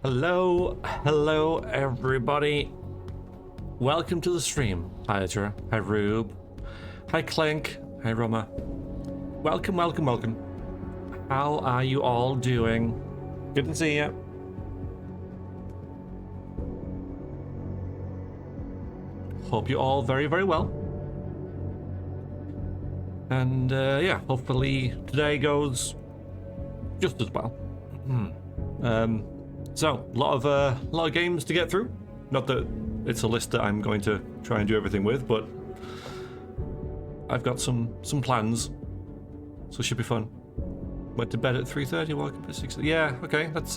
Hello everybody. Welcome to the stream. Hi Ezra, hi Rube, hi Clink, hi Roma. Welcome. How are you all doing? Good to see you. Hope you're all very well. And yeah, hopefully today goes just as well. So a lot of games to get through. Not that it's a list that I'm going to try and do everything with, but I've got some plans, so it should be fun. Went to bed at 3:30, woke up at 6. Yeah, okay, that's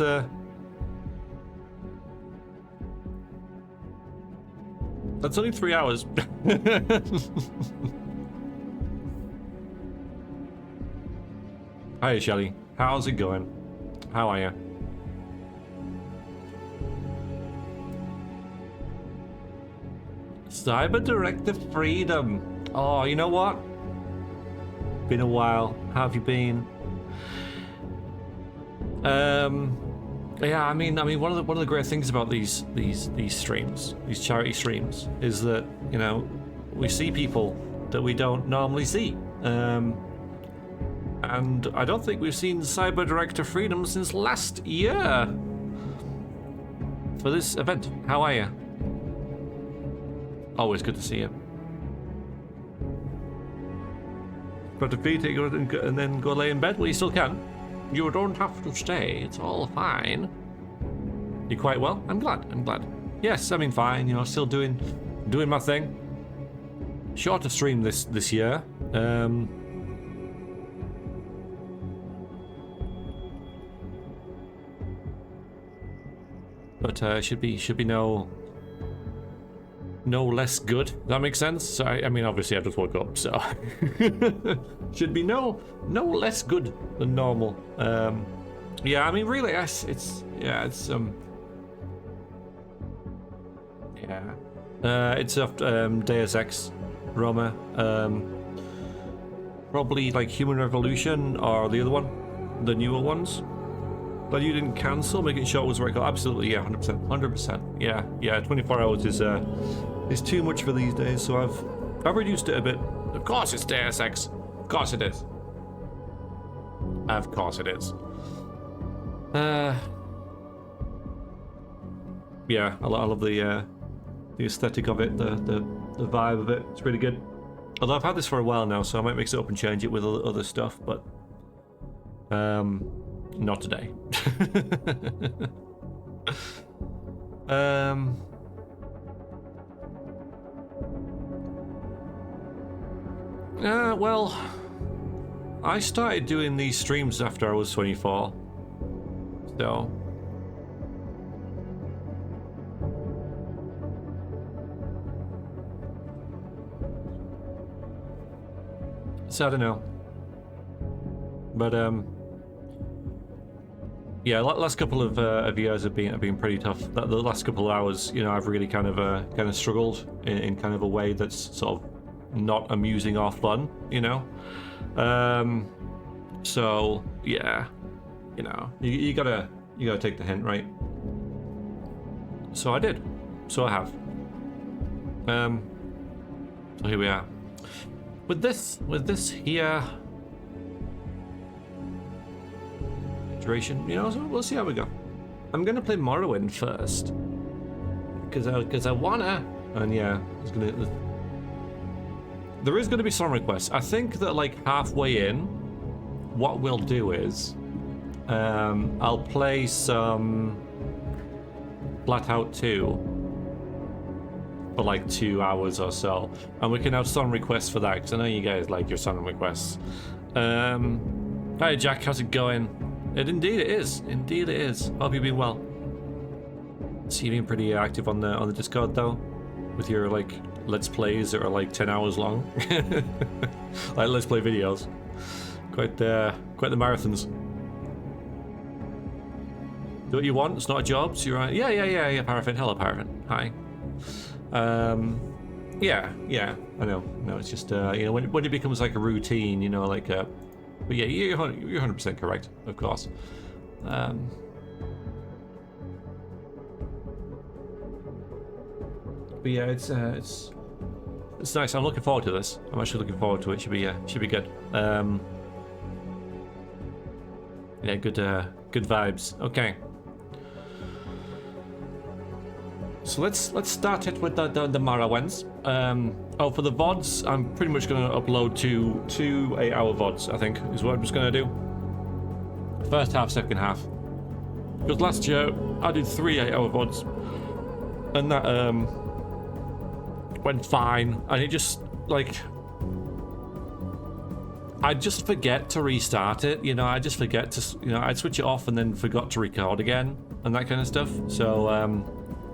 only 3 hours. Hi Shelly, how's it going? How are you? Cyber Directive Freedom. Oh, you know what? Been a while. How have you been? Yeah, I mean, one of the great things about these streams, these charity streams, is that, you know, we see people that we don't normally see. And I don't think we've seen Cyber Director Freedom since last year for this event. How are you? Always good to see you. But to beat it and then go lay in bed? Well, you still can. You don't have to stay. It's all fine. You quite well? I'm glad. Yes, I mean fine. You know, still doing my thing. Shorter stream this year. But should be no less good. That makes sense. So I mean, obviously I just woke up, so should be no less good than normal. Yeah, I mean, really, it's Deus Ex, Roma, probably like Human Revolution or the other one, the newer ones. But you didn't cancel, making sure it was right. Absolutely, yeah, 100%. Yeah. 24 hours is too much for these days, so I've reduced it a bit. Of course, it's Deus Ex. Of course it is. Of course it is. Yeah, I love the aesthetic of it, the vibe of it. It's really good. Although I've had this for a while now, so I might mix it up and change it with other stuff, but not today. Well, I started doing these streams after I was 24, so I don't know, but yeah, last couple of years have been pretty tough. The last couple of hours, you know, I've really kind of struggled in kind of a way that's sort of not amusing or fun, you know. So yeah, you know, you gotta take the hint, right? So I did. So I have. So here we are. With this here. You know, so we'll see how we go. I'm gonna play Morrowind first because I wanna, and yeah, there is gonna be some requests. I think that like halfway in, what we'll do is I'll play some Flatout 2 for like 2 hours or so, and we can have some requests for that because I know you guys like your song requests. Hi Jack, how's it going? Indeed it is. Indeed it is. Hope you've been well. So you've been pretty active on the Discord though, with your like let's plays that are like 10 hours long. Like let's play videos. Quite the marathons. Do what you want. It's not a job. So you're right. Yeah. Paraffin. Hello, Paraffin. Hi. Yeah. I know. No, it's just you know, when it becomes like a routine, you know, like but yeah, you're 100% correct, of course. But yeah, it's nice. I'm looking forward to this. I'm actually looking forward to it. Should be good. Yeah, good vibes. Okay. So let's start it with the Morrowinds. Oh, for the VODs, I'm pretty much going to upload two 8-hour VODs, I think, is what I'm just going to do. First half, second half. Because last year, I did 3 8-hour VODs. And that, went fine. And it just, like... I just forget to restart it, you know, I just forget to, you know, I'd switch it off and then forgot to record again, and that kind of stuff. So,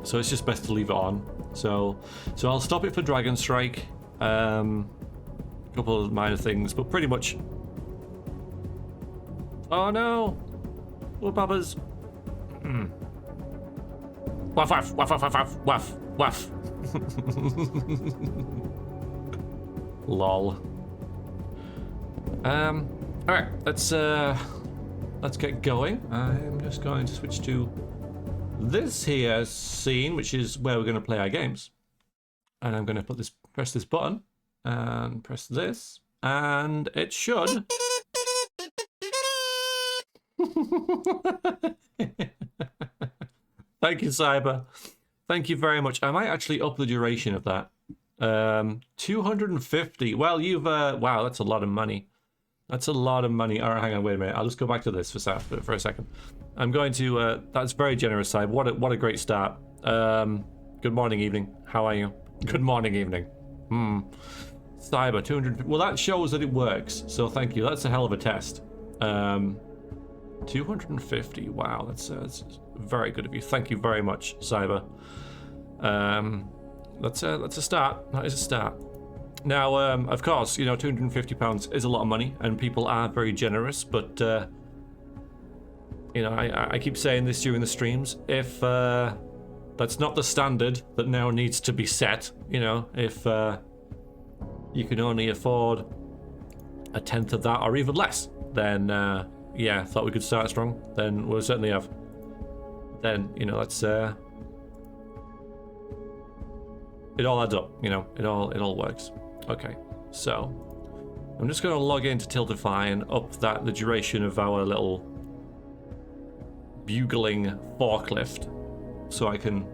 so it's just best to leave it on. So I'll stop it for Dragon Strike, a couple of minor things, but pretty much... Oh no! Oh, Babbas! Waff, waff, waff, waff, waff, waff, waff. Lol. Alright, let's get going. I'm just going to switch to this here scene, which is where we're going to play our games. And I'm going to press this button, and press this, and it should... Thank you, Cyber. Thank you very much. I might actually up the duration of that. 250. Well, you've... wow, that's a lot of money. That's a lot of money. All right, hang on, wait a minute. I'll just go back to this for a second. I'm going to... that's very generous, Cyber. What a great start. Good morning, evening. How are you? Good morning, evening. Cyber, 200... Well, that shows that it works, so thank you. That's a hell of a test. 250. Wow, that's very good of you. Thank you very much, Cyber. That's a start. That is a start. Now, of course, you know, £250 is a lot of money, and people are very generous, but, you know, I keep saying this during the streams, if that's not the standard that now needs to be set, you know, if you can only afford a tenth of that or even less, then, yeah, thought we could start strong, then we'll certainly have. Then, you know, that's, it all adds up, you know, it all works. Okay, so I'm just going to log into Tiltify and up the duration of our little bugling forklift, so I can...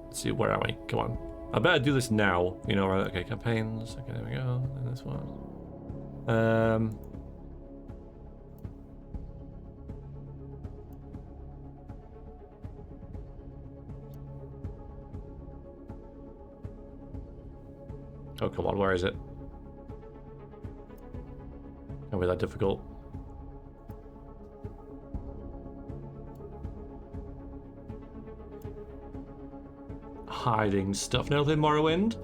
Let's see, where are we? Come on. I better do this now, you know, right? Okay, campaigns. Okay, there we go. And this one. Oh, come on, where is it? Can't be that difficult. Hiding stuff. Never played Morrowind?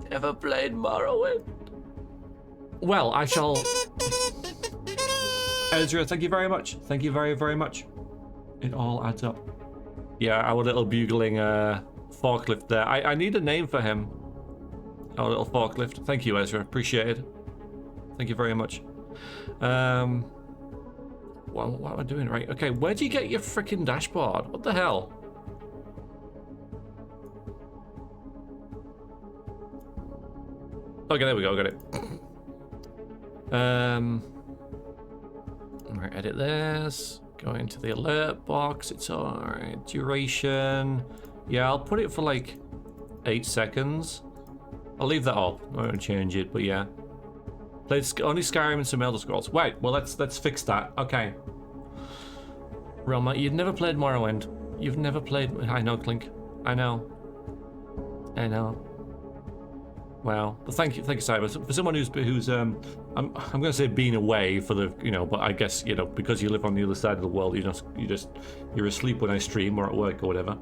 Never played Morrowind. Well, I shall... Ezra, thank you very much. Thank you very, very much. It all adds up. Yeah, our little bugling forklift there. I need a name for him. Our little forklift. Thank you, Ezra. Appreciate it. Thank you very much. What am I doing? Right. Okay, where do you get your freaking dashboard? What the hell? Okay, there we go. Got it. Alright, edit this. Go into the alert box. It's alright. Duration. Yeah, I'll put it for like 8 seconds. I'll leave that up. I'm not gonna change it, but yeah. Played only Skyrim and some Elder Scrolls. Wait, well let's fix that. Okay. Roma, you've never played Morrowind. You've never played. I know, Clink. I know. I know. Wow. But thank you, Cyber. For someone who's I'm gonna say been away for the, you know, but I guess, you know, because you live on the other side of the world, you're asleep when I stream or at work or whatever.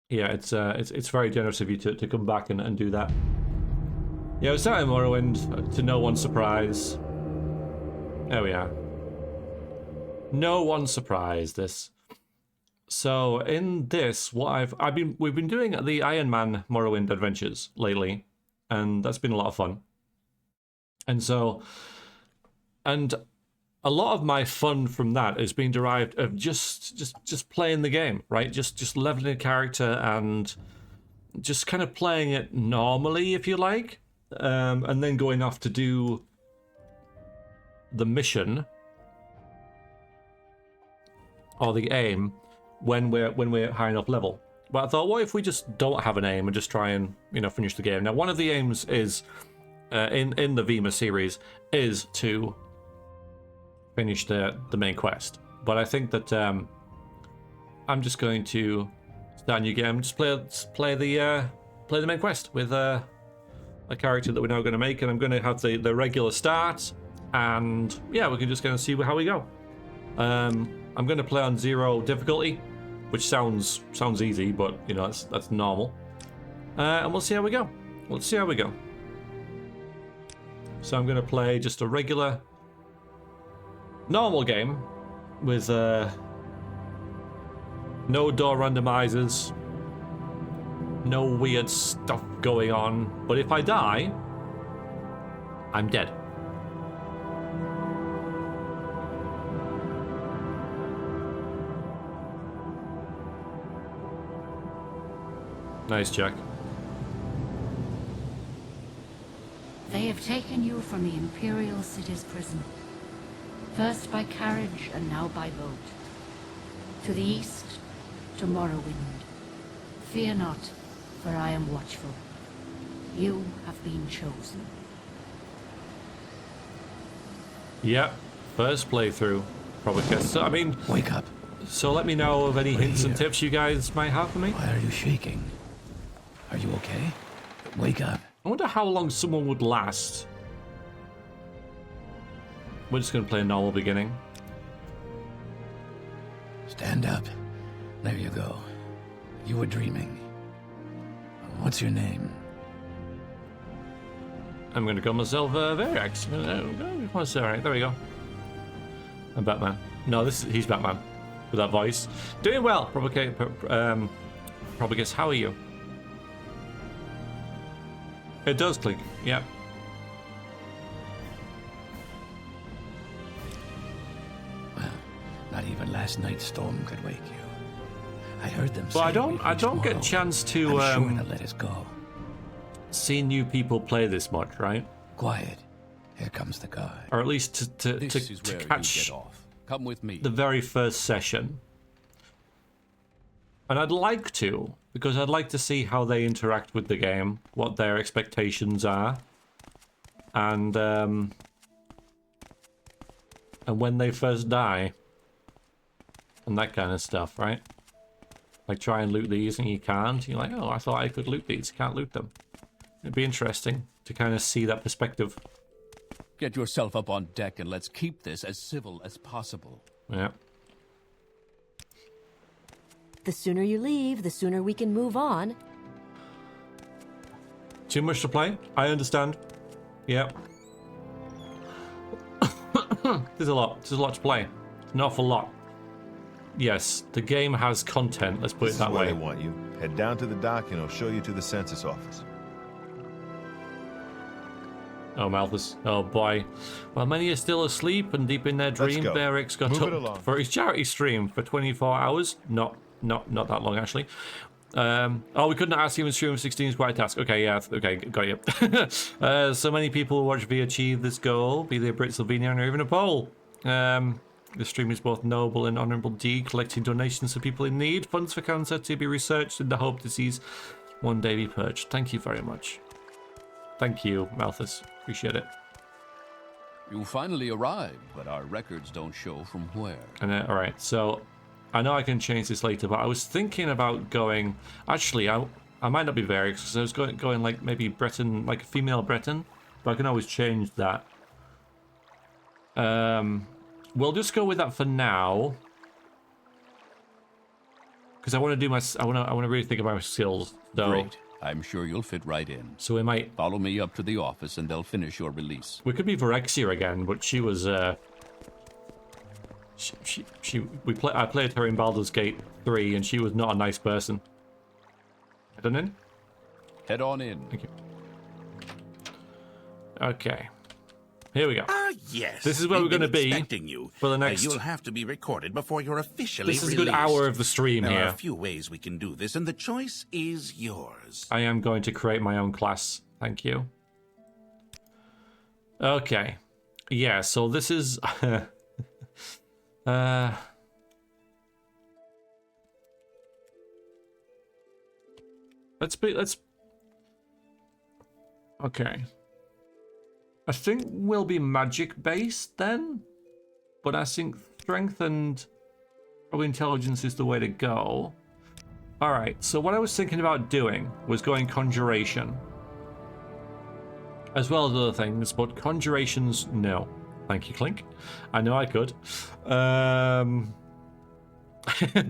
Yeah, it's very generous of you to come back and do that. Yeah, we started Morrowind to no one's surprise. There we are. No one's surprised this. So in this, we've been doing the Iron Man Morrowind adventures lately, and that's been a lot of fun. And so, and a lot of my fun from that is being derived of just playing the game, right? Just leveling a character and just kind of playing it normally, if you like, and then going off to do the mission or the aim when we're high enough level. But I thought, what if we just don't have an aim and just try and finish the game? Now, one of the aims is in the Vima series is to finish the main quest. But I think that I'm just going to start a new game, just play the main quest with a character that we're now going to make, and I'm going to have the regular start, and yeah, we can just kind of see how we go. I'm going to play on 0 difficulty, which sounds easy, but that's normal, and we'll see how we go. Let's see how we go. So I'm going to play just a regular, normal game with no door randomizers, no weird stuff going on. But if I die, I'm dead. Nice, Jack. They have taken you from the Imperial City's prison. First by carriage and now by boat. To the east, to Morrowind. Fear not, for I am watchful. You have been chosen. Yep, first playthrough. Probably guess. So, I mean, wake up. So let me know of any hints and tips you guys might have for me. Why are you shaking? Are you okay? Wake up. I wonder how long someone would last. We're just going to play a normal beginning. Stand up. There you go. You were dreaming. What's your name? I'm going to call myself Variax. Alright, there we go. I'm Batman. No, he's Batman with that voice. Doing well. Probably guess. How are you? It does click. Yep. Well, not even last night's storm could wake you. I heard them. Well, I don't get a chance to I'm sure to let us go. See new people play this much, right? Quiet. Here comes the guy. Or at least to catch Come with me. The very first session. And I'd like to, because I'd like to see how they interact with the game, what their expectations are, and when they first die, and that kind of stuff, right? Like try and loot these and you can't. You're like, oh, I thought I could loot these. Can't loot them. It'd be interesting to kind of see that perspective. Get yourself up on deck and let's keep this as civil as possible. Yeah. The sooner you leave, the sooner we can move on. Too much to play? I understand. Yeah. There's a lot to play. An awful lot. Yes, the game has content, let's put it that way. This is where they want you. Head down to the dock and I'll show you to the census office. Oh, Malthus. Oh, boy. While many are still asleep and deep in their dream, Barrick's got up for his charity stream for 24 hours. Not that long, actually. Oh, we couldn't ask him in stream of 16 is quite a task. Okay, yeah, okay, got you. So many people who watch me achieve this goal, be they Brit, Slovenian, or even a Pole. The stream is both noble and honourable deed, collecting donations for people in need, funds for cancer to be researched in the hope disease one day be purged. Thank you very much. Thank you, Malthus. Appreciate it. You finally arrived, but our records don't show from where. And alright, so I know I can change this later, but I was thinking about going. Actually, I might not be very, because I was going like maybe Breton, like a female Breton, but I can always change that. We'll just go with that for now, because I want to do my. I want to really think about my skills. Though. Great. I'm sure you'll fit right in. So we might follow me up to the office, and they'll finish your release. We could be Virexia again, but she was. I played her in Baldur's Gate 3, and she was not a nice person. Head on in? Head on in. Thank you. Okay. Here we go. Ah, yes. This is where we're We've going to been be expecting you. for the next... You'll have to be recorded before you're officially This is a released. good hour of the stream there here. There are a few ways we can do this, and the choice is yours. I am going to create my own class. Thank you. Okay. Yeah, so this is... Let's... Okay. I think we'll be magic based then, but I think strength and probably intelligence is the way to go. All right, so what I was thinking about doing was going conjuration, as well as other things, but conjurations, no. Thank you, Clink. I know I could.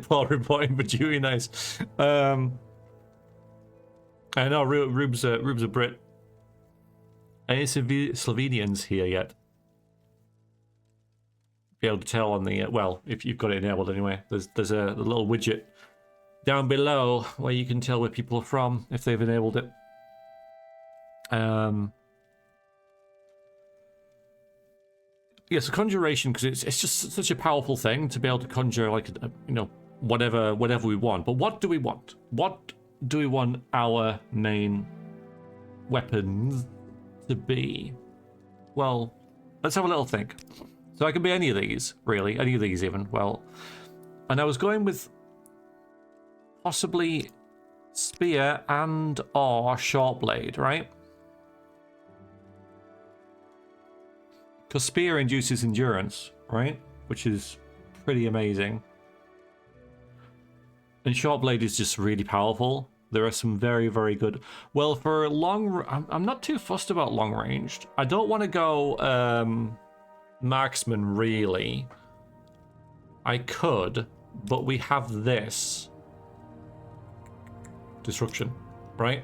Paul reporting for duty, nice. I know Rube's a Brit. Any Slovenians here yet? Be able to tell on the well, if you've got it enabled anyway. There's a little widget down below where you can tell where people are from if they've enabled it. Yeah, so conjuration, because it's just such a powerful thing to be able to conjure, like, you know, whatever we want. But what do we want? What do we want our main weapons to be? Well, let's have a little think. So I can be any of these, really. Any of these, even. Well, and I was going with possibly spear and or short blade, right? Because spear induces endurance, right? Which is pretty amazing. And short blade is just really powerful. There are some very, very good... Well, for long... I'm not too fussed about long ranged. I don't want to go marksman, really. I could, but we have this. Destruction, right?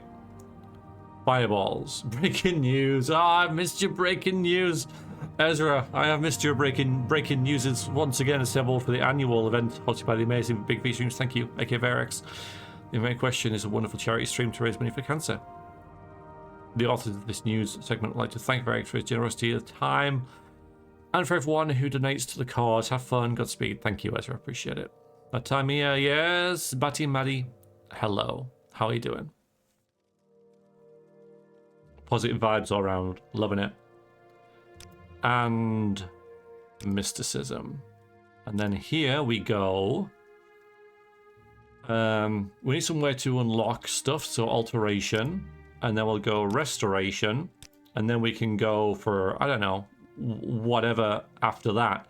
Fireballs. Breaking news. Oh, I missed your breaking news. Ezra, I have missed your breaking news. It's once again assembled for the annual event hosted by the amazing Big V Streams. Thank you, AK Verex. The main question is a wonderful charity stream to raise money for cancer. The authors of this news segment would like to thank Verex for his generosity of time and for everyone who donates to the cause. Have fun, Godspeed. Thank you, Ezra. Appreciate it. Tamia, yes. Batty Maddie, hello. How are you doing? Positive vibes all around. Loving it. And mysticism. And then here we go. We need somewhere to unlock stuff, so alteration, and then we'll go restoration, and then we can go for, I don't know, whatever after that.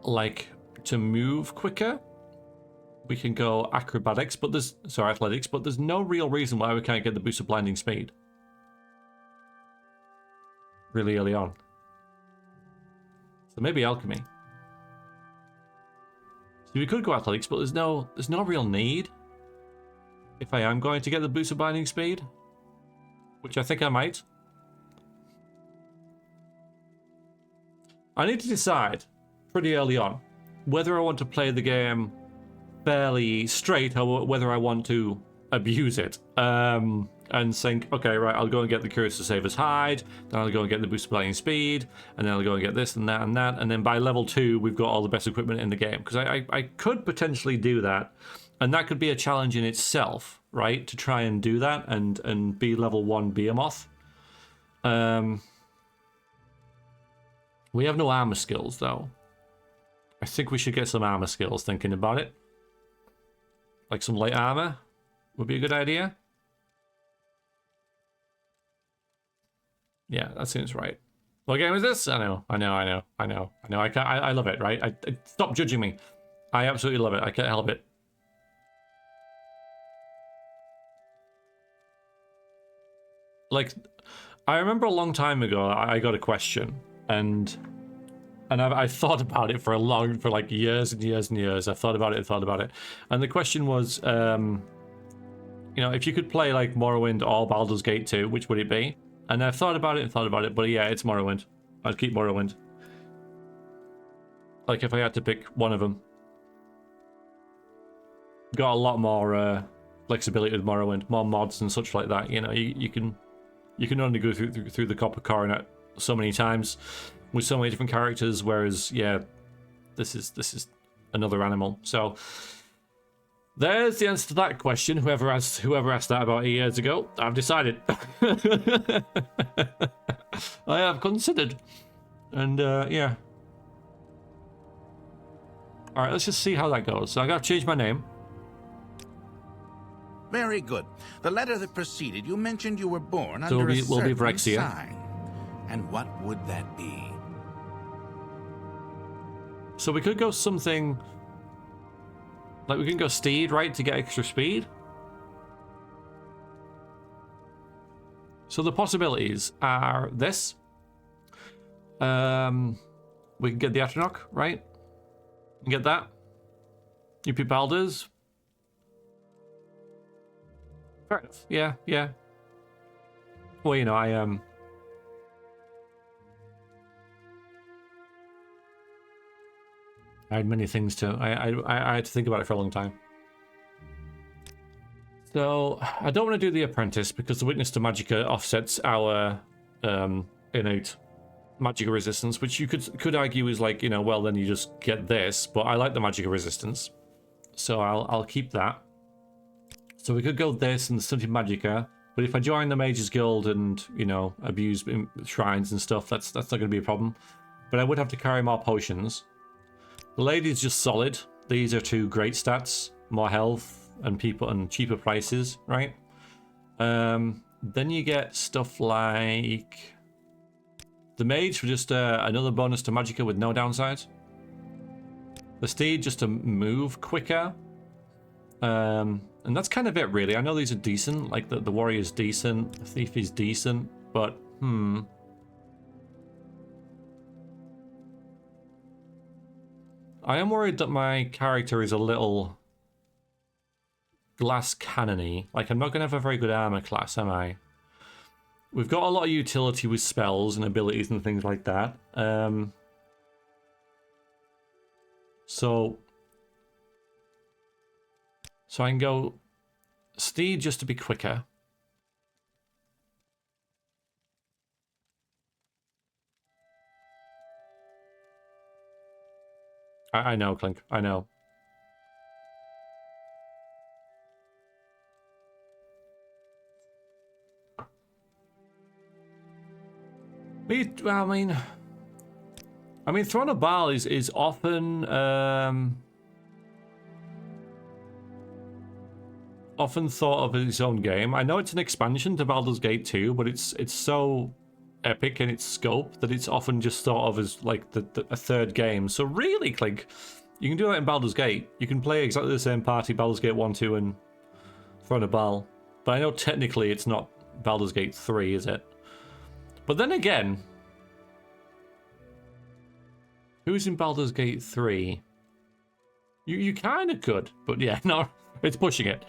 Like to move quicker, we can go acrobatics, but there's, sorry, athletics, but there's no real reason why we can't get the boost of blinding speed really early on. So maybe alchemy. So we could go athletics, but there's no real need. If I am going to get the boost of binding speed, which I think I might. I need to decide pretty early on whether I want to play the game fairly straight or whether I want to abuse it. And think, okay, right, I'll go and get the Curious to Saver's Hide, then I'll go and get the boost of blinding speed, and then I'll go and get this and that and that, and then by level 2, we've got all the best equipment in the game. Because I could potentially do that, and that could be a challenge in itself, right? To try and do that and be level 1 Behemoth. We have no armor skills, though. I think we should get some armor skills, thinking about it. Like some light armor would be a good idea. Yeah, that seems right. What game is this? I know. I love it, right? Stop judging me. I absolutely love it. I can't help it. Like, I remember a long time ago, I got a question, and I thought about it for like years and years and years. I thought about it, and the question was, you know, if you could play like Morrowind or Baldur's Gate 2, which would it be? And I've thought about it, but yeah, it's Morrowind. I'd keep Morrowind. Like, if I had to pick one of them. Got a lot more flexibility with Morrowind, more mods and such like that, you know, you can You can only go through the Copper Coronet so many times with so many different characters, whereas, yeah, this is another animal. So there's the answer to that question. Whoever asked that about 8 years ago, I've decided. I have considered. And, yeah. Alright, let's just see how that goes. So I gotta change my name. Very good. The letter that preceded, you mentioned you were born So under a we'll be certain Vrexia. sign. And what would that be? So we could go something... Like, we can go Steed, right, to get extra speed? So the possibilities are this. We can get the Atronach, right? We can get that. UP Balders. Fair enough. Yeah, yeah. Well, you know, I had many things to... I had to think about it for a long time. So, I don't want to do the Apprentice because the Witness to Magicka offsets our innate Magicka resistance, which you could argue is like, you know, well, then you just get this, but I like the Magicka resistance. So I'll keep that. So we could go this and the Stunted Magicka, but if I join the Mages Guild and, you know, abuse shrines and stuff, that's not going to be a problem. But I would have to carry more potions. The Lady's just solid. These are 2 great stats, more health and people and cheaper prices, right? Then you get stuff like the Mage for just another bonus to Magicka with no downsides. The Steed just to move quicker. And that's kind of it, really. I know these are decent. Like, the Warrior's decent. The Thief is decent. But, I am worried that my character is a little glass cannon-y. Like, I'm not going to have a very good armor class, am I? We've got a lot of utility with spells and abilities and things like that. So I can go Steed just to be quicker. I know, Clink. I know. I mean, Throne of Baal is often often thought of as its own game. I know it's an expansion to Baldur's Gate 2, but it's so epic in its scope that it's often just thought of as like a third game. So really, Clink, you can do that in Baldur's Gate. You can play exactly the same party, Baldur's Gate 1, 2, and Throne of Baal. But I know technically it's not Baldur's Gate 3, is it? But then again, who's in Baldur's Gate 3? You kind of could, but yeah, no, it's pushing it.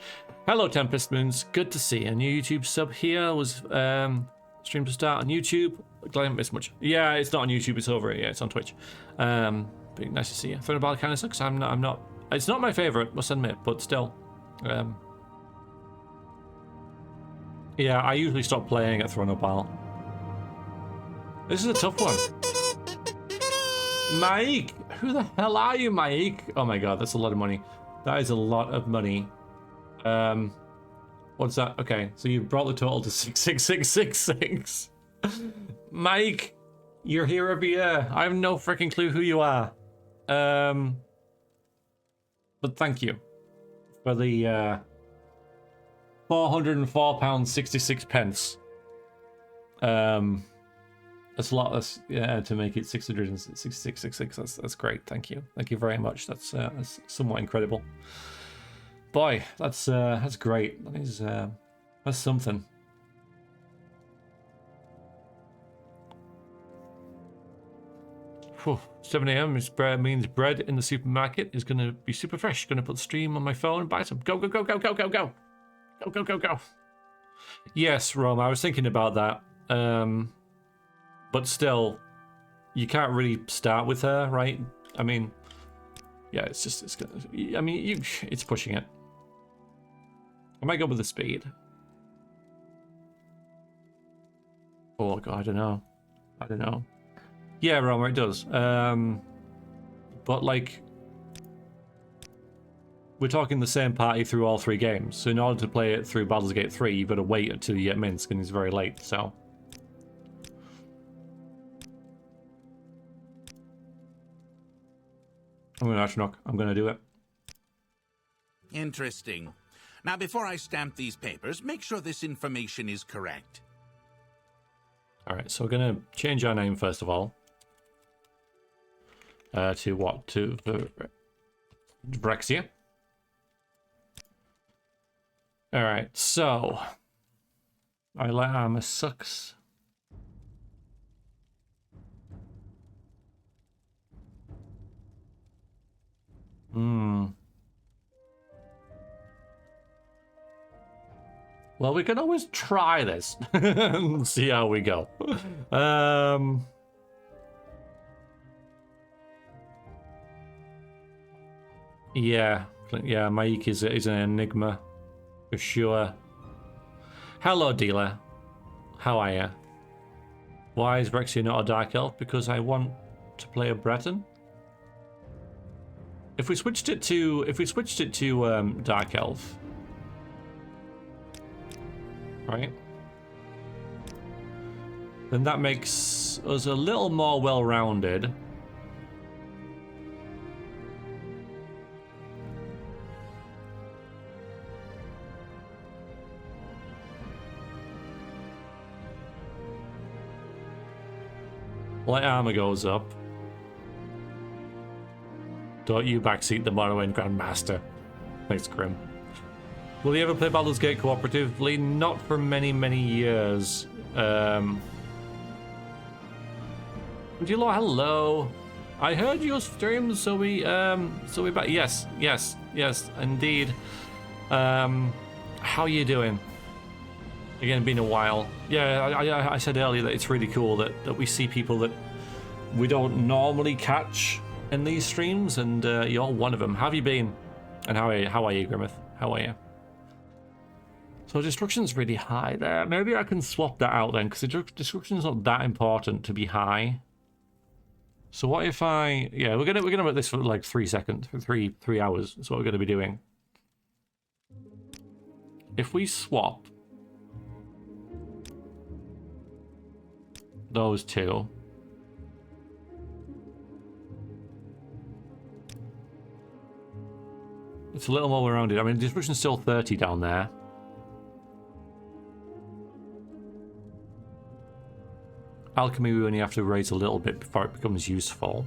Hello, Tempest Moons. Good to see you. A new YouTube sub here. Was stream to start on YouTube. Glad I didn't miss much. Yeah, it's not on YouTube. It's over. Yeah, it's on Twitch. But nice to see you. Throne of Baal kind of sucks. I'm not. It's not my favorite, must admit, but still. Yeah, I usually stop playing at Throne of Baal. This is a tough one. Mike! Who the hell are you, Mike? Oh my god, that's a lot of money. That is a lot of money. What's that? Okay, so you brought the total to 66666. Mike, you're here every year. I have no freaking clue who you are. But thank you for the £404.66. That's a lot less, yeah, to make it 66666. That's great. Thank you. Thank you very much. That's somewhat incredible. Boy, that's great. That is that's something. Whew. 7 a.m. means bread in the supermarket is gonna be super fresh. Gonna put the stream on my phone and buy some. Go, go, go, go, go, go, go. Go, go, go, go. Yes, Rome, I was thinking about that. But still, you can't really start with her, right? I mean, yeah, it's pushing it. I might go with the speed. Oh god, I don't know. I don't know. Yeah, Roma, it does. But like, we're talking the same party through all 3 games. So in order to play it through Baldur's Gate 3, you've got to wait until you get Minsk, and it's very late. So. I'm gonna Archnock. I'm gonna do it. Interesting. Now, before I stamp these papers, make sure this information is correct. Alright, so we're gonna change our name first of all. To what? To Brexia. Alright, so Eyelight armor sucks. Well, we can always try this and see how we go. Yeah, Maik is an enigma for sure. Hello, dealer. How are you? Why is Brexia not a Dark Elf? Because I want to play a Breton. If we switched it to Dark Elf, right? Then that makes us a little more well-rounded. Light armor goes up. Don't you backseat the Morrowind Grandmaster. Thanks, Grim. Will you ever play Baldur's Gate cooperatively? Not for many, many years. Would you lot, hello. I heard your stream, so we back. Yes, indeed. How you doing? Again, been a while. Yeah, I said earlier that it's really cool that we see people that we don't normally catch in these streams, and you're one of them. How have you been? And how are you, Grimmeth? How are you? So destruction's really high there. Maybe I can swap that out then, because destruction's not that important to be high. So what if I? Yeah, we're gonna make this for like 3 seconds, for three hours. That's what we're gonna be doing. If we swap those two. It's a little more rounded. I mean, destruction's still 30 down there. Alchemy, we only have to raise a little bit before it becomes useful.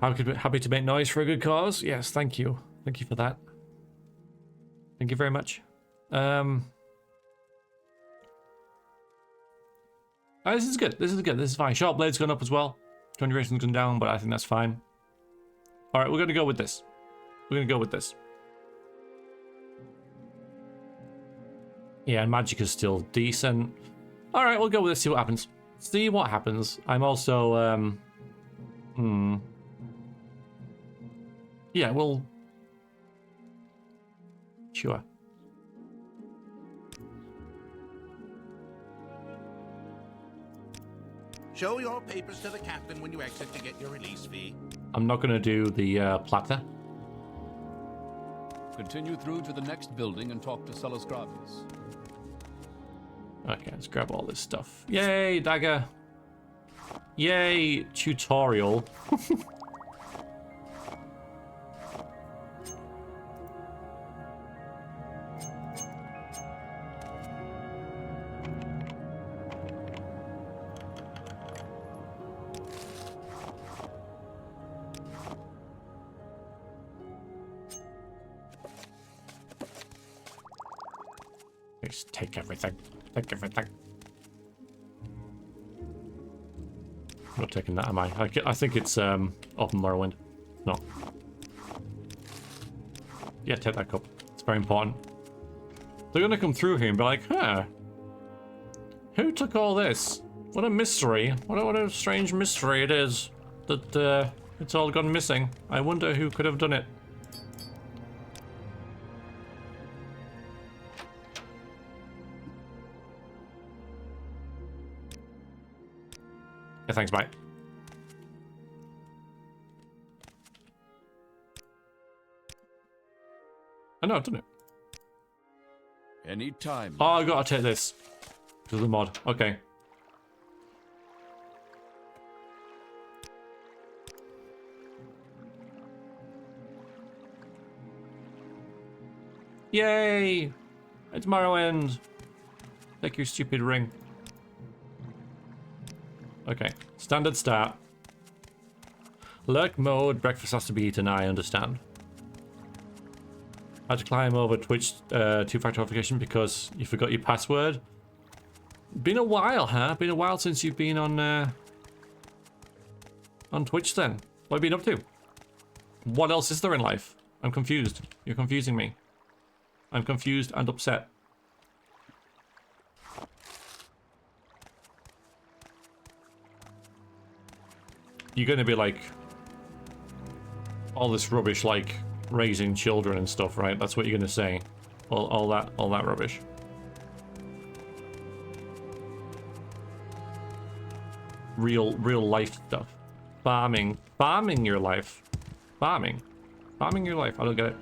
Happy to make noise for a good cause. Yes, thank you. Thank you for that. Thank you very much. Oh, this is good. This is good. This is fine. Sharp blade's gone up as well. Conjuration's gone down, but I think that's fine. All right, we're gonna go with this. We're gonna go with this. Yeah, and magic is still decent. All right, we'll go with this. See what happens. See what happens. I'm also yeah, well, sure. Show your papers to the captain when you exit to get your release fee. I'm not going to do the platter. Continue through to the next building and talk to Celos Gravis. Okay, let's grab all this stuff. Yay, dagger. Yay, tutorial. Just take everything. Take everything. I'm not taking that, am I? I think it's open Morrowind. No. Yeah, take that cup. It's very important. They're gonna come through here and be like, huh? Who took all this? What a mystery. What a strange mystery it is that it's all gone missing. I wonder who could have done it. Yeah, thanks, mate. I know, I've done it. Anytime. Oh, I gotta take this. To the mod. Okay. Yay! It's Morrowind. Take your stupid ring. Okay. Standard start. Lurk mode. Breakfast has to be eaten. I understand. Had to climb over Twitch two-factor authentication because you forgot your password. Been a while, huh? Been a while since you've been on Twitch then. What have you been up to? What else is there in life? I'm confused. You're confusing me. I'm confused and upset. You're gonna be like all this rubbish like raising children and stuff, right? That's what you're gonna say. All that rubbish. Real life stuff. Farming your life. Farming your life. I don't get it.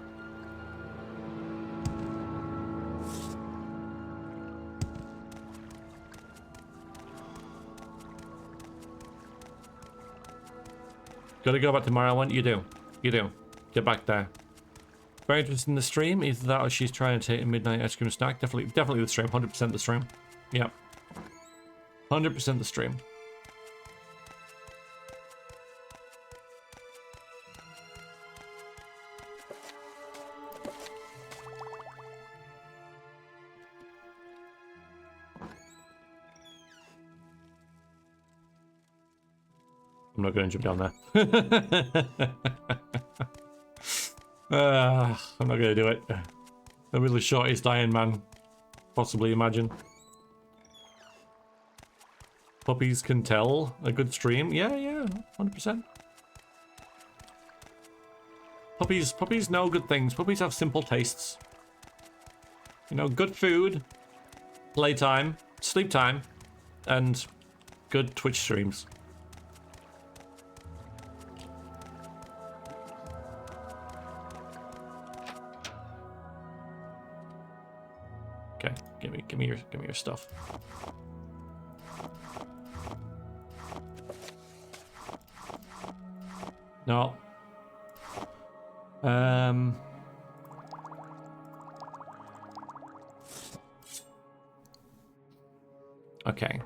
Gotta go back to Morrowind. You do. Get back there. Very interested in the stream. Either that or she's trying to take a midnight ice cream snack. Definitely the stream. 100% the stream. Yep. 100% the stream. I'm not going to jump down there. I'm not going to do it. I'll be the shortest Iron Man possibly imagine. Puppies can tell a good stream. Yeah, 100%. Puppies know good things. Puppies have simple tastes. You know, good food, playtime, sleep time, and good Twitch streams. Okay, give me your stuff. No. Okay.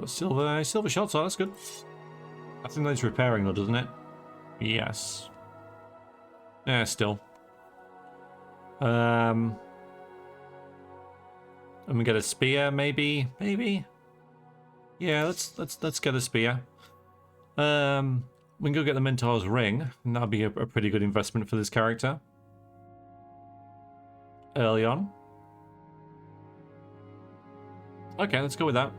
Silver shot, so that's good. I think that's repairing though, doesn't it? Yes. Yeah, still. And we get a spear, maybe. Yeah, let's get a spear. We can go get the Mentor's ring, and that'll be a pretty good investment for this character. Early on. Okay, let's go with that.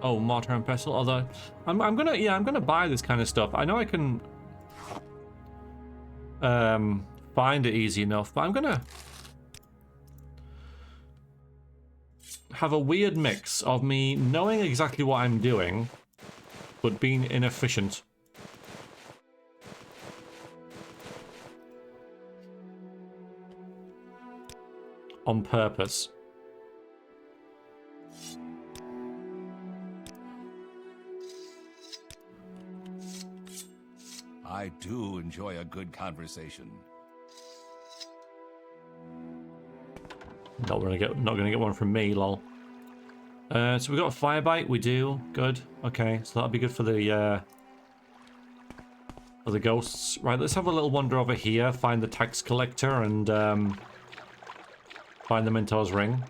Oh, mortar and pestle. Although I'm gonna buy this kind of stuff. I know I can find it easy enough, but I'm gonna have a weird mix of me knowing exactly what I'm doing, but being inefficient. On purpose. I do enjoy a good conversation. Not gonna get one from me, lol. So we got a fire bite. We do good. Okay, so that'll be good for the ghosts. Right, let's have a little wander over here. Find the tax collector and find the Mentor's ring.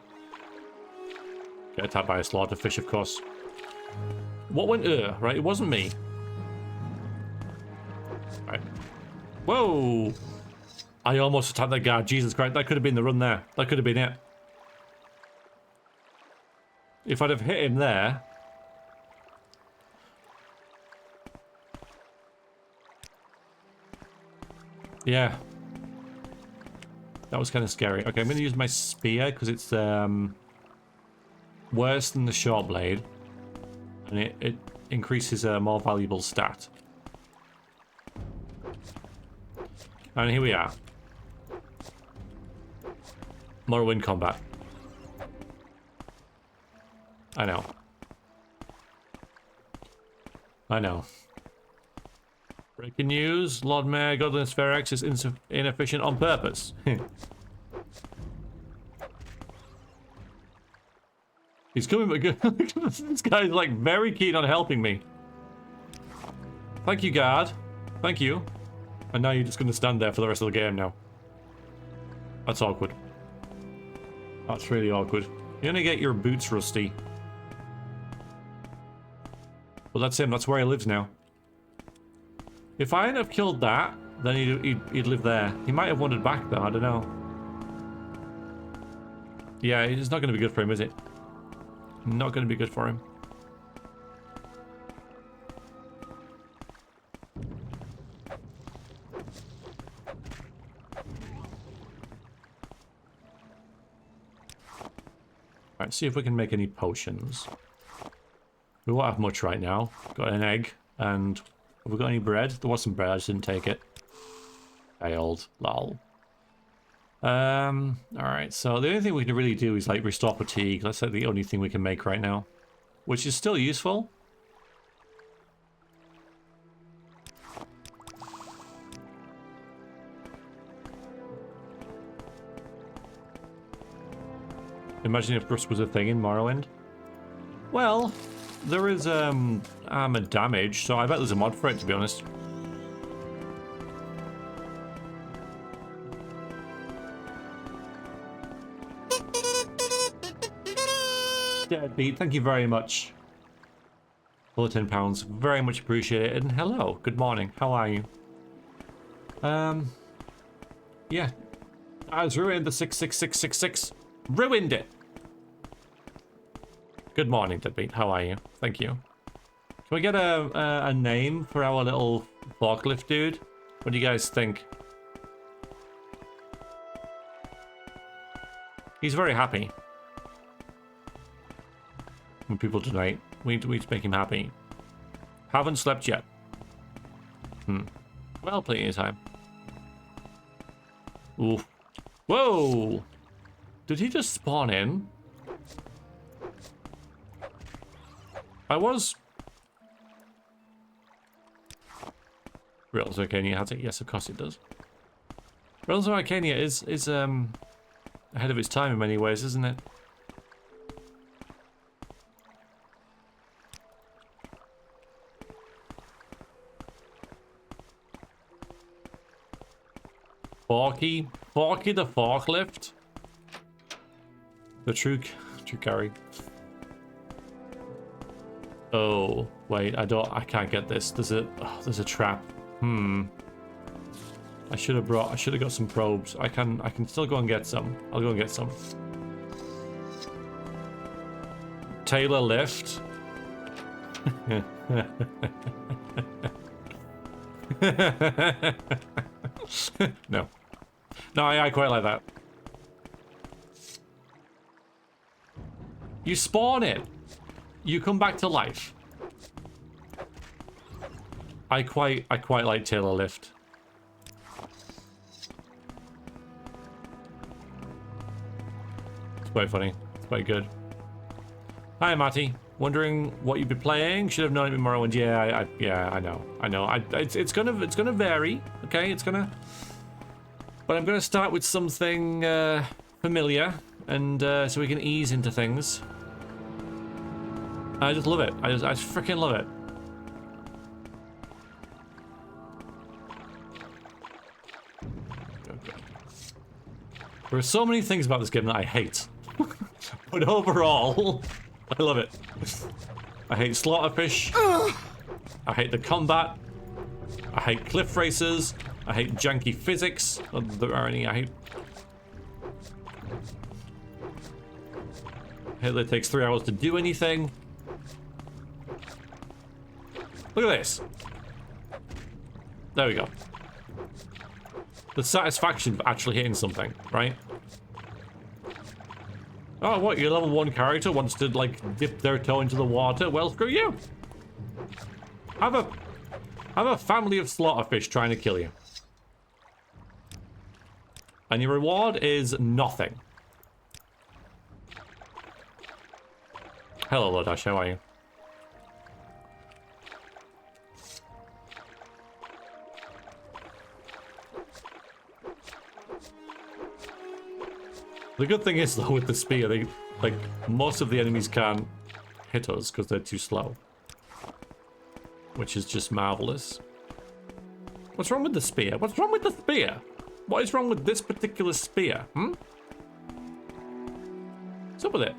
Get attacked by a slaughterfish, of course. What went? Right, it wasn't me. Right. Whoa! I almost attacked that guard. Jesus Christ, that could have been the run there. That could have been it. If I'd have hit him there, Yeah. That was kind of scary. Okay, I'm going to use my spear because it's worse than the short blade. And it increases a more valuable stat. And here we are. Morrowind combat. I know. I know. Breaking news. Lord Mayor Godlin's Fair X is inefficient on purpose. He's coming, but this guy's like very keen on helping me. Thank you, guard. Thank you. And now you're just going to stand there for the rest of the game now. That's awkward. That's really awkward. You're going to get your boots rusty. Well, that's him. That's where he lives now. If I hadn't have killed that, then he'd live there. He might have wandered back, though. I don't know. Yeah, it's not going to be good for him, is it? Not going to be good for him. Alright, see if we can make any potions. We won't have much right now. Got an egg, and have we got any bread? There was some bread, I just didn't take it. Failed. Lol. Alright, so the only thing we can really do is like restore fatigue. That's like the only thing we can make right now. Which is still useful. Imagine if rust was a thing in Morrowind. Well, there is armor damage, so I bet there's a mod for it, to be honest. Deadbeat, thank you very much for the £10. Very much appreciated. And hello, good morning. How are you? Yeah. I was ruined the 66666. Ruined it. Good morning, Deadbeat. How are you? Thank you. Can we get a name for our little forklift dude? What do you guys think? He's very happy when people donate. We need to make him happy. Haven't slept yet. Well, plenty of time. Ooh. Whoa! Did he just spawn in? I was... Realms of Arcania has it? Yes, of course it does. Realms of Arcania is ahead of its time in many ways, isn't it? Forky the forklift? The true carry. Oh, wait, I can't get this. There's a trap. I should have got some probes. I can still go and get some. I'll go and get some. Taylor lift. No. No, I quite like that. You spawn it. You come back to life. I quite like Taylor lift. It's quite funny. It's quite good. Hi, Matty. Wondering what you'd be playing? Should have known it in Morrowind. Yeah, I know. It's gonna vary. Okay, it's gonna. But I'm gonna start with something familiar, and so we can ease into things. I just love it. I freaking love it. There are so many things about this game that I hate. But overall, I love it. I hate slaughterfish. I hate the combat. I hate cliff races. I hate janky physics. If there are any, I hate that it takes 3 hours to do anything. Look at this. There we go. The satisfaction of actually hitting something, right? Oh, what? Your level 1 character wants to, like, dip their toe into the water? Well, screw you. Have a family of slaughterfish trying to kill you. And your reward is nothing. Hello, Lodash, how are you? The good thing is, though, with the spear, they, like, most of the enemies can't hit us because they're too slow. Which is just marvelous. What's wrong with the spear? What's wrong with the spear? What is wrong with this particular spear? Hmm? What's up with it?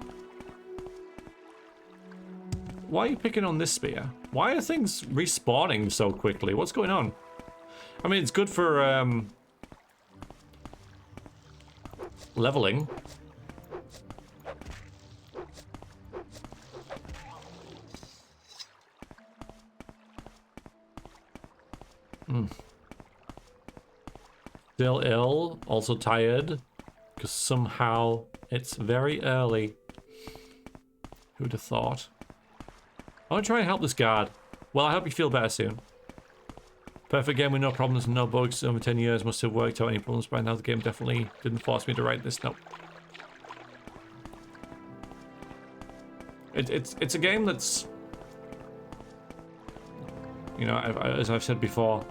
Why are you picking on this spear? Why are things respawning so quickly? What's going on? I mean, it's good for, leveling. Still ill, also tired, because somehow it's very early. Who'd have thought? I want to try and help this guard. Well, I hope you feel better soon. Perfect game with no problems and no bugs. Over 10 years must have worked out any problems by now. The game definitely didn't force me to write this. Nope. It's a game that's, you know, as I've said before,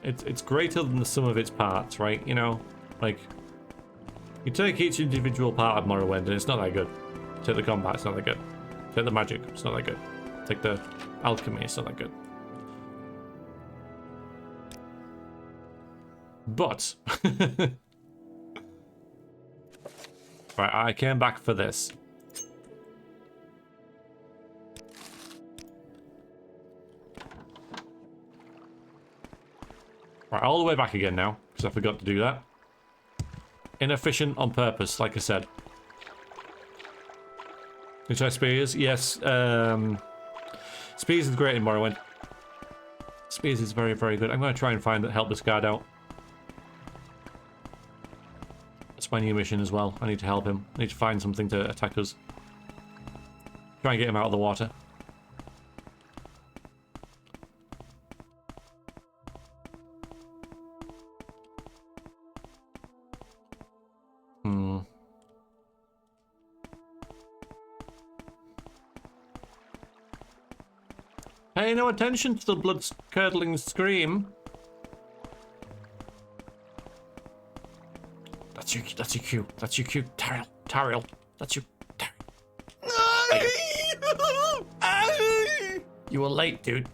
it's greater than the sum of its parts, right? You know, like, you take each individual part of Morrowind and it's not that good. Take the combat, it's not that good. Take the magic, it's not that good. Take the alchemy, it's not that good. But right, I came back for this. Right, all the way back again now, because I forgot to do that. Inefficient on purpose, like I said. You try Spears? Yes. Spears is great in Morrowind. Spears is very, very good. I'm going to try and help this guard out. That's my new mission as well. I need to help him. I need to find something to attack us. Try and get him out of the water. Pay no attention to the blood-curdling scream. That's your cue. That's your cue. Tariel. That's your... You were late, dude.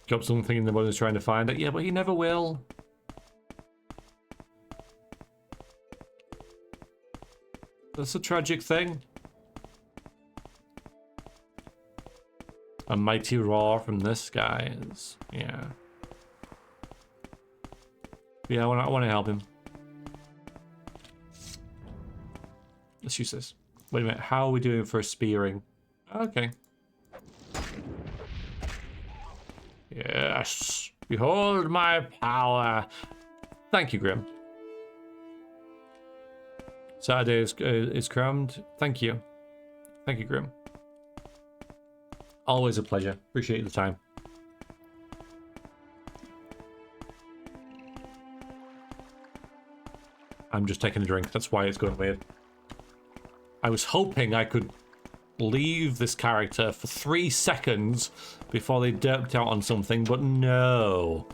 Got something in the one who's trying to find it. Yeah, but he never will. That's a tragic thing. A mighty roar from the skies. Yeah. Yeah, I want to help him. Let's use this. Wait a minute. How are we doing for spearing? Okay. Yes. Behold my power. Thank you, Grim. Saturday is crammed. Thank you. Thank you, Grim. Always a pleasure. Appreciate the time. I'm just taking a drink. That's why it's going weird. I was hoping I could leave this character for 3 seconds before they derped out on something, but no.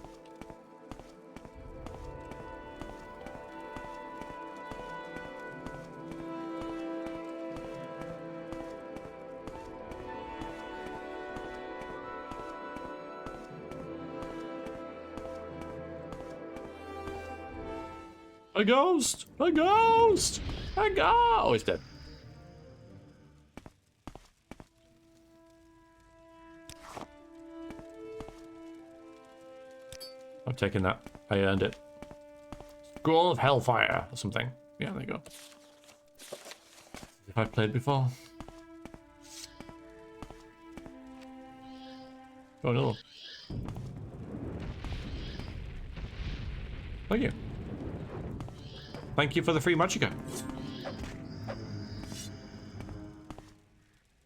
A ghost! A ghost! A ghost! Oh, he's dead. I'm taking that. I earned it. Scroll of Hellfire or something. Yeah, there you go. If I've played before. Oh no. Thank you. Thank you for the free Magicka.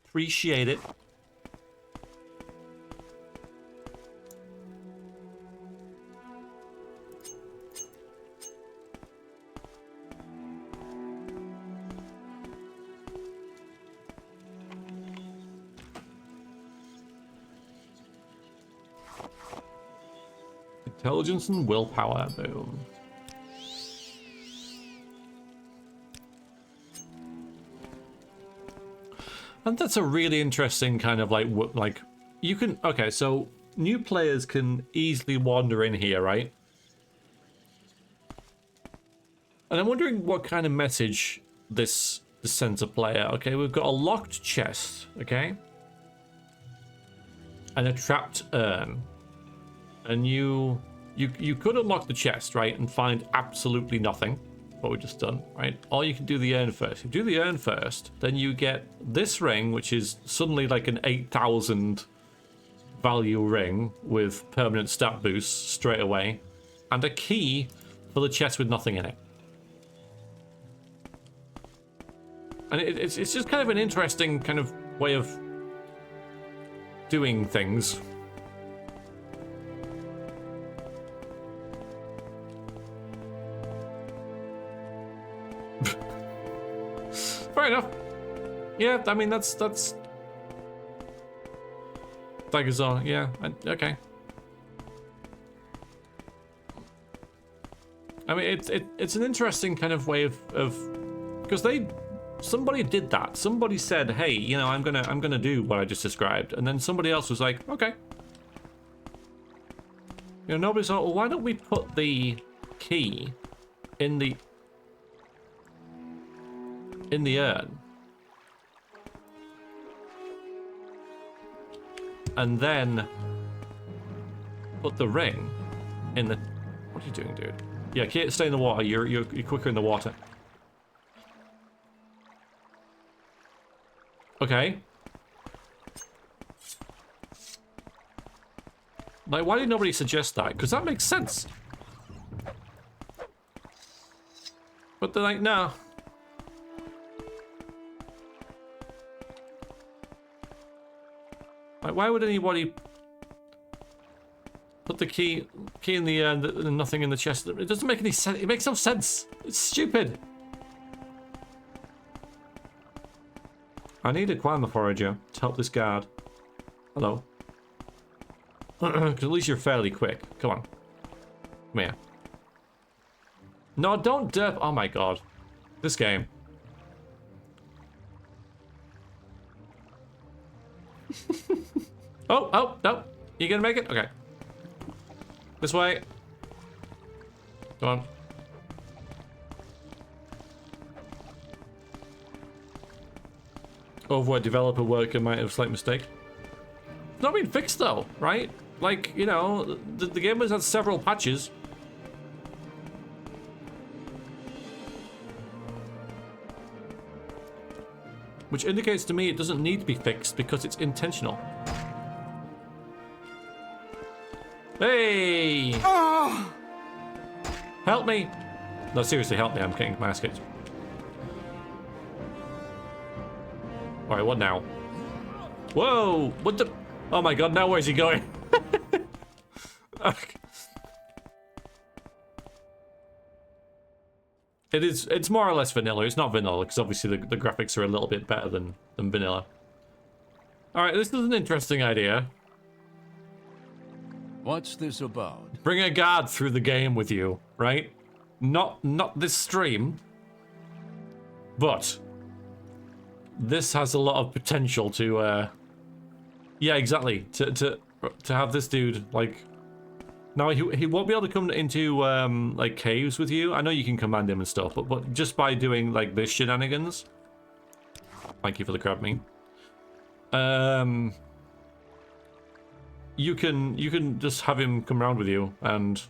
Appreciate it. Intelligence and willpower, boom. And that's a really interesting kind of like you can, okay, so new players can easily wander in here, right? And I'm wondering what kind of message this sends a player. Okay, we've got a locked chest, okay? And a trapped urn. And you could unlock the chest, right, and find absolutely nothing. What we've just done, right? Or you can do the urn first. If you do the urn first, then you get this ring, which is suddenly like an 8,000 value ring with permanent stat boosts straight away, and a key for the chest with nothing in it. And it's just kind of an interesting kind of way of doing things. Fair enough. Yeah, I mean that's Dagazar, yeah, okay. I mean it's an interesting kind of way of because somebody did that. Somebody said, hey, you know, I'm gonna do what I just described, and then somebody else was like, okay. You know, nobody thought, well, why don't we put the key in the urn, and then put the ring in the. What are you doing, dude? Yeah, stay in the water. You're quicker in the water. Okay. Like, why did nobody suggest that? Because that makes sense. But they're like, no. Like, why would anybody put the key in the and nothing in the chest? It doesn't make any sense. It makes no sense. It's stupid. I need a climber forager to help this guard. Hello. Because at least you're fairly quick. Come on. Come here. No, don't derp. Oh my god. This game. Oh, no. You gonna make it? Okay. This way. Come on. Overwhelmed developer worker might have a slight mistake. It's not been fixed though, right? Like, you know, the game has had several patches. Which indicates to me it doesn't need to be fixed because it's intentional. Hey! Oh! Help me! No, seriously, help me. I'm getting my ass kicked. Alright, what now? Whoa! What the? Oh my god, now where's he going? Okay. It's more or less vanilla. It's not vanilla, because obviously the graphics are a little bit better than vanilla. Alright, this is an interesting idea. What's this about? Bring a guard through the game with you, right? Not this stream, but this has a lot of potential to yeah, exactly, to have this dude, like, now he won't be able to come into like caves with you. I know you can command him and stuff, but just by doing like this shenanigans. Thank you for the crab meme. You can just have him come around with you and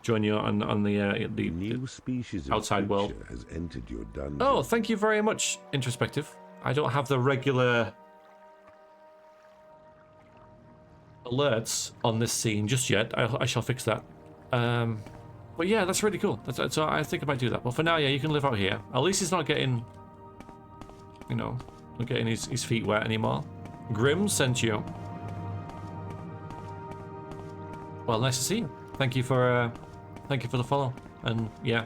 join you on the New species of outside world. creature has entered your dungeon. Oh, thank you very much, Introspective. I don't have the regular alerts on this scene just yet. I shall fix that. But yeah, that's really cool. So I think I might do that. But for now, yeah, you can live out here. At least he's not getting, you know, not getting his feet wet anymore. Grim sent you. Well, nice to see you. Thank you for the follow. And yeah,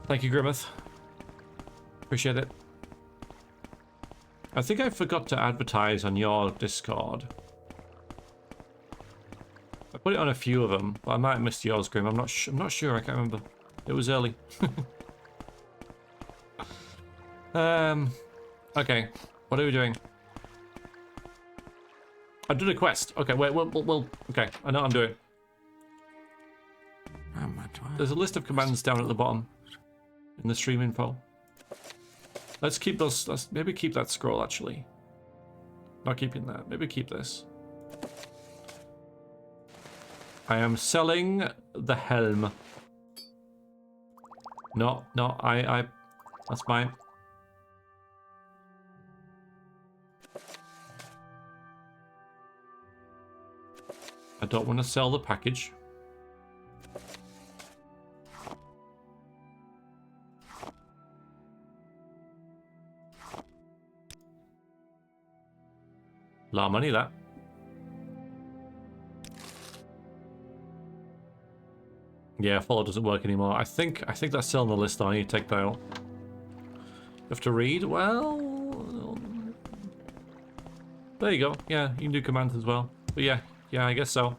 thank you, Grimmeth. Appreciate it. I think I forgot to advertise on your Discord. I put it on a few of them, but I might have missed yours, Grim. I'm not sure. I can't remember. It was early. Okay. What are we doing? I did a quest. Okay, wait. Well. Okay, I know what I'm doing. There's a list of commands down at the bottom in the stream info. Let's keep those. Let's maybe keep that scroll actually. Not keeping that. Maybe keep this. I am selling the helm. No, that's mine. I don't want to sell the package. A lot of money, that. Yeah, follow doesn't work anymore. I think that's still on the list though. I need to take that out. You have to read? Well, there you go. Yeah, you can do commands as well. But yeah, I guess so.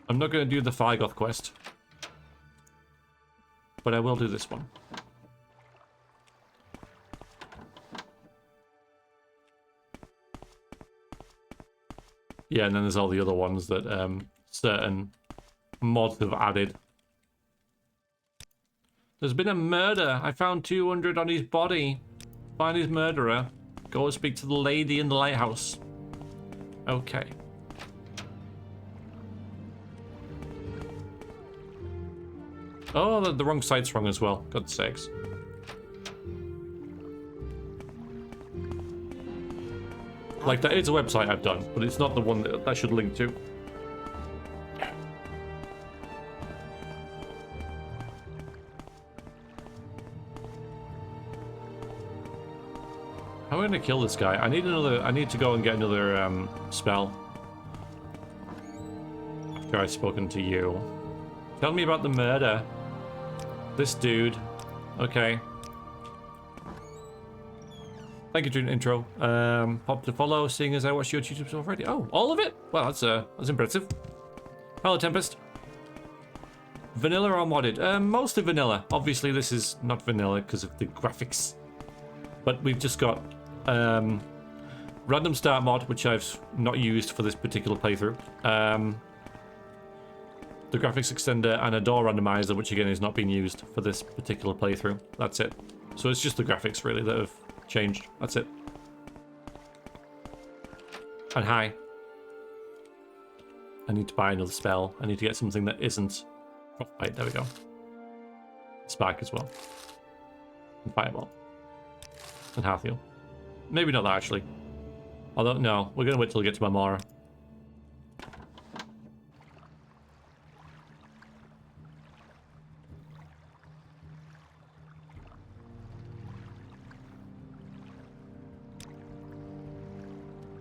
I'm not going to do the Firegoth quest, but I will do this one. Yeah, and then there's all the other ones that certain mods have added. There's been a murder. I found 200 on his body. Find his murderer. Go speak to the lady in the lighthouse. Okay. Oh, the wrong site's wrong as well. God's sakes. Like, that is a website I've done, but it's not the one that should link to. How am I gonna kill this guy? I need to go and get another spell. After I've spoken to you. Tell me about the murder. This dude. Okay. Thank you for the intro. Pop to follow, seeing as I watched your YouTube stuff already. Oh, all of it? Well, that's impressive. Hello, Tempest. Vanilla or modded? Mostly vanilla. Obviously, this is not vanilla because of the graphics. But we've just got random start mod, which I've not used for this particular playthrough. The graphics extender and a door randomizer, which again is not being used for this particular playthrough. That's it. So it's just the graphics really that have changed. That's it. And hi. I need to buy another spell. I need to get something that isn't... Oh, right, there we go. Spark as well. And Fireball. And Half-Heal. Maybe not that, actually. Although, no. We're going to wait till we get to Marmora.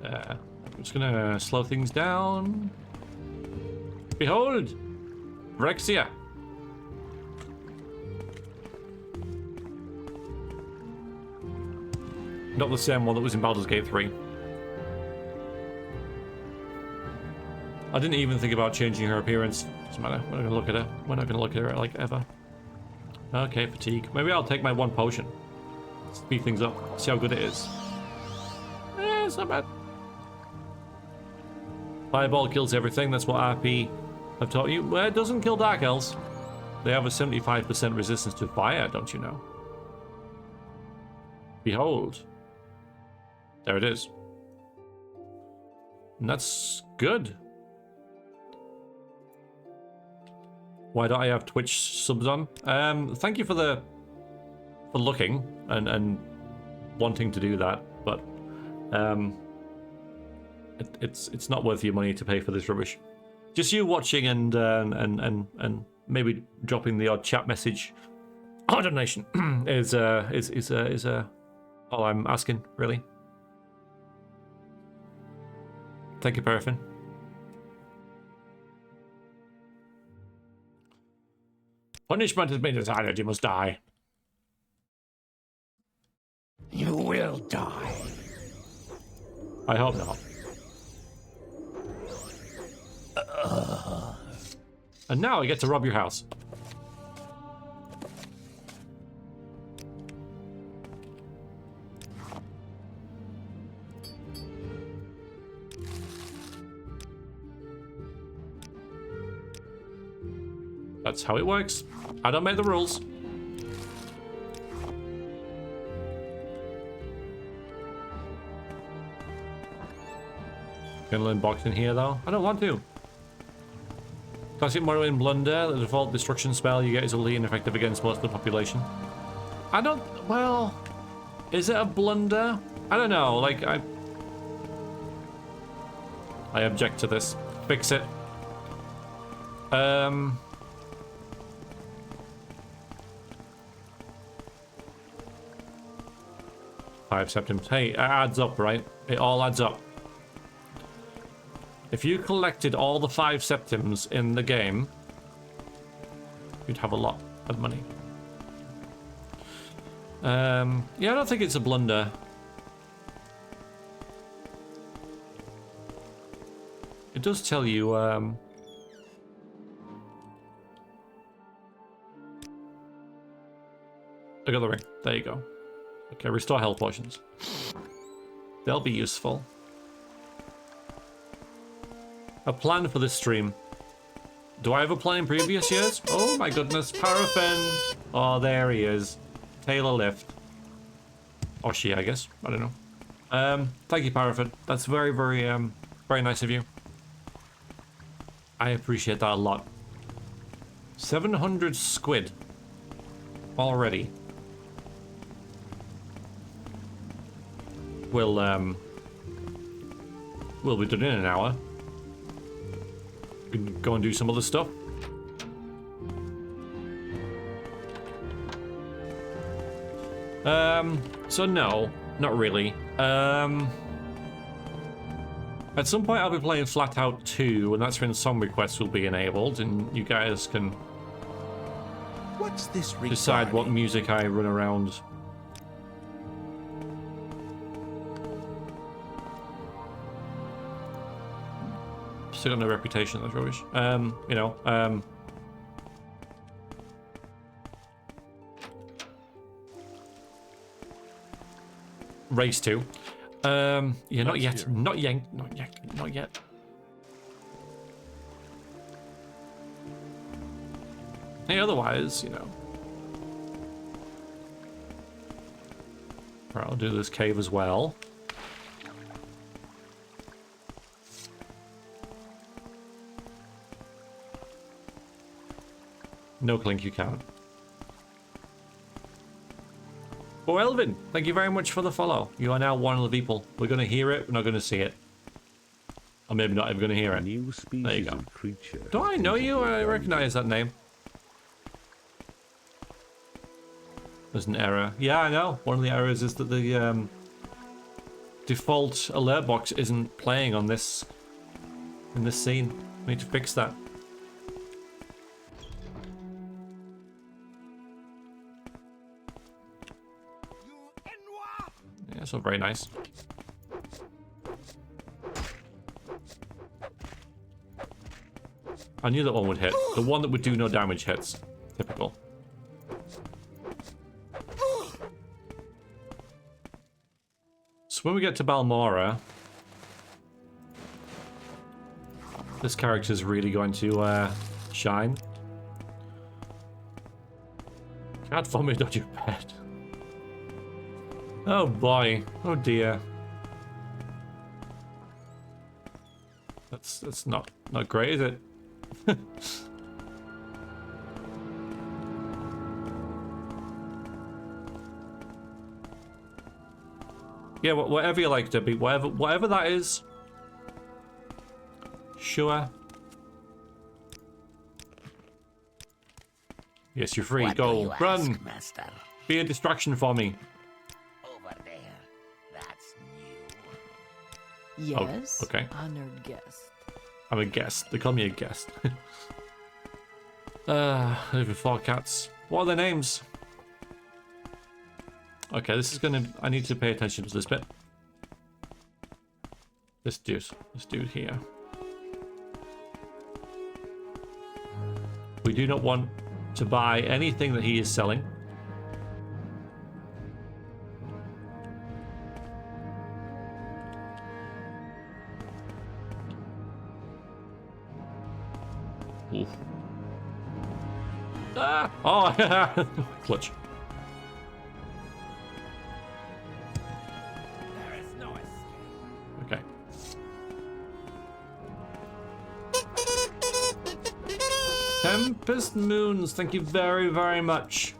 I'm just gonna slow things down. Behold! Rexia! Not the same one that was in Baldur's Gate 3. I didn't even think about changing her appearance. Doesn't matter. We're not gonna look at her. We're not gonna look at her like ever. Okay, fatigue. Maybe I'll take my one potion. Speed things up. See how good it is. It's not bad. Fireball kills everything. That's what RP have taught you. Well, it doesn't kill Dark Elves. They have a 75% resistance to fire, don't you know? Behold. There it is. And that's good. Why don't I have Twitch subs on? Thank you for looking and wanting to do that, but it's not worth your money to pay for this rubbish. Just you watching and maybe dropping the odd chat message or donation is all I'm asking, really. Thank you, Paraffin. Punishment has been decided. You must die. You will die. I hope not. And now I get to rob your house. That's how it works. I don't make the rules. Gonna learn boxing here though. I don't want to. Classic Morrowind blunder. The default destruction spell you get is only ineffective against most of the population. I don't. Well, is it a blunder? I don't know. Like I object to this. Fix it. 5 septims. Hey, it adds up, right? It all adds up. If you collected all the 5 septims in the game, you'd have a lot of money. Yeah, I don't think it's a blunder. It does tell you, look at the ring. There you go. Okay, restore health potions. They'll be useful. A plan for this stream. Do I have a plan in previous years? Oh my goodness, Paraffin. Oh, there he is. Taylor Lift. Or she, I guess. I don't know. Thank you, Paraffin. That's very, very, very nice of you. I appreciate that a lot. 700 squid. Already. We'll be done in an hour. We can go and do some other stuff. So no, not really. At some point I'll be playing Flat Out 2, and that's when song requests will be enabled, and you guys can What's this decide what music I run around. Still got no reputation, that's rubbish. You know, Race 2. Yeah, not yet. Not yet. Not yet. Not yet. Hey, otherwise, you know. Right, I'll do this cave as well. No Clink, you can't. Oh, Elvin, thank you very much for the follow. You are now one of the people. We're going to hear it, we're not going to see it. Or maybe not even going to hear it. New species there you go. Of creature. Do I know you? I recognize that name. There's an error. Yeah, I know. One of the errors is that the default alert box isn't playing on this in this scene. We need to fix that. Yeah, so very nice. I knew that one would hit. The one that would do no damage hits. Typical. So when we get to Balmora, this character's really going to shine. Can't vomit on your bed. Oh boy. Oh dear. That's not great, is it? Yeah, whatever you like, Debbie. Whatever that is. Sure. Yes, you're free. Go. Run. Master? Be a distraction for me. Over there. That's new. Yes. Oh, okay. Honored guest. I'm a guest. They call me a guest. Over 4 cats. What are their names? Okay, this is gonna... I need to pay attention to this bit. This dude here. We do not want to buy anything that he is selling. Oof. Ah! Oh, clutch. Okay. Tempest Moons, thank you very, very much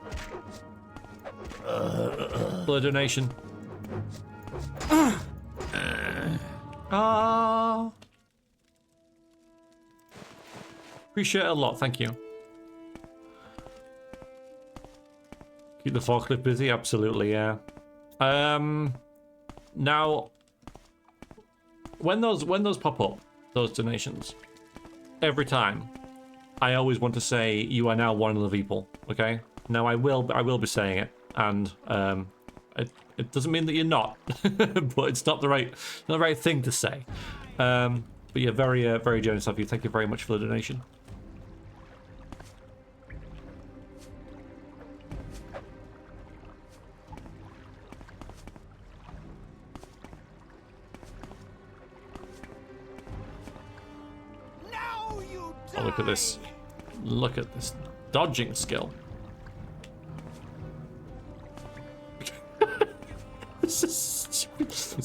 for the donation. Appreciate it a lot, thank you. Keep the forklift busy, absolutely, yeah. Now, when those pop up, those donations, every time, I always want to say you are now one of the people. Okay. Now I will be saying it, and it doesn't mean that you're not, but it's not the right thing to say. But yeah, very generous of you. Thank you very much for the donation. Oh, look at this. Look at this dodging skill. This is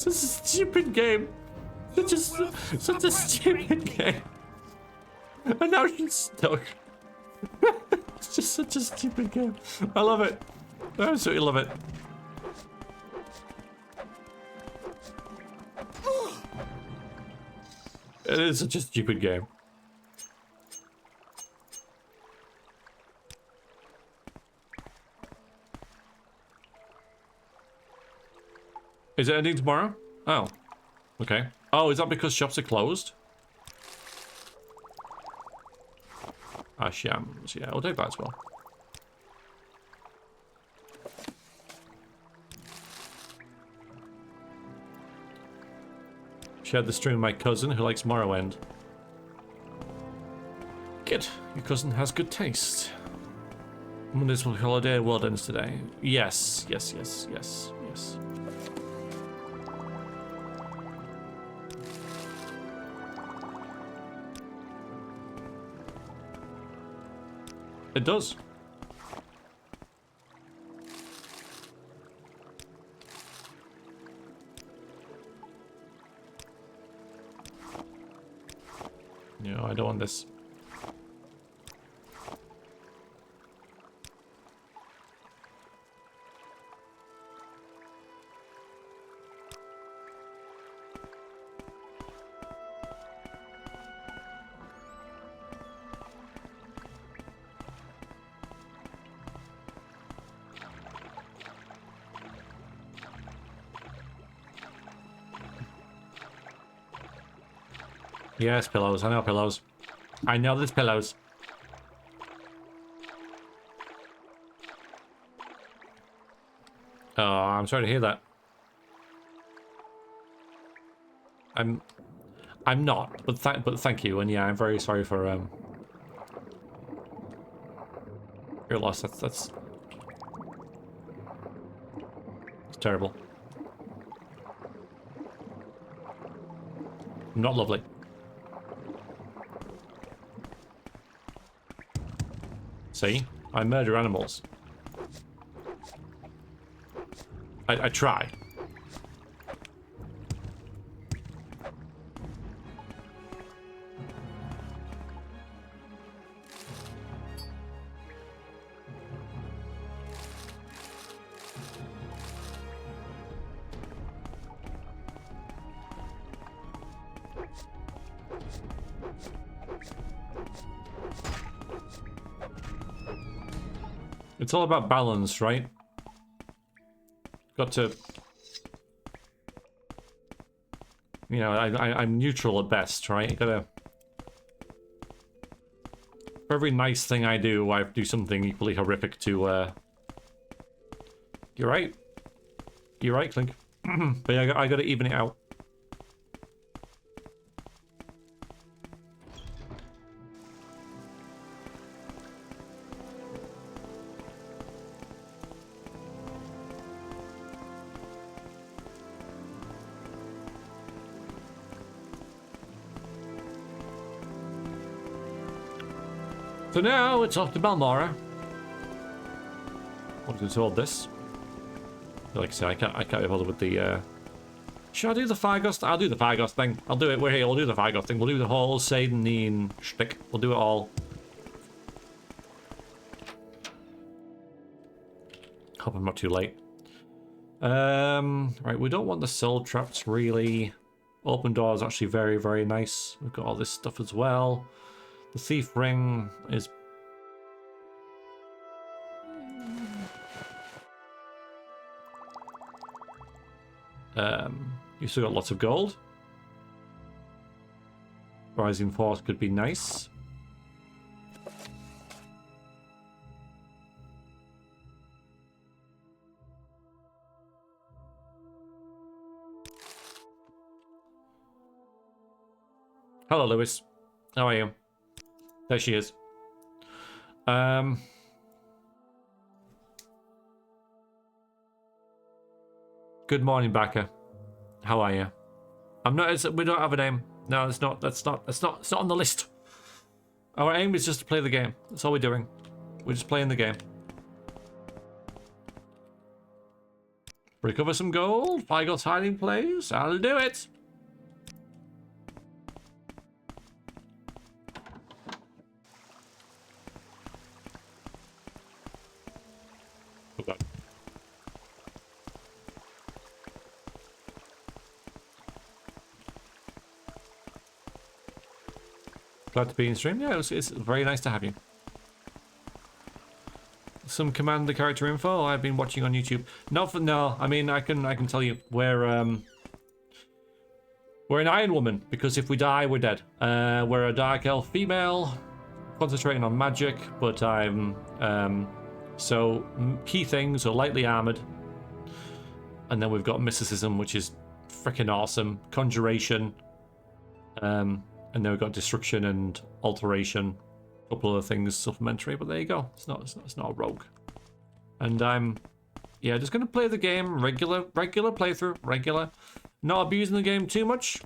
a stupid game. Such a stupid game. And now she's stuck. It's just such a stupid game. I love it. I absolutely love it. It is such a stupid game. Is it ending tomorrow? Oh. Okay. Oh, is that because shops are closed? Ah, shams. Yeah, I'll take that as well. Shared the stream with my cousin who likes Morrowind. Good. Your cousin has good taste. Monday's holiday, world ends today. Yes. It does. No, I don't want this. Yes, pillows. I know pillows. I know there's pillows. Oh, I'm sorry to hear that. I'm not, but thank you, and yeah, I'm very sorry for your loss. That's terrible. Not lovely. See? I murder animals. I try. It's all about balance, right? Got to... You know, I'm neutral at best, right? Gotta... For every nice thing I do something equally horrific to, You're right. You're right, Clink. But yeah, I gotta even it out. So now it's off to Balmora. What was told this? Like I said, I can't be bothered with the. Should I do the Fargos? I'll do the Fargos thing. I'll do it. We're here. We'll do the Fargos thing. We'll do the whole Seidenine shtick. We'll do it all. Hope I'm not too late. Right, we don't want the soul traps really. Open door is actually very, very nice. We've got all this stuff as well. The thief ring is... you still got lots of gold. Rising Force could be nice. Hello, Lewis. How are you? There she is. Good morning, Baka. How are you? I'm not. We don't have a name. No, it's not. It's not on the list. Our aim is just to play the game. That's all we're doing. We're just playing the game. Recover some gold. Figo's hiding place. I'll do it. Oh God. Glad to be in stream. Yeah, it's very nice to have you. Some Commander character info I've been watching on YouTube. No. I mean, I can tell you we're an Iron Woman because if we die, we're dead. We're a Dark Elf female, concentrating on magic, but I'm so key things are lightly armored, and then we've got mysticism, which is freaking awesome. Conjuration, and then we've got destruction and alteration. A couple of things supplementary, but there you go. It's not a rogue. And I'm just gonna play the game regular playthrough, regular, not abusing the game too much.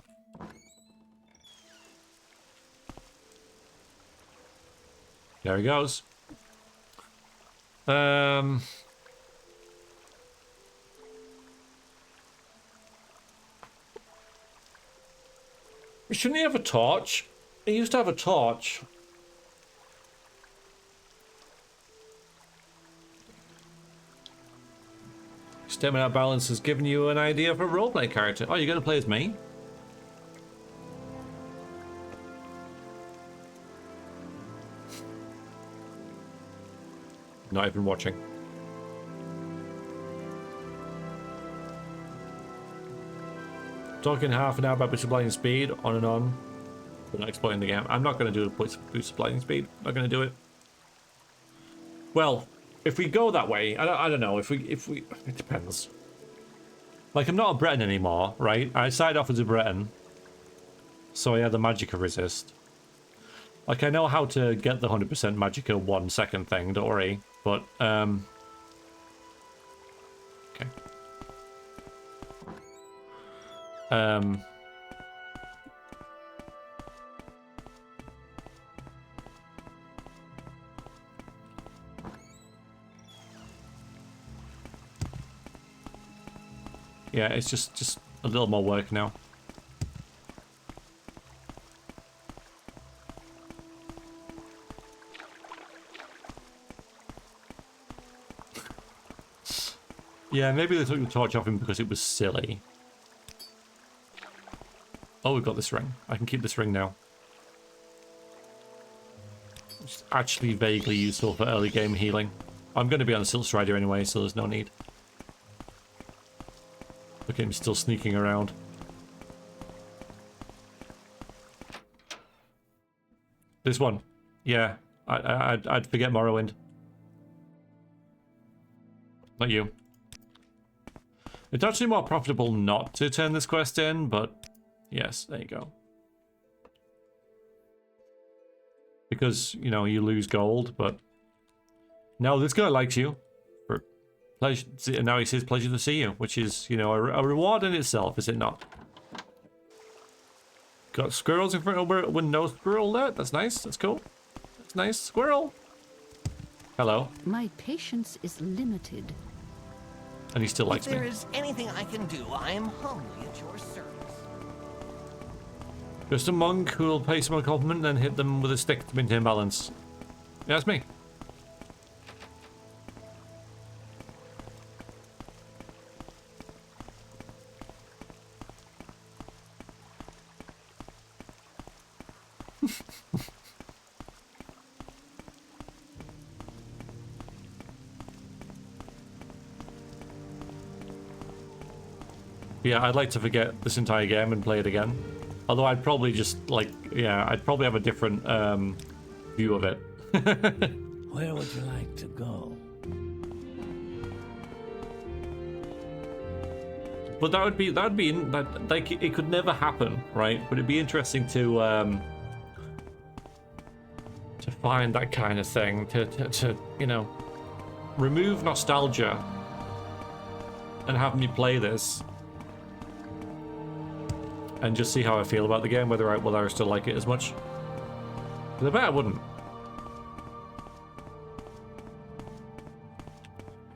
There he goes. Shouldn't he have a torch? He used to have a torch. Stamina balance has given you an idea of a roleplay character. Oh, you're going to play as me? Not even watching. Talking half an hour about boost of blinding speed, on and on. But not exploiting the game. I'm not going to do a boost of blinding speed. I'm not going to do it. Well, if we go that way, I don't know. If we, it depends. Like, I'm not a Breton anymore, right? I started off as a Breton, so I had the Magicka resist. Like, I know how to get the 100% Magicka 1 second thing, don't worry. But, okay. Yeah, it's just a little more work now. Yeah, maybe they took the torch off him because it was silly. Oh, we've got this ring. I can keep this ring now. It's actually vaguely useful for early game healing. I'm going to be on Silt Strider anyway, so there's no need. Look at him still sneaking around. This one. Yeah, I'd forget Morrowind. Not you. It's actually more profitable not to turn this quest in, but yes, there you go. Because, you know, you lose gold, but no, this guy likes you. For pleasure, now he says pleasure to see you, which is, you know, a reward in itself, is it not? Got squirrels in front of where with no squirrel there. That's nice. That's cool. That's nice. Squirrel. Hello. My patience is limited. And he still likes me. If there is anything I can do, I am humbly at your service. Just a monk who will pay someone a compliment and then hit them with a stick to maintain balance. Yeah, that's me. Yeah, I'd like to forget this entire game and play it again. Although I'd probably just, like, yeah, I'd probably have a different view of it. Where would you like to go? But that like, it could never happen, right? But it'd be interesting to find that kind of thing, to you know, remove nostalgia and have me play this. And just see how I feel about the game, whether I still like it as much. But I bet I wouldn't.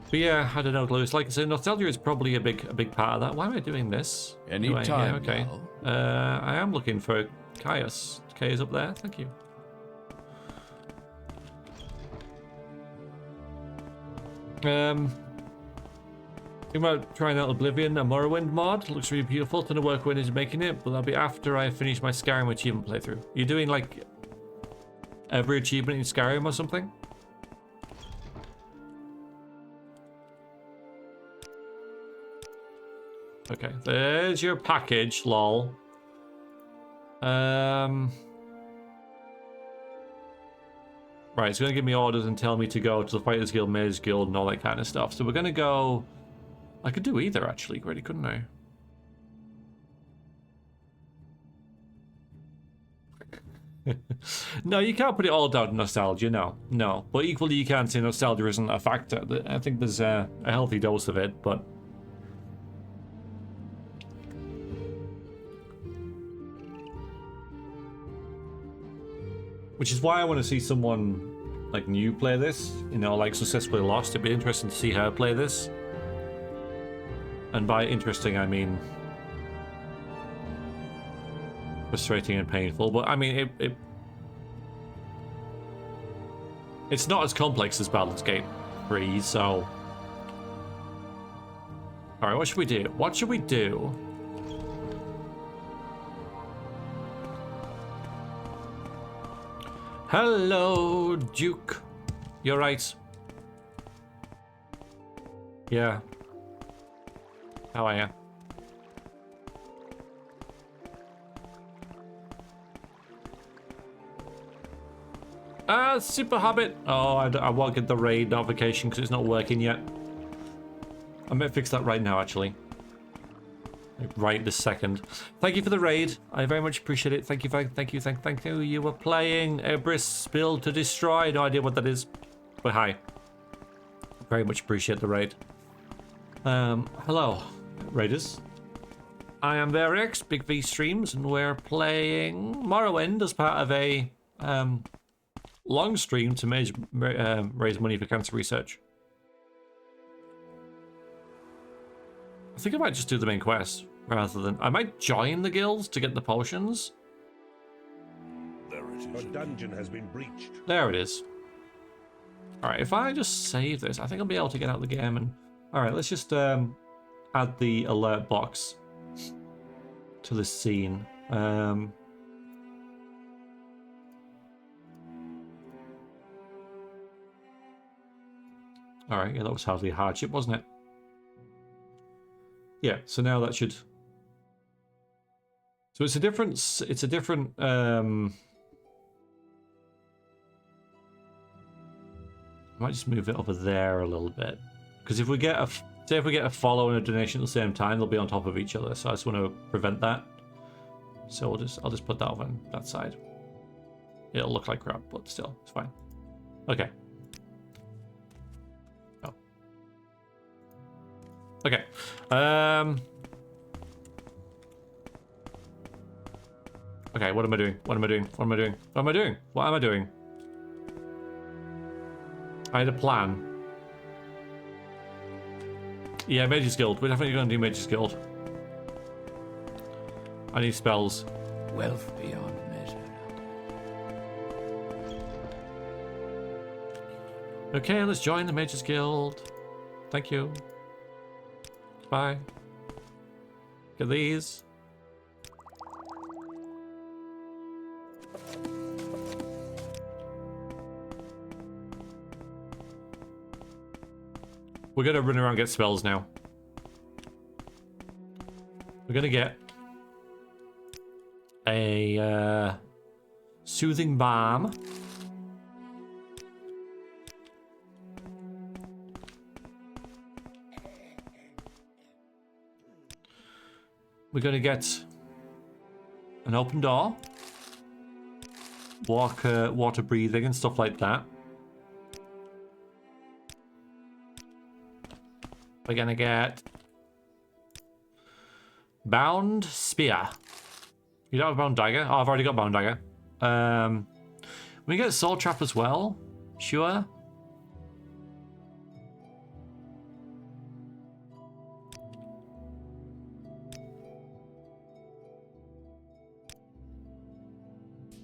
But yeah, I don't know, Lewis. Like I said, nostalgia is probably a big part of that. Why am I doing this? Anytime. Yeah, okay. I am looking for Caius. Caius up there. Thank you. Thinking about trying out Oblivion, a Morrowind mod. Looks really beautiful. Ton of work went into making it, but that'll be after I finish my Skyrim achievement playthrough. You're doing like every achievement in Skyrim or something? Okay, there's your package, lol. Right, it's gonna give me orders and tell me to go to the Fighters Guild, Maze Guild, and all that kind of stuff. So we're gonna go. I could do either, actually, really, couldn't I? No, you can't put it all down to nostalgia, no. But equally, you can't say nostalgia isn't a factor. I think there's a healthy dose of it, but... Which is why I want to see someone, like, new play this. You know, like, successfully lost. It'd be interesting to see her play this. And by interesting, I mean frustrating and painful. But I mean, it's not as complex as Baldur's Gate 3. So, all right, what should we do? What should we do? Hello, Duke. You're right. Yeah. How are you? Super Habit. Oh, I won't get the raid notification because it's not working yet. I might fix that right now, actually. Like, right this second. Thank you for the raid. I very much appreciate it. Thank you. You were playing Ebris Build to Destroy. No idea what that is. But hi. Very much appreciate the raid. Hello. Raiders. I am Varix, Big V Streams, and we're playing Morrowind as part of a long stream to raise money for cancer research. I think I might just do the main quest rather than... I might join the guilds to get the potions. There it is. A dungeon has been breached. There it is. Alright, if I just save this, I think I'll be able to get out the game and... Alright, let's just add the alert box to the scene. All right, yeah, that was hardly a hardship, wasn't it? Yeah, so now that should... So it's a different, I might just move it over there a little bit. Because if we get a, say if we get a follow and a donation at the same time, they'll be on top of each other. So I just want to prevent that. So I'll just put that over on that side. It'll look like crap, but still, it's fine. Okay. Oh. Okay. Okay, what am I doing? What am I doing? What am I doing? What am I doing? What am I doing? I had a plan. Yeah, Mage's Guild. We're definitely going to do Mage's Guild. I need spells. Wealth beyond measure. Okay, let's join the Mage's Guild. Thank you. Bye. Get these. We're gonna run around and get spells now. We're gonna get a soothing balm. We're gonna get an open door, water breathing and stuff like that. We're gonna get bound spear. You don't have bound dagger? Oh, I've already got bound dagger. We get soul trap as well. Sure.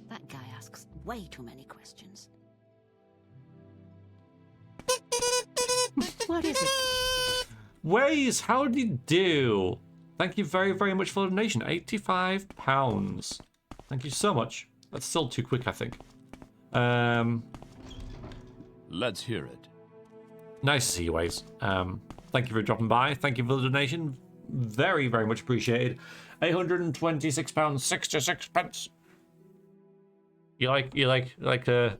That guy asks way too many questions. What is it? Ways, how did you do? Thank you very, very much for the donation. £85. Thank you so much. That's still too quick, I think. Let's hear it. Nice to see you, Ways. Thank you for dropping by. Thank you for the donation. Very, very much appreciated. £826.66. You like a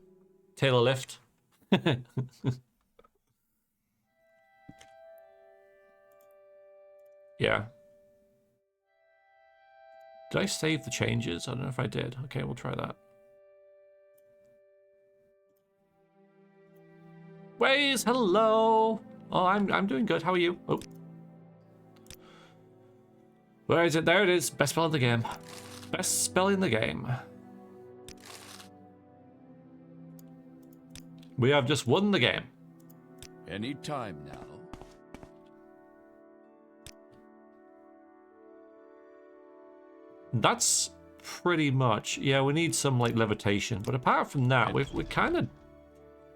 Taylor lift? Yeah. Did I save the changes? I don't know if I did. Okay, we'll try that. Ways, hello. Oh, I'm doing good. How are you? Oh. Where is it? There it is. Best spell in the game. Best spell in the game. We have just won the game. Any time now. That's pretty much... Yeah, we need some, like, levitation. But apart from that, we're kind of...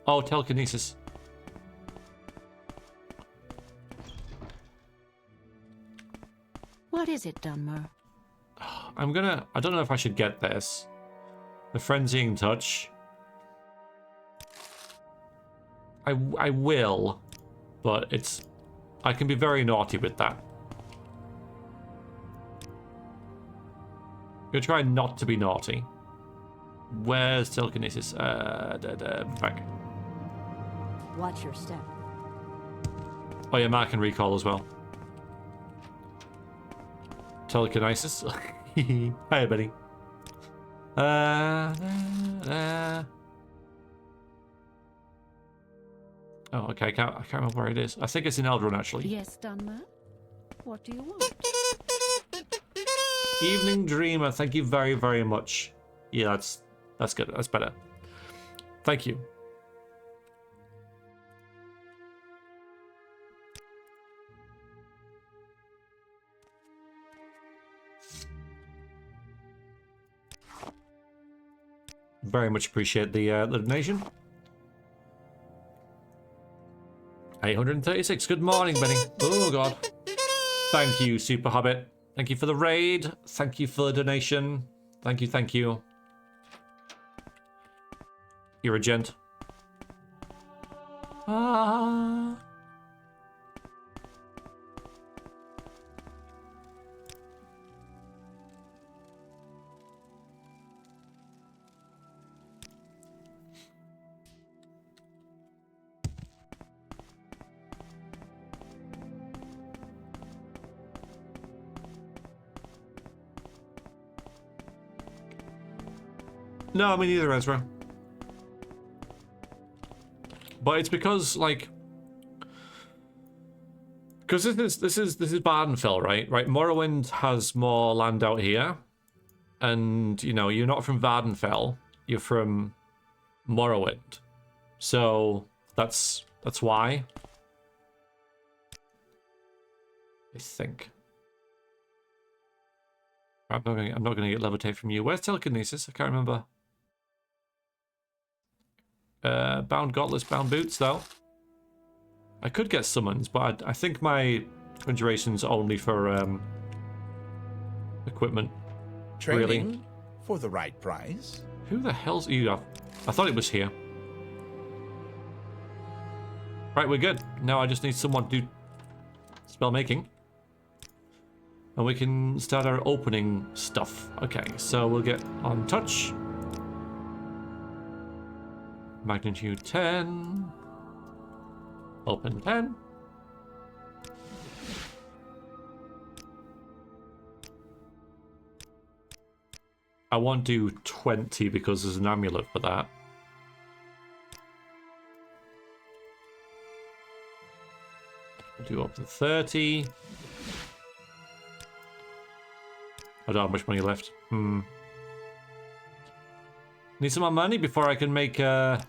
Oh, telekinesis. What is it, Dunmer? I'm gonna... I don't know if I should get this. The frenzying touch. I will. But it's... I can be very naughty with that. I'm gonna try not to be naughty. Where's telekinesis? Back. Watch your step. Oh yeah, Mark can recall as well. Telekinesis. Hi, buddy. Oh, okay. I can't remember where it is. I think it's in Eldrun, actually. Yes, Dunmer. What do you want? Evening Dreamer, thank you very, very much. Yeah, that's good. That's better. Thank you. Very much appreciate the donation. 836. Good morning, Benny. Oh God. Thank you, Super Hobbit. Thank you for the raid. Thank you for the donation. Thank you, thank you. You're a gent. Ah. No, me neither, Ezra. But it's because, like, because this is Vardenfell, right? Right. Morrowind has more land out here, and you know you're not from Vardenfell. You're from Morrowind, so that's why. I think. I'm not gonna get levitate from you. Where's telekinesis? I can't remember. Bound gauntlets, bound boots, though. I could get summons, but I think my conjuration's only for equipment. Training really. for the right price. Who the hell's you? I thought it was here. Right, we're good. Now I just need someone to do spell making. And we can start our opening stuff. Okay, so we'll get on touch. Magnitude 10. Open 10. I won't do 20 because there's an amulet for that. I'll do up to 30. I don't have much money left. Need some more money before I can make that.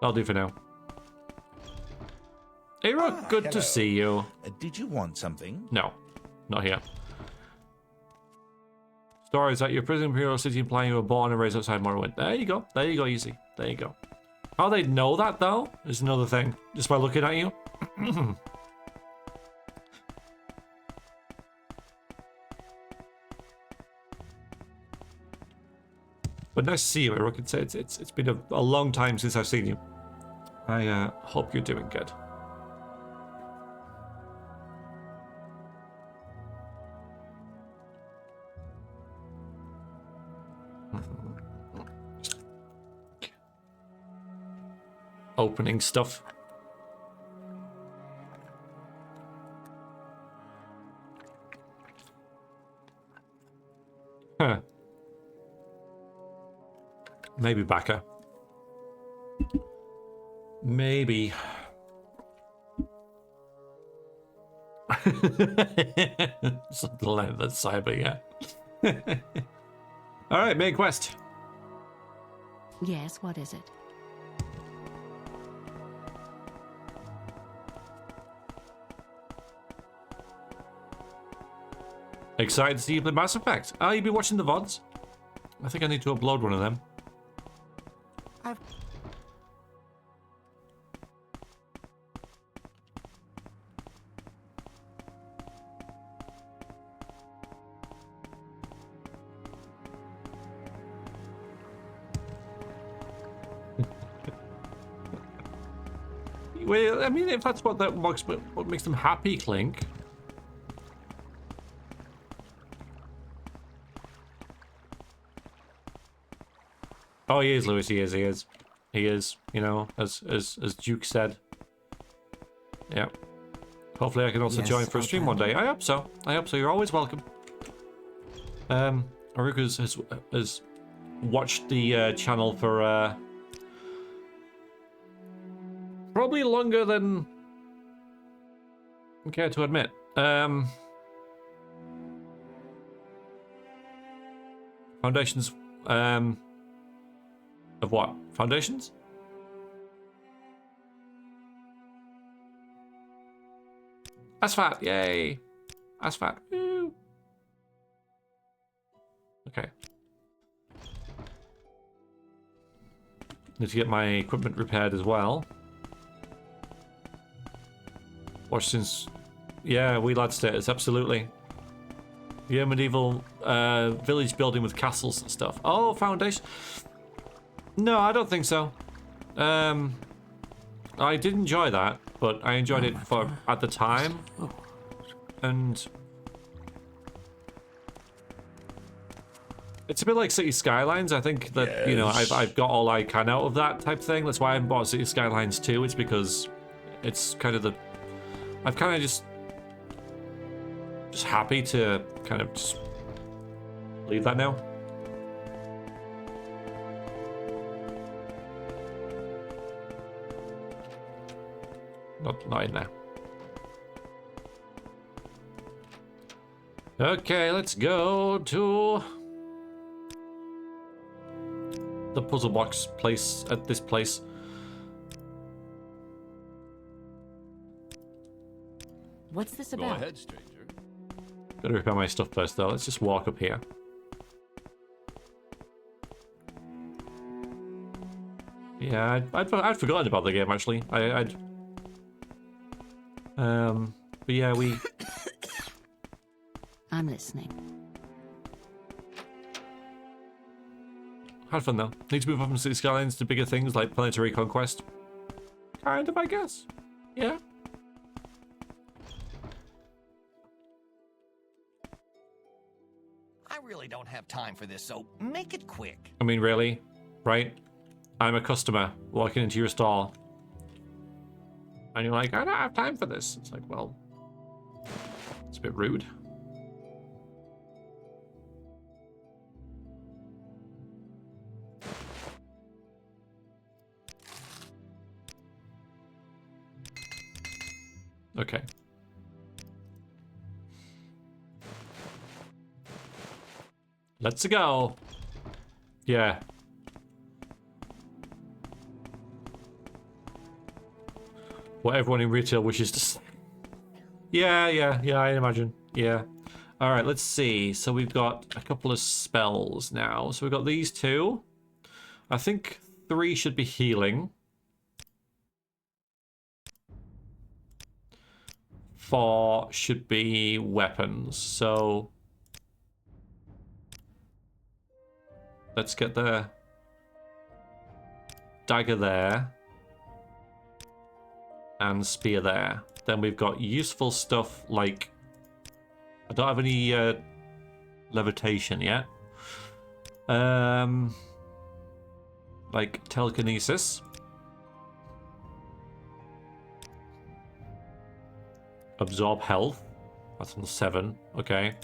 I'll do for now. Hey, Rook, good hello. to see you. Did you want something? No, not here. Story is that your prison imperial city implying you were born and raised outside Morrowind. There you go. There you go, easy. There you go. How they'd know that, though, is another thing. Just by looking at you. But nice to see you, Rook. It's been a long time since I've seen you. I hope you're doing good. Opening stuff. Huh. Maybe backer. Maybe. Something like that, cyber, yeah. Alright, main quest. Yes, what is it? Excited to see you play Mass Effect. Oh, you've been watching the VODs? I think I need to upload one of them. Well, I mean, if that's what makes them happy, Clink. Oh, he is, Lewis. He is. He is. He is. You know, as Duke said. Yeah. Hopefully, I can also join for a stream one day. I hope so. I hope so. You're always welcome. Aruka has watched the channel for probably longer than I care to admit. Foundations. Of what? Foundations? Asphalt, yay! Asphalt, woo! Okay. Need to get my equipment repaired as well. Washington's... Yeah, we lad status, absolutely. Yeah, medieval village building with castles and stuff. Oh, foundation. No, I don't think so. I did enjoy that, but I enjoyed it for at the time, and it's a bit like City Skylines. I think that you know I've got all I can out of that type thing. That's why I haven't bought City Skylines 2. It's because it's kind of I've kind of just happy to kind of just leave that now. Not in there. Okay, let's go to the puzzle box place at this place. What's this Go about? ahead, stranger. Gotta repair my stuff first, though. Let's just walk up here. Yeah, I'd forgotten about the game actually. But yeah, we. I'm listening. Had fun though. Need to move up from City Skylines to bigger things like Planetary Conquest. Kind of, I guess. Yeah. I really don't have time for this, so make it quick. I mean, really? Right? I'm a customer walking into your store. And you're like, I don't have time for this. It's like, well, it's a bit rude. Okay. Let's go. Yeah. What everyone in retail wishes to say. Yeah, I imagine. Yeah. All right, let's see. So we've got a couple of spells now. So we've got these two. I think 3 should be healing. 4 should be weapons. So let's get the dagger there. And spear there. Then we've got useful stuff like... I don't have any levitation yet. Like telekinesis. Absorb health. That's on 7. Okay.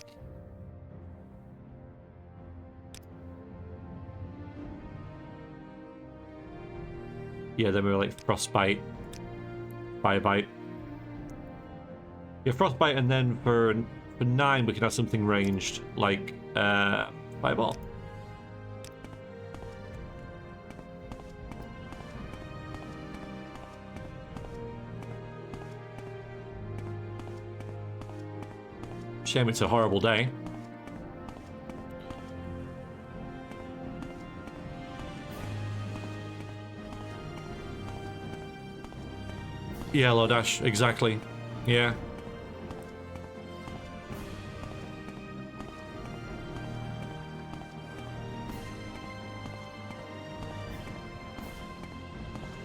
Yeah, then we were like frostbite. Firebite. Yeah, frostbite, and then for 9 we can have something ranged like fireball. Shame it's a horrible day. Yeah, Lodash, exactly. Yeah.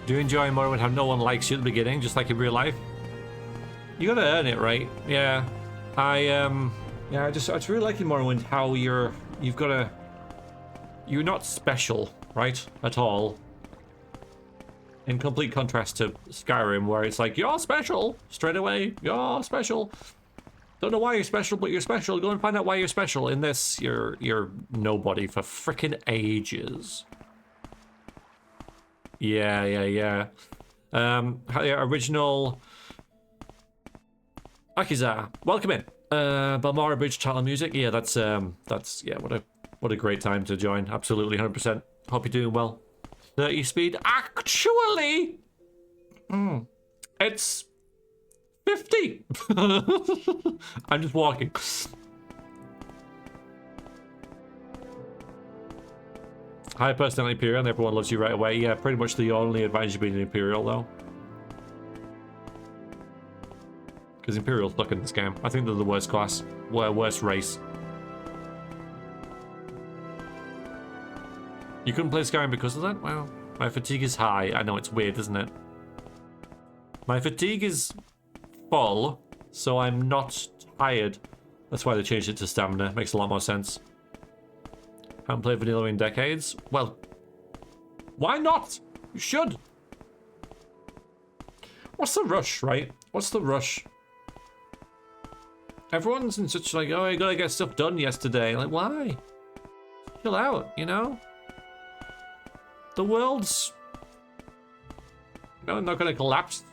Do you enjoy Morrowind how no one likes you at the beginning, just like in real life? You gotta earn it, right? Yeah. I just really like in Morrowind how you're not special, right? At all. In complete contrast to Skyrim, where it's like, you're special! Straight away, you're special! Don't know why you're special, but you're special. Go and find out why you're special. In this, you're nobody for frickin' ages. Yeah. Original... Akiza, welcome in. Balmora Bridge title music. Yeah, that's yeah, what a great time to join. Absolutely, 100%. Hope you're doing well. 30 speed. Actually, it's 50. I'm just walking. High personality Imperial, and everyone loves you right away. Yeah, pretty much the only advantage of being an Imperial, though. Because Imperials suck in this game. I think they're the worst class. Worst race. You couldn't play Skyrim because of that? Well, my fatigue is high. I know it's weird, isn't it? My fatigue is full, so I'm not tired. That's why they changed it to stamina. Makes a lot more sense. Haven't played vanilla in decades? Well, why not? You should. What's the rush, right? What's the rush? Everyone's in such like, oh, I gotta get stuff done yesterday. Like, why? Chill out, you know? The world's not gonna collapse.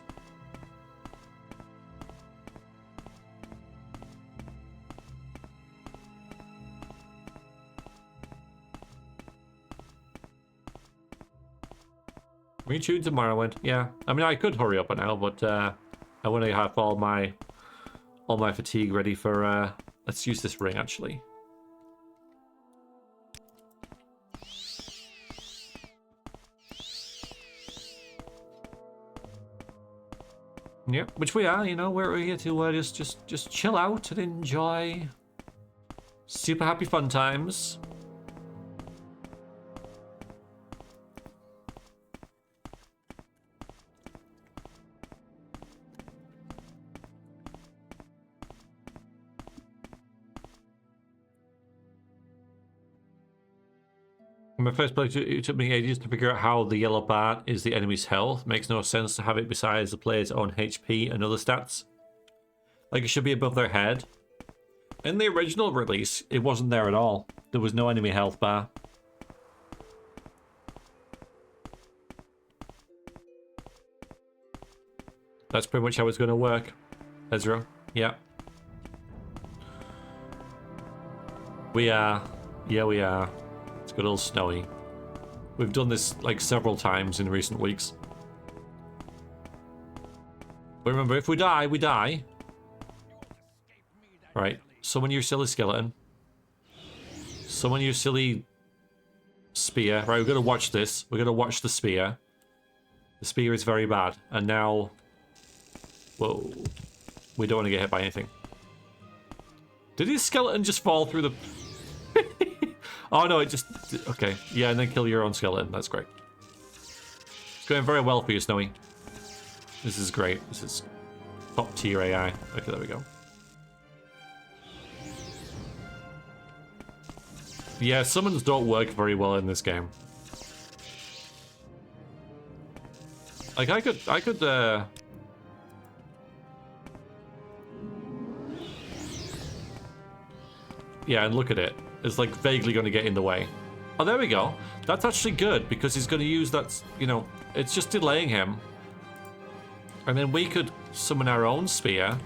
Retune to Morrowind. Yeah, I mean I could hurry up now, but I want to have all my fatigue ready for. Let's use this ring actually. Yeah, which we are. You know, we're here to just chill out and enjoy super happy fun times. In my first playthrough, it took me ages to figure out how the yellow bar is the enemy's health. Makes no sense to have it besides the player's own HP and other stats. Like it should be above their head. In the original release, it wasn't there at all. There was no enemy health bar. That's pretty much how it's going to work. Ezra, yeah. We are. Yeah, we are. It's got all snowy. We've done this like several times in recent weeks. But remember, if we die, we die. Right. Summon your silly skeleton. Summon your silly spear. Right, we're gonna watch this. We're gonna watch the spear. The spear is very bad. And now... Whoa. We don't want to get hit by anything. Did his skeleton just fall through the... Oh no, it just... Okay, yeah, and then kill your own skeleton. That's great. It's going very well for you, Snowy. This is great. This is top tier AI. Okay, there we go. Yeah, summons don't work very well in this game. Like, I could, yeah, and look at it. It's like vaguely going to get in the way. Oh, there we go. That's actually good because he's going to use that, you know, it's just delaying him. And then we could summon our own spear.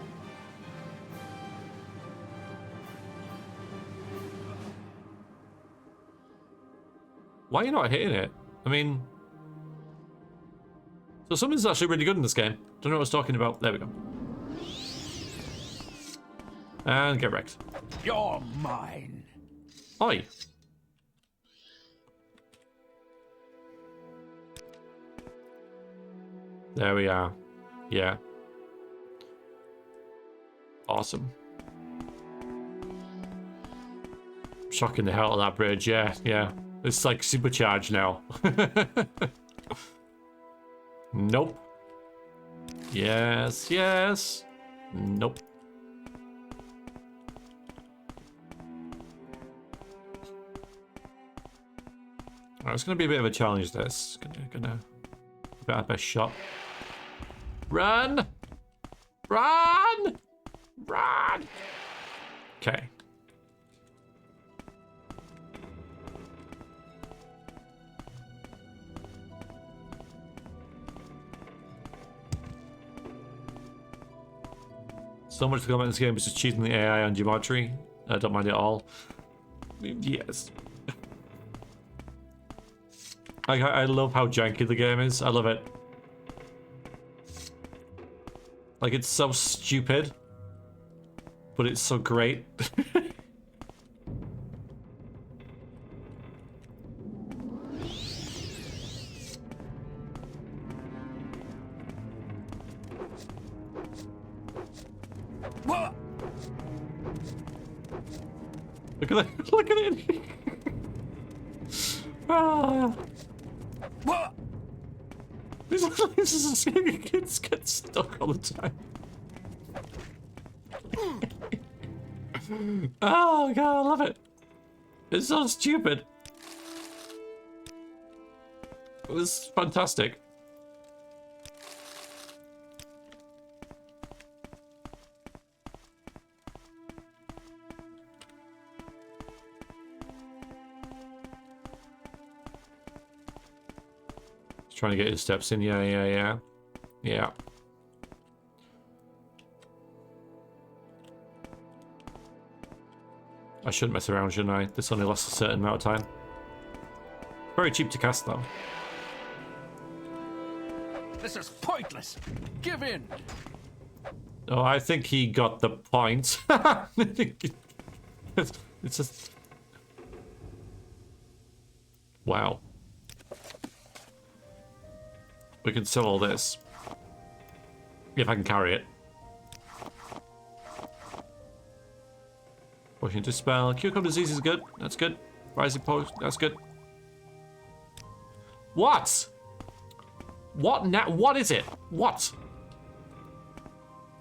Why are you not hitting it? I mean... So summon's actually really good in this game. Don't know what I was talking about. There we go. And get wrecked. You're mine. Oi. There we are. Yeah. Awesome. Shocking the hell out of that bridge. Yeah, yeah. It's like supercharged now. Nope. Yes, yes. Nope. Alright, it's gonna be a bit of a challenge, this. Gonna give it our best shot. Run! Run! Run! Okay. So much to comment in this game is just cheating the AI on geometry. I don't mind it at all. Yes. I love how janky the game is. I love it. Like, it's so stupid, but it's so great. Look at that! Look at it! Ah. This is kids get stuck all the time. Oh god, I love it. It's so stupid. It was fantastic. Trying to get his steps in. Yeah. I shouldn't mess around, shouldn't I? This only lasts a certain amount of time. Very cheap to cast, though. This is pointless. Give in. Oh, I think he got the point. It's just... Wow. We can sell all this. If I can carry it. Pushing to spell. Cucumber disease is good. That's good. Rising post. That's good. What? What now? What is it? What?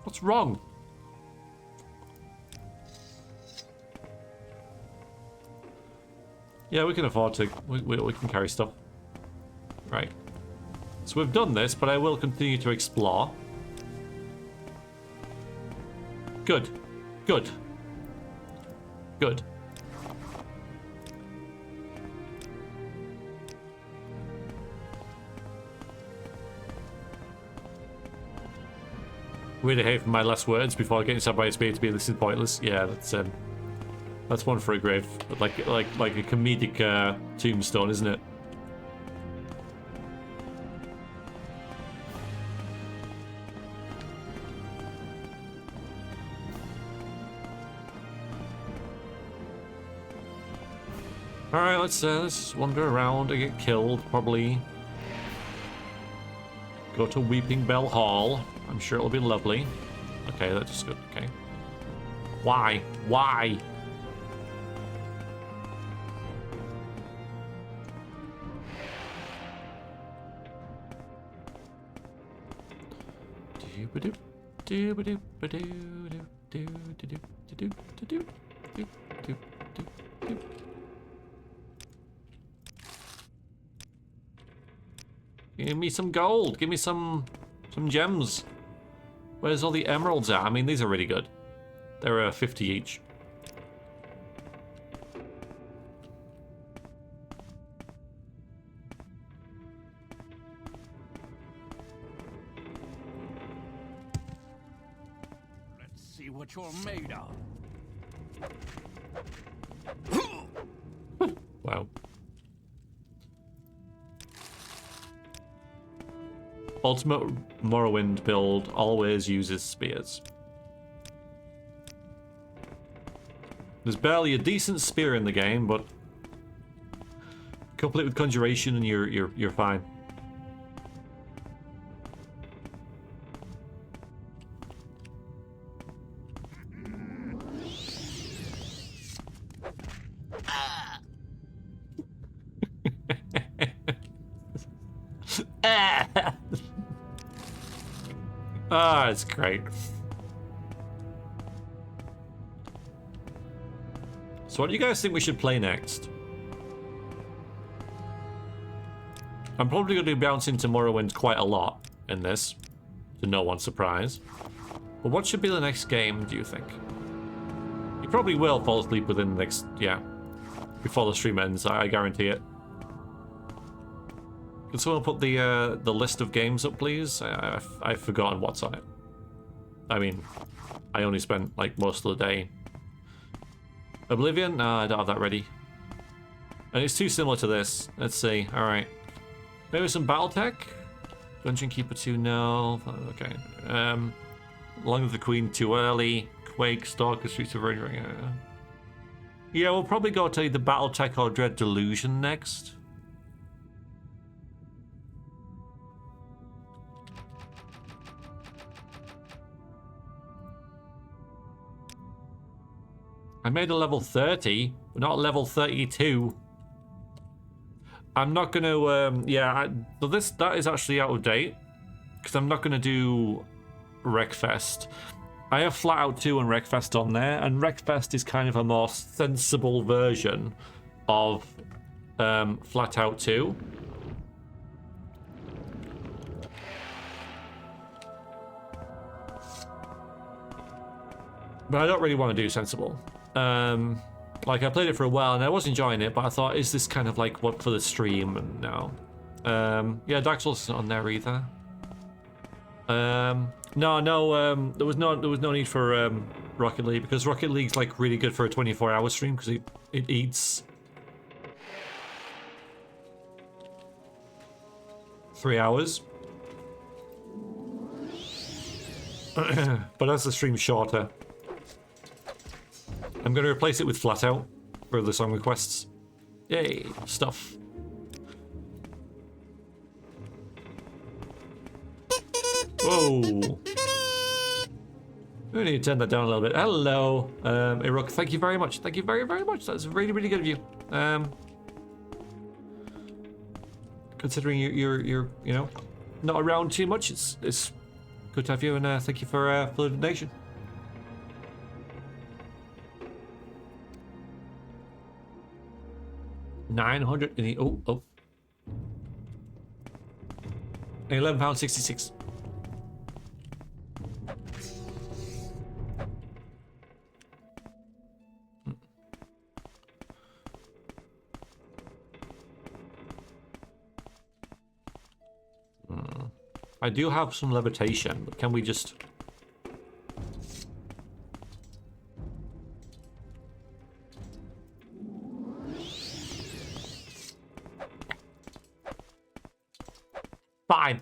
What's wrong? Yeah, we can afford to. We can carry stuff. Right. So we've done this, but I will continue to explore. Good. Good. Good. Really hate for my last words before getting stabbed by a spear to be this is pointless. Yeah, that's one for a grave, like a comedic tombstone, isn't it? All right, let's wander around and get killed. Probably go to Weeping Bell Hall. I'm sure it'll be lovely. Okay, that's just good. Okay. Why? Why? Give me some gold. Give me some gems. Where's all the emeralds at? I mean, these are really good. They're 50 each. Let's see what you're made of. Wow. Ultimate Morrowind build always uses spears. There's barely a decent spear in the game, but couple it with conjuration and you're fine. Ah, it's great. So what do you guys think we should play next? I'm probably going to be bouncing to Morrowind quite a lot in this, to no one's surprise. But what should be the next game, do you think? You probably will fall asleep within the next, yeah, before the stream ends, I guarantee it. Can someone put the list of games up, please? I've forgotten what's on it. I mean, I only spent like most of the day. Oblivion? No, I don't have that ready. And it's too similar to this. Let's see. All right. Maybe some BattleTech? Dungeon Keeper 2, no. Okay. Long of the Queen, too early. Quake, Stalker, Streets of Rage. Yeah, we'll probably go to either BattleTech or Dread Delusion next. I made a level 30, but not level 32. I'm not gonna, yeah, but that is actually out of date, because I'm not gonna do Wreckfest. I have Flat Out 2 and Wreckfest on there, and Wreckfest is kind of a more sensible version of Flat Out 2. But I don't really want to do sensible. Like, I played it for a while and I was enjoying it, but I thought, is this kind of like what for the stream? And no. Yeah, Dark Souls isn't on there either. No, there was no need for Rocket League, because Rocket League's like really good for a 24-hour stream, because it eats 3 hours. But as the stream's shorter, I'm going to replace it with Flat Out for the song requests. Yay, stuff. Whoa. We need to turn that down a little bit. Hello, Iruk. Thank you very much. Thank you very, very much. That's really, really good of you. Considering you're you know, not around too much, it's good to have you, and thank you for the donation. $900 in the £11.66. I do have some levitation, but can we just... Fine.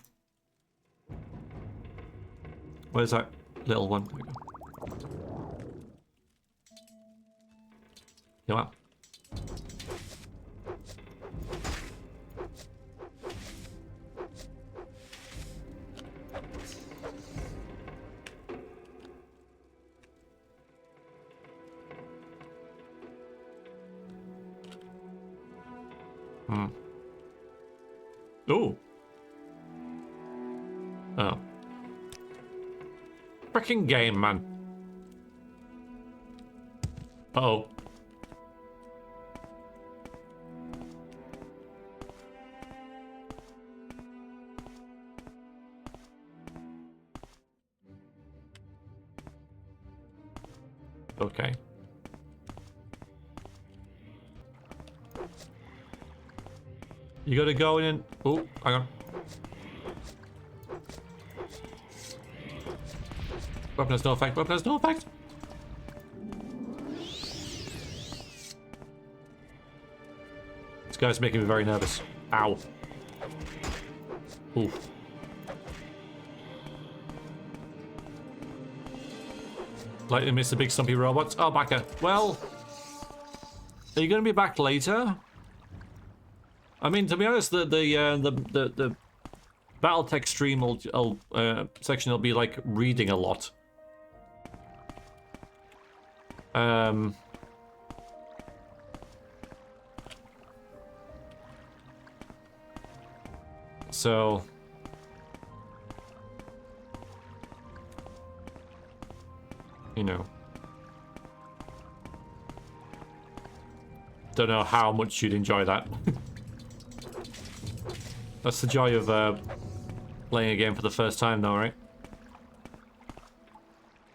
Where's that little one? Come on. Ooh. Oh. Frickin' game, man. Uh-oh. Okay. You gotta go in and... Oh, hang on. Weapon has no effect. Weapon has no effect. This guy's making me very nervous. Ow. Ooh. Lightning missed the big stumpy robots. Oh, backer. Well, are you going to be back later? I mean, to be honest, the BattleTech stream section will be like reading a lot. So you know, don't know how much you'd enjoy that. That's the joy of playing a game for the first time, though, right?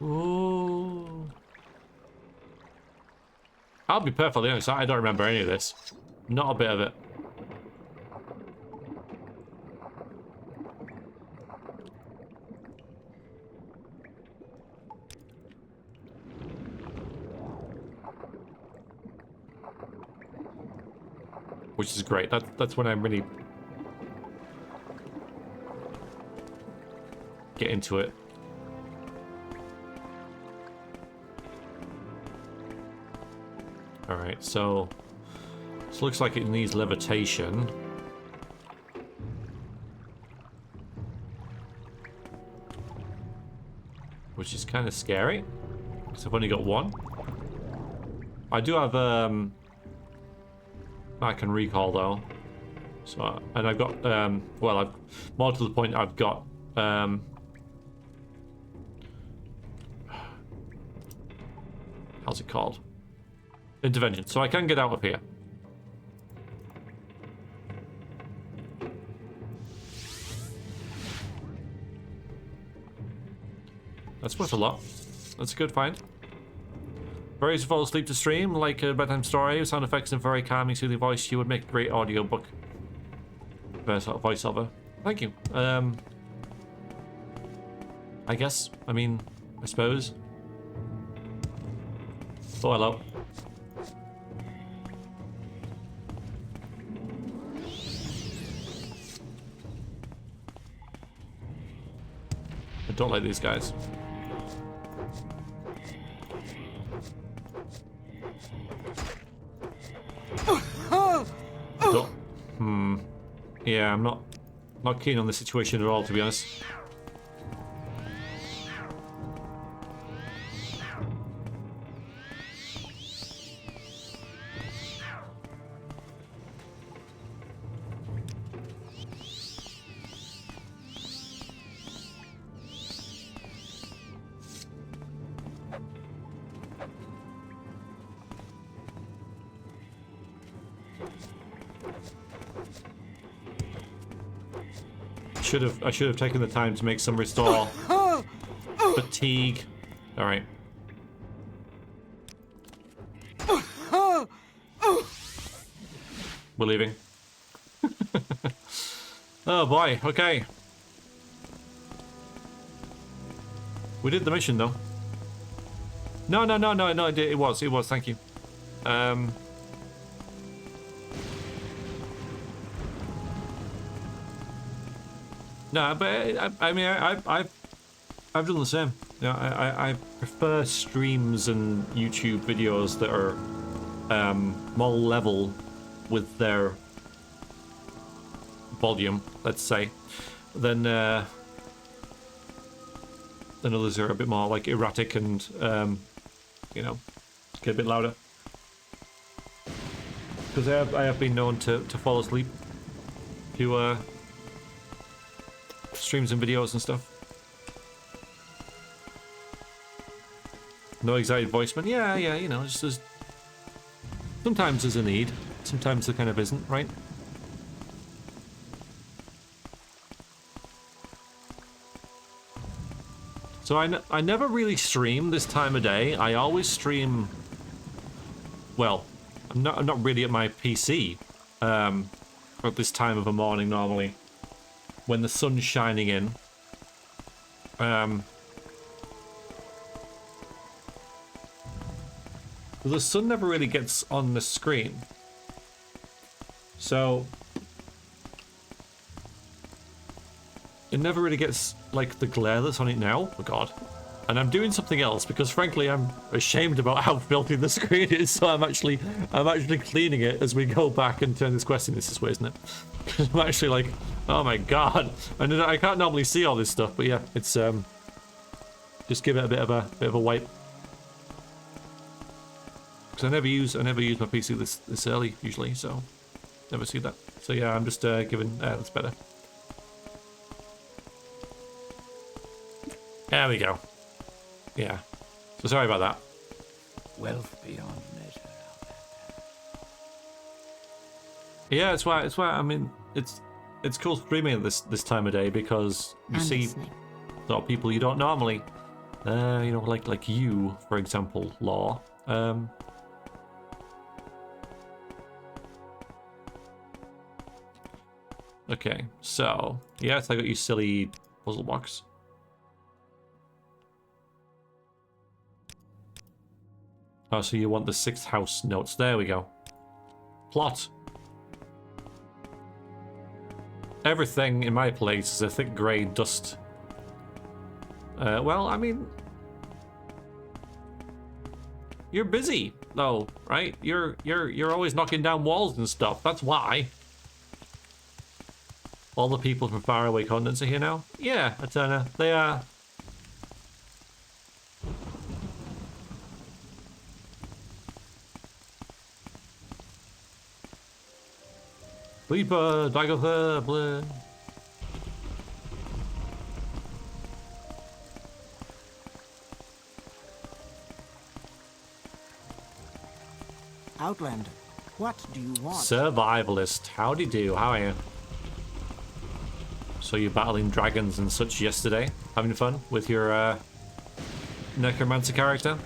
Ooh. I'll be perfectly honest, I don't remember any of this. Not a bit of it. Which is great. That's when I'm really get into it. Alright, so this looks like it needs levitation. Which is kind of scary, because I've only got one. I do have, I can recall though. So, and I've got, well, I've more to the point, I've got, how's it called? Intervention. So I can get out of here. That's worth a lot. That's a good find. Very easy to fall asleep to stream, like a bedtime story, with sound effects and very calming, soothing voice. You would make a great audiobook. Voiceover. Thank you. I guess. I mean, I suppose. Oh, hello. I don't like these guys. Yeah, I'm not keen on the situation at all, to be honest. I should have taken the time to make some restore fatigue. All right. We're leaving. Oh boy. Okay. We did the mission though. No. It was. Thank you. No, but I mean, I've done the same. You know, I prefer streams and YouTube videos that are more level with their volume, let's say, than others are a bit more like erratic and you know, get a bit louder. Because I have been known to fall asleep to streams and videos and stuff. No excited voiceman. Yeah, you know, just there's sometimes there's a need, sometimes there kind of isn't, right? So I never really stream this time of day. I always stream. Well, I'm not really at my PC at this time of the morning normally, when the sun's shining in. The sun never really gets on the screen, so it never really gets like the glare that's on it now. Oh god. And I'm doing something else because frankly I'm ashamed about how filthy the screen is, so I'm actually cleaning it as we go back and turn this quest in. This way, isn't it? I'm actually like, oh my god. And I can't normally see all this stuff, but yeah, it's just give it a bit of a wipe. Because I never use my PC this early usually, so never see that. So yeah, I'm just giving that's better. There we go. Yeah. So sorry about that. Wealth beyond measure. Yeah, it's why I mean it's cool streaming at this time of day because you see sort of people you don't normally you know, like you, for example, Law. Okay, so yes, I got you silly puzzle box. Oh, so you want the 6th house notes. There we go. Plot. Everything in my place is a thick grey dust. Well, I mean, you're busy though, right? You're always knocking down walls and stuff. That's why. All the people from faraway continents are here now? Yeah, Eterna, they are. Sleeper, Dagger, blah. Outlander, what do you want? Survivalist, howdy do, how are you? So you're battling dragons and such yesterday, having fun with your necromancer character?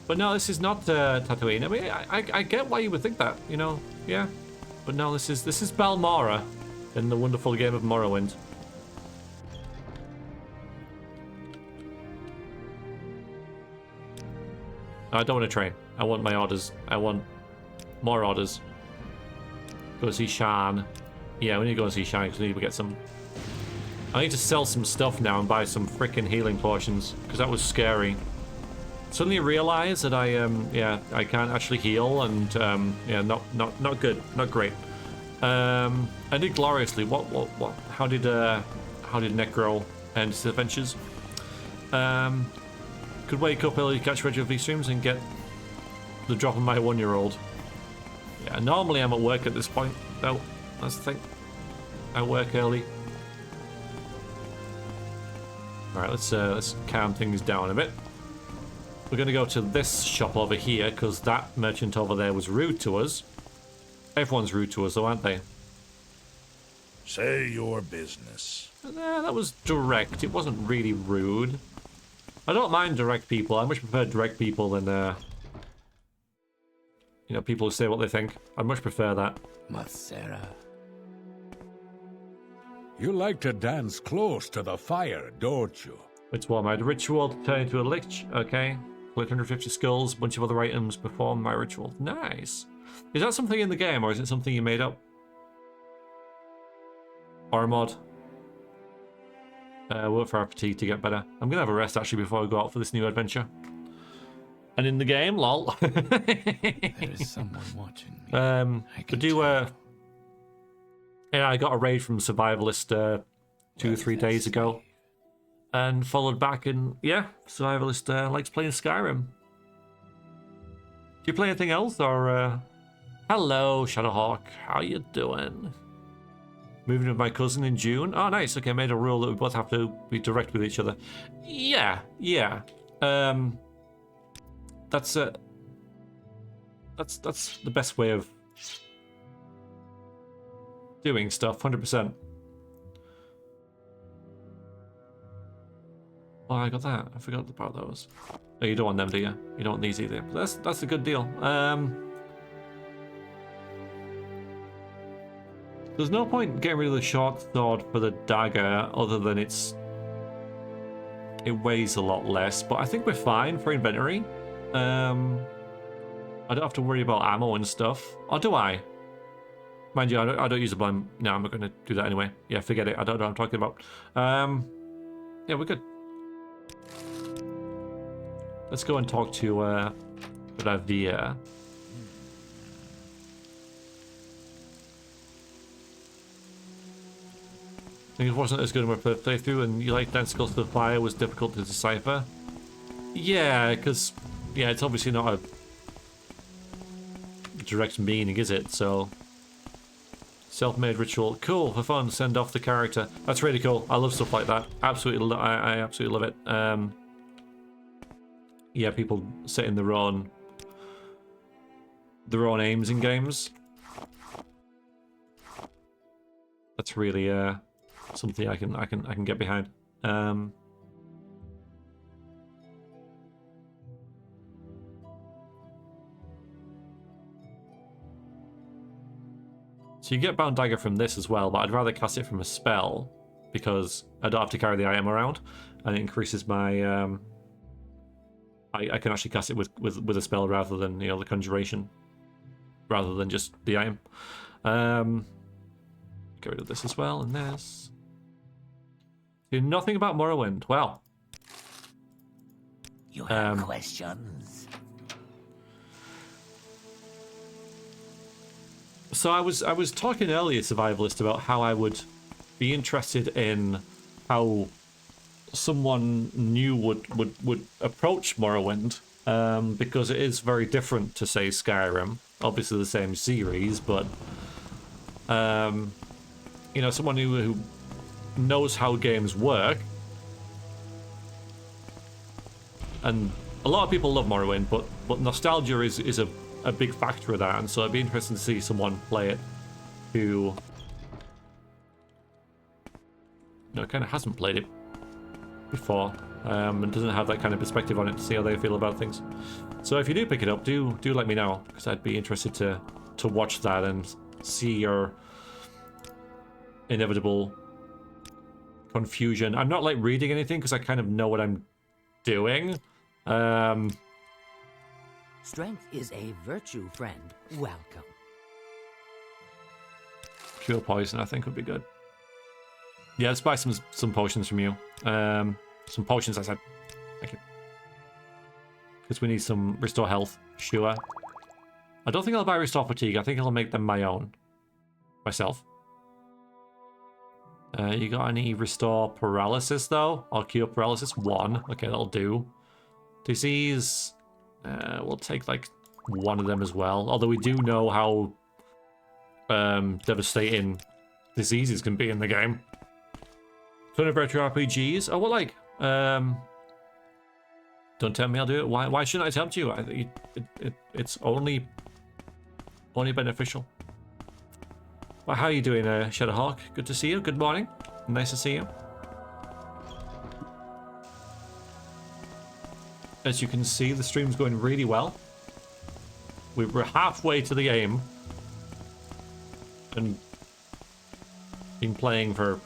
But no, this is not Tatooine. I mean, I get why you would think that, you know, yeah. But no, this is Balmora in the wonderful game of Morrowind. I don't want a train. I want my orders. I want more orders. Go see Shan. Yeah, we need to go and see Shan because we need to get some... I need to sell some stuff now and buy some freaking healing potions because that was scary. Suddenly realized that I can't actually heal and yeah, not good, not great. I did gloriously. What? How did Necro end his adventures? Could wake up early, catch regular V streams, and get the drop of my 1-year-old. Yeah, normally I'm at work at this point, though. That's the thing. I work early. All right, let's calm things down a bit. We're gonna go to this shop over here because that merchant over there was rude to us. Everyone's rude to us, though, aren't they? Say your business. That was direct. It wasn't really rude. I don't mind direct people. I much prefer direct people than, you know, people who say what they think. I much prefer that. Matsera. You like to dance close to the fire, don't you? It's what my ritual to turn into a lich. Okay. Collect 150 skulls, bunch of other items, perform my ritual. Nice. Is that something in the game or is it something you made up? Or a mod? Work for our fatigue to get better. I'm gonna have a rest actually before I go out for this new adventure. And in the game, lol. There is someone watching me. Yeah, I got a raid from Survivalist 2 or 3 days ago. And followed back and yeah, Survivalist likes playing Skyrim. Do you play anything else or hello Shadowhawk, how you doing? Moving with my cousin in June. Oh, nice. Okay, made a rule that we both have to be direct with each other. Yeah. That's the best way of doing stuff. 100%. Oh, I got that. I forgot about those. Oh, you don't want them, do you? You don't want these either. But that's a good deal. There's no point getting rid of the short sword for the dagger other than it weighs a lot less, but I think we're fine for inventory. I don't have to worry about ammo and stuff. Or do I? Mind you, I don't use a blind. No, I'm not going to do that anyway. Yeah, forget it. I don't know what I'm talking about. Yeah, we're good. Let's go and talk to Ravia. I think it wasn't as good in my first playthrough, and you like dance close to the fire was difficult to decipher. Yeah, because it's obviously not a direct meaning, is it? So, self-made ritual, cool for fun. Send off the character. That's really cool. I love stuff like that. Absolutely, I absolutely love it. Yeah, people setting their own aims in games. That's really something I can get behind. So you get Bound Dagger from this as well, but I'd rather cast it from a spell because I don't have to carry the item around, and it increases my. I can actually cast it with a spell rather than the conjuration, rather than just the item. Get rid of this as well and this. Do nothing about Morrowind. Well, you have questions. So I was talking earlier, Survivalist, about how I would be interested in how someone new would approach Morrowind because it is very different to, say, Skyrim. Obviously the same series, but you know, someone who knows how games work. And a lot of people love Morrowind, but nostalgia is a big factor of that, and so it'd be interesting to see someone play it who, you know, kind of hasn't played it before, and doesn't have that kind of perspective on it to see how they feel about things. So if you do pick it up, do let me know, because I'd be interested to watch that and see your inevitable confusion. I'm not like reading anything because I kind of know what I'm doing. Strength is a virtue, friend. Welcome. Cure poison, I think, would be good. Yeah, let's buy some potions from you. Some potions, I said. Thank you. Because we need some restore health. Sure. I don't think I'll buy restore fatigue. I think I'll make them my own. Myself. You got any restore paralysis, though? Or cure paralysis? 1. Okay, that'll do. Disease. We'll take, like, 1 of them as well. Although we do know how devastating diseases can be in the game. 200 retro RPGs. Oh, well, like, don't tell me I'll do it. Why shouldn't I tempt you? It's only beneficial. Well, how are you doing, Shadowhawk? Good to see you. Good morning. Nice to see you. As you can see, the stream's going really well. We're halfway to the game. And been playing for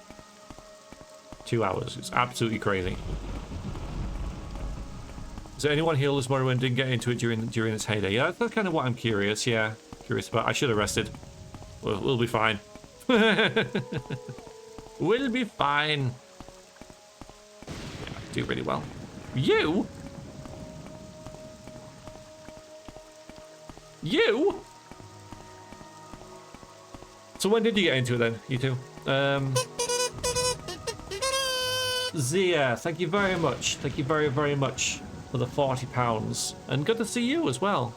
2 hours. It's absolutely crazy. Is there anyone here this Morrowind didn't get into it during its heyday? Yeah, that's kind of what I'm curious. Yeah, curious about. I should have rested. We'll be fine. We'll be fine. Yeah, do really well. You? You? So when did you get into it then, you two? Zia, thank you very much. Thank you very, very much for the £40. And good to see you as well.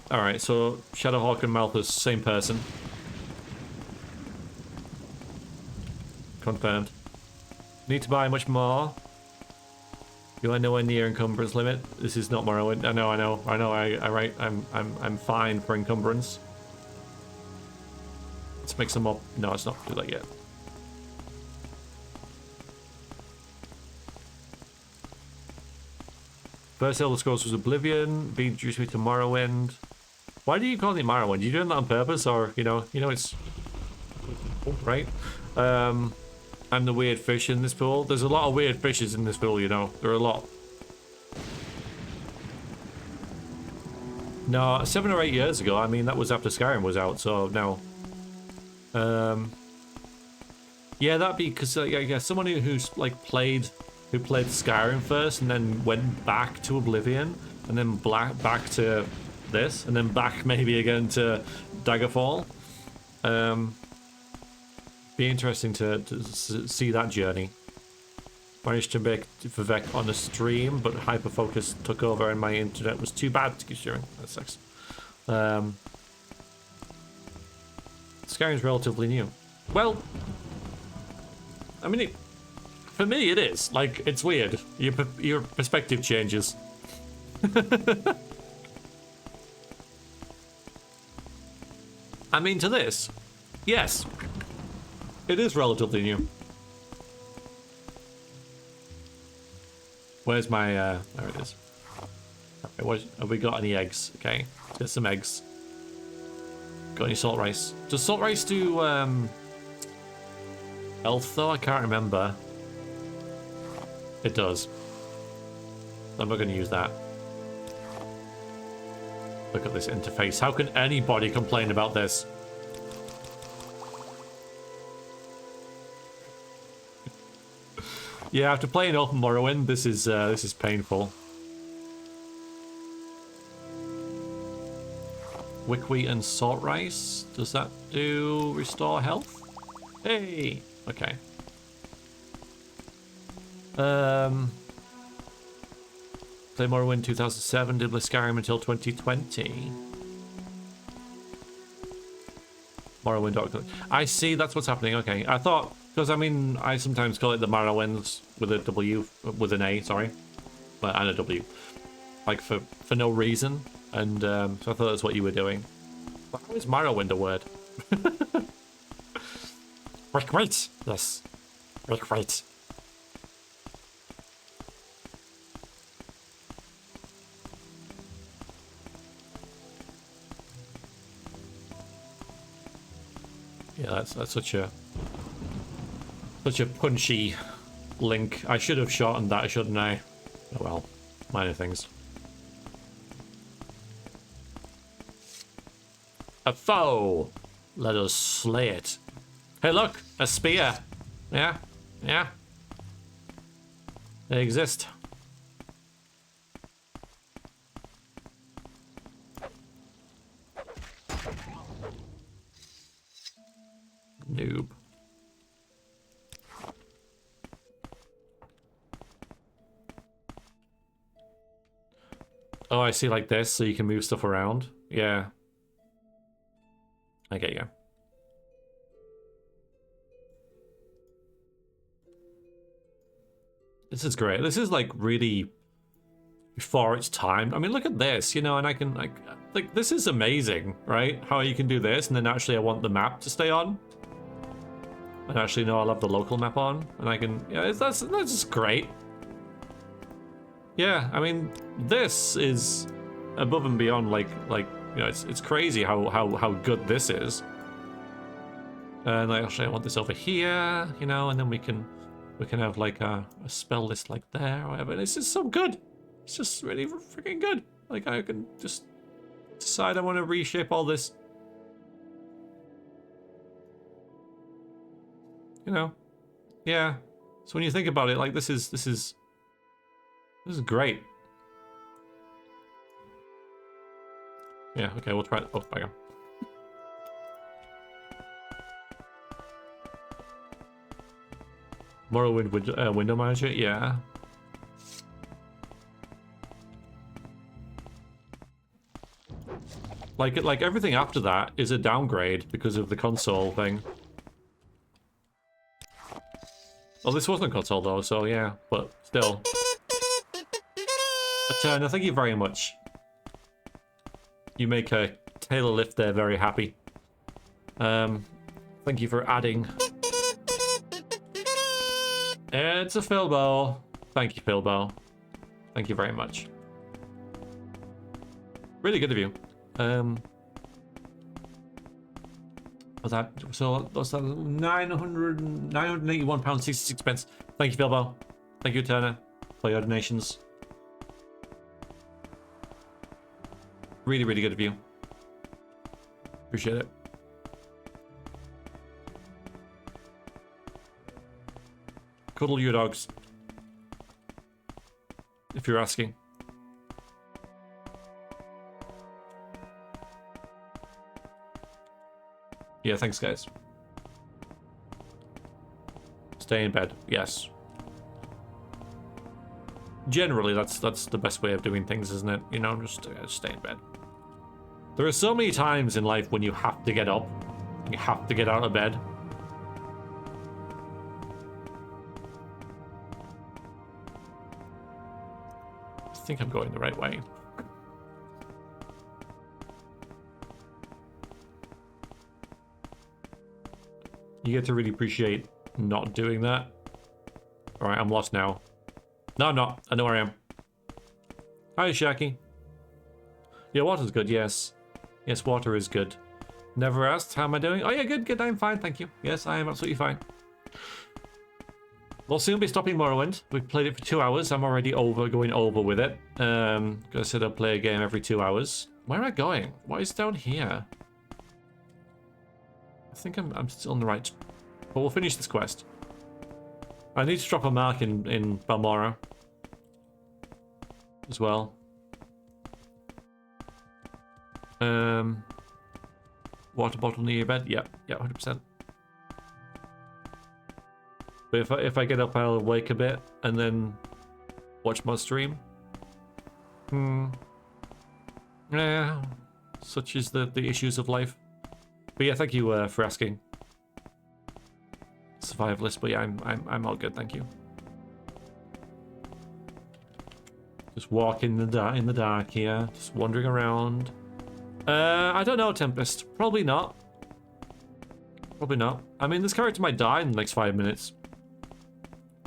Alright, so Shadowhawk and Malthus, same person. Confirmed. Need to buy much more. You are nowhere near encumbrance limit. This is not Morrowind. I know. I'm fine for encumbrance. Let's make some more. No, it's not do that yet. First Elder Scrolls was Oblivion. Be introduced me to Morrowind. Why do you call it Morrowind? You doing that on purpose, or you know it's right? I'm the weird fish in this pool. There's a lot of weird fishes in this pool, you know. There are a lot. No, 7 or 8 years ago. I mean, that was after Skyrim was out, so no. Yeah, that'd be because yeah, someone who's like played Skyrim first and then went back to Oblivion and then back to this and then back maybe again to Daggerfall. Be interesting to see that journey. Managed to make Vivek on a stream, but hyperfocus took over and my internet was too bad to keep sharing. That sucks. Skyrim's relatively new. Well, I mean, for me it is. Like, it's weird. Your perspective changes. I mean, to this, yes. It is relatively new. Where's my, there it is. Okay, have we got any eggs? Okay, let's get some eggs. Got any salt rice? Does salt rice do, health though? I can't remember. It does. I'm not going to use that. Look at this interface. How can anybody complain about this? Yeah, after playing open Morrowind, this is painful. Wickwheat and salt rice. Does that do restore health? Hey! Okay. Play Morrowind 2007, did with Skyrim until 2020. Morrowind. I see, that's what's happening. Okay, I thought, because I mean, I sometimes call it the Morrowinds with a W, with an A, sorry, but and a W, like for no reason, and so I thought that's what you were doing. But how is Morrowind a word? Wait, yes, wait. Yeah, that's such a punchy link. I should have shortened that, shouldn't I? Oh well, minor things. A foe! Let us slay it. Hey look! A spear! Yeah? Yeah? They exist. Noob. Oh, I see, like this, so you can move stuff around. Yeah. I get you. This is great. This is like really before its time. I mean, look at this, you know, and I can like this is amazing, right? How you can do this, and then actually I want the map to stay on. And actually, no, I'll have the local map on, and I can, yeah, that's just great. Yeah, I mean, this is above and beyond, like you know, it's crazy how good this is. And like, actually, I want this over here, you know, and then we can have like a spell list like there or whatever. And it's just so good. It's just really freaking good. Like I can just decide I want to reshape all this. You know, yeah. So when you think about it, like this is great. Yeah. Okay, we'll try it. Oh, bye. Morrowind window manager, yeah. Like everything after that is a downgrade because of the console thing. Oh, this wasn't a console though, so yeah, but still. Turner, thank you very much. You make a Taylor Lift there very happy. Thank you for adding. It's a Philbo. Thank you, Philbo. Thank you very much. Really good of you. What's that? So what's that? £981.66. Thank you, Philbo. Thank you, Turner, for your donations. Really, really good of you. Appreciate it. Cuddle your dogs. If you're asking. Yeah, thanks guys. Stay in bed, yes. Generally, that's the best way of doing things, isn't it? You know, just stay in bed. There are so many times in life when you have to get up. You have to get out of bed. I think I'm going the right way. You get to really appreciate not doing that. Alright, I'm lost now. No, I'm not. I know where I am. Hi, Shaki. Yeah, water's good, yes. Yes, water is good. Never asked, how am I doing? Oh yeah, good, I'm fine, thank you. Yes, I am absolutely fine. We'll soon be stopping Morrowind. We've played it for 2 hours. I'm already going over with it. Gonna sit up, play a game every 2 hours. Where am I going? What is down here? I think I'm still on the right. But we'll finish this quest. I need to drop a mark in Balmora as well. Water bottle near your bed? Yep, 100%. But if I get up, I'll wake a bit and then watch my stream. Yeah, such is the issues of life. But yeah, thank you for asking. Survivalist, but yeah, I'm all good, thank you. Just walking in the dark here, just wandering around. I don't know, Tempest. Probably not. Probably not. I mean, this character might die in the next 5 minutes.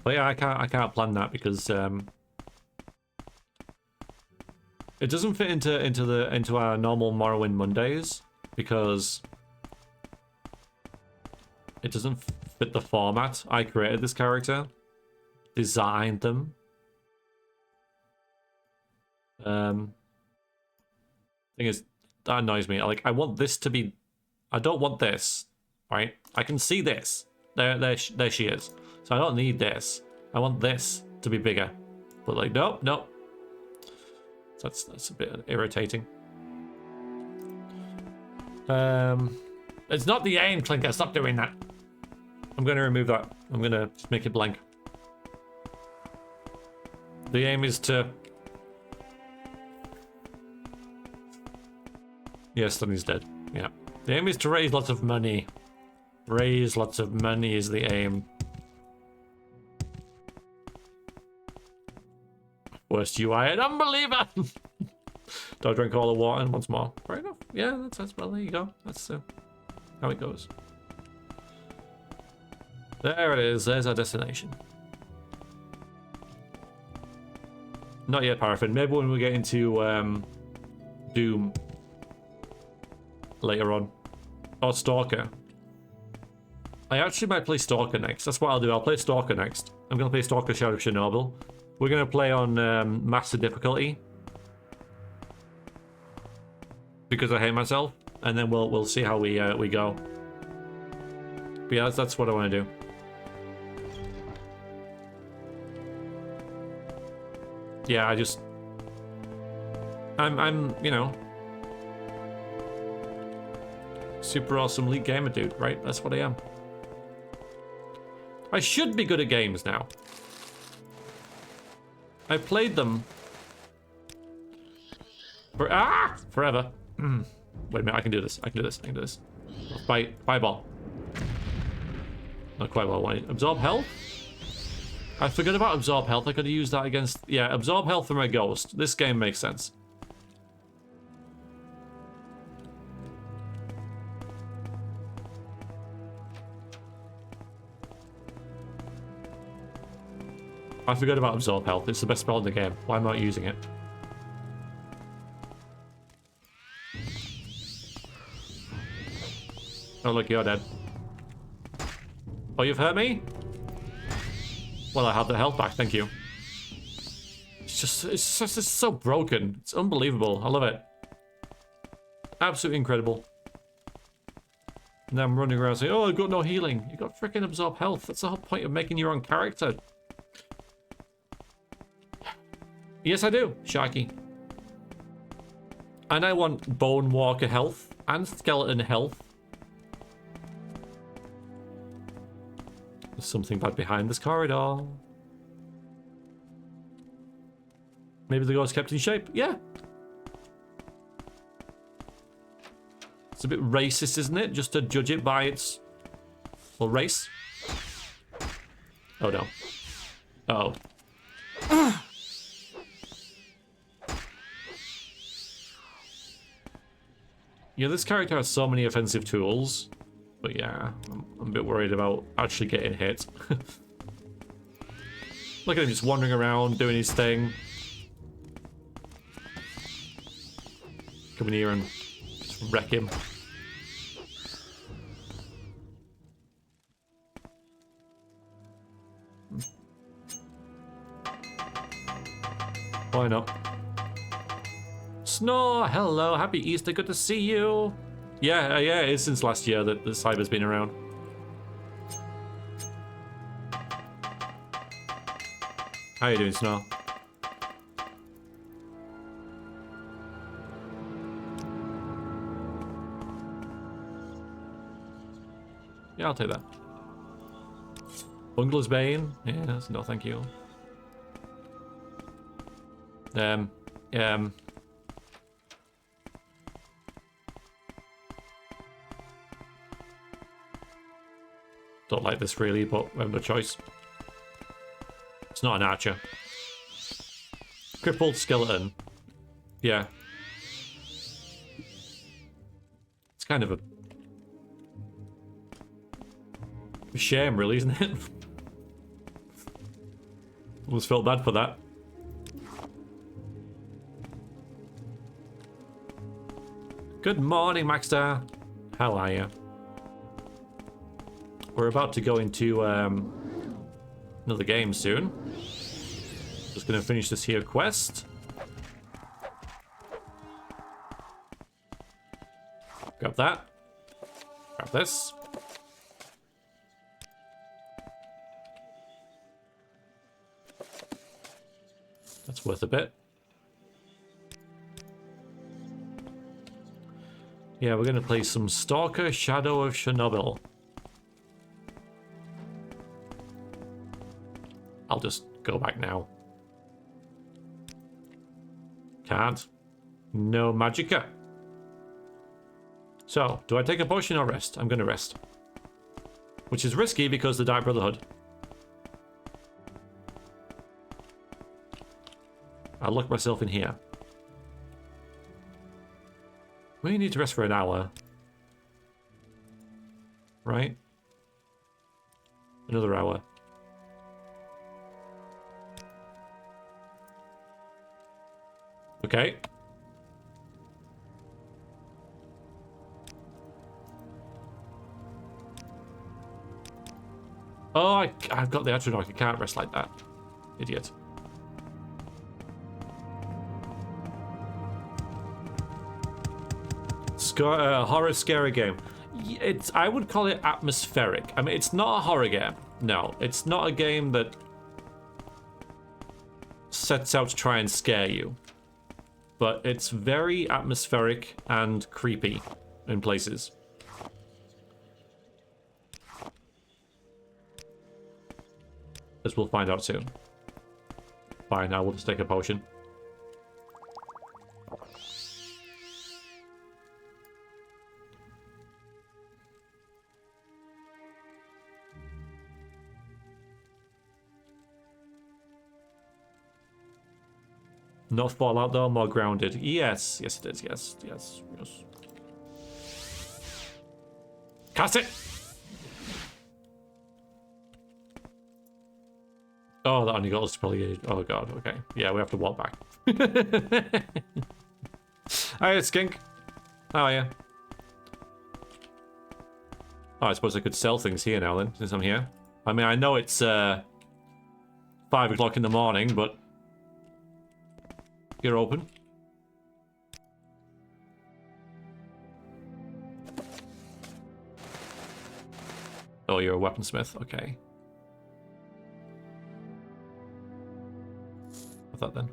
But yeah, I can't plan that because it doesn't fit into our normal Morrowind Mondays because it doesn't fit the format. I created this character, designed them. Thing is, that annoys me. Like, I want this to be. I don't want this, right? I can see this. There she is. So I don't need this. I want this to be bigger. But like, nope. So that's a bit irritating. It's not the aim, Clinker. Stop doing that. I'm going to remove that. I'm going to just make it blank. The aim is to... Yes, Stunny's dead. Yeah. The aim is to raise lots of money. Raise lots of money is the aim. Worst UI, an unbeliever! Do I drink all the water once more? Fair enough. Yeah, that's well, there you go. That's how it goes. There it is. There's our destination. Not yet, Paraffin. Maybe when we get into Doom later on. Or Stalker. I actually might play Stalker next. That's what I'll do. I'll play Stalker next. I'm going to play Stalker Shadow of Chernobyl. We're going to play on master difficulty. Because I hate myself. And then we'll see how we go. But yeah, that's what I want to do. Yeah, I'm, you know, super awesome elite gamer dude, right? That's what I am. I should be good at games now. I played them for forever. Wait a minute, I can do this. I can do this. Fireball. Not quite what I wanted. Absorb health? I forgot about absorb health. I could have used that against... Yeah, absorb health from a ghost. This game makes sense. I forgot about absorb health. It's the best spell in the game. Why am I not using it? Oh look, you're dead. Oh, you've hurt me? Well, I have the health back, thank you. It's so broken. It's unbelievable. I love it. Absolutely incredible. And now I'm running around saying, oh, I've got no healing. You've got freaking absorb health. That's the whole point of making your own character. Yes, I do, Sharky. And I want Bone Walker health and Skeleton health. There's something bad behind this corridor. Maybe the ghost kept in shape. Yeah. It's a bit racist, isn't it? Just to judge it by its... well, race. Oh, no. Uh-oh. Yeah, this character has so many offensive tools. But yeah, I'm a bit worried about actually getting hit. Look at him just wandering around, doing his thing. Come in here and just wreck him. Why not? Snore, hello, happy Easter, good to see you. Yeah, it is since last year that the cyber's been around. How you doing, Snore? Yeah, I'll take that. Bungler's Bane? Yes, no thank you. Don't like this really, but I have no choice. It's not an archer. Crippled skeleton. Yeah. It's kind of a shame, really, isn't it? Almost felt bad for that. Good morning, Maxstar. How are you? We're about to go into another game soon. Just gonna finish this here quest. Grab that. Grab this. That's worth a bit. Yeah, we're gonna play some Stalker Shadow of Chernobyl. I'll just go back now. Can't. No magicka. So, do I take a potion or rest? I'm gonna rest. Which is risky because the Dark Brotherhood. I'll lock myself in here. We need to rest for an hour. Right? Another hour. Okay. Oh, I've got the Atronach. I can't rest like that. Idiot. Horror scary game. I would call it atmospheric. I mean, it's not a horror game. No, it's not a game that sets out to try and scare you. But it's very atmospheric and creepy in places. As we'll find out soon. Fine, now we'll just take a potion. Not Fallout though, more grounded. Yes, yes it is, yes, yes, yes. Cast it! Oh, that only got us to probably... Oh god, okay. Yeah, we have to walk back. Hi, Skink. How are you? Oh, I suppose I could sell things here now then, since I'm here. I mean, I know it's 5 o'clock in the morning, but... You're open. Oh, you're a weaponsmith. Okay. What's that then?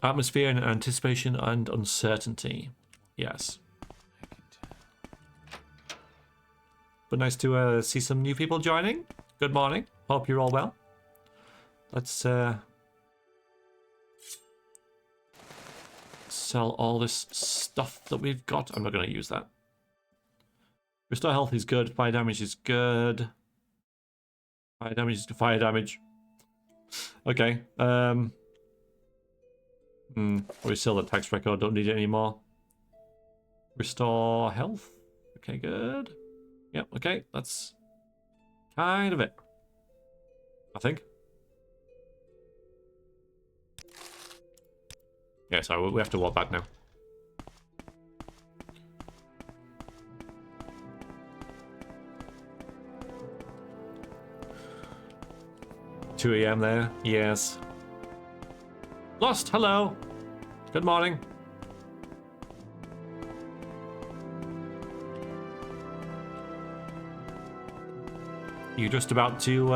Atmosphere and anticipation and uncertainty. Yes. But nice to see some new people joining. Good morning. Hope you're all well. Let's sell all this stuff that we've got. I'm not going to use that. Restore health is good. Fire damage is good. Fire damage is fire damage. Okay. We sell the tax record. Don't need it anymore. Restore health. Okay, good. Yep, okay, that's kind of it, I think. Yeah, so we have to walk back now. $2 AM there, yes. Lost, hello. Good morning. You're just about to,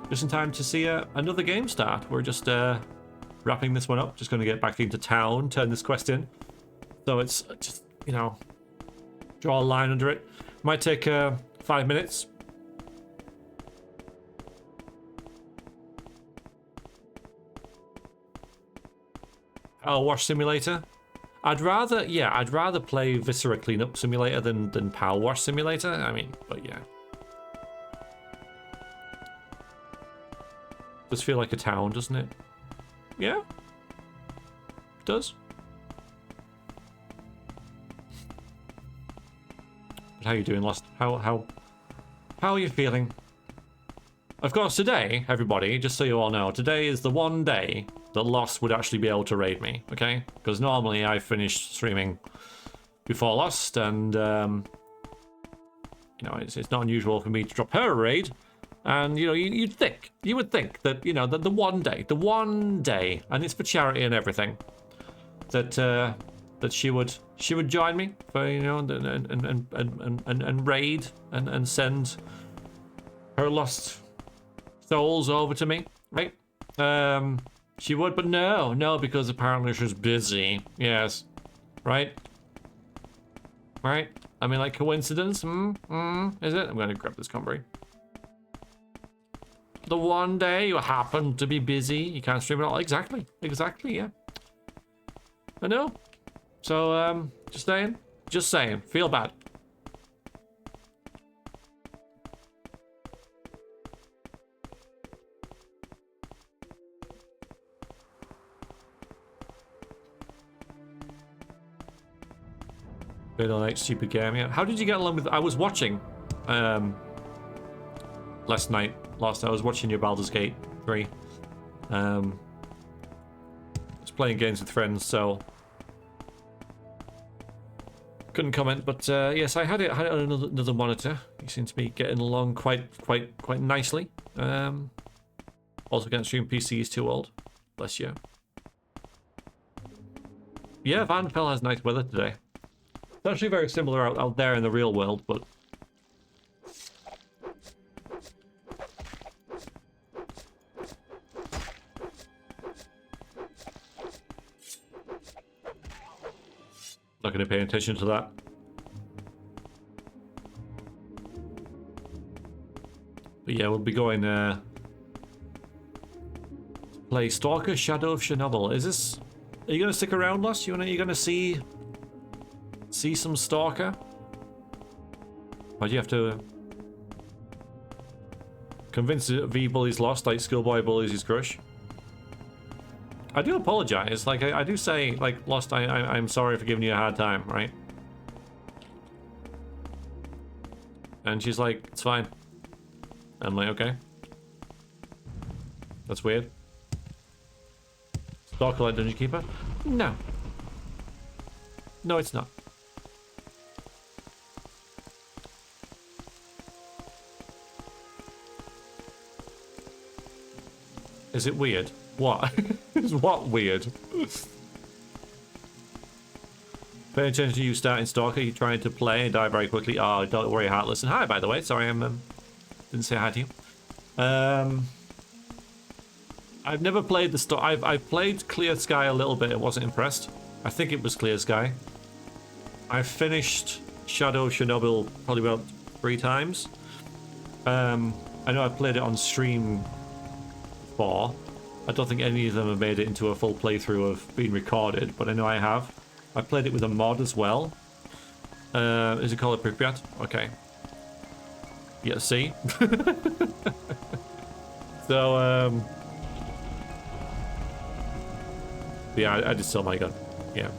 just in time to see another game start. We're just wrapping this one up. Just going to get back into town, turn this quest in. So it's just, you know, draw a line under it. Might take 5 minutes. Power Wash Simulator. I'd rather play Viscera Cleanup Simulator than Power Wash Simulator. I mean, but yeah. Does feel like a town, doesn't it? Yeah. It does. But how are you doing, Lost? How are you feeling? Of course, today, everybody, just so you all know, today is the one day that Lost would actually be able to raid me, okay? Because normally I finish streaming before Lost, and you know, it's not unusual for me to drop her a raid. And you know, you would think that, you know, that the one day, and it's for charity and everything, that that she would join me for, you know, and raid and send her lost souls over to me, right? She would, but no, because apparently she's busy. Yes, right? Right? I mean, like, coincidence? Is it? I'm gonna grab this Cumbry. The one day you happen to be busy, you can't stream at all. Exactly, yeah. I know. So, just saying, feel bad. Bit of like stupid game, yeah. How did you get along with? I was watching, last night. I was watching your Baldur's Gate 3. I was playing games with friends, so couldn't comment. But yes, I had it on another monitor. You seem to be getting along quite nicely. Also, can't stream PC is too old. Bless you. Yeah, Vanfell has nice weather today. It's actually very similar out there in the real world, but not going to pay attention to that. But yeah, we'll be going play Stalker Shadow of Chernobyl. Is this? Are you going to stick around, Lost? You going to see some Stalker? Or do you have to convince V bullies Lost like Schoolboy bullies his crush? I do apologize. Like, I do say, like, Lost, I'm sorry for giving you a hard time, right? And she's like, it's fine. I'm like, okay. That's weird. Stalker like Dungeon Keeper? No. No, it's not. Is it weird? What? Is what weird? Pay attention to you starting Stalker. You're trying to play and die very quickly. Oh, don't worry, Heartless. And hi, by the way. Sorry, didn't say hi to you. I've never played the Stalker. I've played Clear Sky a little bit. I wasn't impressed. I think it was Clear Sky. I finished Shadow of Chernobyl probably about 3 times. I know I played it on stream 4. I don't think any of them have made it into a full playthrough of being recorded, but I know I have. I played it with a mod as well. Is it called Pripyat? Okay. Yeah, see? So, yeah, I just sell my gun. Yeah.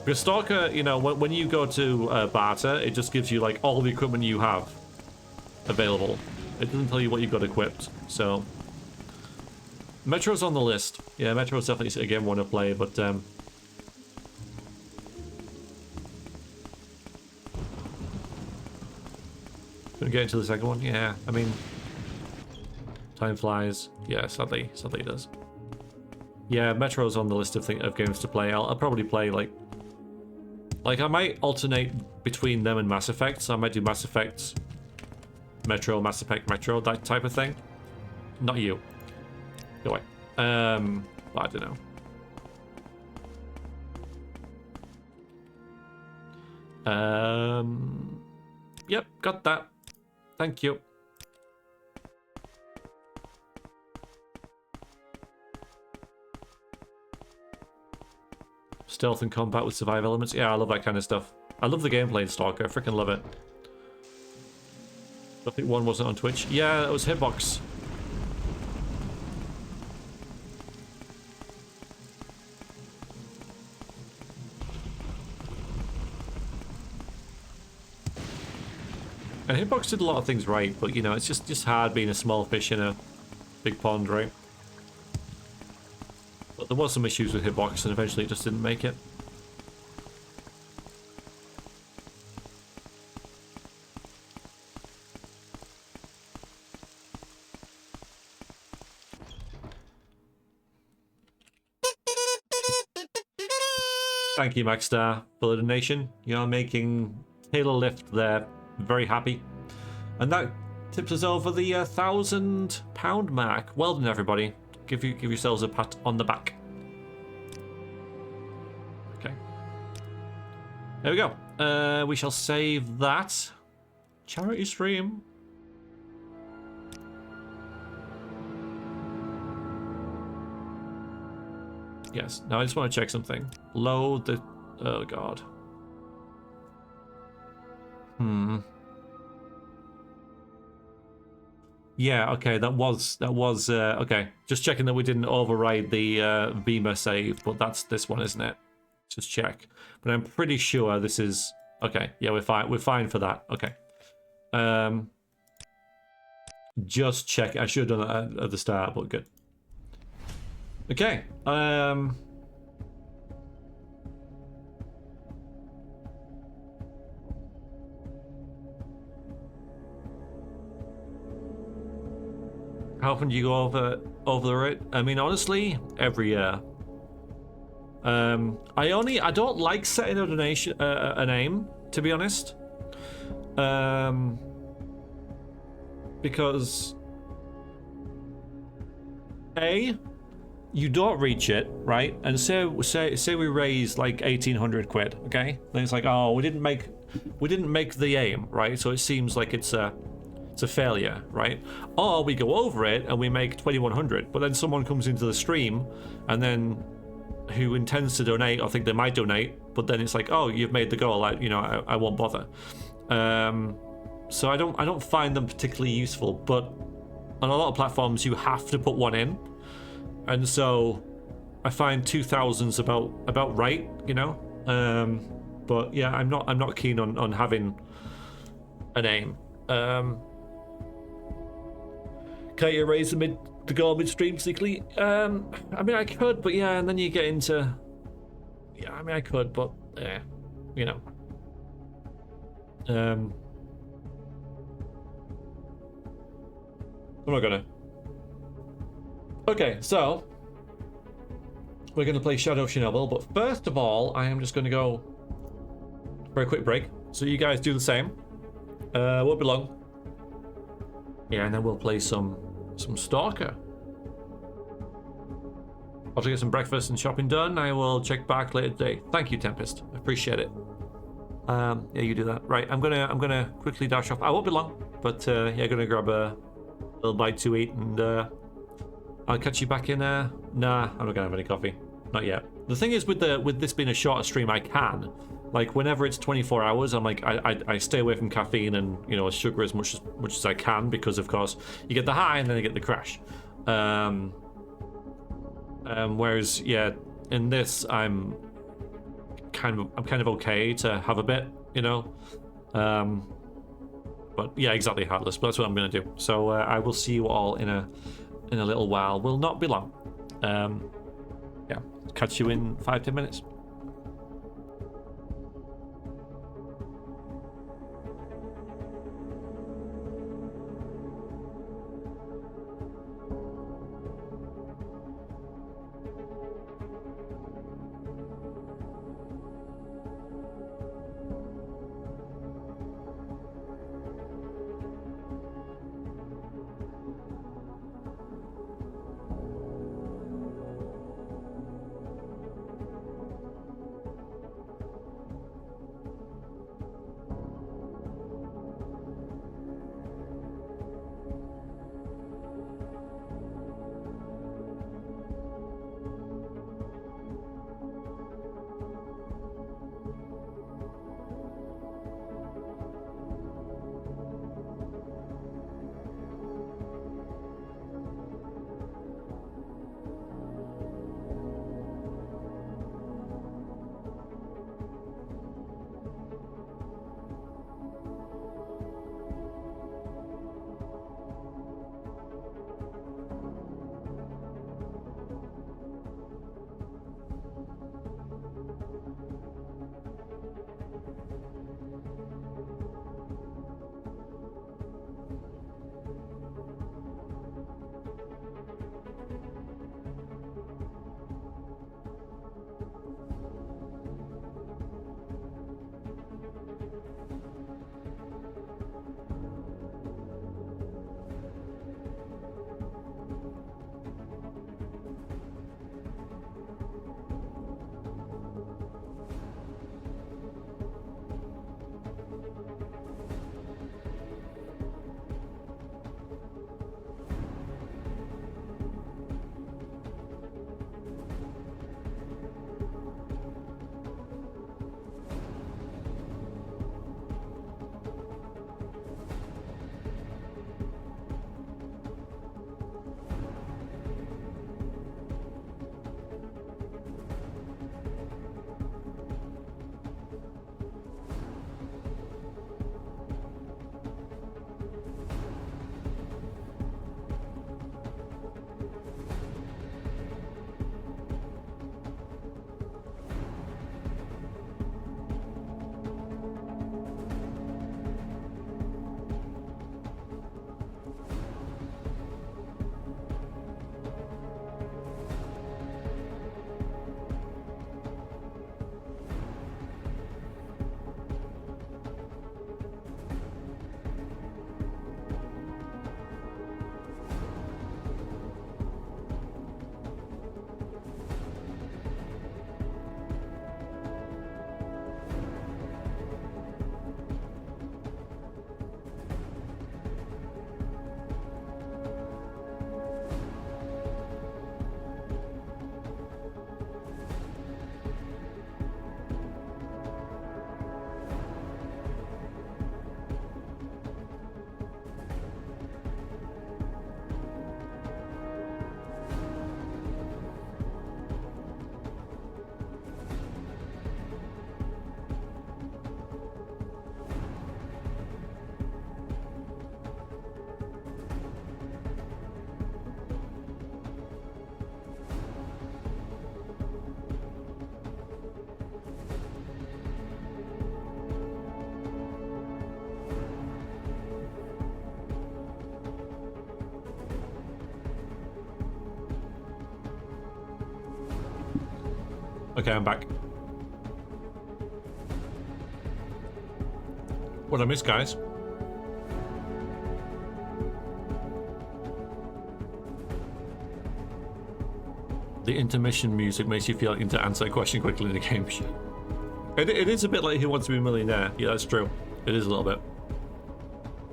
Because Stalker, you know, when you go to barter, it just gives you, like, all the equipment you have available. It doesn't tell you what you've got equipped, so... Metro's on the list. Yeah, Metro's definitely a game I want to play, but gonna get into the second one. Yeah, I mean, time flies. Yeah, sadly it does. Yeah, Metro's on the list of games to play. I'll probably play like I might alternate between them and Mass Effect. So I might do Mass Effect, Metro, Mass Effect, Metro, that type of thing. Not you. Go away. But I don't know. Yep, got that. Thank you. Stealth and combat with survival elements. Yeah, I love that kind of stuff. I love the gameplay in Stalker. I freaking love it. I think one wasn't on Twitch. Yeah, it was Hitbox. And Hitbox did a lot of things right, but you know, it's just hard being a small fish in a big pond, right? But there was some issues with Hitbox, and eventually it just didn't make it. Thank you, Maxstar, for the donation. You're making Taylor Lift there very happy. And that tips us over the £1,000 mark. Well done, everybody. Give yourselves a pat on the back. Okay. There we go. We shall save that. Charity stream. Yes. Now I just want to check something. Load the... Oh, God. Yeah, okay, that was okay. Just checking that we didn't override the Beamer save, but that's this one, isn't it? Just check. But I'm pretty sure this is okay. Yeah, we're fine for that. Okay. Just check. I should have done that at the start, but good. Okay. How often do you go over it? I mean, honestly, every year. I don't like setting a donation an aim, to be honest. Because you don't reach it, right? And say we raise like 1,800 quid, okay? Then it's like, oh, we didn't make the aim, right? So it seems like it's a failure, right? Or we go over it and we make 2,100, but then someone comes into the stream and then who intends to donate or think they might donate, but then it's like, oh, you've made the goal, I won't bother. So I don't find them particularly useful, but on a lot of platforms you have to put one in, and so I find 2,000's about right, you know. But yeah, I'm not keen on having an aim. Can't you raise the goal midstream particularly? I mean, I could, but yeah, and then you get into... Yeah, I mean, I could, but yeah, you know. I'm not gonna. Okay, so we're gonna play Shadow of Chernobyl, but first of all, I am just gonna go for a quick break, so you guys do the same. Won't be long. Yeah, and then we'll play some Stalker. After get some breakfast and shopping done, I will check back later today. Thank you, Tempest. I appreciate it. Yeah, you do that. Right, I'm gonna quickly dash off. I won't be long, but yeah, gonna grab a little bite to eat, and I'll catch you back in. Nah, I'm not gonna have any coffee. Not yet. The thing is, with this being a shorter stream, I can. Like, whenever it's 24 hours, I'm like, I stay away from caffeine and, you know, sugar as much as I can, because of course you get the high and then you get the crash. Whereas, yeah, in this I'm kind of okay to have a bit, you know. But yeah, exactly, Heartless. But that's what I'm gonna do. So I will see you all in a little while. Will not be long. Yeah, catch you in 5-10 minutes. Okay, I'm back. What I miss, guys? The intermission music makes you feel like you need to answer a question quickly in the game. It is a bit like Who Wants to Be a Millionaire. Yeah, that's true. It is a little bit.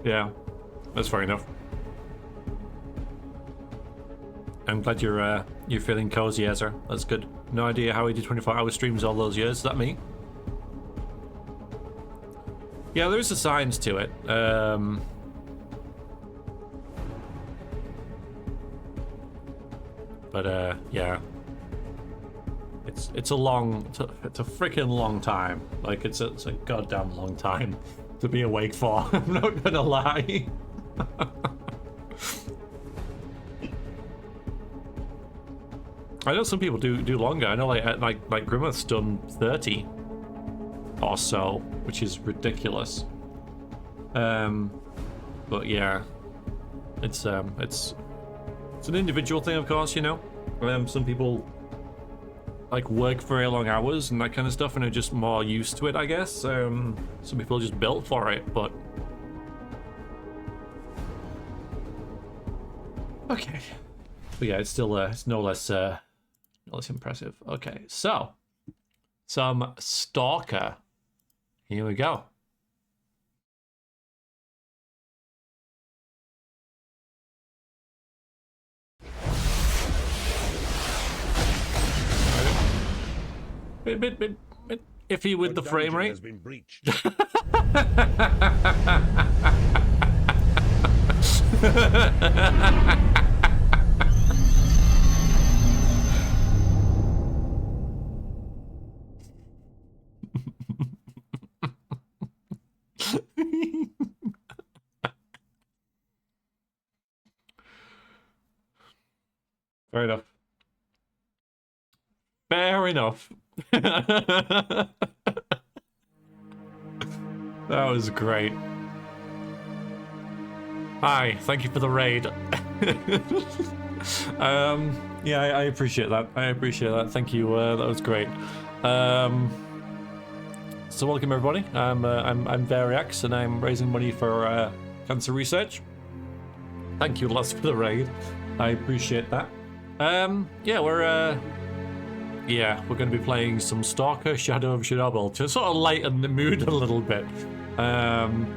Yeah, that's fair enough. I'm glad you're feeling cozy, Ezra. That's good. No idea how he did 24-hour streams all those years. Is that me? Yeah, there is a science to it. But yeah, it's a freaking long time. Like it's a goddamn long time to be awake for. I'm not gonna lie. I know some people do longer. I know like Grimmeth's done 30 or so, which is ridiculous. But yeah, it's an individual thing, of course, you know. Some people like work very long hours and that kind of stuff and are just more used to it, I guess. Some people are just built for it, but okay. But yeah, it's still it's no less impressive. Okay, so some Stalker. Here we go. Bit iffy with the frame rate. Has been breached. Fair enough. Fair enough. That was great. Hi, thank you for the raid. Yeah, I appreciate that. I appreciate that. Thank you. That was great. So welcome everybody. I'm Variax and I'm raising money for cancer research. Thank you lots for the raid. I appreciate that. Yeah, we're going to be playing some Stalker Shadow of Chernobyl to sort of lighten the mood a little bit. I'm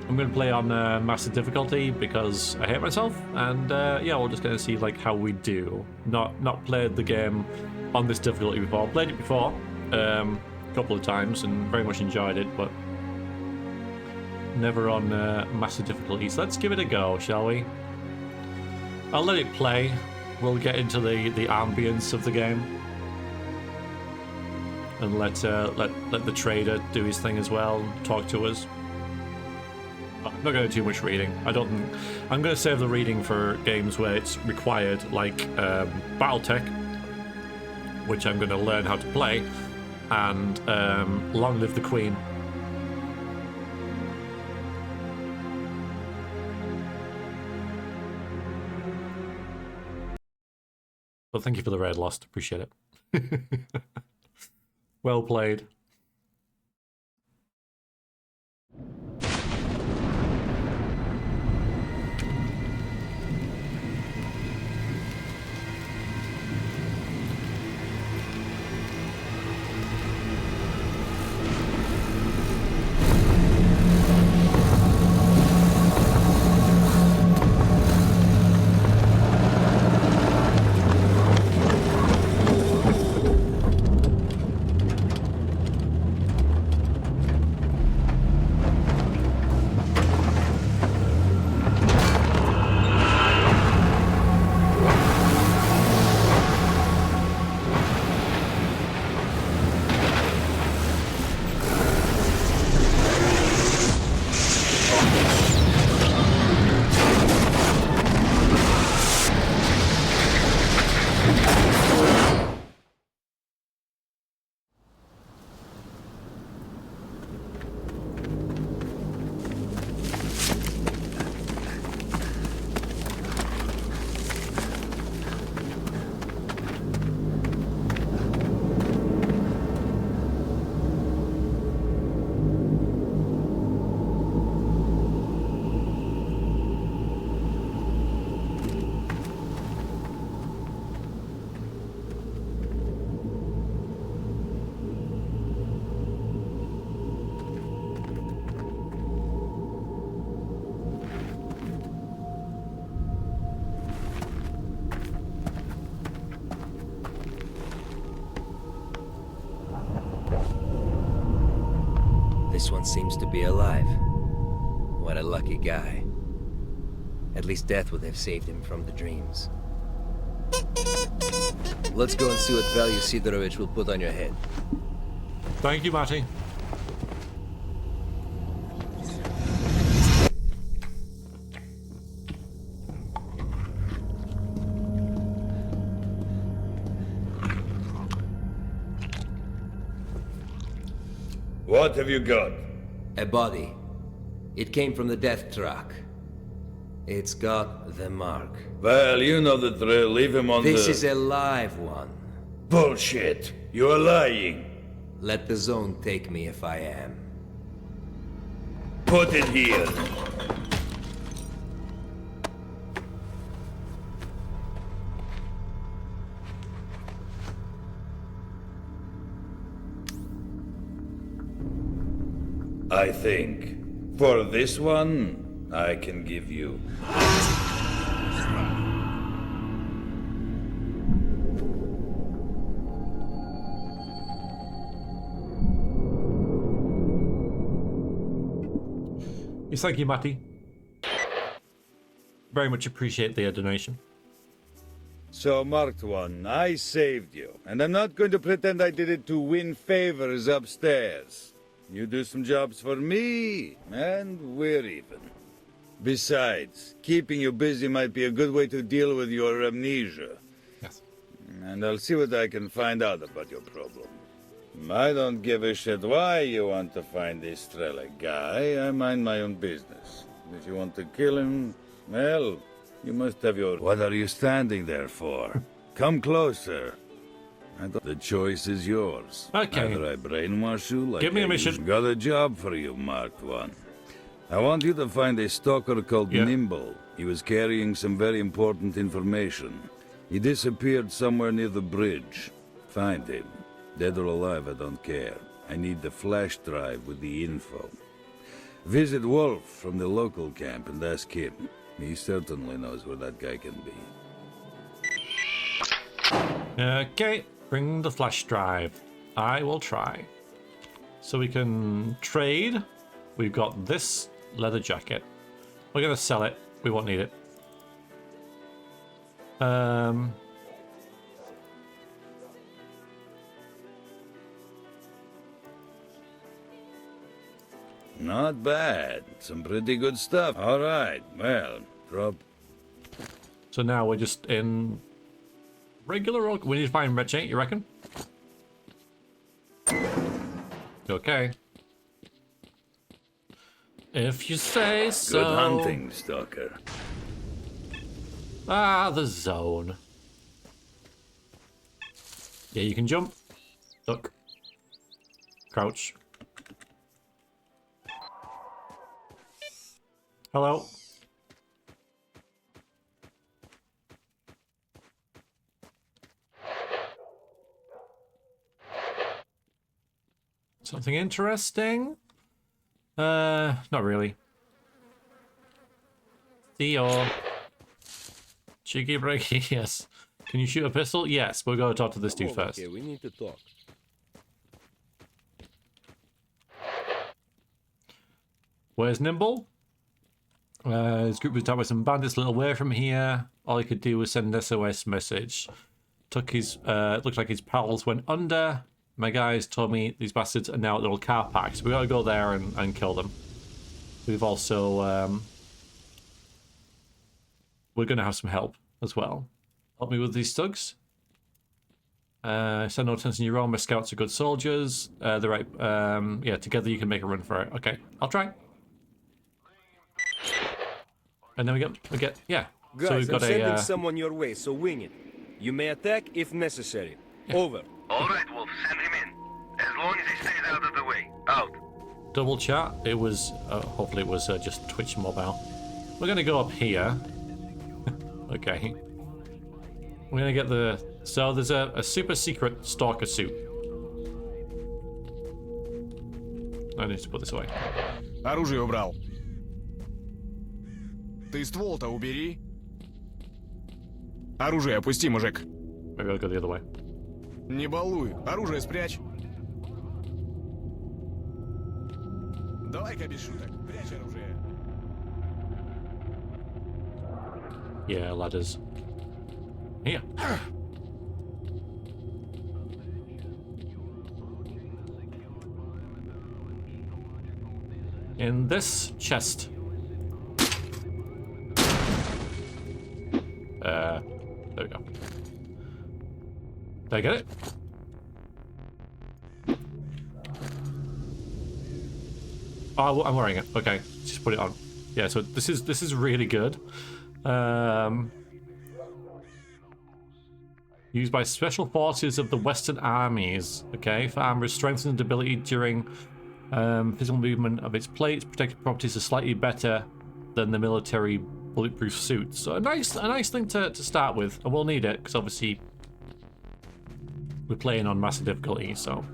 going to play on massive difficulty because I hate myself, and yeah, we're just going to see like how we do. Not played the game on this difficulty before. Played it before a couple of times and very much enjoyed it, but never on massive difficulty. So let's give it a go, shall we? I'll let it play. We'll get into the ambience of the game. And let the trader do his thing as well, talk to us. I'm not going to do too much reading. I'm going to save the reading for games where it's required, like BattleTech, which I'm going to learn how to play, and Long Live the Queen. Well, thank you for the raid, Lost. Appreciate it. Well played. This one seems to be alive. What a lucky guy. At least death would have saved him from the dreams. Let's go and see what value Sidorovich will put on your head. Thank you, Matty. What have you got? A body. It came from the death truck. It's got the mark. Well, you know the drill. Leave him on This is a live one. Bullshit. You are lying. Let the zone take me if I am. Put it here. I think, for this one, I can give you. Yes, thank you, Matty. Very much appreciate the donation. So, Marked One, I saved you, and I'm not going to pretend I did it to win favors upstairs. You do some jobs for me, and we're even. Besides, keeping you busy might be a good way to deal with your amnesia. Yes. And I'll see what I can find out about your problem. I don't give a shit why you want to find this Strelec guy. I mind my own business. If you want to kill him, well, you must have your... What are you standing there for? Come closer. The choice is yours. Okay. Either I brainwash you like Give me a mission. Got a job for you, Marked One. I want you to find a stalker called Nimble. He was carrying some very important information. He disappeared somewhere near the bridge. Find him. Dead or alive, I don't care. I need the flash drive with the info. Visit Wolf from the local camp and ask him. He certainly knows where that guy can be. Okay, bring the flash drive. I will try. So we can trade. We've got this leather jacket. We're going to sell it. We won't need it. Not bad. Some pretty good stuff. All right, well, drop. So now we're just in regular or we need to find red chain, you reckon? Okay. If you say so. Good hunting, Stalker. Ah, the zone. Yeah, you can jump. Duck. Crouch. Hello. Something interesting? Not really. Theo. Cheeky breaky, yes. Can you shoot a pistol? Yes, we'll go talk to this dude first. Okay, we need to talk. Where's Nimble? His group was attacked by some bandits a little away from here. All he could do was send an SOS message. Took his, looked like his pals went under. My guys told me these bastards are now at little car parks. So we gotta go there and kill them. We've also, we're gonna have some help as well. Help me with these thugs. Send no attention to your own. My scouts are good soldiers. They're right. Yeah, together you can make a run for it. Okay, I'll try. And then we get, yeah. Guys, so we've got I'm sending someone your way, so wing it. You may attack if necessary. Yeah. Over. All right, Wolf, send him in. As long as he stays out of the way. Out. Double chat. It was, hopefully it was just Twitch mobile. We're gonna go up here. Okay. We're gonna get the, so there's a super secret stalker suit. I need to put this away. Оружие убрал. Ты ствол-то убери. Оружие опусти, мужик. Maybe I'll go the other way. Не балуй. Оружие спрячь. Давай-ка без шуток. Прячь оружие. Yeah, ladders. Here. In this chest. There we go. Did I get it? Oh, I'm wearing it. Okay, just put it on. Yeah, so this is really good. Used by special forces of the Western armies. Okay, for armor's strength and ability during physical movement of its plates. Protective properties are slightly better than the military bulletproof suits. So a nice thing to start with. And we'll need it because obviously we're playing on massive difficulty. So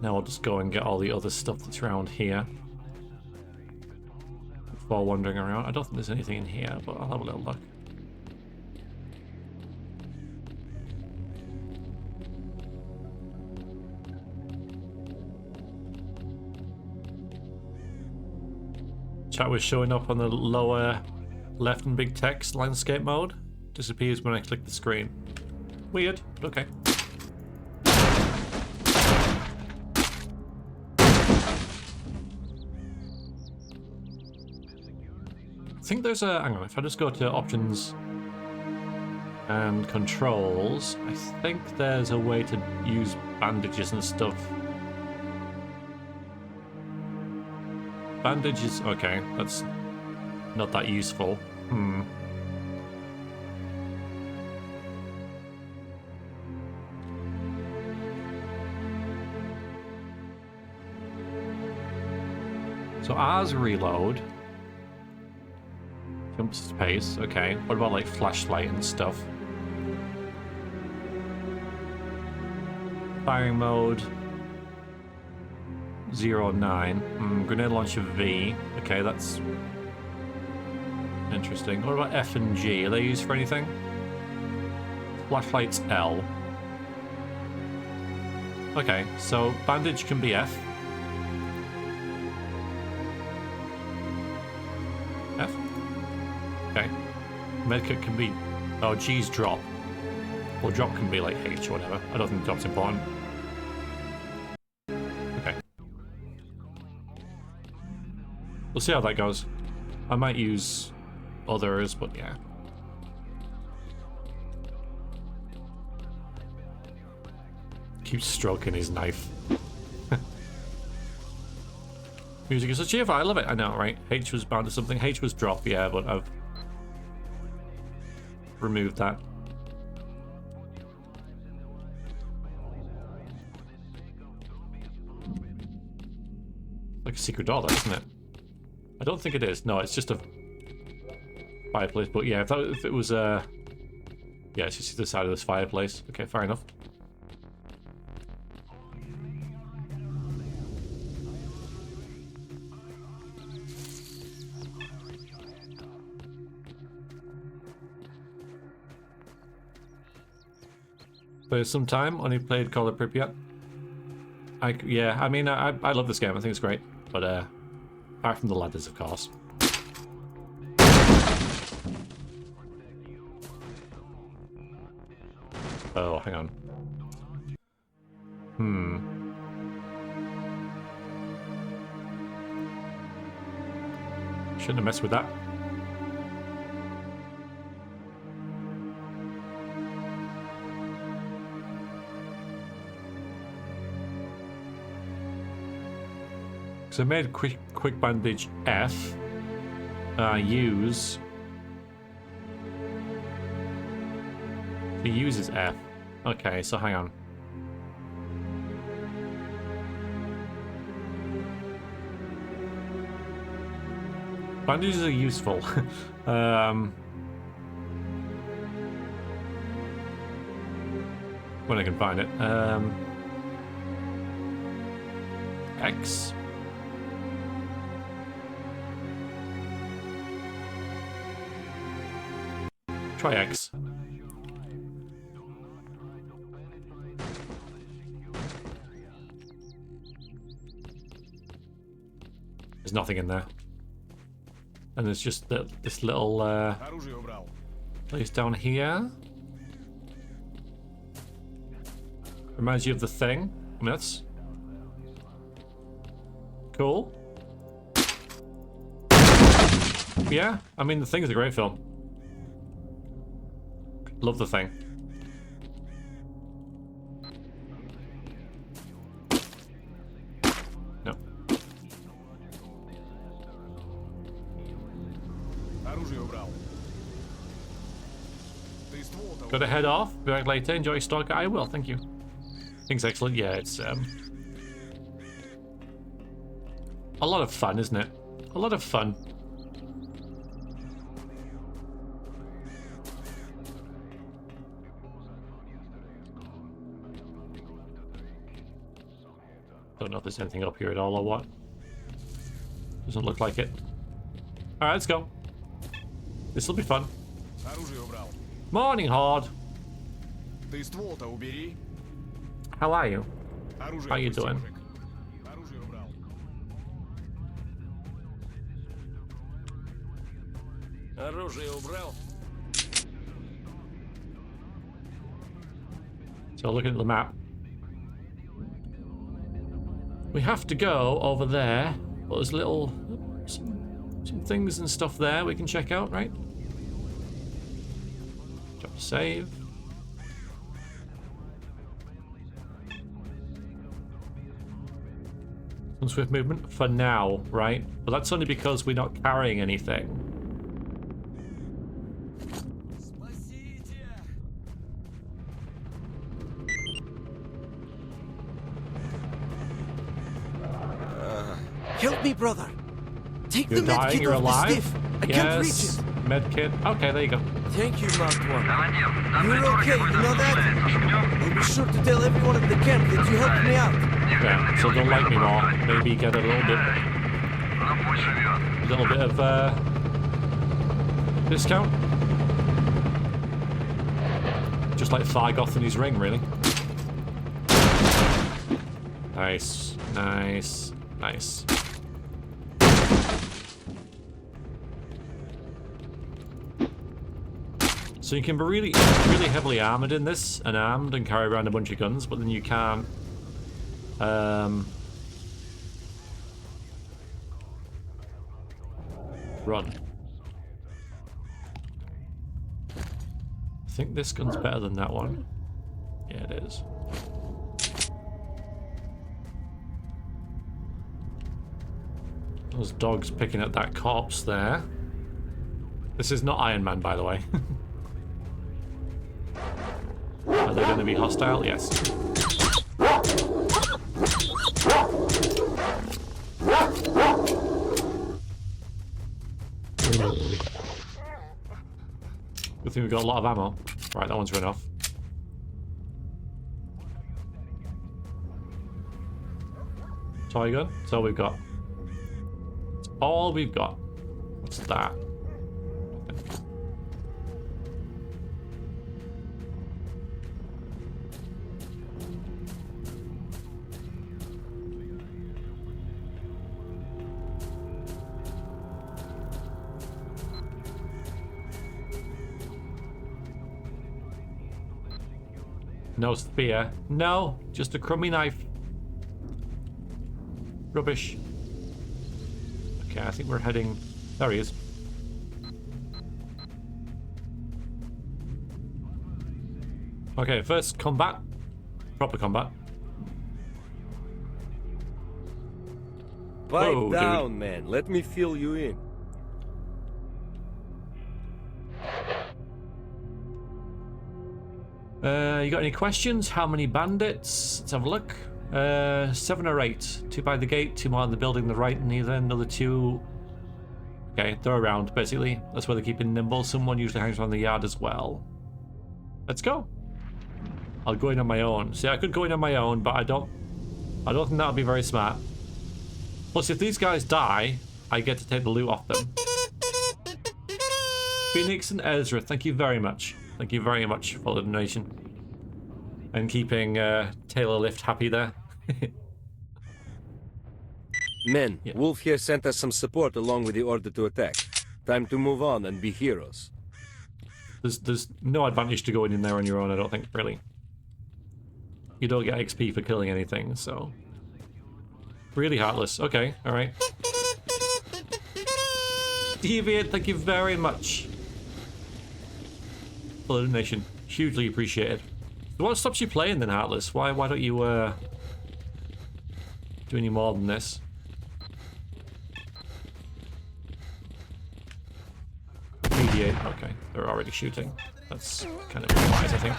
now I'll just go and get all the other stuff that's around here before wandering around. I don't think there's anything in here, but I'll have a little look. Chat was showing up on the lower left in big text landscape mode. Disappears when I click the screen. Weird, but okay. I think there's a... hang on, if I just go to options and controls, I think there's a way to use bandages and stuff. Bandages, okay, that's not that useful. So R's reload. Jumps space, okay. What about like flashlight and stuff? Firing mode. 09. Grenade launcher V. Okay, that's interesting. What about F and G? Are they used for anything? Flashlight's L. Okay, so bandage can be F. F. Okay. Medkit can be... oh, G's drop. Or drop can be like H or whatever. I don't think drop's important. We'll see how that goes. I might use others, but yeah. Keeps stroking his knife. Music is so cheerful. I love it. I know, right? H was bound to something. H was drop, yeah, but I've removed that. Like a secret door, though, isn't it? I don't think it is. No, it's just a fireplace. But yeah, if it was yeah, it's just the side of this fireplace. Okay, fair enough. For some time, only played Call of Pripyat. Yeah, I mean, I love this game. I think it's great, but apart from the ladders, of course. Oh, hang on. Shouldn't have messed with that. So I made quick bandage F. Use. He uses F. Okay, so hang on. Bandages are useful. When I can find it. X. Try X. There's nothing in there. And there's just this little place down here. Reminds you of The Thing. I mean, that's cool. Yeah, I mean, The Thing is a great film. Love The Thing. No. Gotta head off. Be back later. Enjoy Stalker. I will. Thank you. Thing's excellent. Yeah, it's a lot of fun, isn't it? A lot of fun. Don't know if there's anything up here at all or what. Doesn't look like it. Alright, let's go. This'll be fun. Morning, Horde. How are you? How you doing? So looking at the map. We have to go over there, but there's little some things and stuff there we can check out, right? Drop to save. Some swift movement for now, right? But that's only because we're not carrying anything. Help me, brother. Take You're the dying, medkit you're off the alive? stiff. I can't reach Yes, it. medkit. Okay, there you go. Thank you, Marked One. You're okay, you know that? I'll be sure to tell everyone at the camp that you helped me out. Yeah, so they'll like me more. Maybe get a little bit of discount. Just like Thargoth and his ring, really. Nice, nice, nice. So you can be really heavily armored in this, and armed, and carry around a bunch of guns, but then you can't run. I think this gun's better than that one. Yeah, it is. Those dogs picking at that corpse there. This is not Iron Man, by the way. Are they going to be hostile? Yes. Good thing we've got a lot of ammo. Right, that one's run off. Toy gun. That's all we've got. That's all we've got. What's that? No spear. No, just a crummy knife. Rubbish. Okay, I think we're heading... There he is. Okay, first combat. Proper combat. Pipe Whoa, down, dude. man. Let me fill you in. You got any questions? How many bandits? Let's have a look. 7 or 8. 2 by the gate, 2 more in the building on the right, and either another 2. Okay, they're around, basically. That's where they're keeping nimble. Someone usually hangs around the yard as well. Let's go. I'll go in on my own. See, I could go in on my own, but I don't think that would be very smart. Plus, if these guys die, I get to take the loot off them. Phoenix and Ezra, thank you very much. Thank you very much for the donation. And keeping Taylor Lift happy there. Men, Wolf here sent us some support along with the order to attack. Time to move on and be heroes. There's no advantage to going in there on your own, I don't think, really. You don't get XP for killing anything, so... Really heartless. Okay, alright. Deviant, thank you very much for the donation. Hugely appreciated. So what stops you playing then, Heartless? Why don't you do any more than this? Mediate. Okay, they're already shooting. That's kind of wise, I think.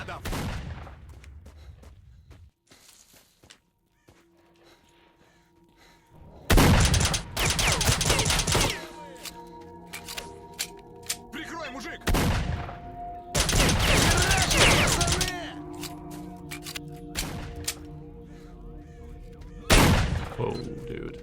Whoa, dude.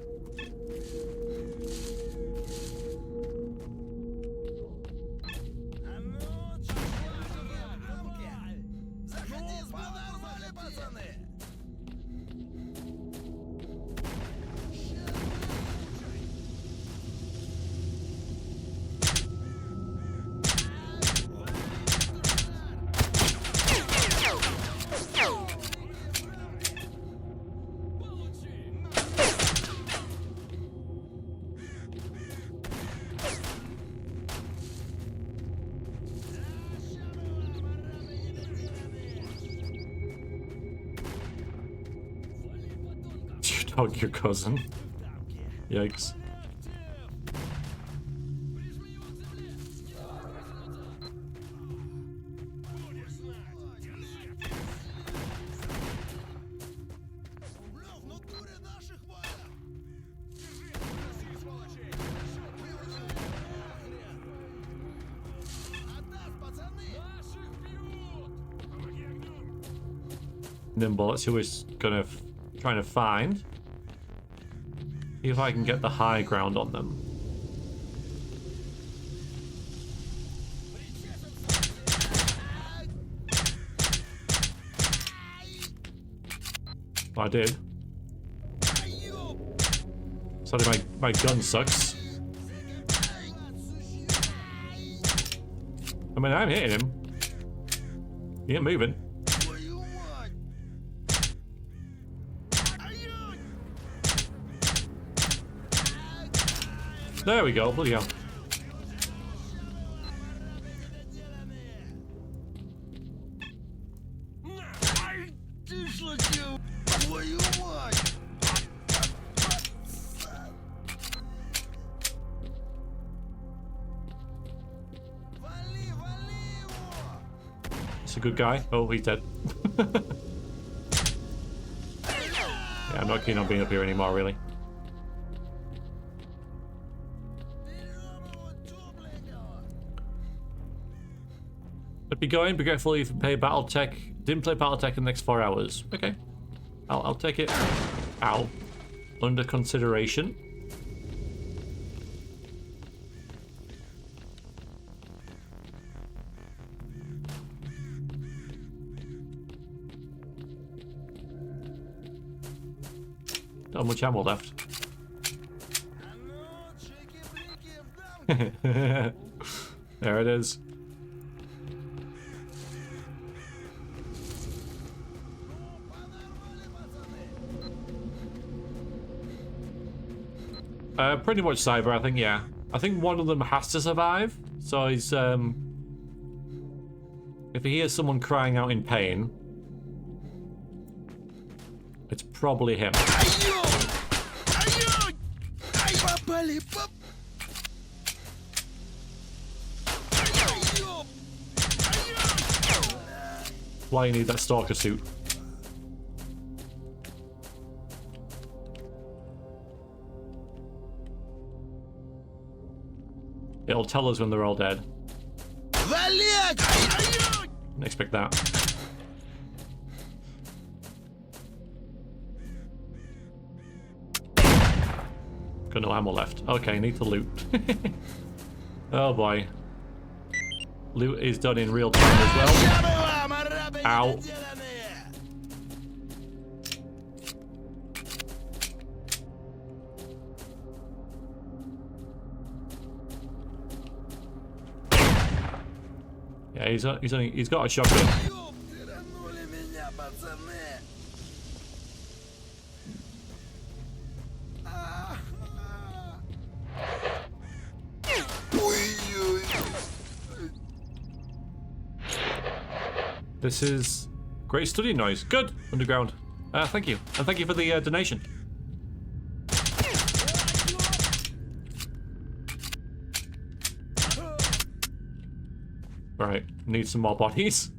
Dog your cousin. Yikes. Nimble, that's who we're trying to find. See if I can get the high ground on them. I did. Sorry, my gun sucks. I mean, I'm hitting him. He ain't moving. There we go, bloody hell. It's a good guy. Oh, he's dead. Yeah, I'm not keen on being up here anymore, really. But be going, be grateful if you play Battletech. Didn't play Battletech in the next 4 hours. Okay. I'll take it. Ow. Under consideration. Not much ammo left. There it is. Pretty much Cyber, I think, yeah. I think one of them has to survive, so he's, if he hears someone crying out in pain, it's probably him. Why you need that stalker suit. It'll tell us when they're all dead. Didn't expect that. Got no ammo left. Okay, need to loot. Oh boy. Loot is done in real time as well. Ow. Yeah, he's got a shotgun. This is great study noise. Good, underground. Thank you. And thank you for the donation. Right, need some more bodies.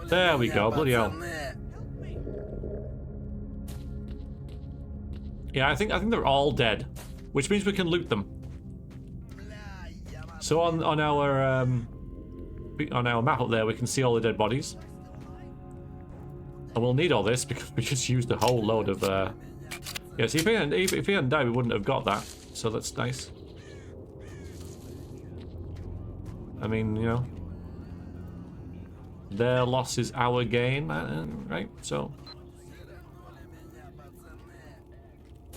There we go, bloody hell. Yeah, I think they're all dead, which means we can loot them. So on our map up there, we can see all the dead bodies, and we'll need all this because we just used a whole load of. Yeah, see, if he hadn't died, we wouldn't have got that. So that's nice. I mean, you know, their loss is our gain, right? So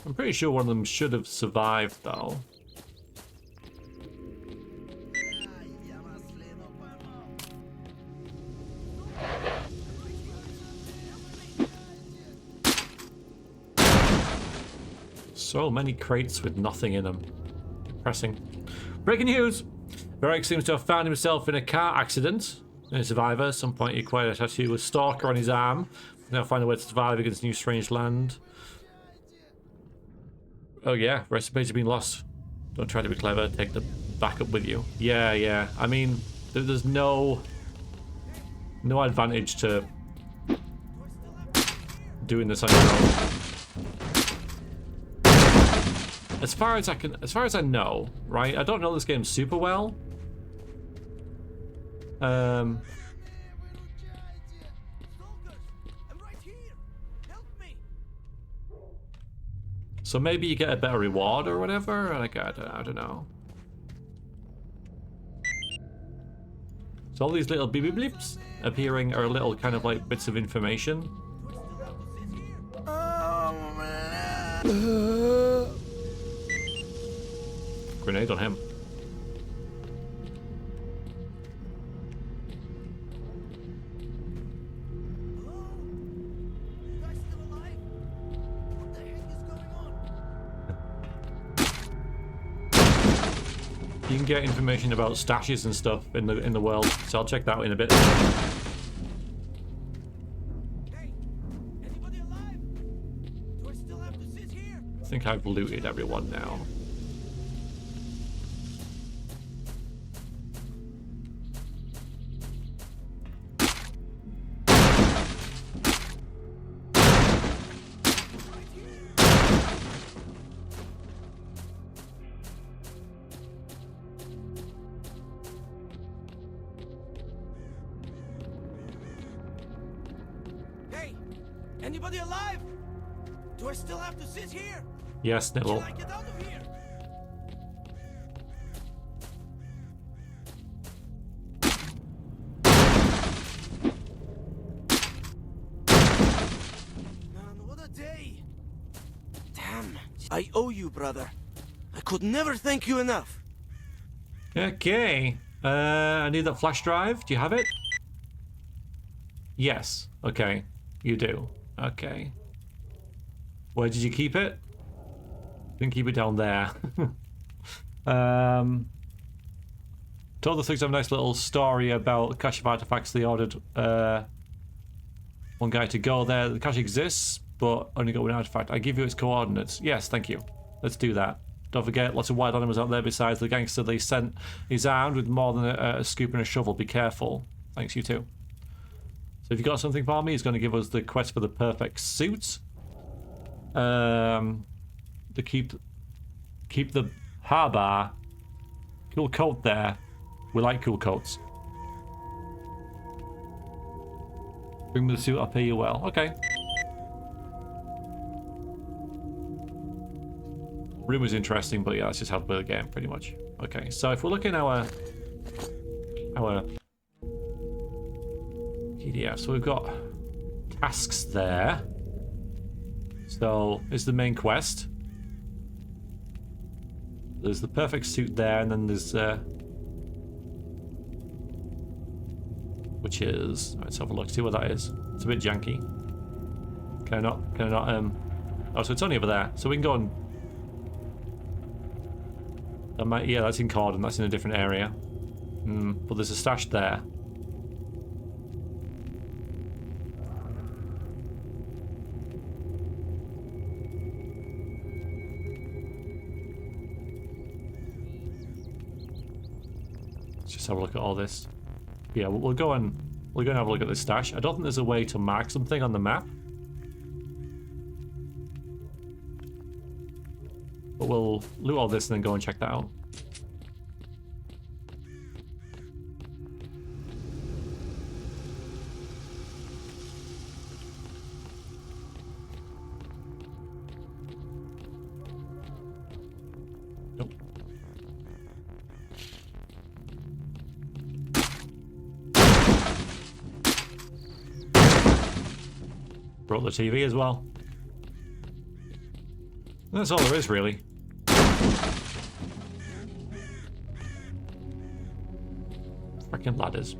I'm pretty sure one of them should have survived, though. So many crates with nothing in them. Depressing. Breaking news! Varric seems to have found himself in a car accident. A survivor. At some point he acquired a tattoo with Stalker on his arm. Now find a way to survive against new strange land. Oh yeah, recipes have been lost. Don't try to be clever. Take the backup with you. Yeah. I mean, there's no advantage to doing this on your own. As far as I know, right? I don't know this game super well. So maybe you get a better reward or whatever. Like I don't know. So all these little beep beep blips appearing are little kind of like bits of information. Grenade on him. You can get information about stashes and stuff in the world, so I'll check that out in a bit. I think I've looted everyone now. Anybody alive? Do I still have to sit here? Yes, Nibble. Can I get out of here? Man, what a day. Damn. I owe you, brother. I could never thank you enough. Okay. I need that flash drive. Do you have it? Yes. Okay. You do. Okay. Where did you keep it? Didn't keep it down there. Told the things have a nice little story about cache of artifacts. They ordered one guy to go there. The cache exists, but only got one artifact. I give you its coordinates. Yes, thank you. Let's do that. Don't forget, lots of wild animals out there besides the gangster they sent. He's armed with more than a scoop and a shovel. Be careful. Thanks, you too. So if you got something for me, he's going to give us the quest for the perfect suit. To keep the harbour. Cool coat there. We like cool coats. Bring me the suit, I'll pay you well. Okay. Room was interesting, but yeah, that's just how to play the game, pretty much. Okay, so if we're looking at our PDF, so we've got tasks there. So is the main quest. There's the perfect suit there, and then there's which is, let's have a look, see what that is. It's a bit janky. Can I not oh, so it's only over there. So we can go and yeah, that's in Corden, that's in a different area. But there's a stash there. Let's just have a look at all this. Yeah, we'll go and have a look at this stash. I don't think there's a way to mark something on the map. But we'll loot all this and then go and check that out. Nope. Broke the TV as well. That's all there is, really. Freaking ladders.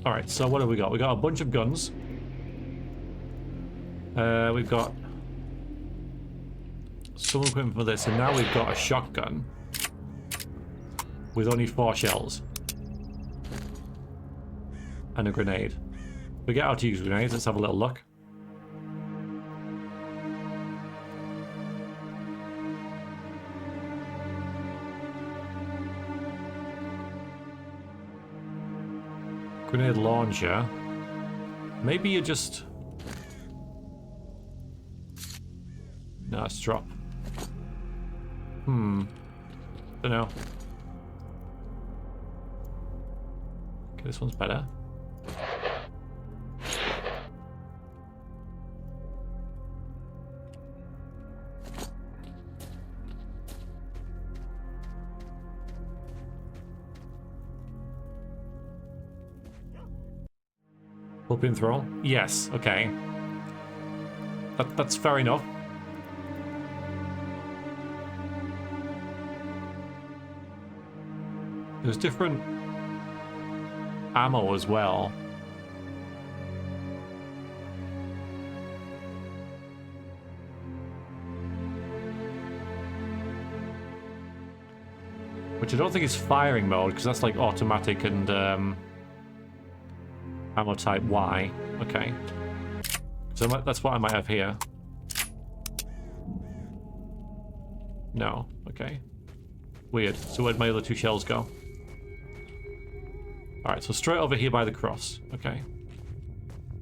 Alright, so what have we got? We got a bunch of guns. We've got some equipment for this, and now we've got a shotgun with only 4 shells. And a grenade. Forget how to use grenades, let's have a little look. Grenade launcher. Maybe you just... No, it's drop. Don't know. Okay, this one's better. Open throw? Yes, okay. That's fair enough. There's different ammo as well. Which I don't think is firing mode, because that's like automatic and ammo type Y. Okay. So that's what I might have here. No. Okay. Weird. So where'd my other 2 shells go? Alright, so straight over here by the cross. Okay.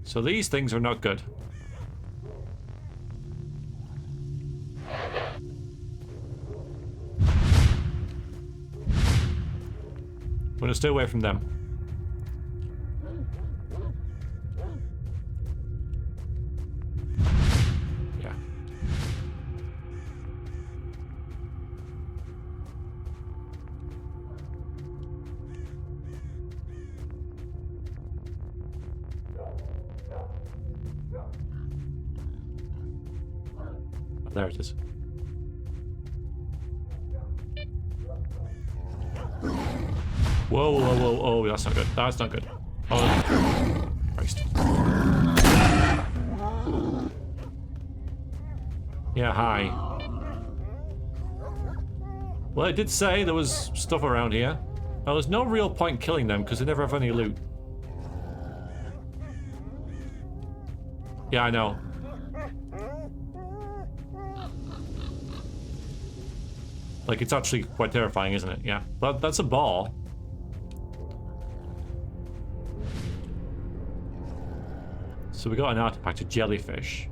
So these things are not good. I'm gonna stay away from them. There it is. Whoa, whoa, whoa, oh, that's not good. That's not good. Oh, Christ. Yeah, hi. Well, I did say there was stuff around here. Well, there's no real point killing them because they never have any loot. Yeah, I know. Like, it's actually quite terrifying, isn't it? Yeah. But that's a ball. So we got an artifact, a jellyfish.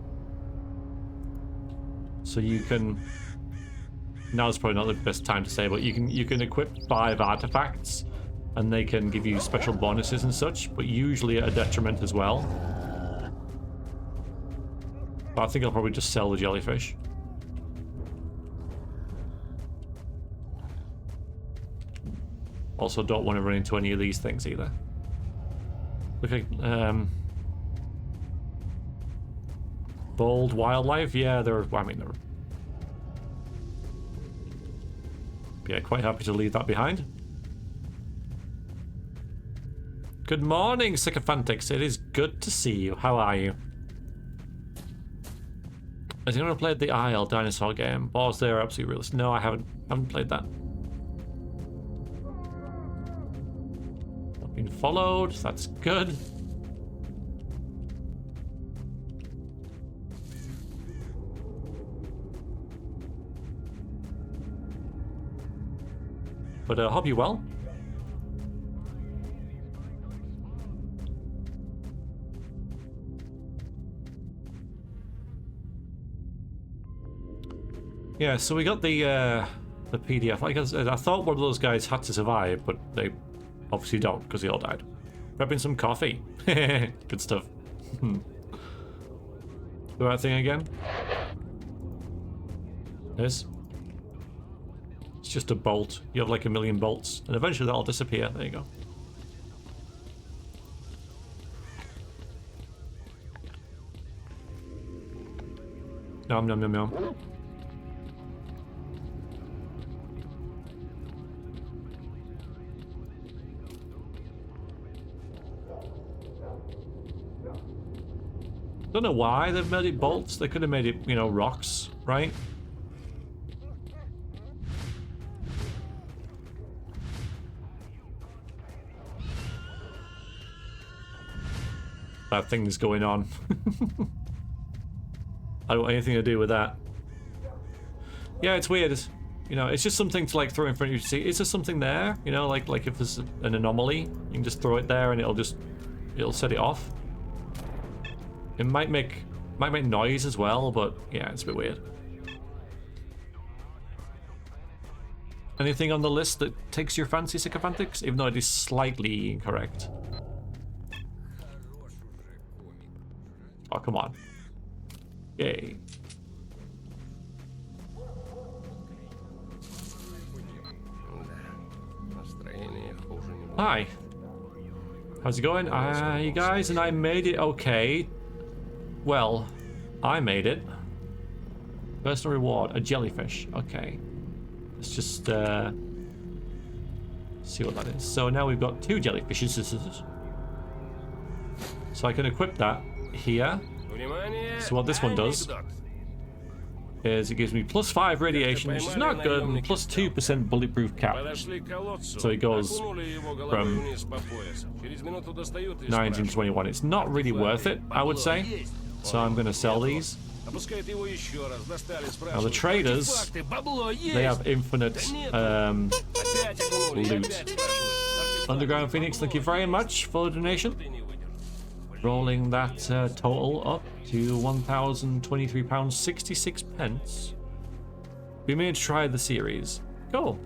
So you can... Now's probably not the best time to say, but you can equip 5 artifacts, and they can give you special bonuses and such, but usually at a detriment as well. But I think I'll probably just sell the jellyfish. Also, don't want to run into any of these things either. Okay, bold wildlife, yeah, they're, I mean, they're... Yeah, quite happy to leave that behind. Good morning, Sycophantix. It is good to see you. How are you? Has anyone played the Isle dinosaur game? Balls there, absolutely realistic. No, I haven't played that. Not been followed, that's good. But hope you well. Yeah, so we got the PDF. Like I said, I thought one of those guys had to survive, but they obviously don't because they all died. Grabbing some coffee. Good stuff. The right thing again? This. It's just a bolt. You have like a million bolts, and eventually that'll disappear. There you go. Nom nom nom nom. Don't know why they've made it bolts. They could have made it, you know, rocks, right? Bad things going on. I don't want anything to do with that. Yeah, it's weird. You know, it's just something to like throw in front of you to see. Is there something there? You know, like if there's an anomaly, you can just throw it there and it'll set it off. It might make noise as well, but yeah, it's a bit weird. Anything on the list that takes your fancy, Sycophantix? Even though it is slightly incorrect. Oh, come on. Yay. Hi. How's it going? You guys, and I made it okay. Well, I made it. Personal reward, a jellyfish. Okay. Let's just see what that is. So now we've got 2 jellyfishes. So I can equip that here. So what this one does is it gives me +5 radiation, which is not good, and +2% bulletproof cap. So it goes from 19 to 21. It's not really worth it, I would say. So I'm going to sell these. Now the traders, they have infinite loot. Underground Phoenix, thank you very much for the donation. Rolling that total up to £1,023.66. We may try the series. Cool.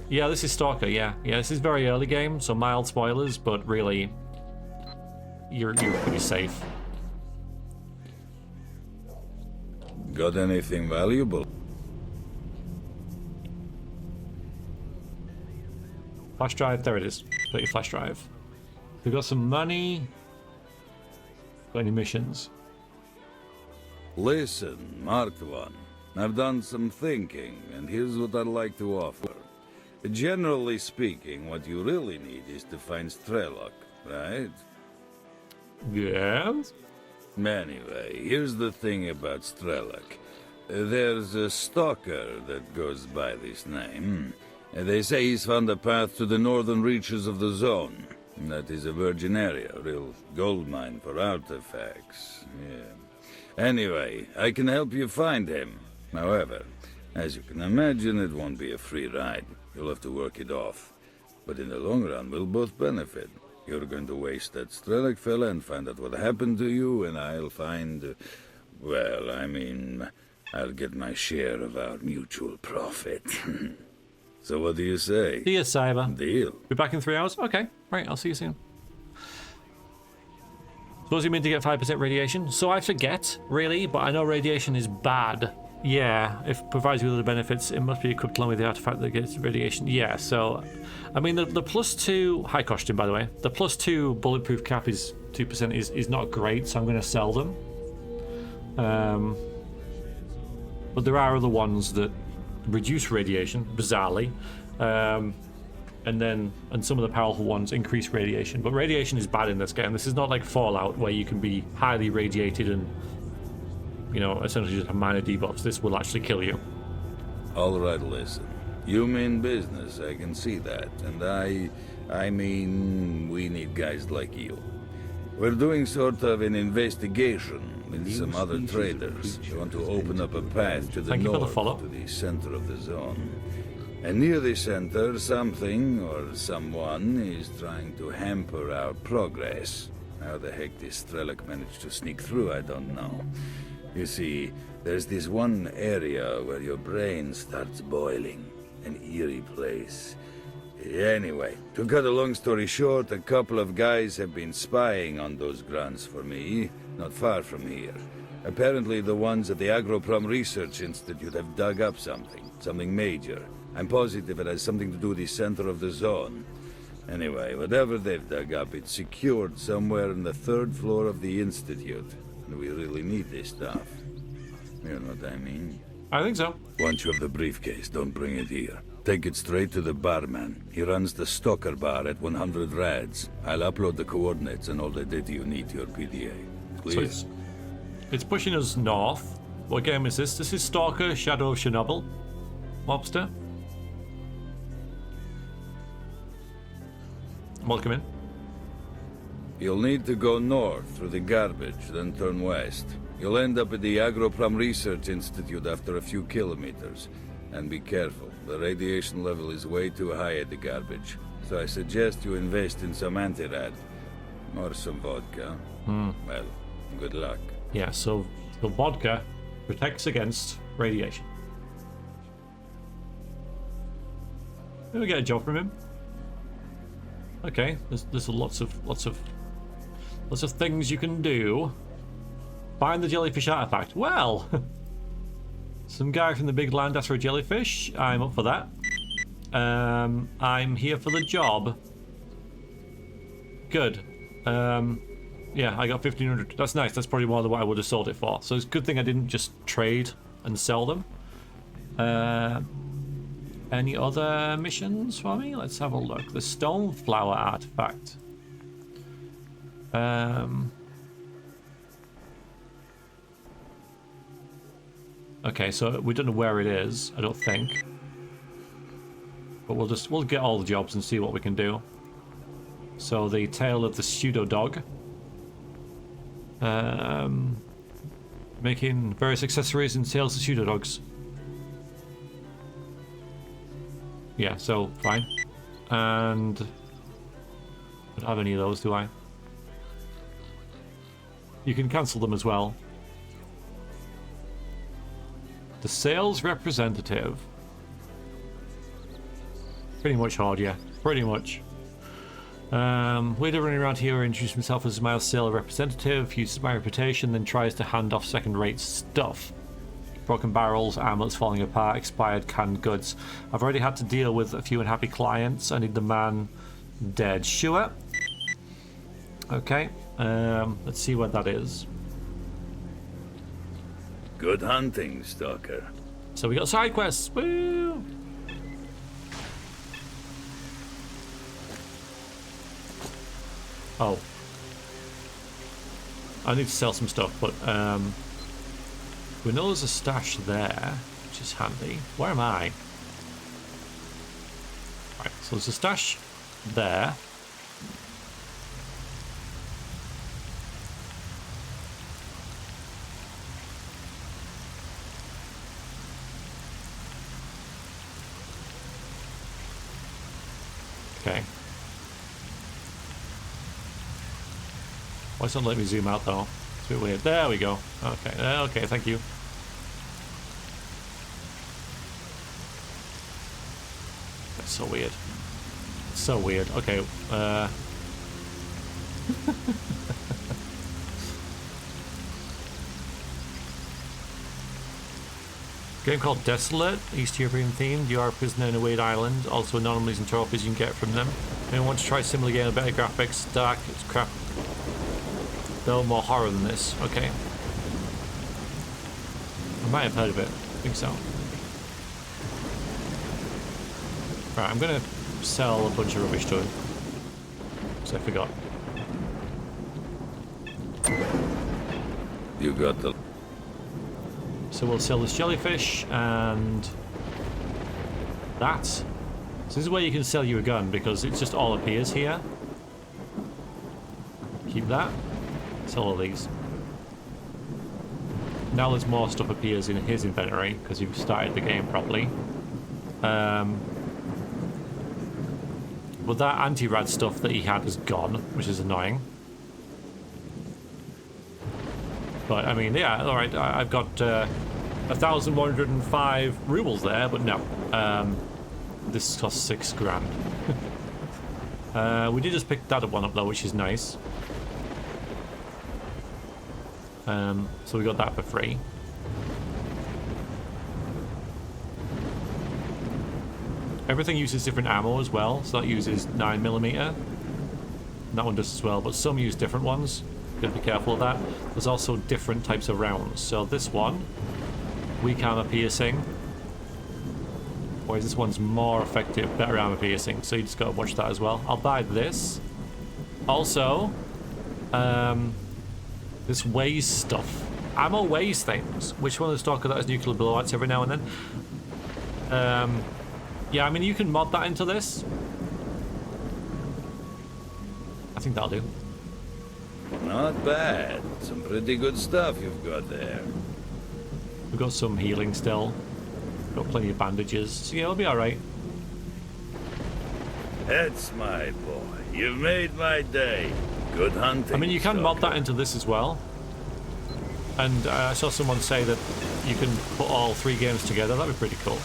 Yeah, this is Stalker, yeah. Yeah, this is very early game, so mild spoilers, but really, you're pretty safe. Got anything valuable? Flash drive, there it is. Got your flash drive. We've got some money. Got any missions? Listen, Marked One. I've done some thinking, and here's what I'd like to offer. Generally speaking, what you really need is to find Strelok, right? Yes? Anyway, here's the thing about Strelok. There's a stalker that goes by this name. They say he's found a path to the northern reaches of the zone. That is a virgin area, a real gold mine for artifacts. Yeah. Anyway, I can help you find him. However, as you can imagine, it won't be a free ride. You'll have to work it off. But in the long run, we'll both benefit. You're going to waste that Strelok fella and find out what happened to you, and I'll find... well, I mean, I'll get my share of our mutual profit. So what do you say? See you, Cyber. Deal. Be back in 3 hours? Okay. Right, I'll see you soon. So what does it mean to get 5% radiation? So I forget, really, but I know radiation is bad Yeah, if it provides you with other benefits, it must be equipped along with the artifact that gets radiation. Yeah, so, I mean, the +2, high costume by the way, the +2 bulletproof cap is 2% is not great, so I'm going to sell them. But there are other ones that reduce radiation, bizarrely, and some of the powerful ones increase radiation. But radiation is bad in this game. This is not like Fallout where you can be highly radiated and, you know, essentially just have minor debuffs. This will actually kill you. All right, listen. You mean business, I can see that. And I mean, we need guys like you. We're doing sort of an investigation with some other traders. We want to open up a path to the north, to the center of the zone. And near the center, something or someone is trying to hamper our progress. How the heck this Strelok managed to sneak through, I don't know. You see, there's this one area where your brain starts boiling. An eerie place. Anyway, to cut a long story short, a couple of guys have been spying on those grunts for me, not far from here. Apparently the ones at the Agroprom Research Institute have dug up something major. I'm positive it has something to do with the center of the zone. Anyway, whatever they've dug up, it's secured somewhere on the 3rd floor of the Institute. And we really need this stuff. You know what I mean? I think so. Once you have the briefcase, don't bring it here. Take it straight to the barman. He runs the STALKER bar at 100 rads. I'll upload the coordinates and all the data you need to your PDA. Please. So it's pushing us north. What game is this? This is STALKER, Shadow of Chernobyl. Mobster. Welcome in. You'll need to go north through the garbage, then turn west. You'll end up at the Agroprom Research Institute after a few kilometers. And be careful, the radiation level is way too high at the garbage. So I suggest you invest in some anti-rad. Or some vodka. Well, good luck. Yeah, so the vodka protects against radiation. Did we get a job from him? Okay, there's lots of things you can do. Find the jellyfish artifact. Well, some guy from the big land asked for a jellyfish. I'm up for that. I'm here for the job. Good. Yeah, I got 1,500. That's nice. That's probably more than what I would have sold it for. So it's a good thing I didn't just trade and sell them. Any other missions for me? Let's have a look. The Stoneflower artifact. Okay, so we don't know where it is, I don't think. But we'll get all the jobs and see what we can do. So the tail of the pseudo dog. Making various accessories and tails of pseudo dogs. Yeah, so fine. And I don't have any of those, do I? You can cancel them as well. The sales representative. Pretty much hard, yeah. Pretty much. Waiter running around here introduced himself as my sales representative, uses my reputation, then tries to hand off second-rate stuff. Broken barrels, armlets falling apart, expired canned goods. I've already had to deal with a few unhappy clients. I need the man dead. Sure. Okay. Let's see what that is. Good hunting, Stalker. So we got side quests. Woo! Oh. I need to sell some stuff, but we know there's a stash there, which is handy. Where am I? Right, so there's a stash there. Okay. Why doesn't it let me zoom out though? It's a bit weird. There we go. Okay, okay, thank you. That's so weird. It's so weird. Okay, Game called Desolate, East European themed. You are a prisoner in a weird island. Also anomalies and trophies you can get from them. Anyone want to try a similar game with better graphics? Dark, it's crap. Though more horror than this. Okay. I might have heard of it. I think so. Right, I'm gonna sell a bunch of rubbish to him. Because I forgot. You got the... So we'll sell this jellyfish and that. So this is where you can sell you a gun because it just all appears here. Keep that. Sell all these. Now there's more stuff appears in his inventory because you've started the game properly. But that anti-rad stuff that he had is gone, which is annoying. But I mean, yeah, all right. I've got 1,105 rubles there, but no. This costs 6 grand. We did just pick that one up though, which is nice. So we got that for free. Everything uses different ammo as well, so that uses 9mm. That one does as well, but some use different ones. Gotta be careful of that. There's also different types of rounds. So this one, weak armor piercing. Whereas this one's more effective, better armor piercing. So you just gotta watch that as well. I'll buy this. Also, this weighs stuff. Ammo weighs things. Which one of the Stalker that has nuclear blowouts every now and then? Yeah, I mean, you can mod that into this. I think that'll do. Not bad. Some pretty good stuff you've got there. We've got some healing still. Got plenty of bandages. So yeah, it'll be alright. That's my boy. You've made my day. Good hunting. I mean, you can mod that into this as well. And I saw someone say that you can put all 3 games together. That'd be pretty cool.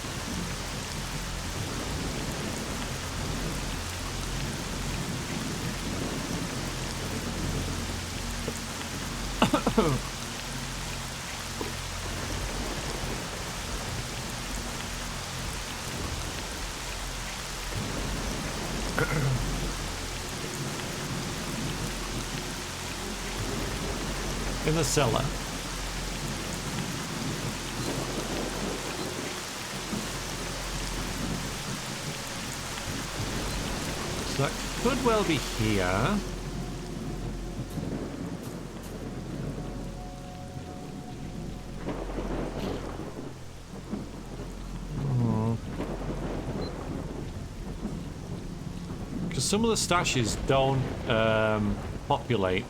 In the cellar. So that could well be here. Because some of the stashes don't populate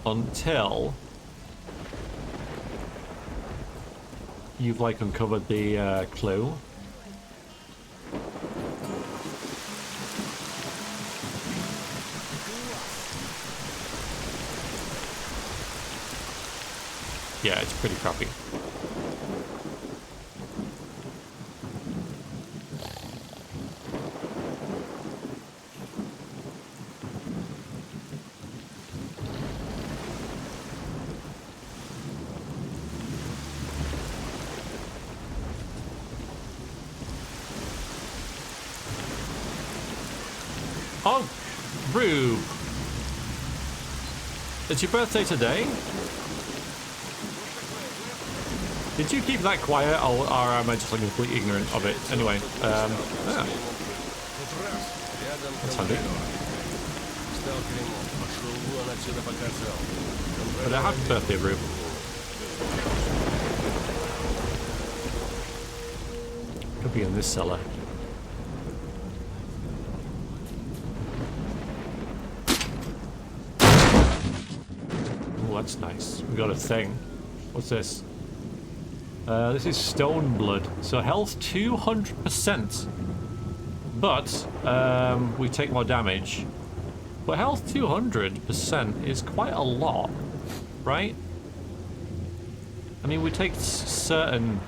until you've like uncovered the clue. Yeah, it's pretty crappy. Oh, Rube. It's your birthday today? Did you keep that quiet, or am I just like completely ignorant of it? Anyway, yeah. That's handy. But a happy birthday, Rube. Could be in this cellar. Oh, that's nice. We got a thing. What's this? This is stone blood. So health 200%. But we take more damage. But health 200% is quite a lot, right? I mean, we take certain...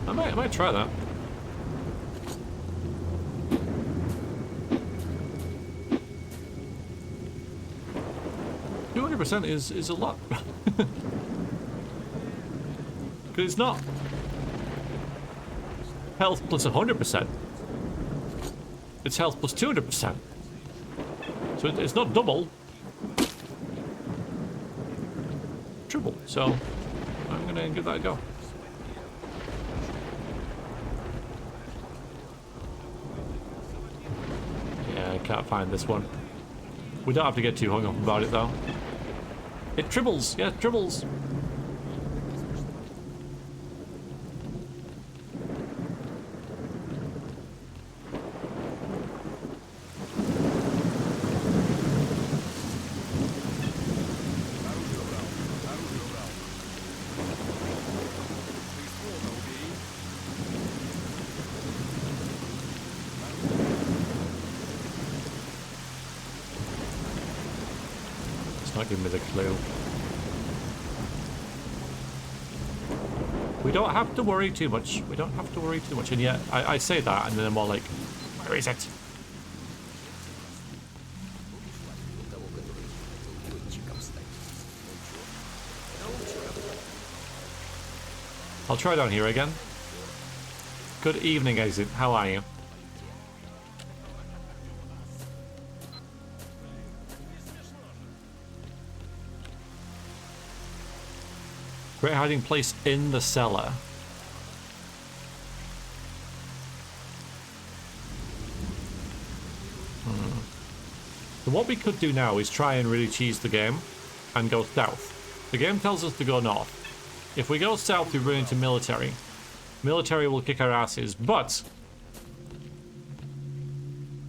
I might try that. 200% is a lot. Because it's not health plus 100%. It's health plus 200%. So it's not double. Triple. So I'm going to give that a go. Yeah, I can't find this one. We don't have to get too hung up about it though. It triples. Yeah, triples. Not giving me the clue. We don't have to worry too much. We don't have to worry too much. And yet, I say that, and then I'm all like, where is it? I'll try down here again. Good evening, Exit. How are you? Great hiding place in the cellar. So what we could do now is try and really cheese the game and go south. The game tells us to go north. If we go south, we run into military. Military will kick our asses, but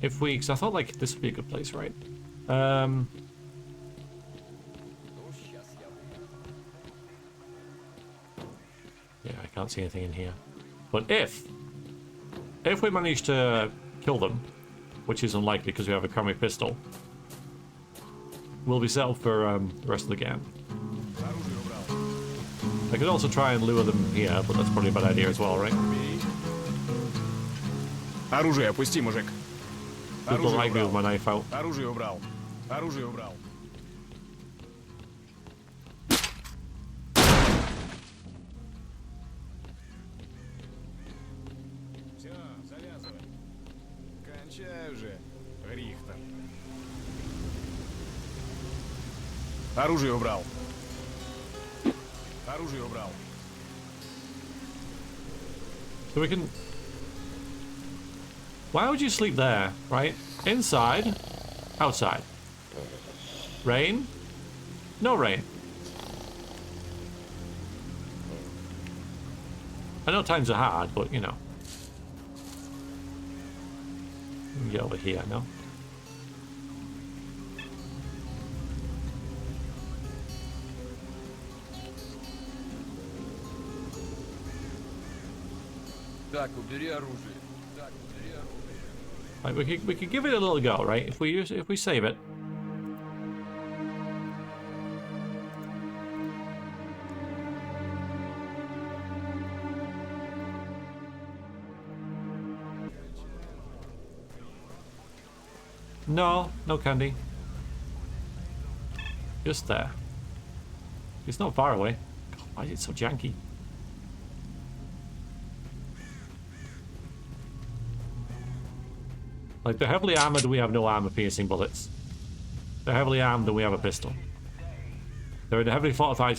if we... because I thought like this would be a good place, right? Yeah, I can't see anything in here. But if we manage to kill them, which is unlikely because we have a Kami pistol, we'll be set up for the rest of the game. I could also try and lure them here, but that's probably a bad idea as well, right? Оружие опусти, мужик. People like me with my knife out. Оружие убрал. Оружие убрал. Рихтер. Оружие убрал. Оружие убрал. So we can... Why would you sleep there, right? Inside, outside. Rain? No rain. I know times are hard, but you know. We can get over here, no? Так, убери оружие. Так, убери оружие. Right, we could give it a little go, right? If we save it. No candy. Just there. It's not far away. God, why is it so janky? Like, they're heavily armored, we have no armor-piercing bullets. They're heavily armed, and we have a pistol. They're in a heavily fortified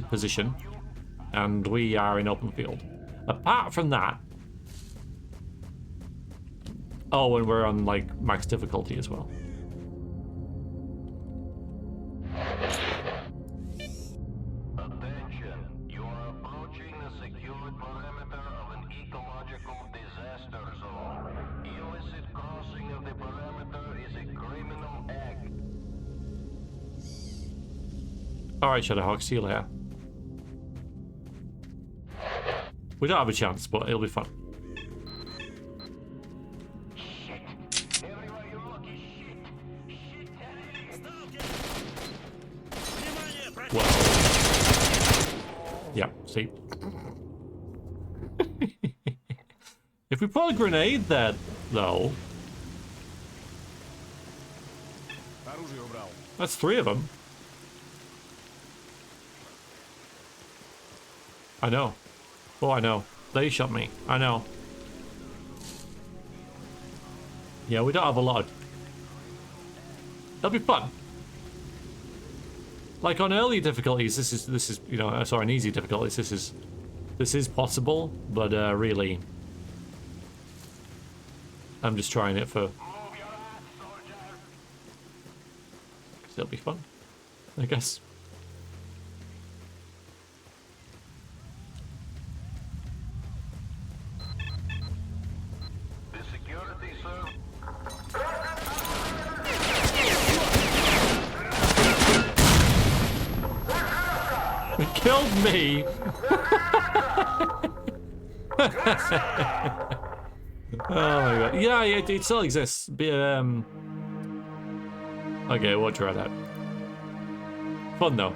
position, and we are in open field. Apart from that... Oh, and we're on, like, max difficulty as well. Alright, Shadowhawk, see you later. We don't have a chance, but it'll be fun. Well. Yeah, see. If we put a grenade there, though... That's 3 of them. I know. Oh, I know. They shot me. I know. Yeah, we don't have a lot of... It'll be fun. Like on early difficulties, this is you know, sorry, on easy difficulties, this is possible, but really, I'm just trying it for. It'll be fun, I guess. It killed me. Oh my god. Yeah, it still exists. Okay, we'll try that. Fun though.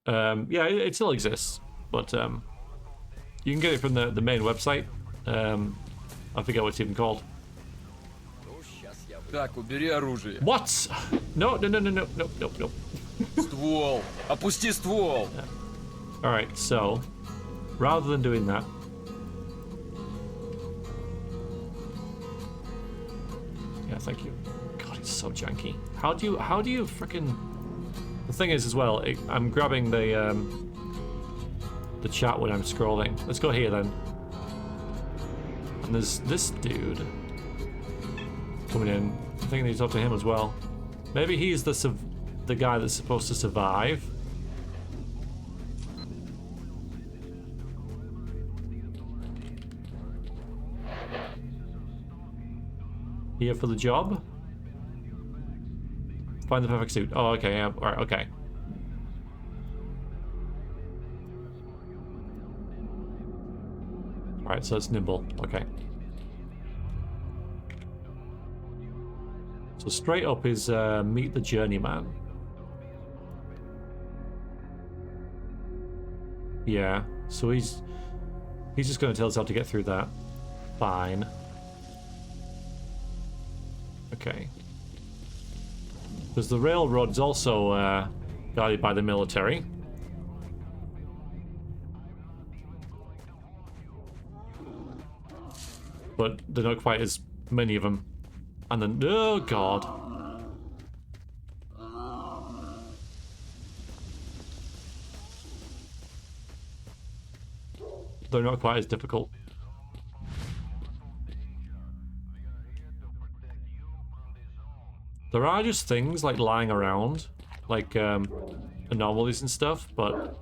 Yeah, it still exists, but you can get it from the main website. I forget what it's even called. Так, убери оружие. What? No. Ствол. Опусти ствол. Alright, so rather than doing that, yeah, thank you. God, it's so janky. How do you freaking? The thing is, as well, I'm grabbing the chat when I'm scrolling. Let's go here then. And there's this dude coming in. I think I need to talk to him as well. Maybe he's the guy that's supposed to survive. Here for the job? Find the perfect suit. Oh, okay, yeah, alright, okay. Alright, so it's nimble, okay. So straight up is meet the journeyman. Yeah, so he's just going to tell us how to get through that. Fine. Okay. Because the railroad's also guarded by the military. But they're not quite as many of them. And then, oh god. They're not quite as difficult. There are just things like lying around, like anomalies and stuff, but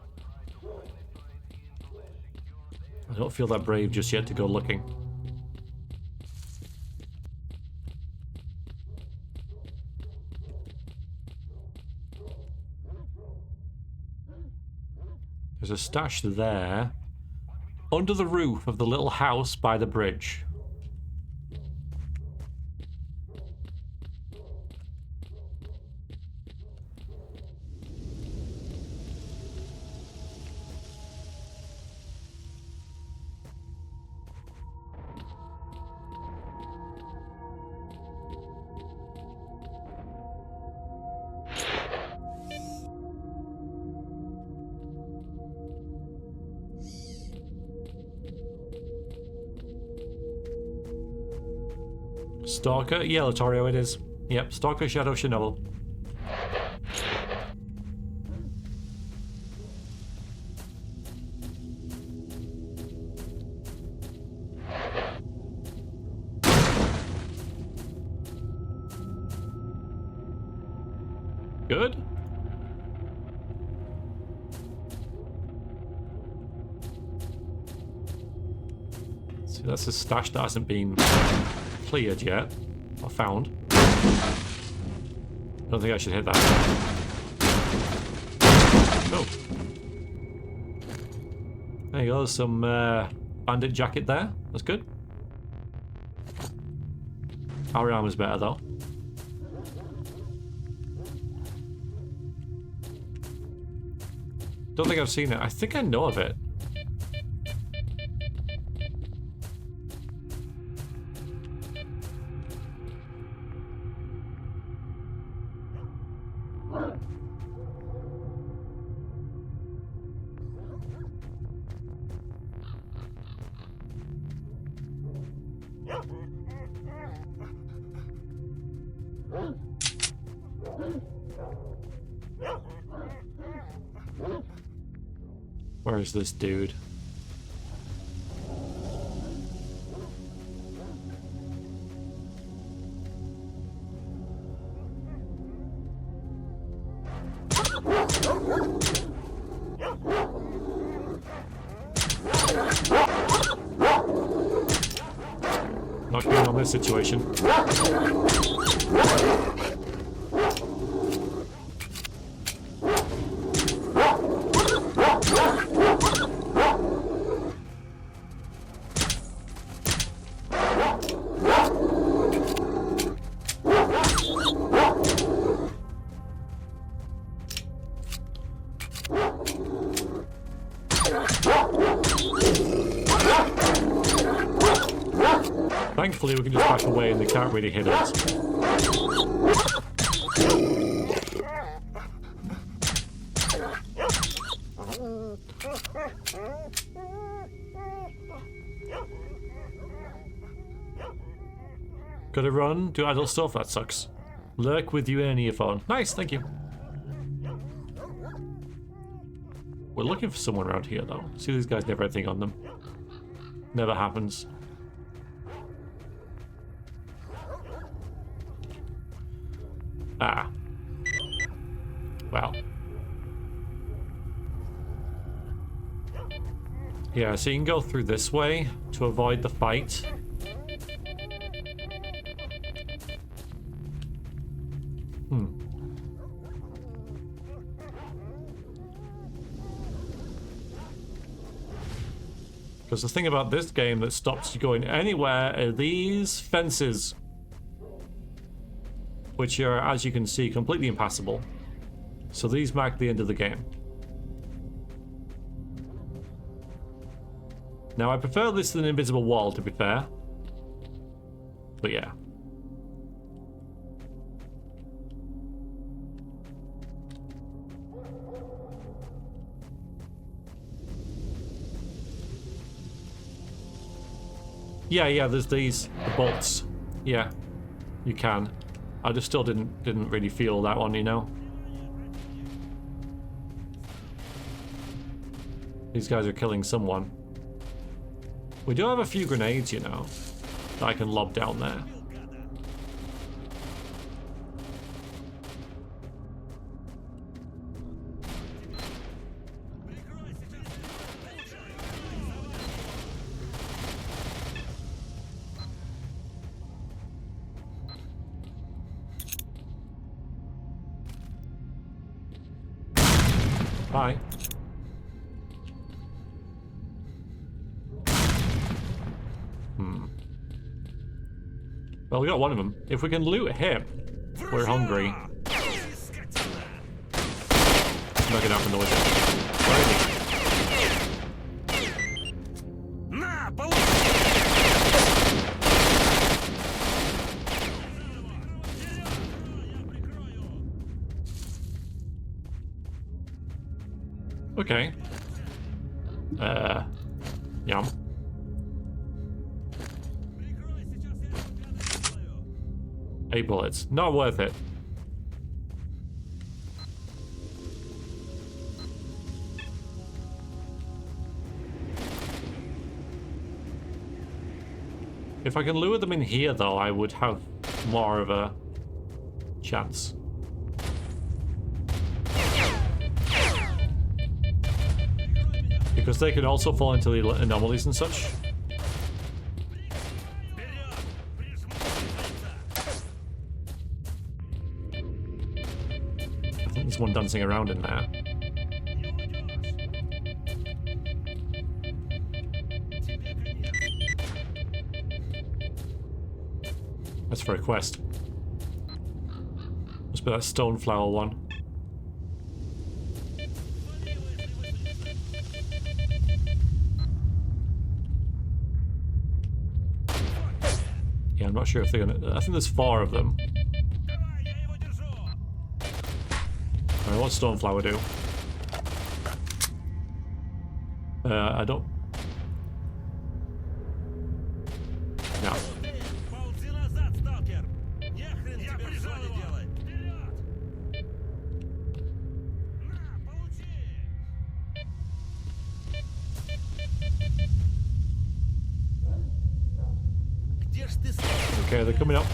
I don't feel that brave just yet to go looking. There's a stash there, under the roof of the little house by the bridge. Stalker? Yeah, Latorio, it is. Yep, Stalker, Shadow, Chernobyl. Good. See, that's a stash that hasn't been cleared yet, or found. Don't think I should hit that. Oh. There you go, some bandit jacket there. That's good. Our armor's better though. Don't think I've seen it. I think I know of it. Where is this dude? Not keen on this situation. Thankfully, we can just back away and they can't really hit us. Gotta run, do adult stuff, that sucks. Lurk with you in your phone. Nice, thank you. We're looking for someone around here though. See, these guys never have anything on them. Never happens. Ah. Well. Yeah, so you can go through this way to avoid the fight. Because the thing about this game that stops you going anywhere are these fences. Which are, as you can see, completely impassable. So these mark the end of the game. Now I prefer this to an invisible wall, to be fair. But yeah. Yeah, there's these, the bolts. Yeah, you can. I just still didn't really feel that one, you know. These guys are killing someone. We do have a few grenades, you know, that I can lob down there. Bye. Well, we got one of them. If we can loot him, we're hungry. Knock it out from the window. Where is he? Okay. Yum. Eight bullets. Not worth it. If I can lure them in here, though, I would have more of a chance. Because they could also fall into the anomalies and such. I think there's one dancing around in there. That's for a quest. Must be that stoneflower one. Yeah, I'm not sure if they're gonna... I think there's 4 of them. Alright, what's stoneflower do? I don't... No. Okay, they're coming up.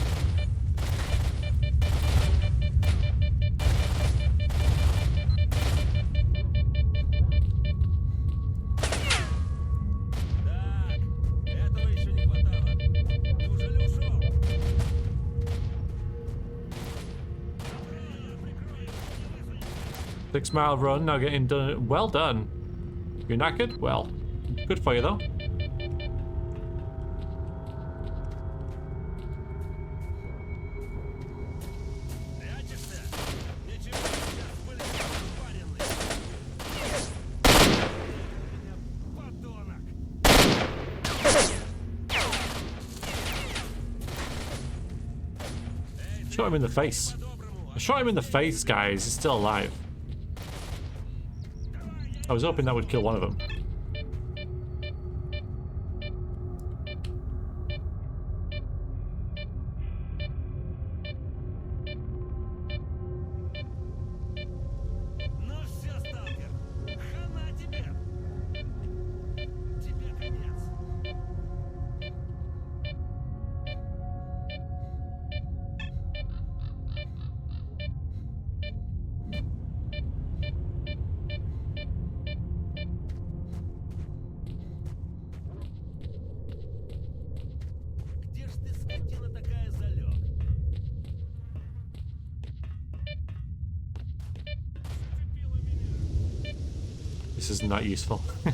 Six-mile run, now getting done. Well done. You're knackered? Well, good for you though. Shot him in the face. I shot him in the face, guys. He's still alive. I was hoping that would kill one of them. This is not useful. I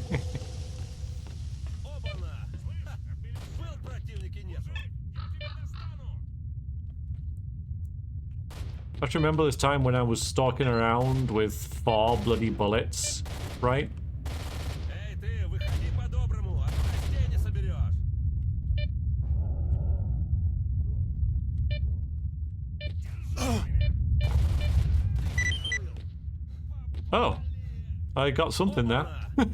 have to remember this time when I was stalking around with 4 bloody bullets, right? Oh, I got something there. They're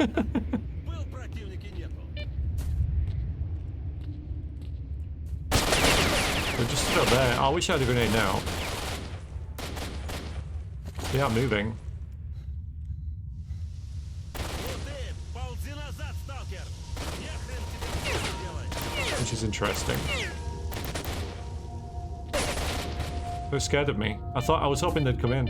just still there. Oh, I wish I had a grenade now. They are moving. Which is interesting. They're scared of me. I was hoping they'd come in.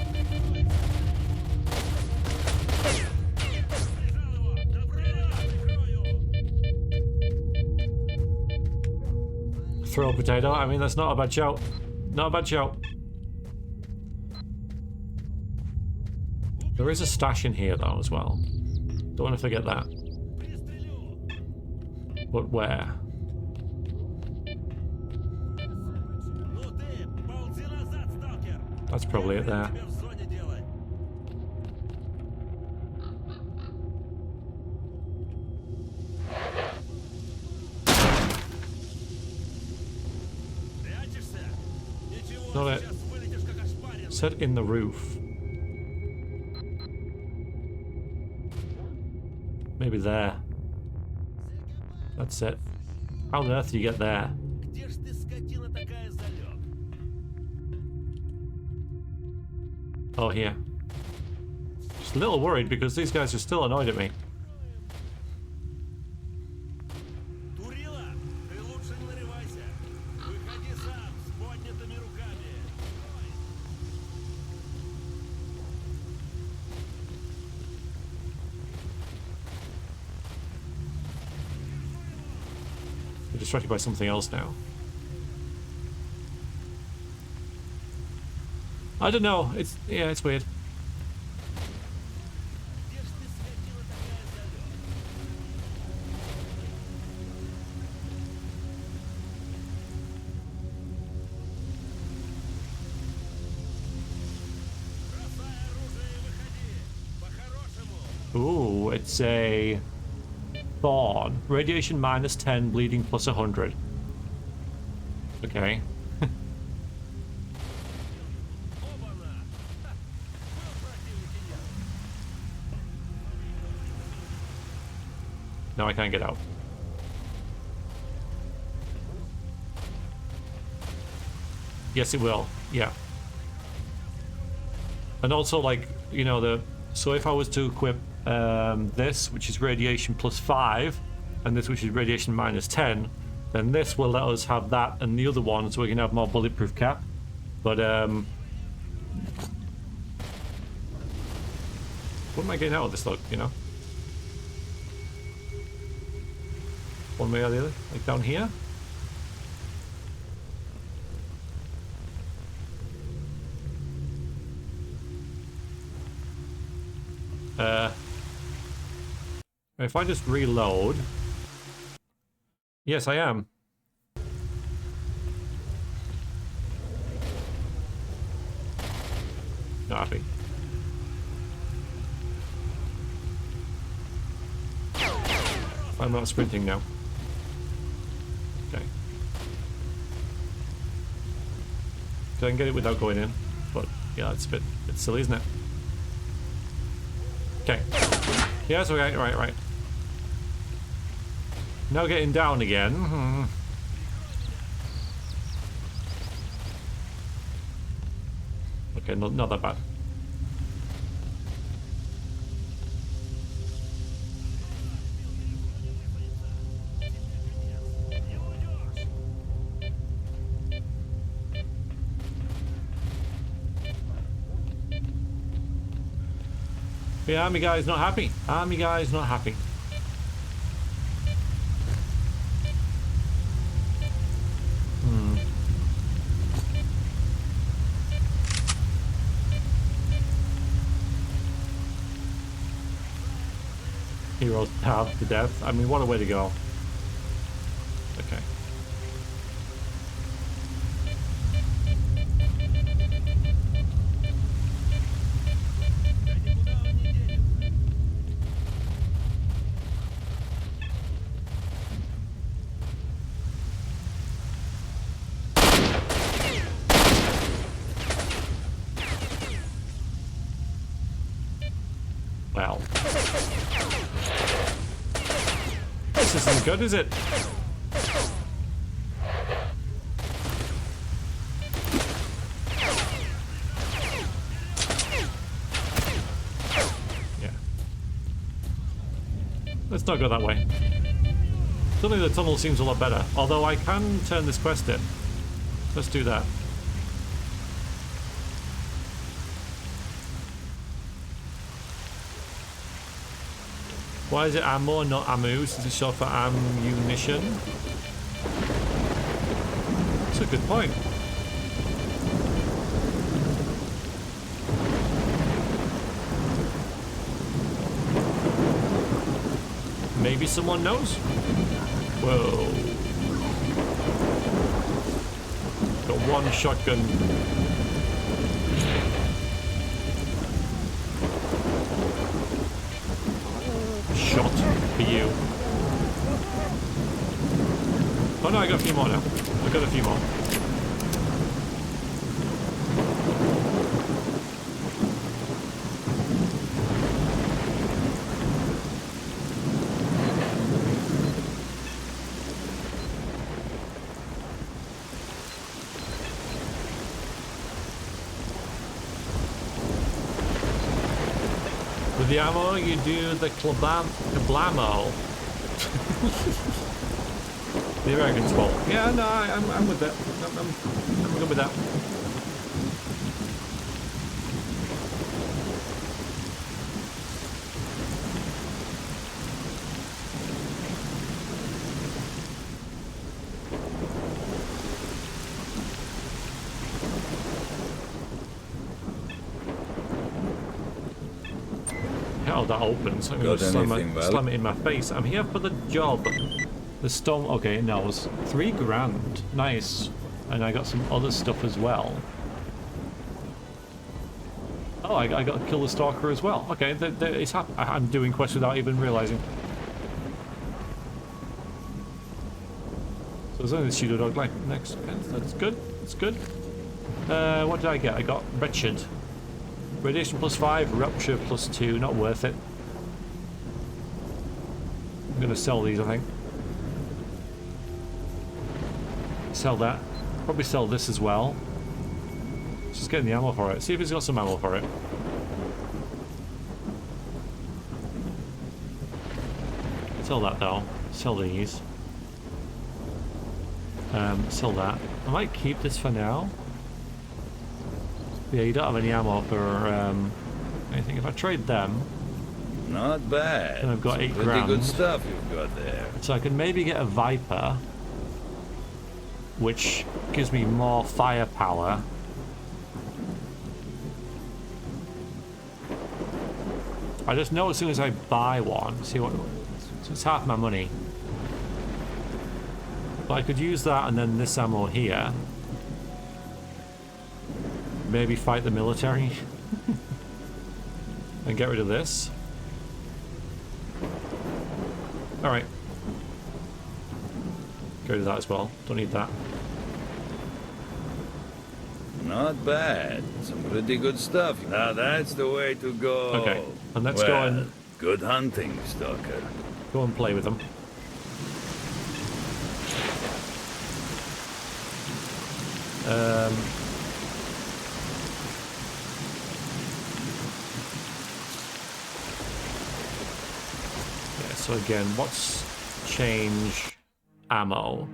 Throw a potato. I mean, that's not a bad shout. Not a bad shout. There is a stash in here, though, as well. Don't want to forget that. But where? That's probably it there. Not it. Set in the roof. Maybe there. That's it. How on earth do you get there? Oh, here. Just a little worried because these guys are still annoyed at me. Distracted by something else now. I don't know. It's weird. Ooh, it's a Thorn. Radiation -10, bleeding +100. Okay. Now I can't get out. Yes, it will. Yeah. And also, like, you know, so if I was to equip this, which is radiation +5, and this, which is radiation -10, then this will let us have that and the other one so we can have more bulletproof cap. But, what am I getting out of this, look, you know? One way or the other? Like down here? If I just reload... Yes, I am. Not happy. I'm not sprinting now. Okay. So I can get it without going in, but yeah, it's a bit silly, isn't it? Okay. Yeah, that's okay. Right. Now getting down again. Okay, not that bad. The army guy's not happy. Army guy's not happy. Heroes starved to death. I mean, what a way to go. Okay. Well. This isn't good, is it? Yeah. Let's not go that way. Suddenly the tunnel seems a lot better. Although I can turn this quest in. Let's do that. Why is it ammo and not ammus? Is it short for ammunition? That's a good point. Maybe someone knows? Whoa. Got one shotgun. Shot for you. Oh no, I got a few more now. I got a few more. With the ammo, you do the kablamo. The American's fault. Yeah, no, I'm with that. I'm good with that. Hell, that opens. I'm going to slam it in my face. I'm here for the job. The storm. Okay, it knows. 3 grand. Nice. And I got some other stuff as well. Oh, I got to kill the stalker as well. Okay, it's I'm doing quests without even realizing. So there's only the pseudo dog line next. Okay, that's good. That's good. What did I get? I got wretched. Radiation +5, rupture +2. Not worth it. I'm gonna sell these, I think. Sell that. Probably sell this as well. Just getting the ammo for it. See if he's got some ammo for it. Sell that though. Sell these. Sell that. I might keep this for now. Yeah, you don't have any ammo for anything. If I trade them... Not bad. Then I've got Some 8 pretty grand. good stuff you've got there. So I can maybe get a Viper, which gives me more firepower. I just know as soon as I buy one, see what... So it's half my money. But I could use that and then this ammo here. Maybe fight the military. And get rid of this. Alright. Get rid of that as well. Don't need that. Not bad. Some pretty good stuff. Now that's the way to go. Okay. And let's well, go and... Good hunting, Stalker. Go and play with them. Yeah, so again, what's change ammo?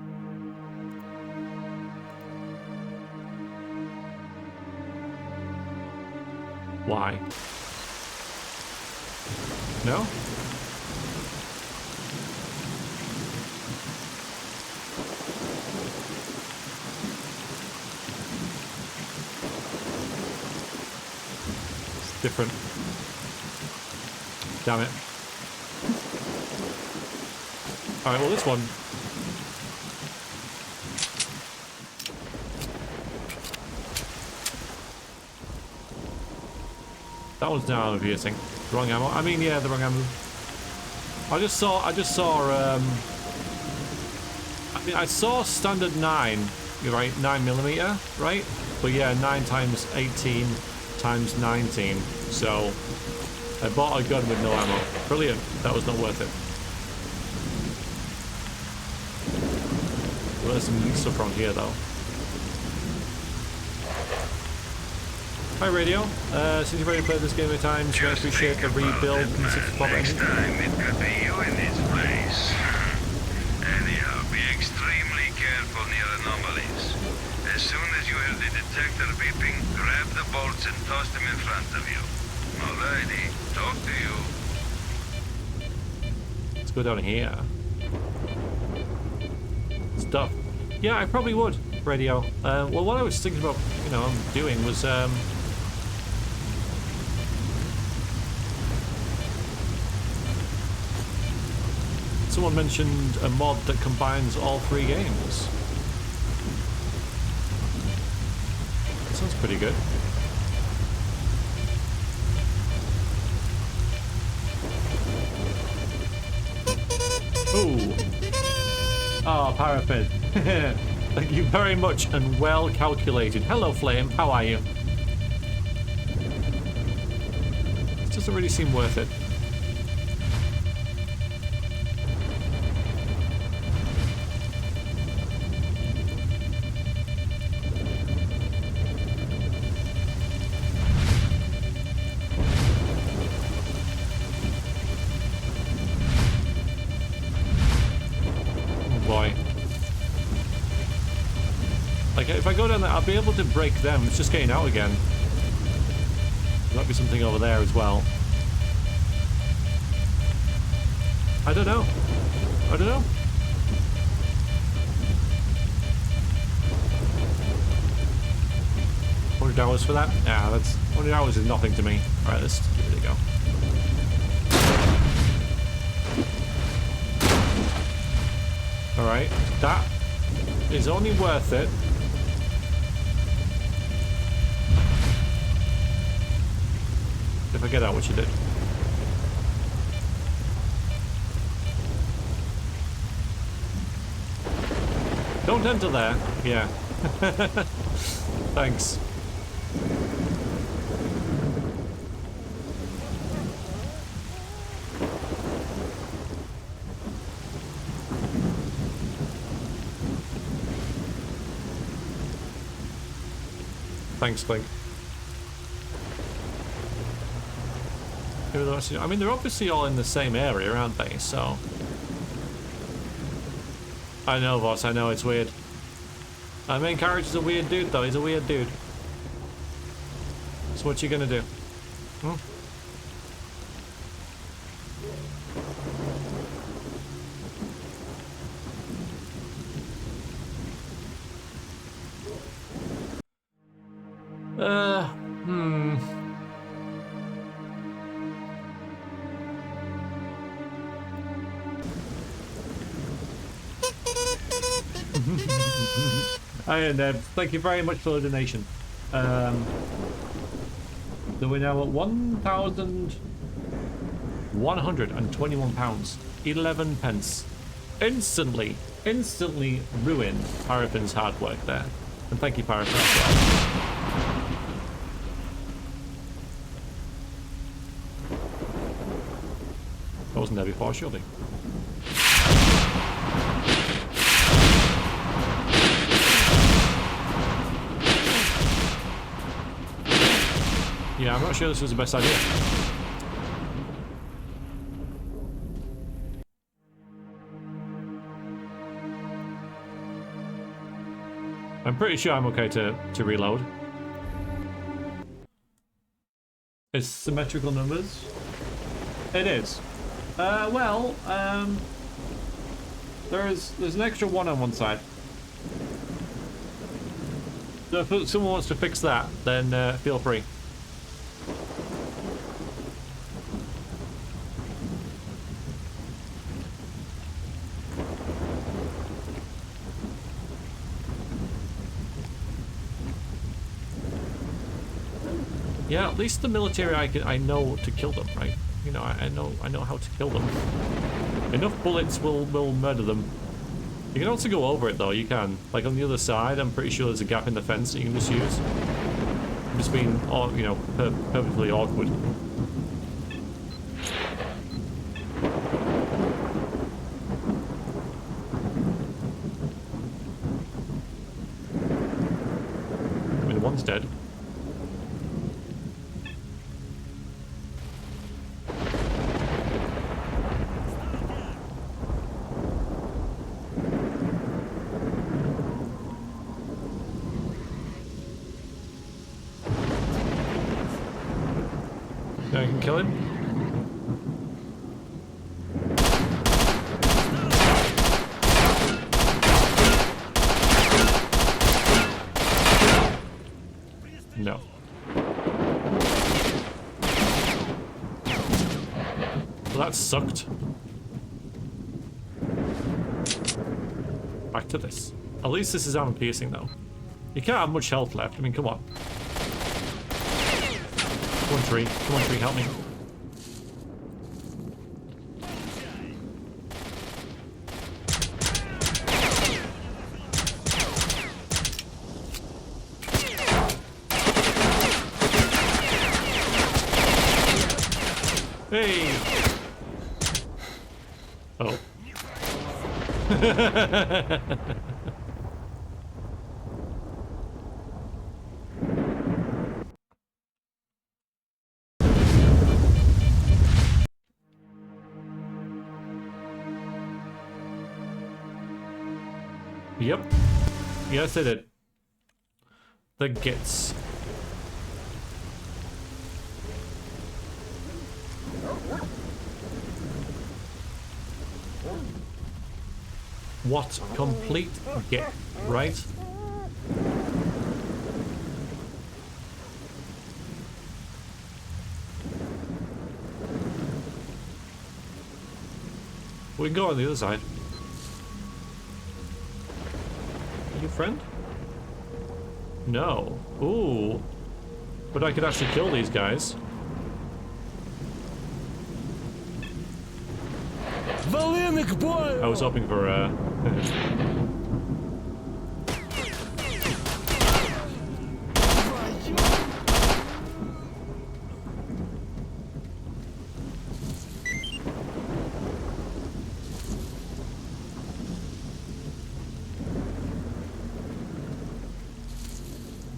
Why? No? It's different. Damn it. Alright, well this one. That one's now armor piercing. Wrong ammo. I mean, yeah, the wrong ammo. I just saw, I mean, I saw standard 9, you're right, 9mm, right? But yeah, 9 times 18 times 19. So, I bought a gun with no ammo. Brilliant. That was not worth it. Well, there's some new stuff around here, though. Hi, Radio. Since you've already played this game many times, you appreciate the rebuild and next time it could be you in this place. Anyhow, be extremely careful near anomalies. As soon as you hear the detector beeping, grab the bolts and toss them in front of you. Alrighty, talk to you. Let's go down here. Stuff. Yeah, I probably would, Radio. Well, what I was thinking about, doing was, someone mentioned a mod that combines all 3 games. That sounds pretty good. Ooh. Oh, Parapet. Thank you very much and well calculated. Hello, Flame. How are you? This doesn't really seem worth it. If I go down there, I'll be able to break them. It's just getting out again. There might be something over there as well. I don't know. I don't know. $100 for that? Yeah, that's $100 is nothing to me. All right, let's give it a go. All right, that is only worth it. If I get out, what you did. Don't enter there. Yeah. Thanks. Thanks, Clink. I mean, they're obviously all in the same area, aren't they? So... I know, boss. I know, it's weird. Our main character's a weird dude, though. He's a weird dude. So what you gonna do? Hmm? Hi, Neb. Thank you very much for the donation. So we're now at £1,121. 11 pence. Instantly ruin Parafin's hard work there. And thank you, Parafin, as well. I wasn't there before, surely. Yeah, I'm not sure this was the best idea. I'm pretty sure I'm okay to reload. It's symmetrical numbers? It is. There's an extra 1 on one side. So if someone wants to fix that, then feel free. Yeah, at least the military I know to kill them, right? You know, I know how to kill them. Enough bullets will murder them. You can also go over it though, you can. Like on the other side, I'm pretty sure there's a gap in the fence that you can just use. I'm just being, you know, perfectly awkward. I mean, one's dead. I can kill him. No. Well, that sucked. Back to this. At least this is armor piercing though. You can't have much health left. I mean, come on. Come on, tree. Come on, tree, help me. Hey! Oh. Yep. Yes, it did. The gits. What complete git, right? We can go on the other side. You friend? No. Ooh. But I could actually kill these guys. I was hoping for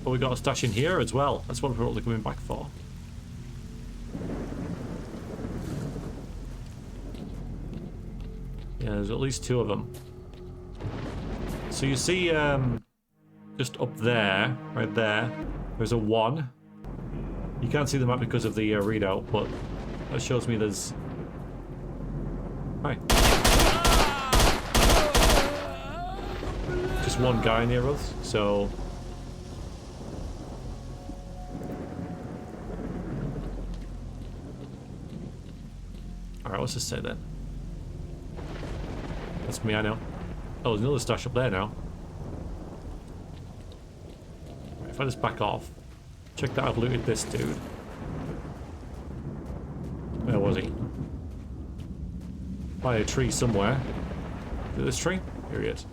But we got a stash in here as well. That's what we're probably coming back for. Yeah, there's at least 2 of them. So you see, just up there, right there, there's a 1. You can't see the map because of the readout, but that shows me there's... Hi. Just one guy near us, so... Alright, what's this say then? That's me, I know. Oh, there's another stash up there now. Right, if I just back off, check that I've looted this dude. Where was he? By a tree somewhere. Is it this tree? Here he is.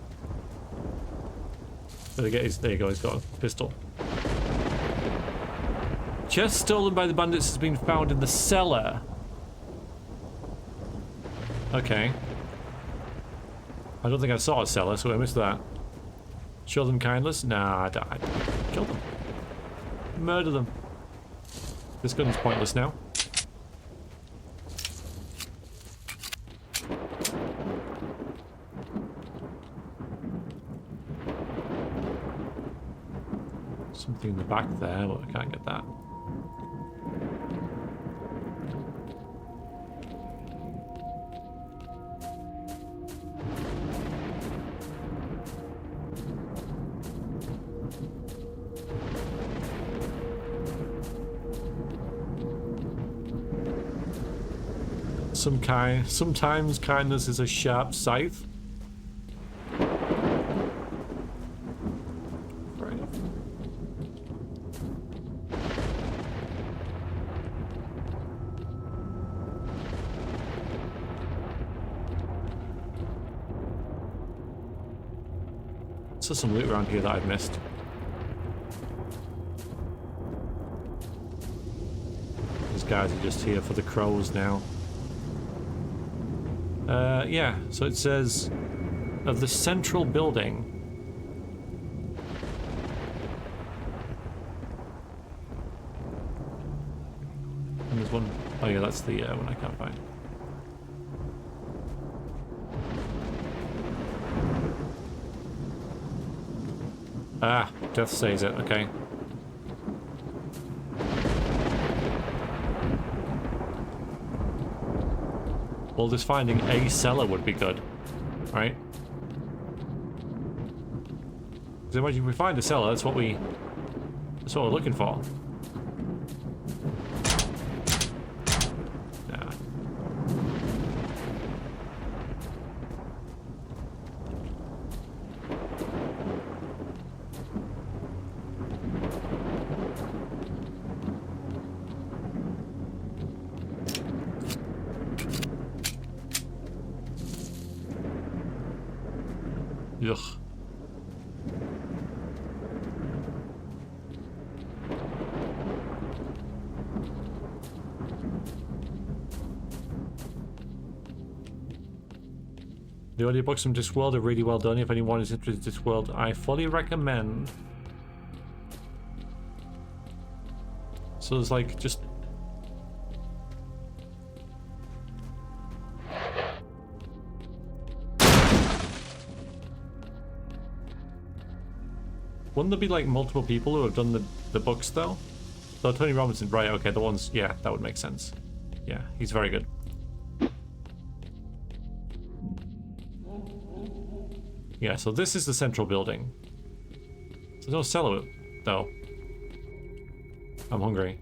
There you go, he's got a pistol. Chest stolen by the bandits has been found in the cellar. Okay. I don't think I saw a cellar, so I missed that. Show them kindness? Nah, I kill them. Murder them. This gun's pointless now. Something in the back there, but I can't get that. Sometimes kindness is a sharp scythe. Fair enough. There's some loot around here that I've missed. These guys are just here for the crows now. Yeah, so it says of the central building. And there's one, oh yeah, that's the one I can't find. Ah, death says it, okay. Well, just finding a cellar would be good, right? Because imagine if we find a cellar, that's what we're looking for. Nah. Ugh. The audiobooks from Discworld are really well done. If anyone is interested in Discworld, I fully recommend. So there's like just... Wouldn't there be like multiple people who have done the books though? So Tony Robinson, right, okay, the ones, yeah, that would make sense. Yeah, he's very good. Yeah, so this is the central building. There's no cellar though. I'm hungry.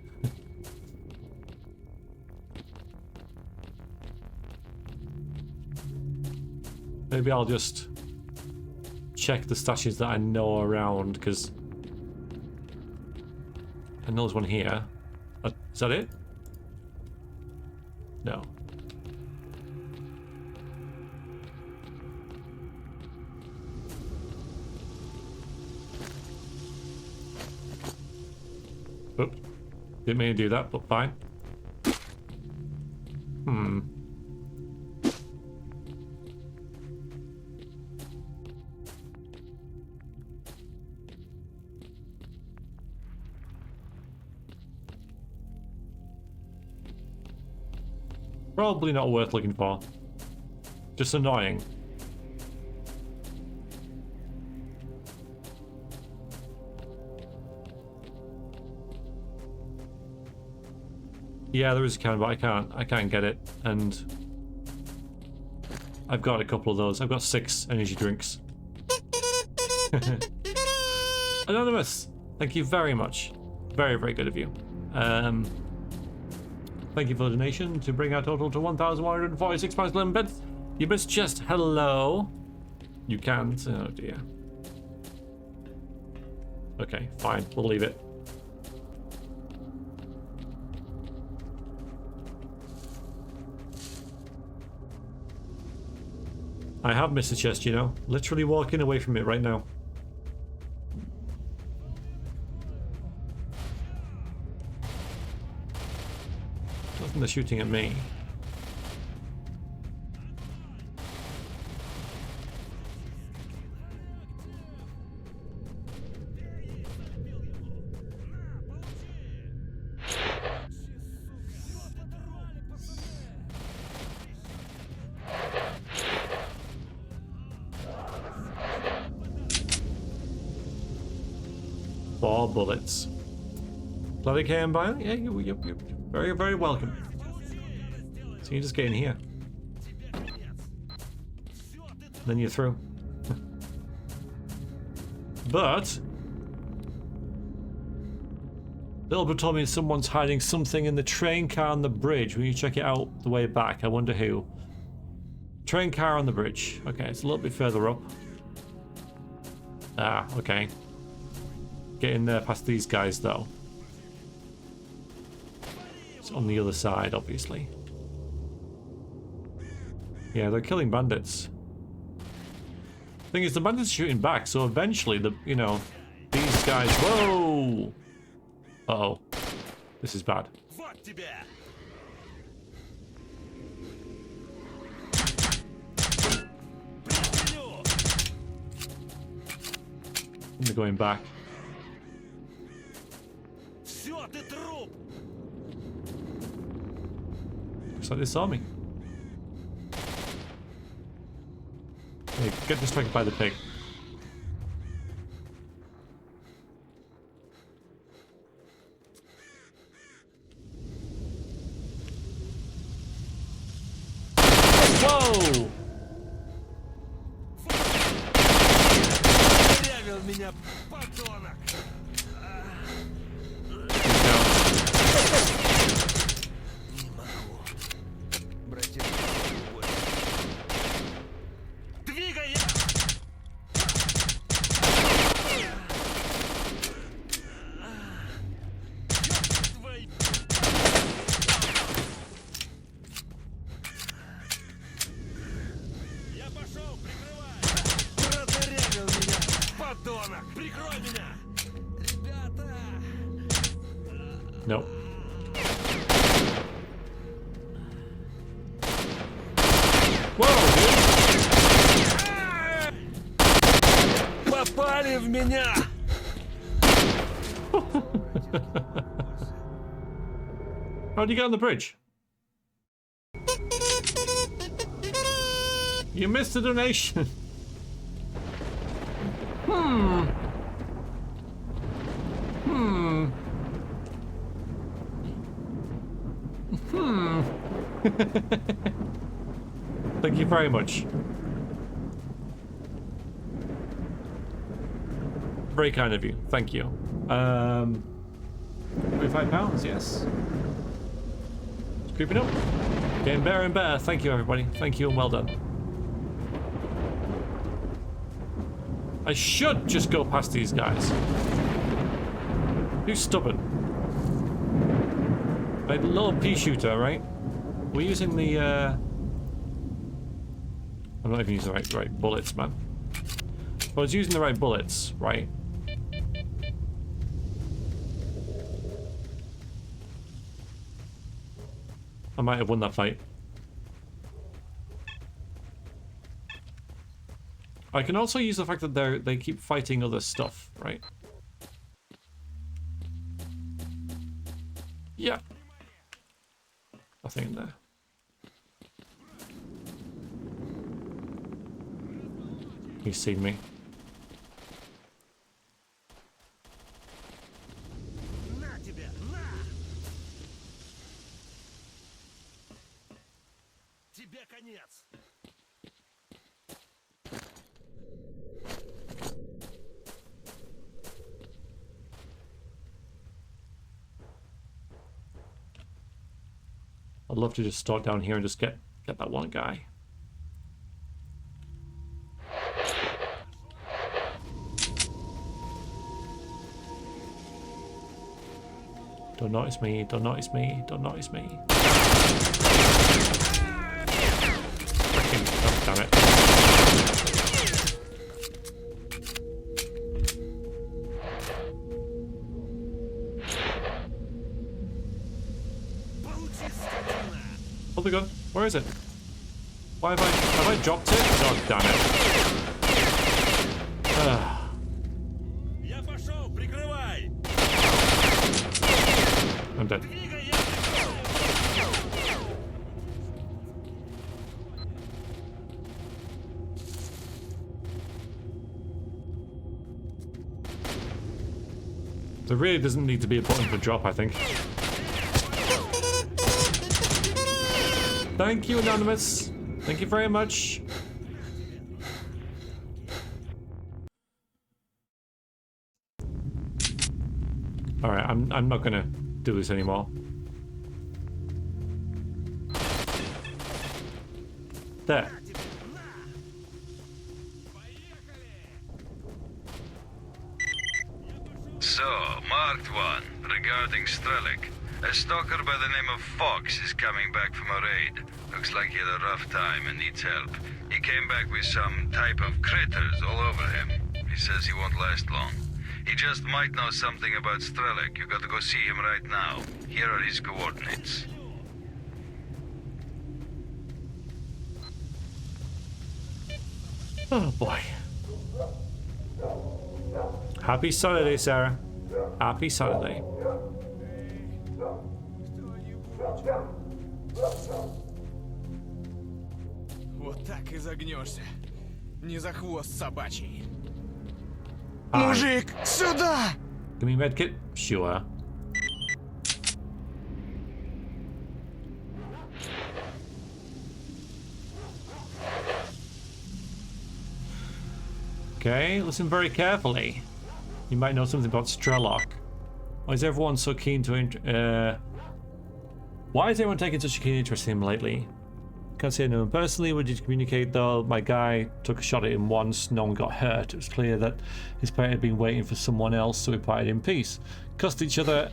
Maybe I'll just check the stashes that I know around, because I know there's one here. Is that it? No. Oops. Didn't mean to do that, but fine. Probably not worth looking for. Just annoying. Yeah, there is a can, but I can't get it. And I've got a couple of those. I've got 6 energy drinks. Anonymous, thank you very much. Very, very good of you. Thank you for the donation to bring our total to 1,146 pounds 11 pence. You missed chest. Hello. You can't. Oh dear. Okay, fine. We'll leave it. I have missed a chest, you know. Literally walking away from it right now. I think they're shooting at me. Bullets. Bloody came by. Yeah, you're very, very welcome. So you just get in here. Then you're through. But Bilbo told me someone's hiding something in the train car on the bridge. When you check it out the way back, I wonder who. Train car on the bridge. Okay, it's a little bit further up. Ah, okay. Get in there past these guys, though. It's on the other side, obviously. Yeah, they're killing bandits. Thing is, the bandits are shooting back, so eventually, you know, these guys. Whoa! Uh-oh. This is bad. They're going back. Looks like they saw me. Hey, get distracted by the pig. Whoa! Nope. Whoa, dude! Попали в меня! How'd you get on the bridge? You missed a donation. Hmm. Thank you very much. Very kind of you. Thank you. £25, yes. It's creeping up. Getting better and better. Thank you, everybody. Thank you and well done. I should just go past these guys. Who's stubborn? Like the little pea shooter, right? We're using the I'm not even using the right bullets, man. If I was using the right bullets, right? I might have won that fight. I can also use the fact that they keep fighting other stuff, right? Yeah. Nothing in there. He's seen me. I'd love to just start down here and just get that one guy. Don't notice me, don't notice me, don't notice me. Freaking, oh, damn it. Hold the gun. Where is it? Why have I dropped it? Oh, damn it. I'm dead. There really doesn't need to be a button for drop, I think. Thank you, Anonymous. Thank you very much. Alright, I'm not gonna do this anymore. There. So, marked one, regarding Strelok. A stalker by the name of Fox is coming back from a raid. Looks like he had a rough time and needs help. He came back with some type of critters all over him. He says he won't last long. He just might know something about Strelok. You got to go see him right now. Here are his coordinates. Oh boy. Happy Saturday, Sarah. Happy Saturday. Вот так и загнешься. Не за хвост собачий. Мужик, сюда! Give me a medkit? Sure. Okay, listen very carefully. You might know something about Strelok. Why is everyone so keen to why is everyone taking such a keen interest in him lately? Can't say no one personally. We did communicate though. My guy took a shot at him once. No one got hurt. It was clear that his parent had been waiting for someone else, so we parted in peace. Cussed each other.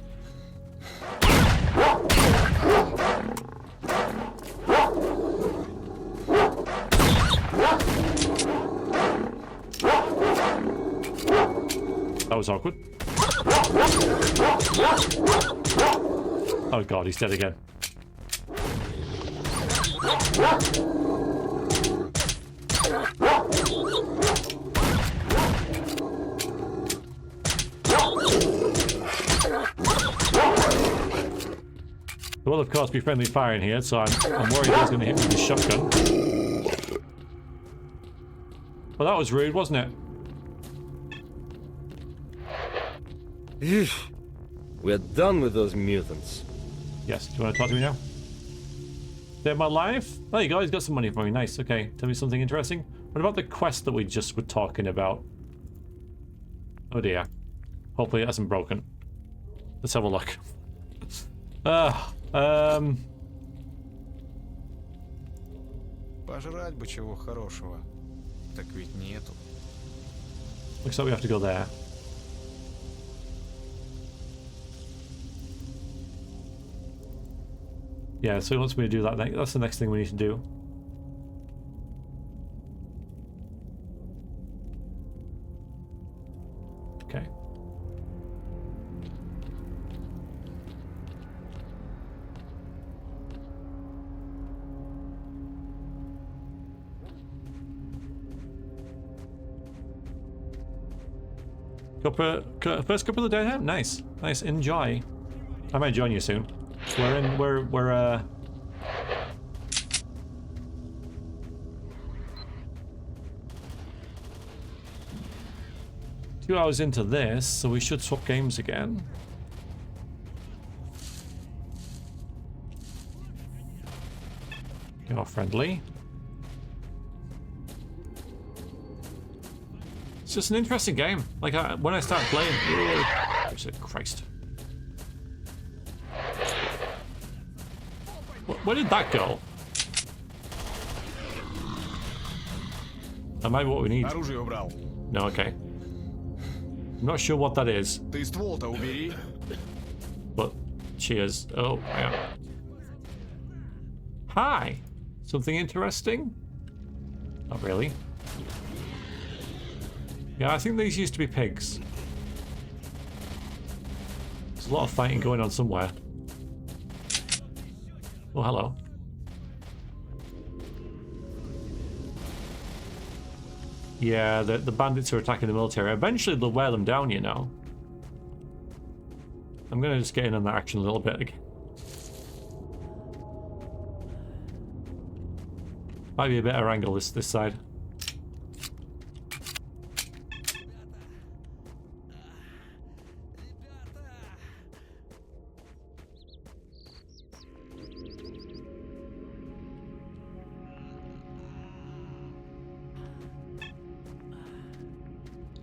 That was awkward. Oh god, he's dead again. There will of course be friendly fire in here, so I'm worried he's going to hit me with his shotgun. Well, that was rude, wasn't it? We're done with those mutants. Yes, do you want to talk to me now? Save my life? There you go, he's got some money for me. Nice, okay. Tell me something interesting. What about the quest that we just were talking about? Oh dear. Hopefully it hasn't broken. Let's have a look. Пожрать бы чего хорошего. Так ведь нету. Looks like we have to go there. Yeah, so he wants me to do that. That's the next thing we need to do. Okay. First couple of the day out? Nice. Nice. Enjoy. I might join you soon. We're 2 hours into this, so we should swap games again. You're friendly. It's just an interesting game. Like, when I start playing... Christ. Where did that go? That might be what we need. Оружие убрал. No, okay. I'm not sure what that is. Ты ствол-то убери. But cheers. Oh, yeah. Hi. Something interesting? Not really. Yeah, I think these used to be pigs. There's a lot of fighting going on somewhere. Oh, hello. Yeah, the bandits are attacking the military. Eventually they'll wear them down, you know. I'm gonna just get in on that action a little bit again. Might be a better angle this side.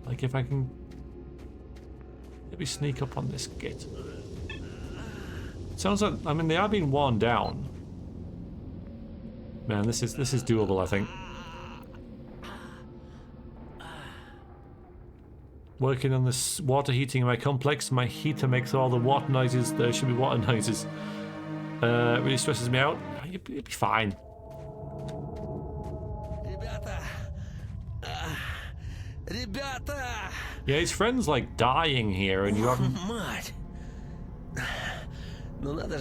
Like if I can maybe sneak up on this gate. Sounds like, I mean, they are being worn down. Man, this is doable, I think. Working on this water heating in my complex. My heater makes all the water noises. There should be water noises. Really stresses me out. You'll be fine. Yeah, his friend's like dying here, and you haven't. I wonder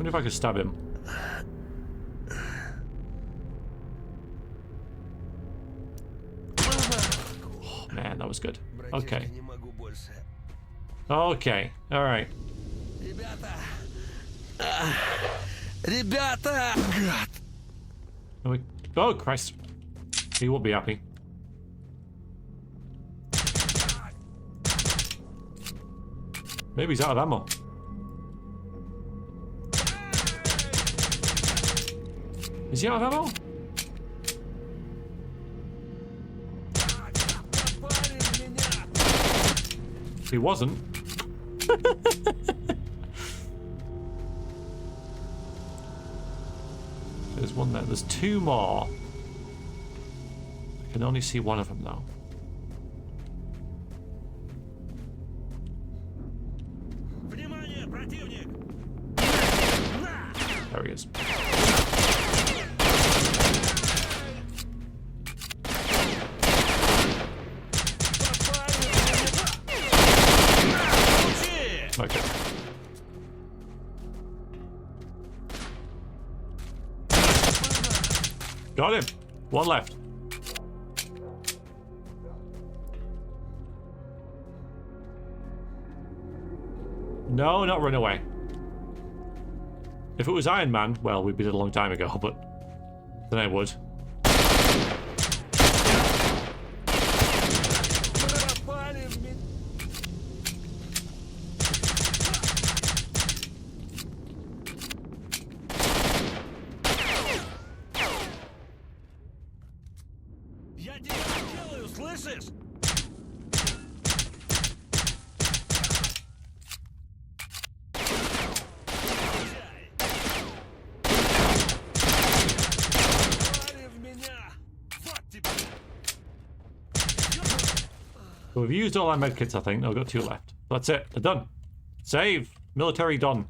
if I could stab him. Oh, man, that was good. Okay. Okay. All right. Oh, Christ. He won't be happy. Maybe he's out of ammo. Is he out of ammo? He wasn't. There's one there. There's two more. I can only see one of them though. There he is. Okay. Got him. One left. No, not run away. If it was Iron Man, well, we'd be dead a long time ago, but then I would. So we've used all our medkits, I think. No, we've got two left. That's it. They're done. Save. Military done.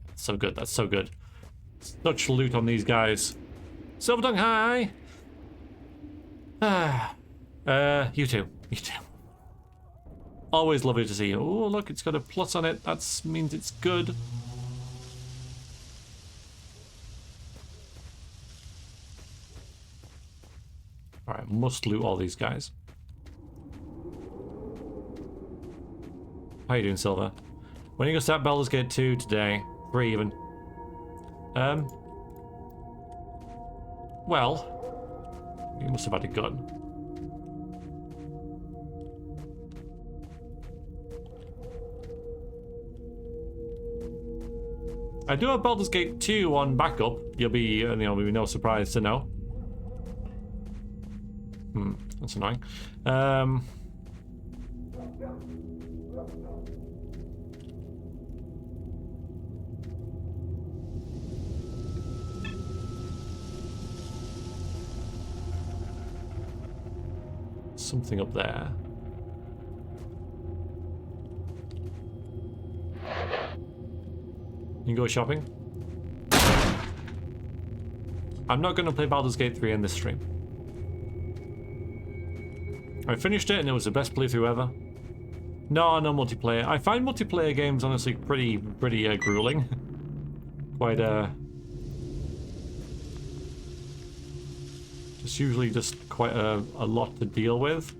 That's so good. That's so good. Such loot on these guys. Silver Tongue, hi. You too. You too. Always lovely to see you. Oh, look, it's got a plus on it. That means it's good. Alright, must loot all these guys. How you doing, Silver? When are you gonna start Baldur's Gate 2 today? 3 even. Well, you must have had a gun. I do have Baldur's Gate 2 on backup. You'll be, you know, will be no surprise to know. That's annoying. something up there. You can go shopping. I'm not going to play Baldur's Gate 3 in this stream. I finished it and it was the best playthrough ever. No multiplayer. I find multiplayer games honestly pretty grueling. Quite it's usually just quite a lot to deal with.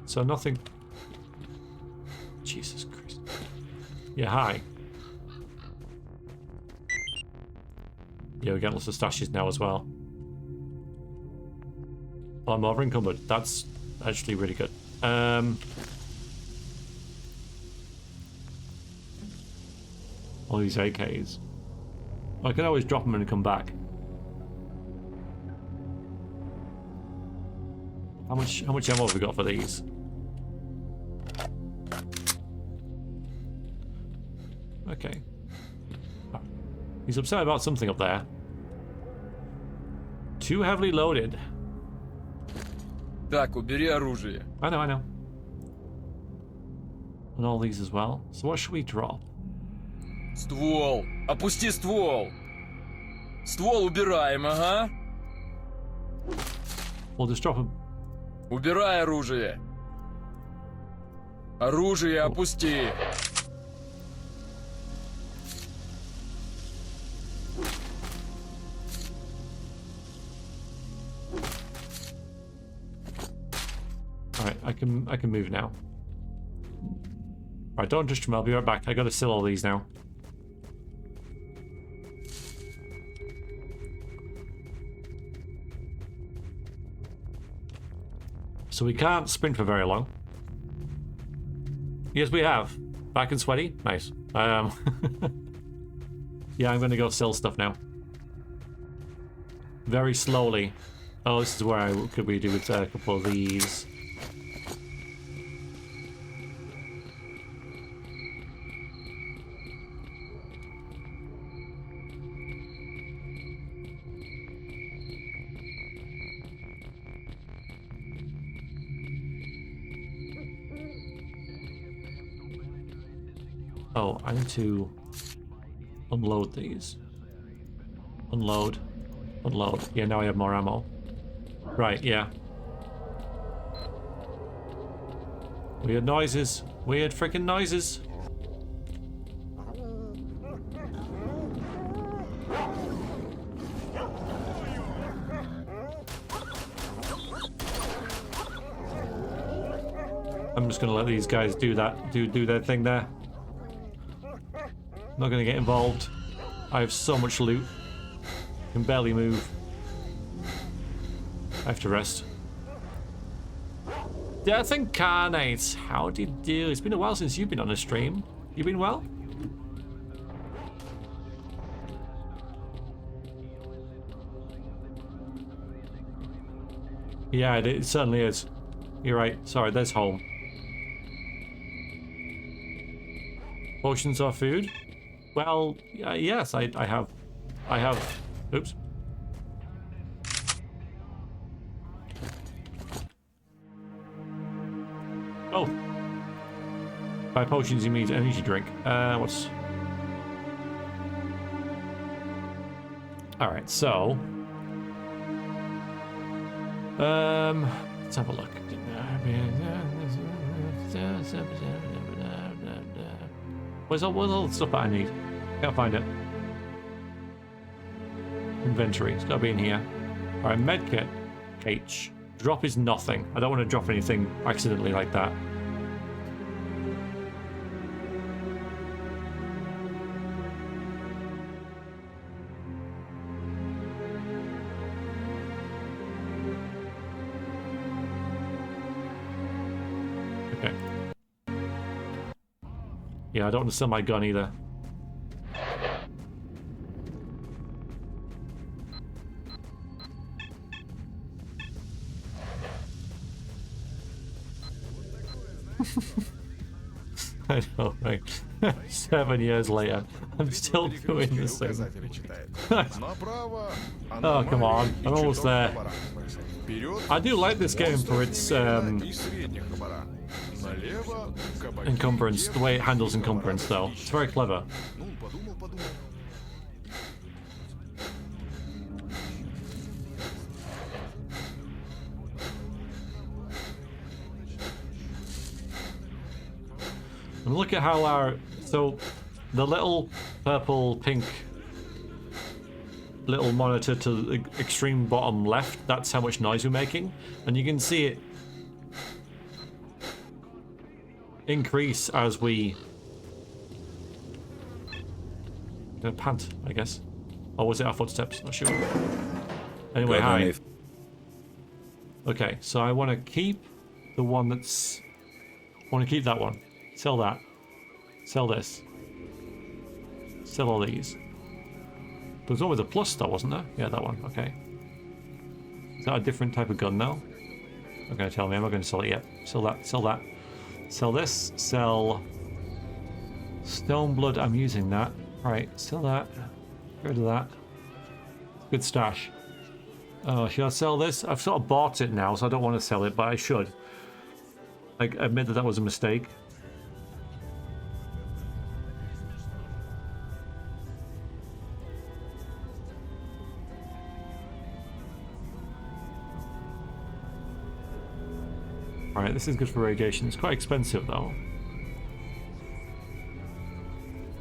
So nothing. Jesus Christ. Yeah, hi. Yeah, we get lots of stashes now as well. Oh, I'm over encumbered. That's actually really good. All these AKs. I can always drop them and come back. How much ammo have we got for these? Okay. He's upset about something up there. Too heavily loaded. Так, убери оружие. I know. And all these as well. So what should we drop? Ствол! Опусти ствол! Ствол убираем, ага. We'll just drop him. Убирай оружие. Оружие опусти. Alright, I can move now. Alright, don't touch them, I'll be right back. I gotta sell all these now. So we can't sprint for very long. Yes, we have. Back and sweaty? Nice. Yeah, I'm gonna go sell stuff now. Very slowly. Oh, this is where I could we do with a couple of these. Oh, I need to unload these. Unload. Unload. Yeah, now I have more ammo. Right, yeah. Weird noises. Weird freaking noises. I'm just gonna let these guys do that, do their thing there. Not gonna get involved. I have so much loot. Can barely move. I have to rest. Death Incarnate, how do you do? It's been a while since you've been on a stream. You been well? Yeah, it certainly is. You're right. Sorry, there's home. Potions or food? Well, yes, I have. Oops. Oh. By potions, you mean energy drink. What's... Alright, so... let's have a look. Where's all the stuff that I need? Can't find it. Inventory. It's gotta be in here. Alright, medkit. H. Drop is nothing. I don't want to drop anything accidentally like that. Okay. Yeah, I don't want to sell my gun either. I know, right? 7 years later, I'm still doing the same. Oh, come on. I'm almost there. I do like this game for its encumbrance, the way it handles encumbrance, though. It's very clever. And look at how our... So, the little purple, pink little monitor to the extreme bottom left, that's how much noise we're making. And you can see it increase as we... pant, I guess. Or was it our footsteps? Not sure. Anyway, hi. Okay, so I want to keep the one that's... I want to keep that one. Sell that. Sell this. Sell all these. There was always a plus though, wasn't there? Yeah, that one. Okay. Is that a different type of gun now? Not going to tell me. I'm not going to sell it yet. Sell that. Sell that. Sell this. Sell... Stoneblood. I'm using that. Right. Sell that. Get rid of that. Good stash. Oh, should I sell this? I've sort of bought it now, so I don't want to sell it, but I should. I admit that that was a mistake. Alright, this is good for radiation. It's quite expensive though.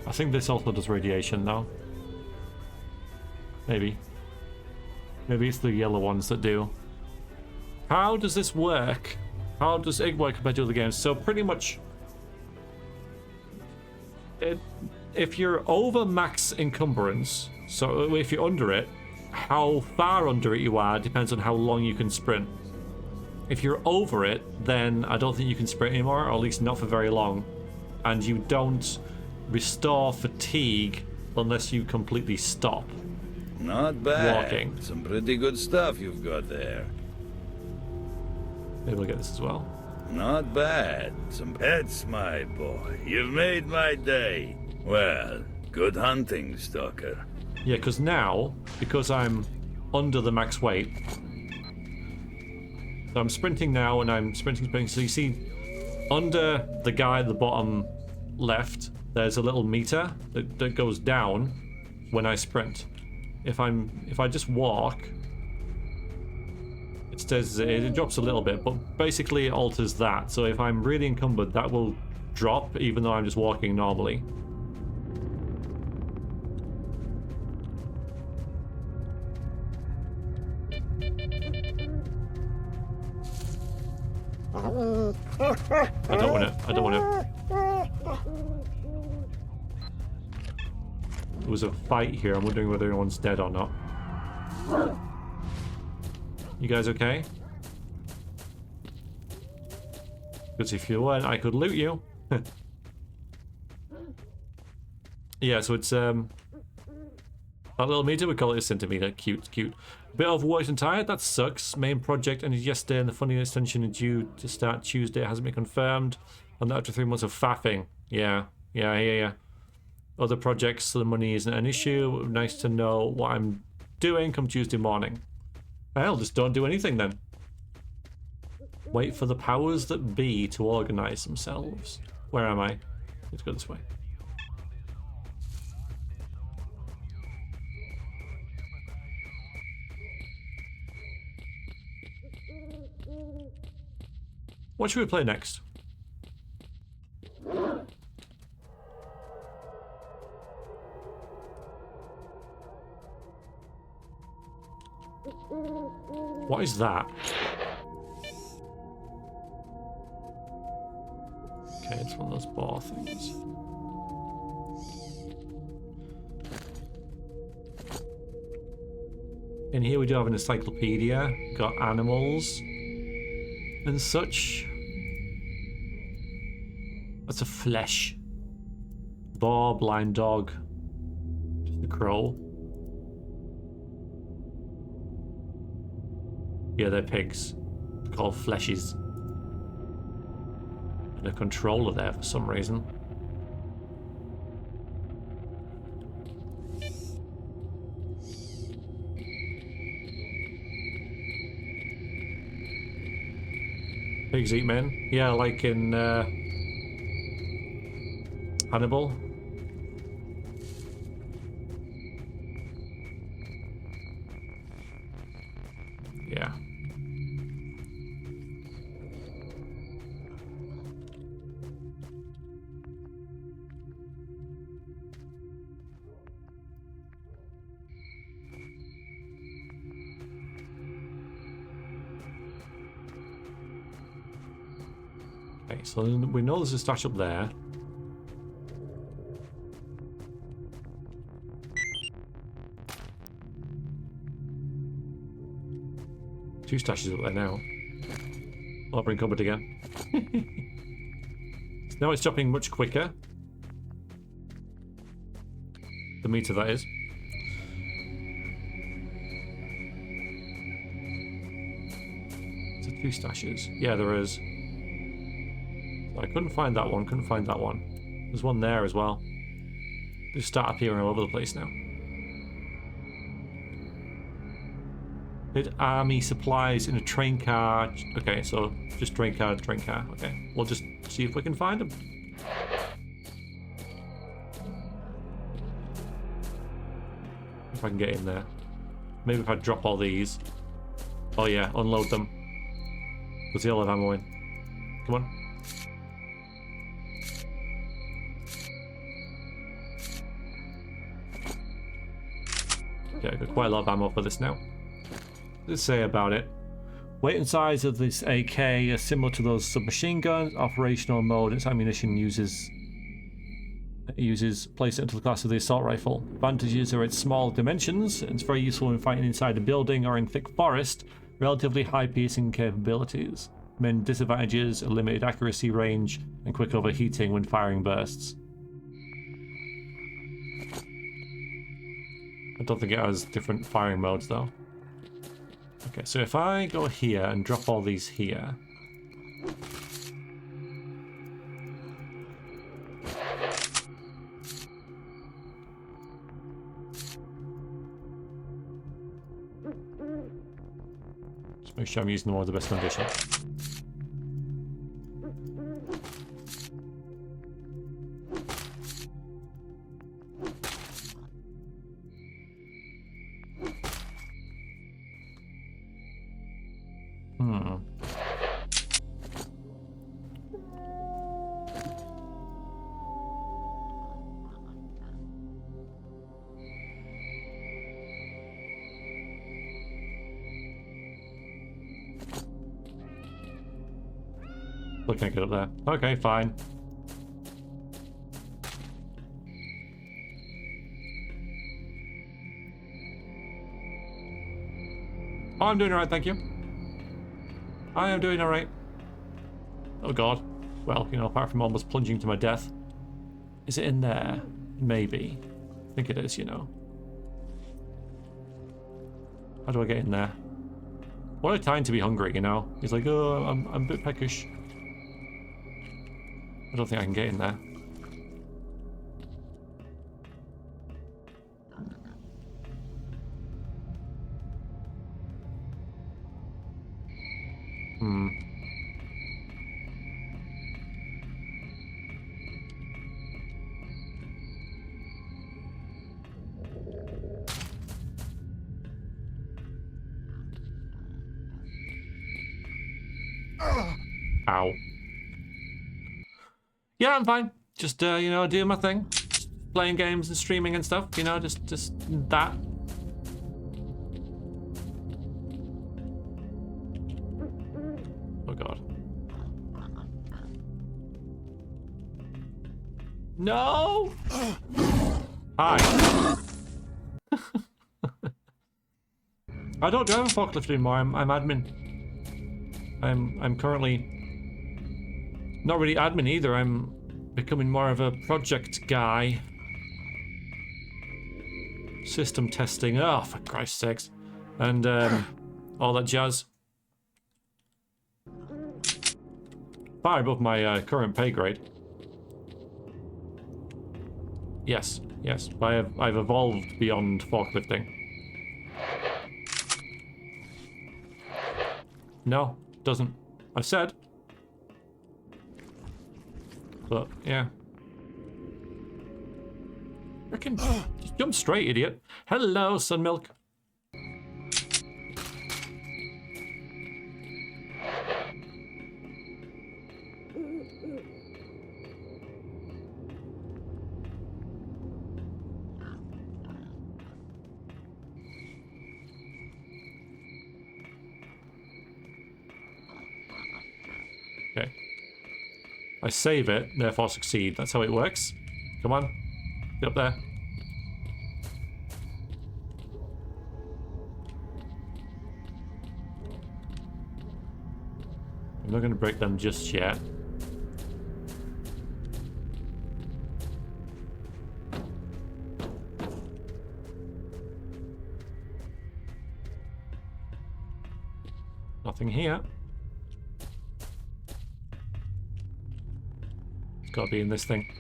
I think this also does radiation though. Maybe. Maybe it's the yellow ones that do. How does this work? How does it work compared to other games? So pretty much... if you're over max encumbrance, so if you're under it, how far under it you are depends on how long you can sprint. If you're over it, then I don't think you can sprint anymore, or at least not for very long. And you don't restore fatigue unless you completely stop. Not bad. Walking. Some pretty good stuff you've got there. Maybe we'll get this as well. Not bad. Some pets, my boy. You've made my day. Well, good hunting, Stalker. Yeah, because now, because I'm under the max weight, so I'm sprinting now, and I'm sprinting. So you see, under the guy at the bottom left, there's a little meter that goes down when I sprint. If I just walk, it stays. It drops a little bit, but basically it alters that. So if I'm really encumbered, that will drop, even though I'm just walking normally. I don't want it. I don't want it. There was a fight here. I'm wondering whether anyone's dead or not. You guys okay? Because if you weren't, I could loot you. Yeah, so it's that little meter, we call it a centimeter. Cute, cute. Bit overworked and tired, that sucks. Main project ended yesterday and the funding extension is due to start Tuesday. It hasn't been confirmed. And after 3 months of faffing. Yeah. Other projects, so the money isn't an issue. Nice to know what I'm doing come Tuesday morning. Hell, just don't do anything then. Wait for the powers that be to organize themselves. Where am I? Let's go this way. What should we play next? What is that? Okay, it's one of those bar things. In here we do have an encyclopedia, got animals and such. That's a flesh. Boar, blind dog, just a crow. Yeah, they're pigs. They're called fleshies. And a controller there for some reason. Pigs eat men. Yeah, like in Hannibal. Yeah. Okay, so we know there's a stash up there. Two stashes up there now. I'll bring cupboard again. So now it's dropping much quicker. The meter, that is. Is there two stashes? Yeah, there is. I couldn't find that one, couldn't find that one. There's one there as well. They just start appearing all over the place now. Hid army supplies in a train car. Okay, so just train car to train car. Okay, we'll just see if we can find them. If I can get in there. Maybe if I drop all these. Oh yeah, unload them. Because they all have ammo in. Come on. Okay, I've got quite a lot of ammo for this now. Let's say about it. Weight and size of this AK are similar to those submachine guns. Operational mode, its ammunition uses place it into the class of the assault rifle. Advantages are its small dimensions. It's very useful when fighting inside a building or in thick forest. Relatively high piercing capabilities. Main disadvantages are limited accuracy range and quick overheating when firing bursts. I don't think it has different firing modes though. Okay, so if I go here and drop all these here. Just make sure I'm using them all in the best condition. Still can't get up there. Okay, fine. Oh, I'm doing alright, thank you. I am doing alright. Oh god. Well, you know, apart from almost plunging to my death. Is it in there? Maybe. I think it is, you know. How do I get in there? What a time to be hungry, you know? He's like, oh, I'm a bit peckish. I don't think I can get in there. Ow. Yeah, I'm fine. Just, you know, doing my thing. Just playing games and streaming and stuff, you know, just that. Oh, God. No! Hi. I don't drive a forklift anymore. I'm admin. I'm currently not really admin either. I'm becoming more of a project guy. System testing. Oh, for Christ's sakes. And all that jazz. Far above my current pay grade. Yes, yes. I've evolved beyond forklifting. No, doesn't. I've said But, yeah. Freaking just jump straight, idiot. Hello, Sunmilk. Okay. I save it, therefore succeed. That's how it works. Come on. Get up there. I'm not going to break them just yet. Nothing here. It's got to be in this thing.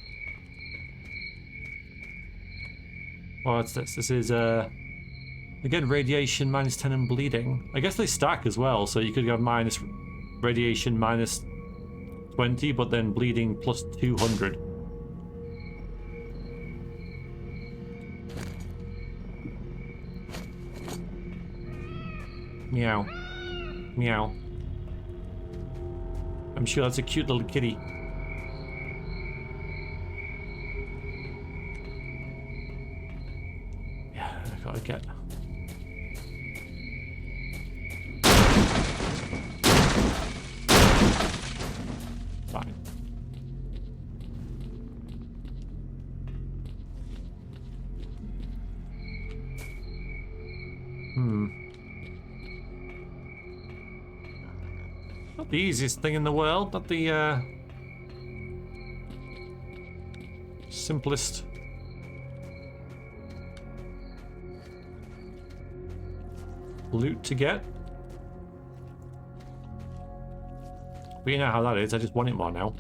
What's this? This is, again, radiation minus 10 and bleeding. I guess they stack as well, so you could have minus radiation minus 20, but then bleeding plus 200. Meow. Meow. I'm sure that's a cute little kitty. Yeah, I gotta get... Fine. Not the easiest thing in the world, not the simplest. Loot to get. But you know how that is, I just want it more now.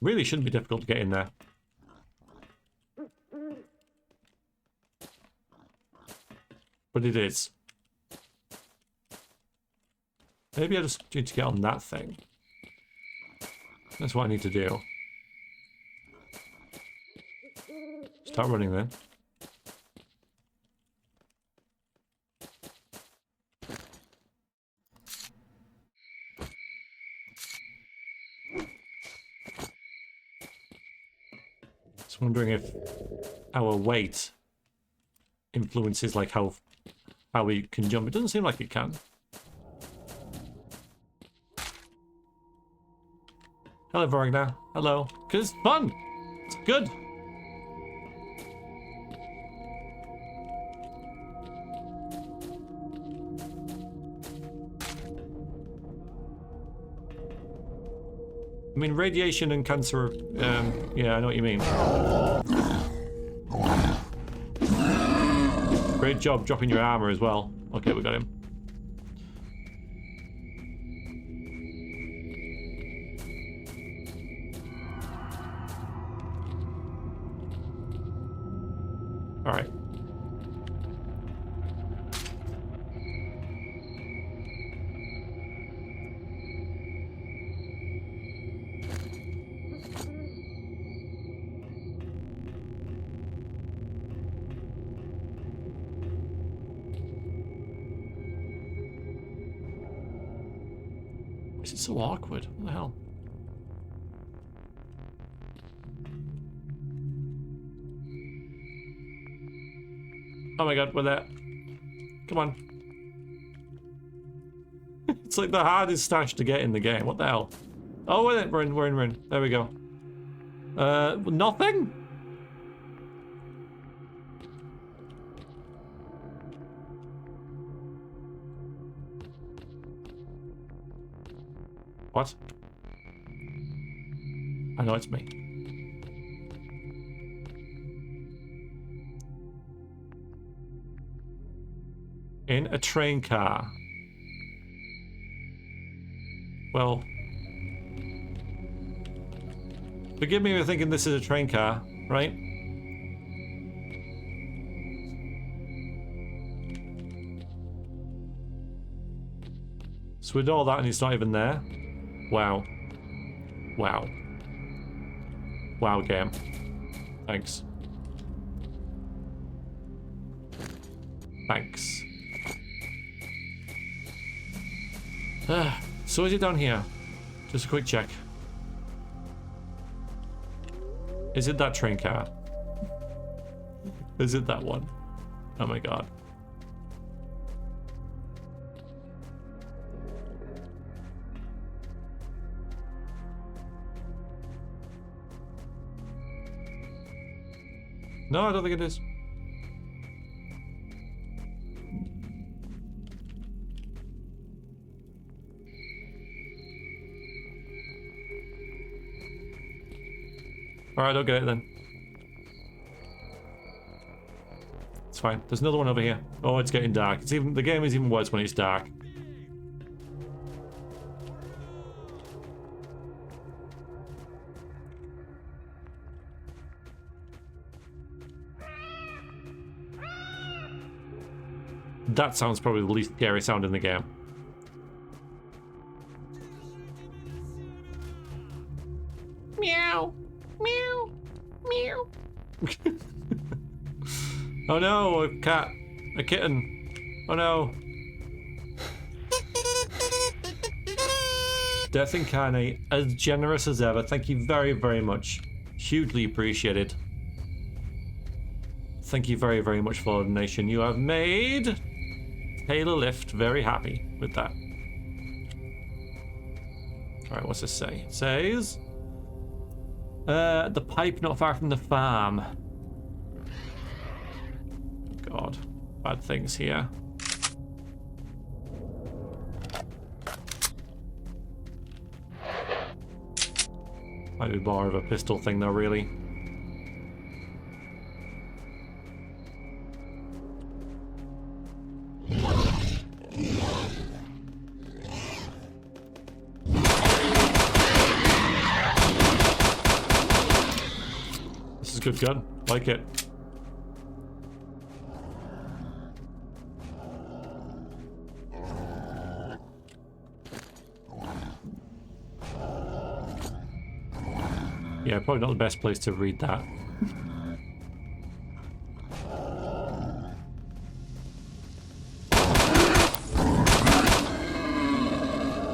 Really shouldn't be difficult to get in there. But it is. Maybe I just need to get on that thing. That's what I need to do. Start running then. Just wondering if our weight influences like how we can jump. It doesn't seem like it can. Hello, Voragnar. Hello. Because it's fun. It's good. I mean, radiation and cancer, yeah, I know what you mean. Great job dropping your armor as well. Okay, we got him. All right. Why is it so awkward? What the hell? Oh my god, we're there. Come on. It's like the hardest stash to get in the game. What the hell? Oh, we're in. There we go. Nothing? What? I know it's me. In a train car. Well, Forgive me for thinking this is a train car, right? So we do all that and it's not even there? Wow. Wow. Wow, game. Thanks. Thanks. So is it down here? Just a quick check. Is it that train car? Is it that one? Oh my god. No, I don't think it is. Alright, I'll get it then. It's fine. There's another one over here. Oh, it's getting dark. It's even, the game is even worse when it's dark. That sounds probably the least scary sound in the game. Meow. Meow. Meow. Oh no, a cat. A kitten. Oh no. Death Incarnate, as generous as ever. Thank you very, very much. Hugely appreciated. Thank you very, very much for the donation you have made. Taylor Lift, very happy with that. Alright, what's this say? It says... the pipe not far from the farm. God, bad things here. Might be more of a pistol thing though, really. This is a good gun. Like it. Yeah, probably not the best place to read that.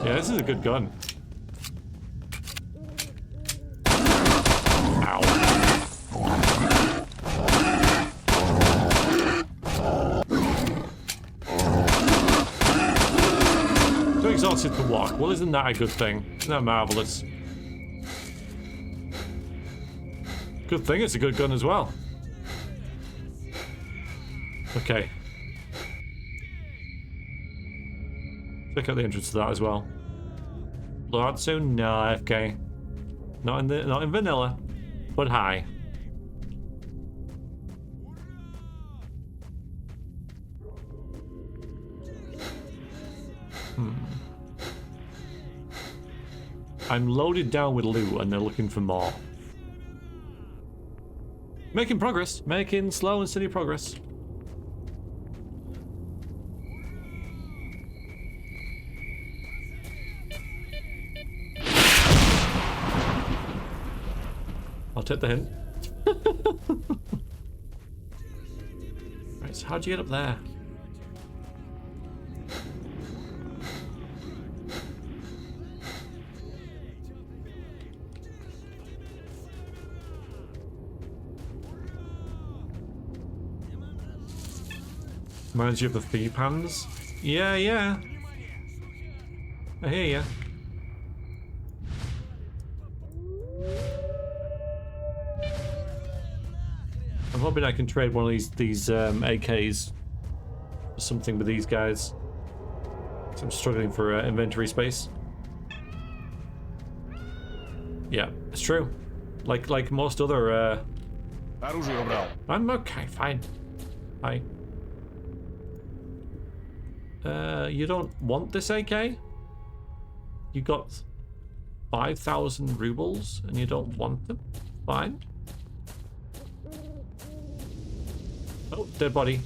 Yeah, this is a good gun. Ow. Too exhausted to walk. Well, isn't that a good thing? Isn't that marvelous? Good thing it's a good gun as well. Okay. Check out the entrance to that as well. Blood soon? No, FK. Not in vanilla, but hi. I'm loaded down with loot and they're looking for more. Making progress. Making slow and steady progress. I'll take the hint. Right, so how'd you get up there? Reminds you of the thief hands? Yeah, yeah. I hear ya. I'm hoping I can trade one of these AKs for something with these guys. So I'm struggling for inventory space. Yeah, it's true. Like most other. I'm okay, fine. Hi. You don't want this AK? You got 5,000 rubles and you don't want them? Fine. Oh, dead body.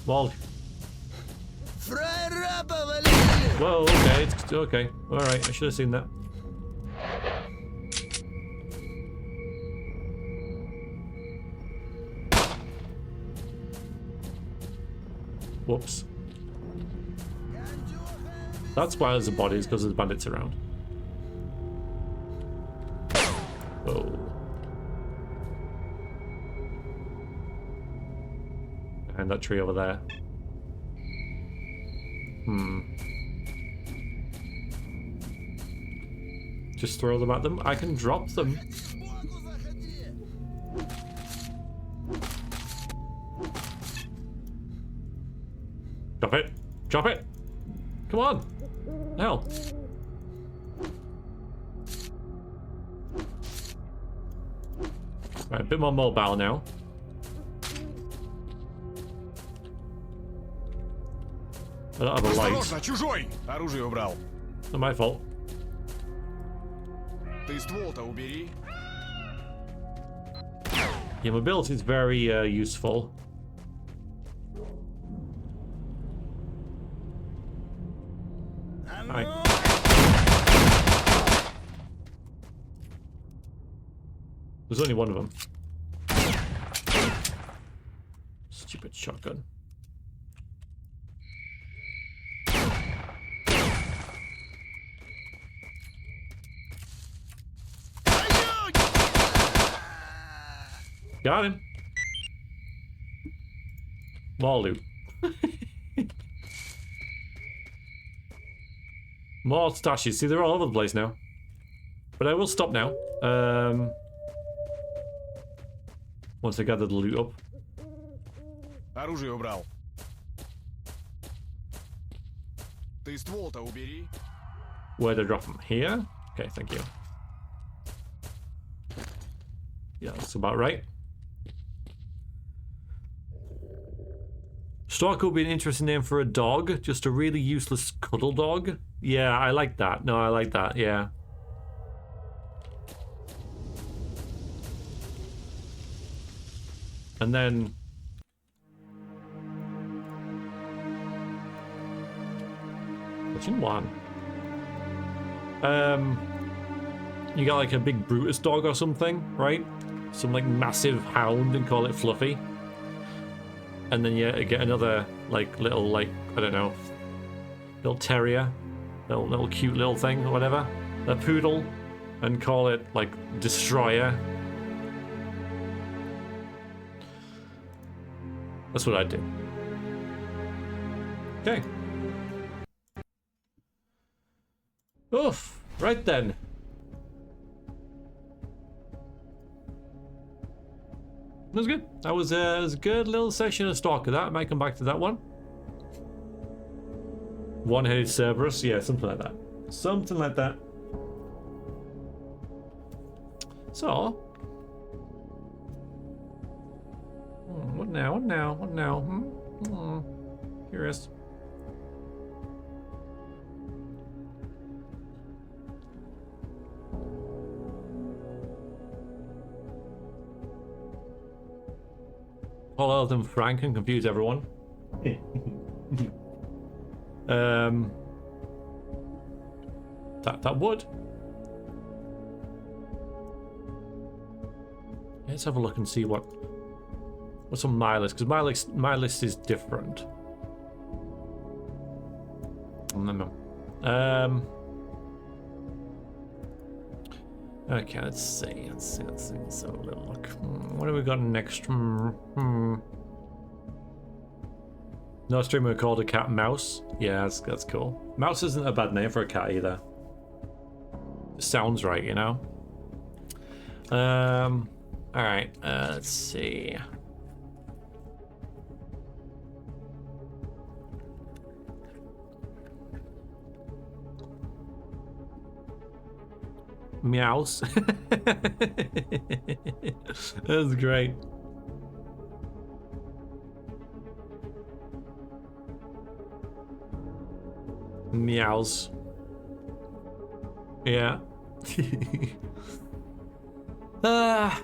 Wall. Whoa, okay, it's okay. Alright, I should have seen that. Whoops. That's why there's a body, because there's bandits around. Whoa. And that tree over there. Just throw them at them. I can drop them. Drop it. Drop it. Come on. Hell. Right, a bit more mobile now. I don't have a light. Чужой! Оружие убрал. Not my fault. Ты ствол-то убери. Yeah, mobility is very useful. Hi. There's only one of them. Stupid shotgun. Got him. More loot. More stashes. See, they're all over the place now. But I will stop now. Once I gather the loot up. Оружие убрал. Ты ствол-то убери. Where they drop them? Here? Okay, thank you. Yeah, that's about right. Stalker would be an interesting name for a dog. Just a really useless cuddle dog. Yeah, I like that. No, I like that, yeah. And then... what's in one? You got like a big Brutus dog or something, right? Some like massive hound and call it Fluffy. And then you get another like little like, I don't know, little terrier, little cute little thing or whatever. A poodle and call it like Destroyer. That's what I do. Okay. Oof. Right then. That was good. That was a good little session of Stalker. That I might come back to that one. One-headed Cerberus, yeah, something like that. Something like that. So, what now? What now? What now? Curious. All of them Frank and confuse everyone. That would. Let's have a look and see what's on my list, because my list is different. Okay, let's see. So a little look. What have we got next? No streamer called a cat Mouse. Yeah, that's cool. Mouse isn't a bad name for a cat either. It sounds right, you know. All right. Let's see. Meows. That's great. Meows. Yeah.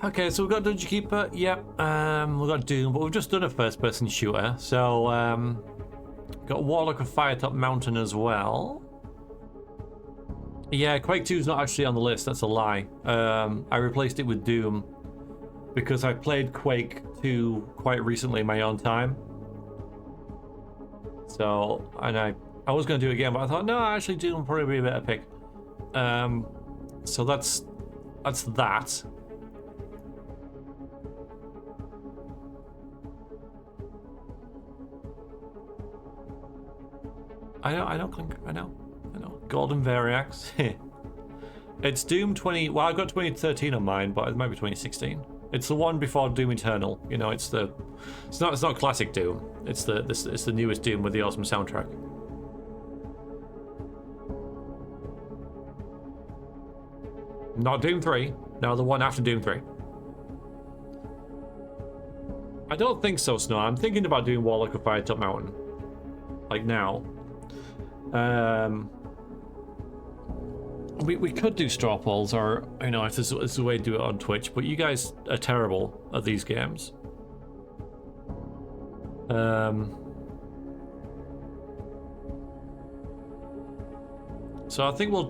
Okay, so we've got Dungeon Keeper. Yep. We've got Doom, but we've just done a first-person shooter. So, got Warlock of Firetop Mountain as well. Yeah, Quake 2 is not actually on the list. That's a lie. I replaced it with Doom because I played Quake 2 quite recently in my own time. So, and I was going to do it again, but I thought, no, actually Doom would probably be a better pick. So that's that. I know. Golden Variax. It's Doom 20. Well, I've got 2013 on mine, but it might be 2016. It's the one before Doom Eternal. You know, it's not classic Doom. It's the newest Doom with the awesome soundtrack. Not Doom 3. No, the one after Doom 3. I don't think so, Snow. I'm thinking about doing Warlock of Firetop Mountain. Like now. We could do straw polls, or you know, if there's a way to do it on Twitch, but you guys are terrible at these games. So I think we'll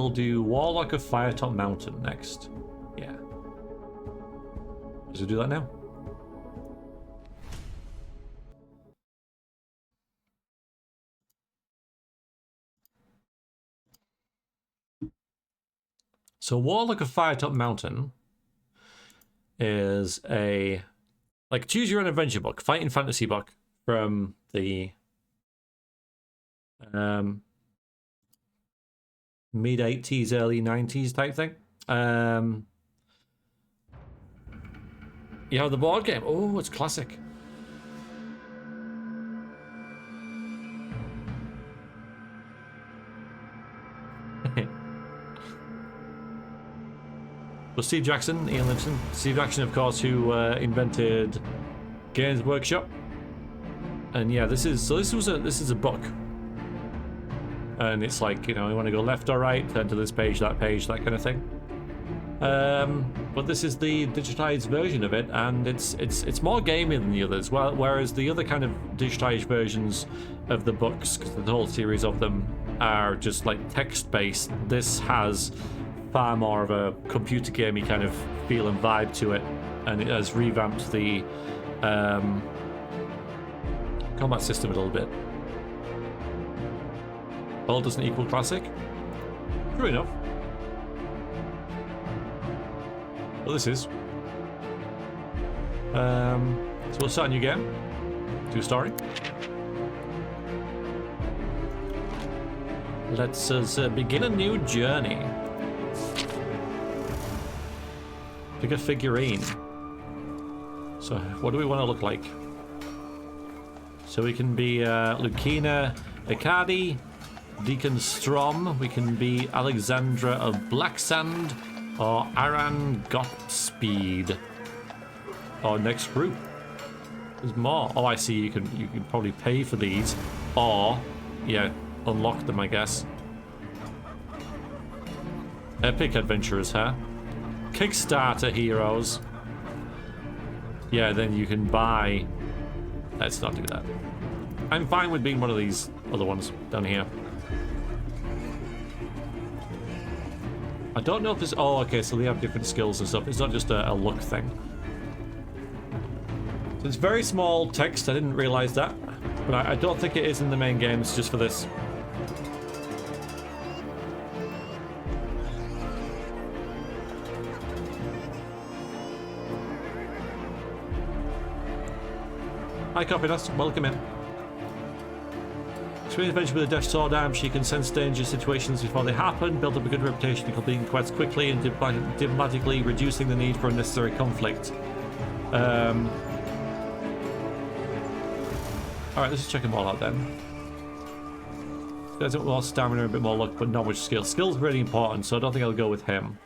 do Warlock of Firetop Mountain next. Yeah. Should we do that now? So Warlock of Firetop Mountain is a choose your own adventure book, fighting fantasy book from the mid 80s, early 90s type thing. You have the board game. Oh, it's classic. Well, Steve Jackson, Ian Lynchon. Steve Jackson, of course, who invented Games Workshop. And yeah, this is a book. And it's like, you know, you want to go left or right, turn to this page, that kind of thing. But this is the digitized version of it, and it's more gamey than the others. Well, whereas the other kind of digitized versions of the books, because the whole series of them are just like text-based, this has far more of a computer gamey kind of feel and vibe to it, and it has revamped the combat system a little bit. Old doesn't equal classic. True enough. Well, this is. So we'll start a new game. Do a story. Let's begin a new journey. Pick a figurine. So, what do we want to look like? So we can be Lucina Icadi, Deacon Strom. We can be Alexandra of Blacksand, or Aran Godspeed. Or next group. There's more. Oh, I see. You can probably pay for these, or yeah, unlock them, I guess. Epic adventurers, huh? Kickstarter heroes. Yeah, then you can buy. Let's not do that. I'm fine with being one of these other ones down here. I don't know if there's. Oh, okay, so they have different skills and stuff. It's not just a look thing. So it's very small text. I didn't realize that. But I don't think it is in the main game. It's just for this. Hi, Copinus. Welcome in. Experience adventure with a Death Sword arm. She can sense danger situations before they happen, build up a good reputation in completing quests quickly and diplomatically reducing the need for unnecessary conflict. Alright, let's just check them all out then. There's a bit more stamina, a bit more luck, but not much skill. Skill's really important, so I don't think I'll go with him.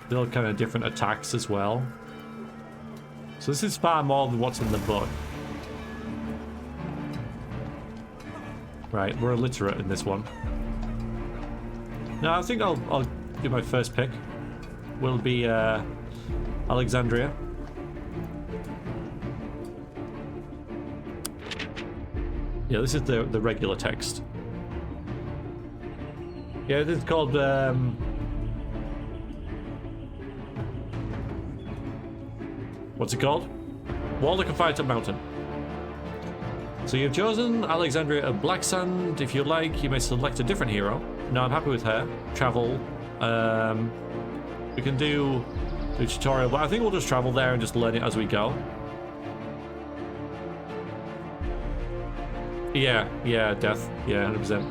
They're all kind of different attacks as well. So this is far more than what's in the book. Right, we're illiterate in this one. No, I think I'll do my first pick. Will be Alexandria. Yeah, this is the regular text. Yeah, this is called what's it called? Warlock of Firetop Mountain. So you've chosen Alexandria of Black Sand. If you like, you may select a different hero. No, I'm happy with her. Travel. We can do the tutorial, but I think we'll just travel there and just learn it as we go. Yeah, death. Yeah, 100%.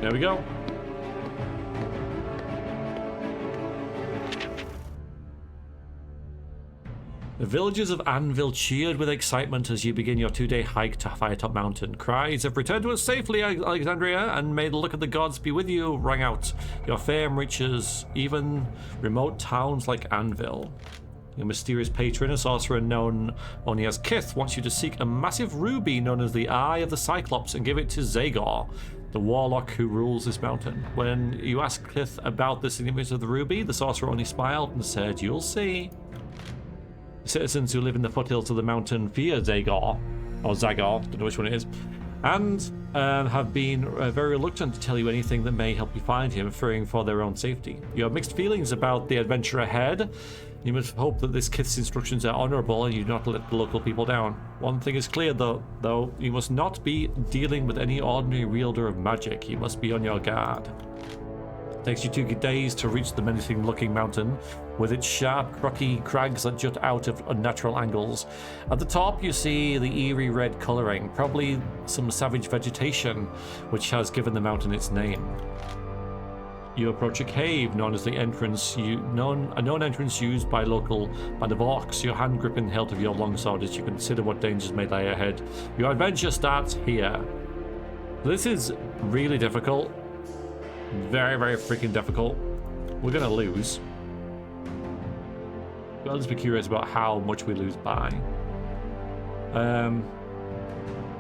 There we go. The villagers of Anvil cheered with excitement as you begin your 2-day hike to Firetop Mountain. Cries of "Return to us safely, Alexandria, and may the luck of the gods be with you" rang out. Your fame reaches even remote towns like Anvil. Your mysterious patron, a sorcerer known only as Kith, wants you to seek a massive ruby known as the Eye of the Cyclops and give it to Zagor, the warlock who rules this mountain. When you ask Kith about the significance of the ruby, the sorcerer only smiled and said, "You'll see." The citizens who live in the foothills of the mountain fear Zagor, or Zagor, don't know which one it is, and have been very reluctant to tell you anything that may help you find him, fearing for their own safety. You have mixed feelings about the adventure ahead. You must hope that this Kith's instructions are honourable and you do not let the local people down. One thing is clear though, you must not be dealing with any ordinary wielder of magic. You must be on your guard. It takes you 2 days to reach the menacing-looking mountain, with its sharp, rocky crags that jut out of unnatural angles. At the top, you see the eerie red colouring, probably some savage vegetation, which has given the mountain its name. You approach a cave known as the entrance, a known entrance used by local band of orcs. Your hand gripping the hilt of your longsword as you consider what dangers may lie ahead. Your adventure starts here. This is really difficult. Very, very freaking difficult. We're gonna lose. I'll just be curious about how much we lose by.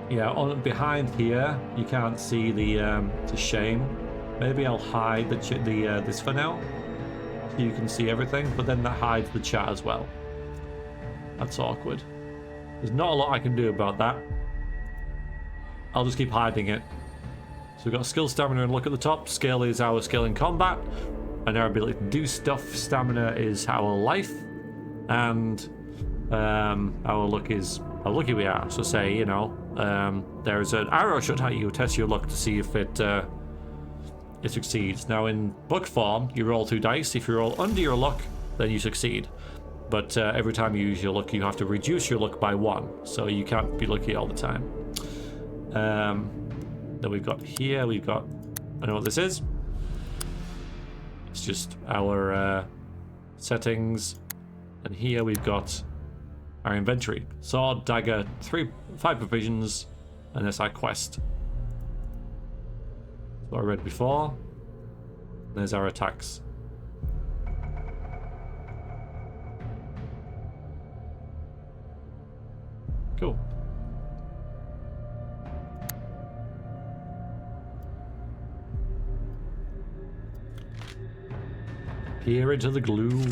Yeah, behind here you can't see the shame. Maybe I'll hide this for now, so you can see everything. But then that hides the chat as well. That's awkward. There's not a lot I can do about that. I'll just keep hiding it. So we've got skill, stamina, and look at the top. Skill is our skill in combat, and our ability to do stuff. Stamina is our life, and our luck is how lucky we are. So say, there's an arrow shot at you. Test your luck to see if it succeeds. Now in book form, you roll 2 dice. If you roll under your luck, then you succeed. But every time you use your luck, you have to reduce your luck by 1. So you can't be lucky all the time. Then we've got here, I know what this is. It's just our settings. And here we've got our inventory. Sword, dagger, 5 provisions, and that's our quest. What I read before. There's our attacks. Cool. Peer into the gloom.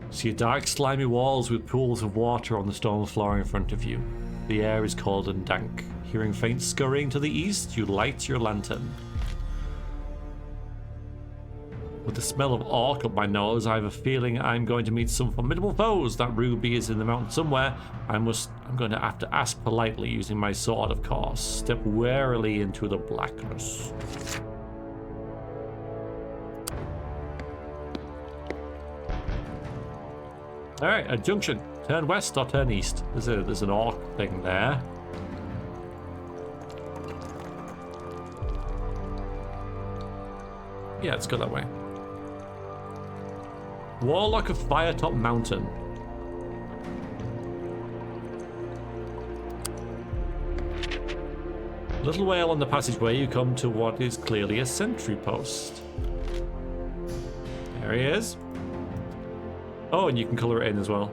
See dark, slimy walls with pools of water on the stone floor in front of you. The air is cold and dank. Hearing faint scurrying to the east, you light your lantern. With the smell of orc up my nose, I have a feeling I'm going to meet some formidable foes. That ruby is in the mountain somewhere. I'm going to have to ask politely, using my sword, of course. Step warily into the blackness. Alright, a junction. Turn west or turn east. There's an orc thing there. Yeah, let's go that way. Warlock of Firetop Mountain. A little way along the passageway, you come to what is clearly a sentry post. There he is. Oh, and you can color it in as well.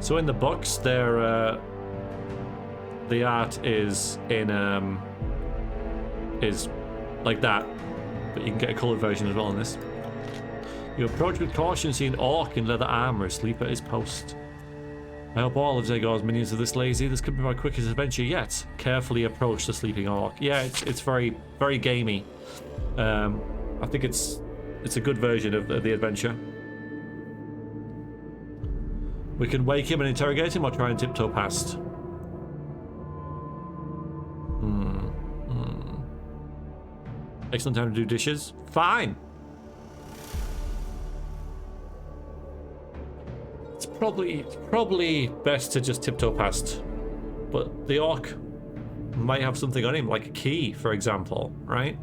So in the books, the art is in is like that, but you can get a colored version as well in this. You approach with caution, see an orc in leather armor asleep at his post. I hope all of Zagor's minions are this lazy. This could be my quickest adventure yet. Carefully approach the sleeping orc. Yeah, it's very, very gamey. I think it's a good version of the adventure. We can wake him and interrogate him or try and tiptoe past. Excellent time to do dishes. Fine. It's probably best to just tiptoe past. But the orc might have something on him, like a key, for example, right?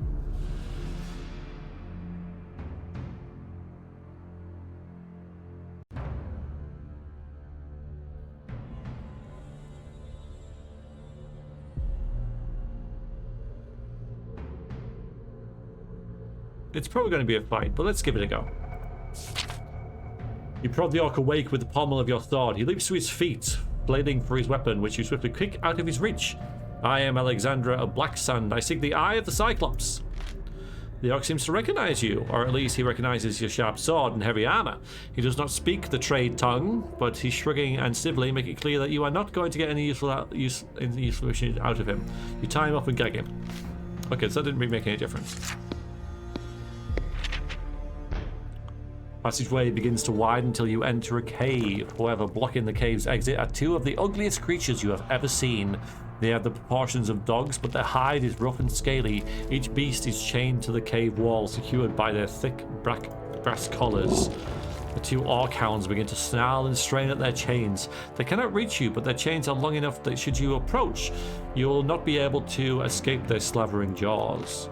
It's probably going to be a fight, but let's give it a go. You prod the orc awake with the pommel of your sword. He leaps to his feet, flailing for his weapon, which you swiftly kick out of his reach. I am Alexandra of Black Sand. I seek the eye of the Cyclops. The orc seems to recognize you, or at least he recognizes your sharp sword and heavy armor. He does not speak the trade tongue, but he's shrugging and civilly, making it clear that you are not going to get any useful information out of him. You tie him up and gag him. Okay, so that didn't really make any difference. Passageway begins to widen until you enter a cave. However, blocking the cave's exit are two of the ugliest creatures you have ever seen. They have the proportions of dogs, but their hide is rough and scaly. Each beast is chained to the cave wall, secured by their thick brass collars. The two orc hounds begin to snarl and strain at their chains. They cannot reach you, but their chains are long enough that should you approach, you will not be able to escape their slavering jaws.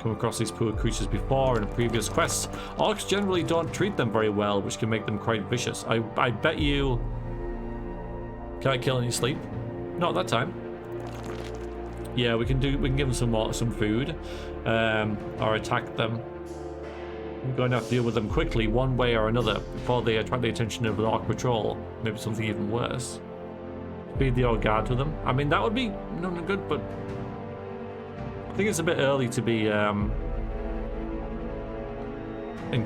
Come across these poor creatures before in a previous quest. Orcs generally don't treat them very well, which can make them quite vicious. I bet you... Can I kill any sleep? Not that time. Yeah, we can give them some food, or attack them. We're going to have to deal with them quickly, one way or another, before they attract the attention of the orc patrol. Maybe something even worse. Feed the orc guard to them. I mean, that would be not good, but I think it's a bit early to be in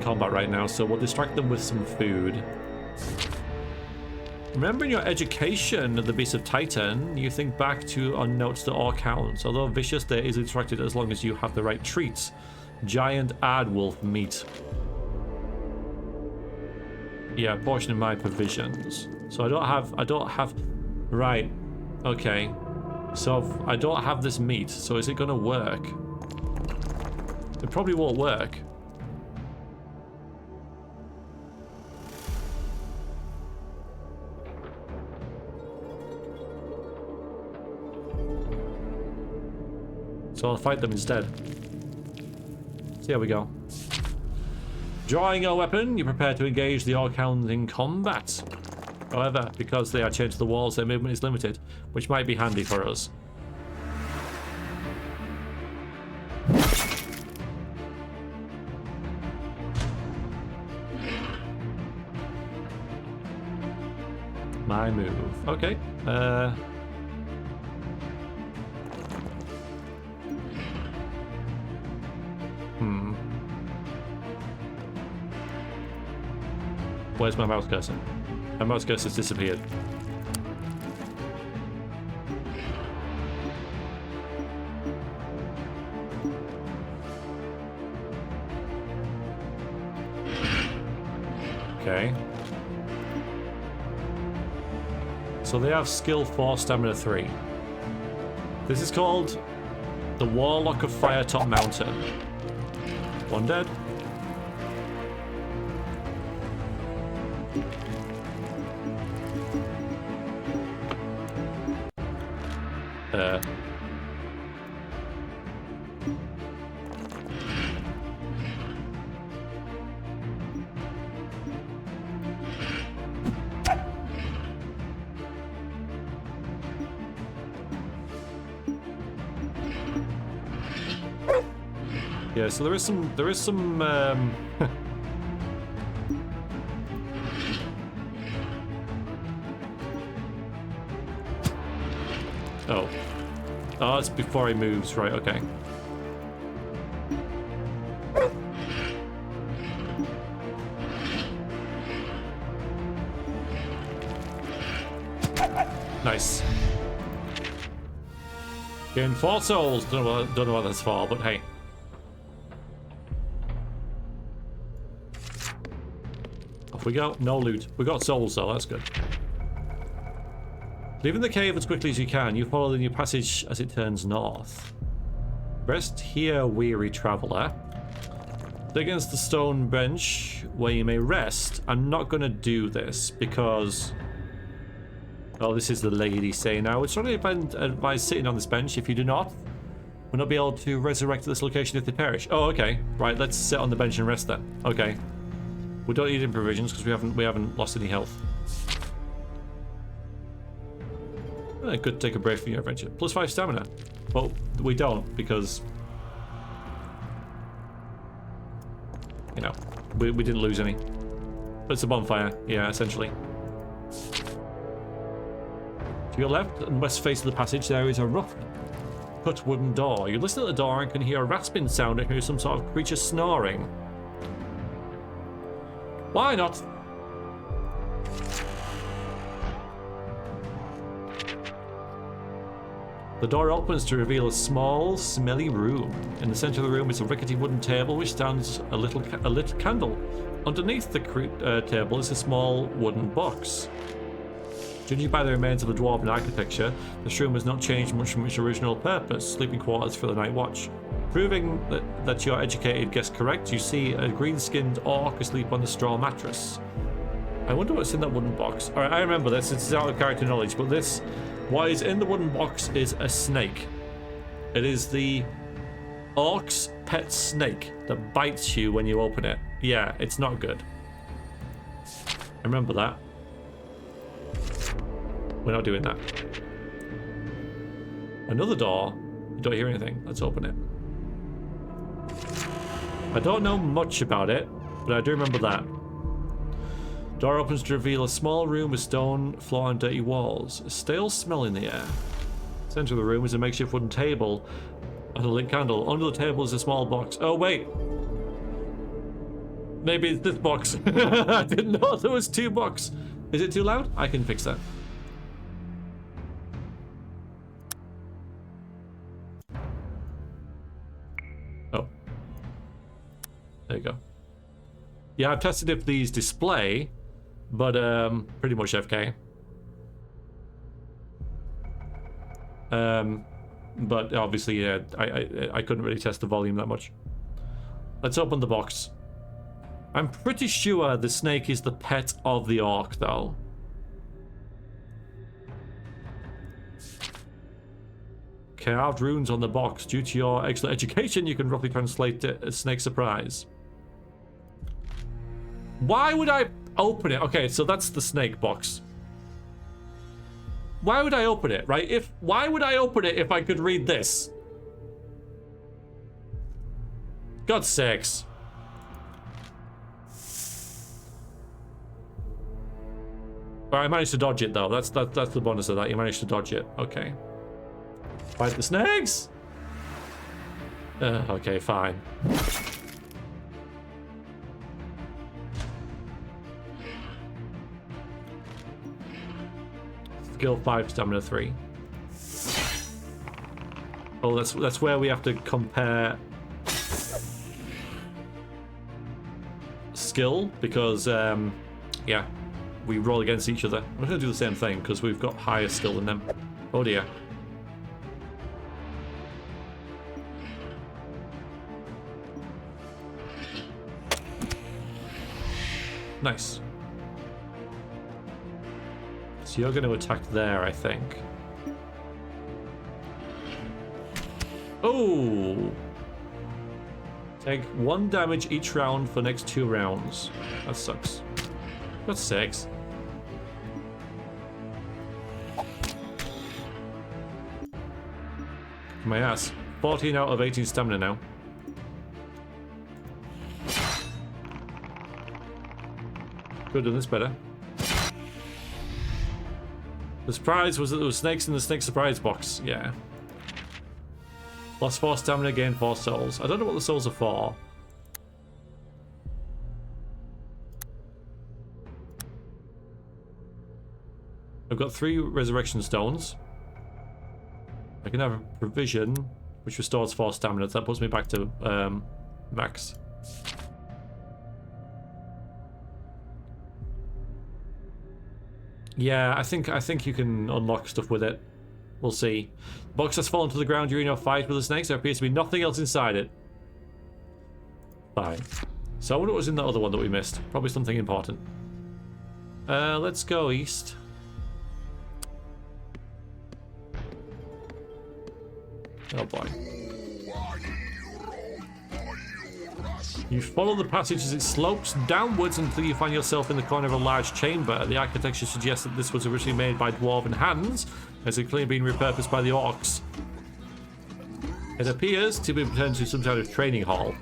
combat right now, so we'll distract them with some food. Remember in your education of the Beast of Titan, you think back to on notes to orc hounds. Although vicious, they're easily distracted as long as you have the right treats. Giant aardwolf meat. Yeah, portion of my provisions. So I don't have, right, okay. So I don't have this meat, so is it gonna work? It probably won't work. So I'll fight them instead. See how we go. Drawing your weapon, you prepare to engage the orc hounds in combat. However, because they are chained to the walls, their movement is limited, which might be handy for us. My move. Okay. Where's my mouse cursor? My mouse cursor's disappeared. Okay. So they have skill 4, stamina 3. This is called the Warlock of Firetop Mountain. One dead. Yeah, so there is some Oh. Oh, it's before he moves. Right, okay. Nice. Gain 4 souls. Don't know what that's for, but hey. Off we go. No loot. We got souls though, that's good. Leaving the cave as quickly as you can, you follow the new passage as it turns north. Rest here, weary traveller. Against the stone bench where you may rest. I'm not gonna do this because... Oh, this is the lady saying now. It's only by sitting on this bench. If you do not, will not be able to resurrect at this location if they perish. Oh, okay. Right, let's sit on the bench and rest then. Okay. We don't need any provisions because we haven't lost any health. I could take a break from your adventure. +5 stamina. Well, we don't because you know we didn't lose any. It's a bonfire, yeah, essentially. To your left and west face of the passage, there is a rough cut wooden door. You listen at the door and can hear a rasping sound and hear some sort of creature snoring. Why not? The door opens to reveal a small, smelly room. In the center of the room is a rickety wooden table which stands a lit candle. Underneath the table is a small wooden box. Judging by the remains of the dwarven architecture, this room has not changed much from its original purpose, sleeping quarters for the night watch. Proving that your educated guess correct, you see a green-skinned orc asleep on the straw mattress. I wonder what's in that wooden box. Alright, I remember this, it's out of character knowledge, but what is in the wooden box is a snake. It is the orc's pet snake that bites you when you open it. Yeah, it's not good. I remember that. We're not doing that. Another door. You don't hear anything. Let's open it. I don't know much about it, but I do remember that. Door opens to reveal a small room with stone floor and dirty walls. A stale smell in the air. Center of the room is a makeshift wooden table and a lit candle. Under the table is a small box. Oh wait. Maybe it's this box. I didn't know there was 2 boxes. Is it too loud? I can fix that. Oh. There you go. Yeah, I've tested if these display, but pretty much FK. But obviously, yeah, I couldn't really test the volume that much. Let's open the box. I'm pretty sure the snake is the pet of the orc, though. Carved runes on the box. Due to your excellent education, you can roughly translate it as snake surprise. Why would I open it? Okay, so that's the snake box. Why would I open it, right? Why would I open it if I could read this? God's sakes. Alright, I managed to dodge it though. That's the bonus of that. You managed to dodge it. Okay. Fight the snakes? Okay, fine. Skill 5, stamina 3. Oh, that's where we have to compare skill, because yeah, we roll against each other. We're gonna do the same thing because we've got higher skill than them. Oh dear. Nice. So you're going to attack there, I think. Oh! Take 1 damage each round for next 2 rounds. That sucks. That's 6. My ass. 14 out of 18 stamina now. Could have done this better. The surprise was that there were snakes in the snake surprise box. Yeah. Lost 4 stamina, gained 4 souls. I don't know what the souls are for. I've got 3 resurrection stones. I can have a provision, which restores 4 stamina. That puts me back to max. Yeah, I think you can unlock stuff with it. We'll see. The box has fallen to the ground during your fight with the snakes. There appears to be nothing else inside it. Fine. So I wonder what was in that other one that we missed. Probably something important. Let's go east. Oh boy. You follow the passage as it slopes downwards until you find yourself in the corner of a large chamber. The architecture suggests that this was originally made by dwarven hands, as it clearly been repurposed by the orcs. It appears to be potentially some kind of training hall.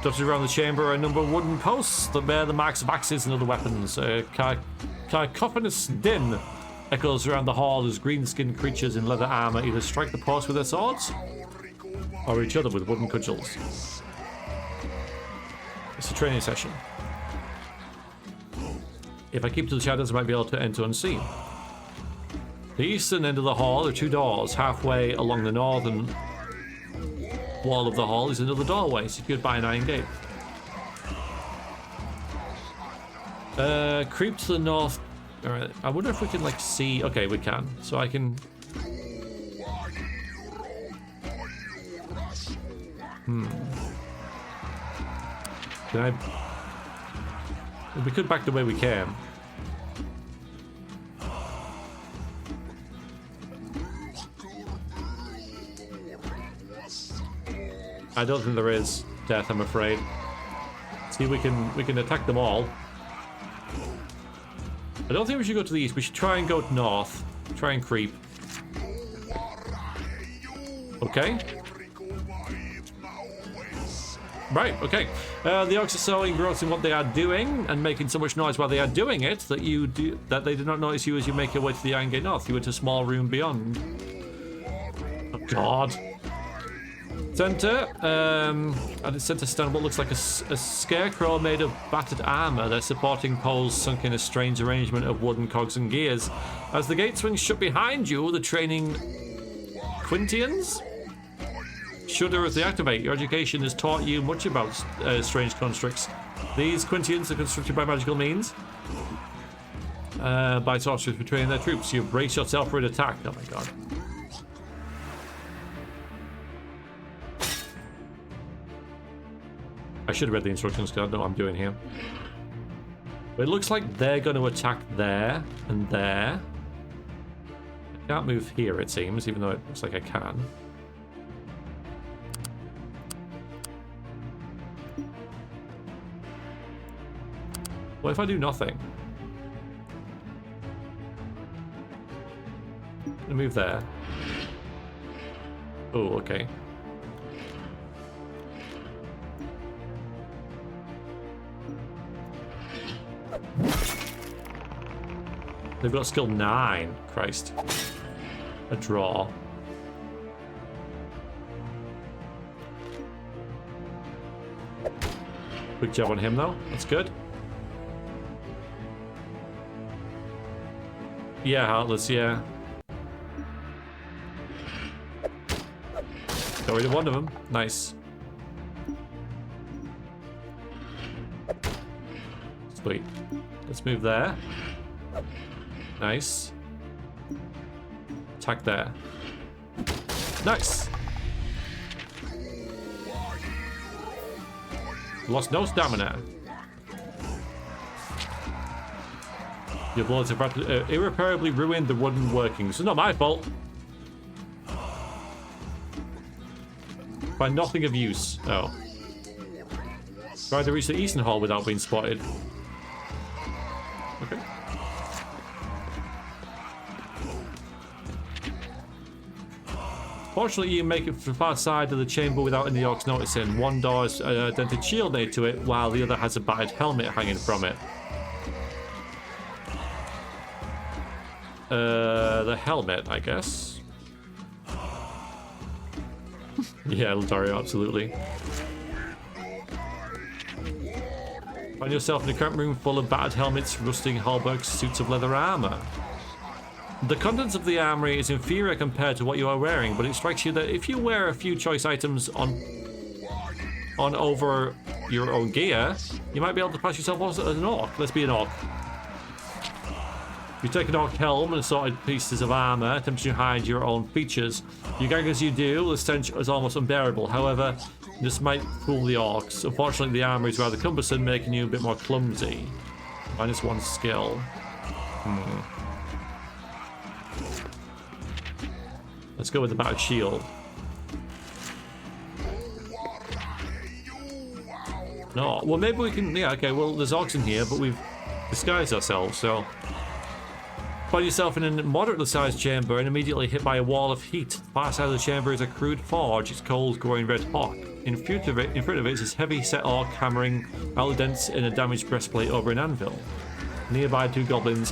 Dotted around the chamber are a number of wooden posts that bear the marks of axes and other weapons. Cacophonous din echoes around the hall as green-skinned creatures in leather armor either strike the posts with their swords or each other with wooden cudgels. It's a training session. If I keep to the shadows, I might be able to enter unseen. The eastern end of the hall are 2 doors. Halfway along the northern wall of the hall is another doorway secured by an iron gate. Creep to the north. Alright, I wonder if we can, like, see... Okay, we can. So I can... Can I... We could back the way we can. I don't think there is death, I'm afraid. See, we can attack them all. I don't think we should go to the east. We should try and go north. Try and creep. Okay. Right, okay. The orcs are so engrossed in what they are doing and making so much noise while they are doing it that they do not notice you as you make your way to the Iron Gate North. You enter a small room beyond. Oh God. Center. At its center stand what looks like a scarecrow made of battered armor. Their supporting poles sunk in a strange arrangement of wooden cogs and gears. As the gate swings shut behind you, the training Quintians shudder as they activate. Your education has taught you much about strange constructs. These Quintians are constructed by magical means. By sorcerers for training their troops. You brace yourself for an attack. Oh my God. I should have read the instructions because I don't know what I'm doing here. But it looks like they're going to attack there and there. I can't move here, it seems, even though it looks like I can. What if I do nothing? I move there. Oh, okay. They've got skill 9. Christ. A draw. Quick job on him, though. That's good. Yeah, Heartless, yeah. Got rid of one of them. Nice. Sweet. Let's move there. Nice. Attack there. Nice. Lost no stamina. Your bullets have irreparably ruined the wooden workings. It's not my fault. Find nothing of use. Oh. Try to reach the eastern hall without being spotted. Okay. Fortunately, you make it to the far side of the chamber without any orcs noticing. One door has a dented shield made to it, while the other has a battered helmet hanging from it. The helmet, I guess. Yeah, Lothario, absolutely. Find yourself in a cramped room full of battered helmets, rusting halberds, suits of leather armor. The contents of the armory is inferior compared to what you are wearing, but it strikes you that if you wear a few choice items on over your own gear, you might be able to pass yourself off as an orc. Let's be an orc. You take an orc helm and assorted pieces of armor, attempting to hide your own features. You gag as you do, the stench is almost unbearable. However, this might fool the orcs. Unfortunately, the armor is rather cumbersome, making you a bit more clumsy. -1 skill. Let's go with the battered shield. No, well maybe we can, yeah, okay, well there's orcs in here, but we've disguised ourselves, so... Find yourself in a moderately sized chamber and immediately hit by a wall of heat. Far side of the chamber is a crude forge, its coals growing red hot. In front of it is this heavy-set orc hammering out dents in a damaged breastplate over an anvil. Nearby, two goblin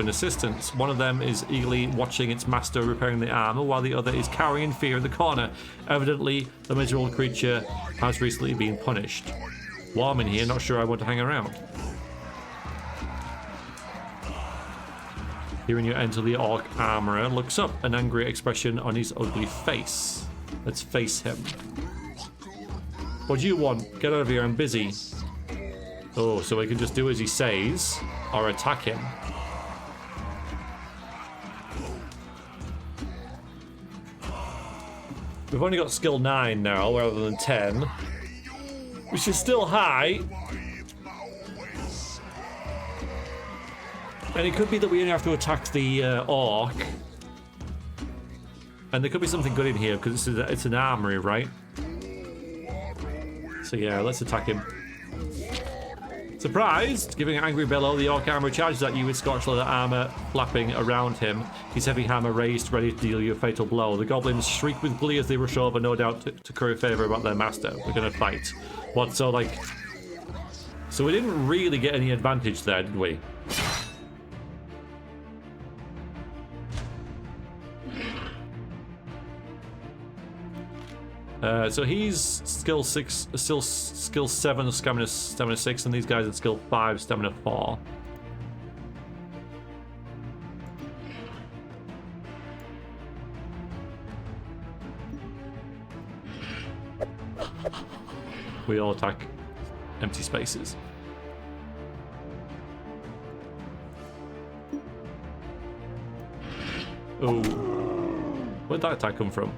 assistants. One of them is eagerly watching its master repairing the armor, while the other is cowering in fear in the corner. Evidently, the miserable creature has recently been punished. Warm in here, not sure I want to hang around. Hearing you enter, the orc armorer looks up, an angry expression on his ugly face. Let's face him. What do you want? Get out of here, I'm busy. Oh, so we can just do as he says, or attack him. We've only got skill 9 now, rather than 10. Which is still high. And it could be that we only have to attack the orc. And there could be something good in here, because it's an armory, right? So yeah, let's attack him. Surprised! Giving an angry bellow, the orc armor charges at you with scorched leather armor flapping around him, his heavy hammer raised, ready to deal you a fatal blow. The goblins shriek with glee as they rush over, no doubt to curry favour about their master. We're gonna fight. What, so like... So we didn't really get any advantage there, did we? So he's skill 6, still skill 7, stamina 6, and these guys are skill 5, stamina 4. We all attack empty spaces. Oh, where'd that attack come from?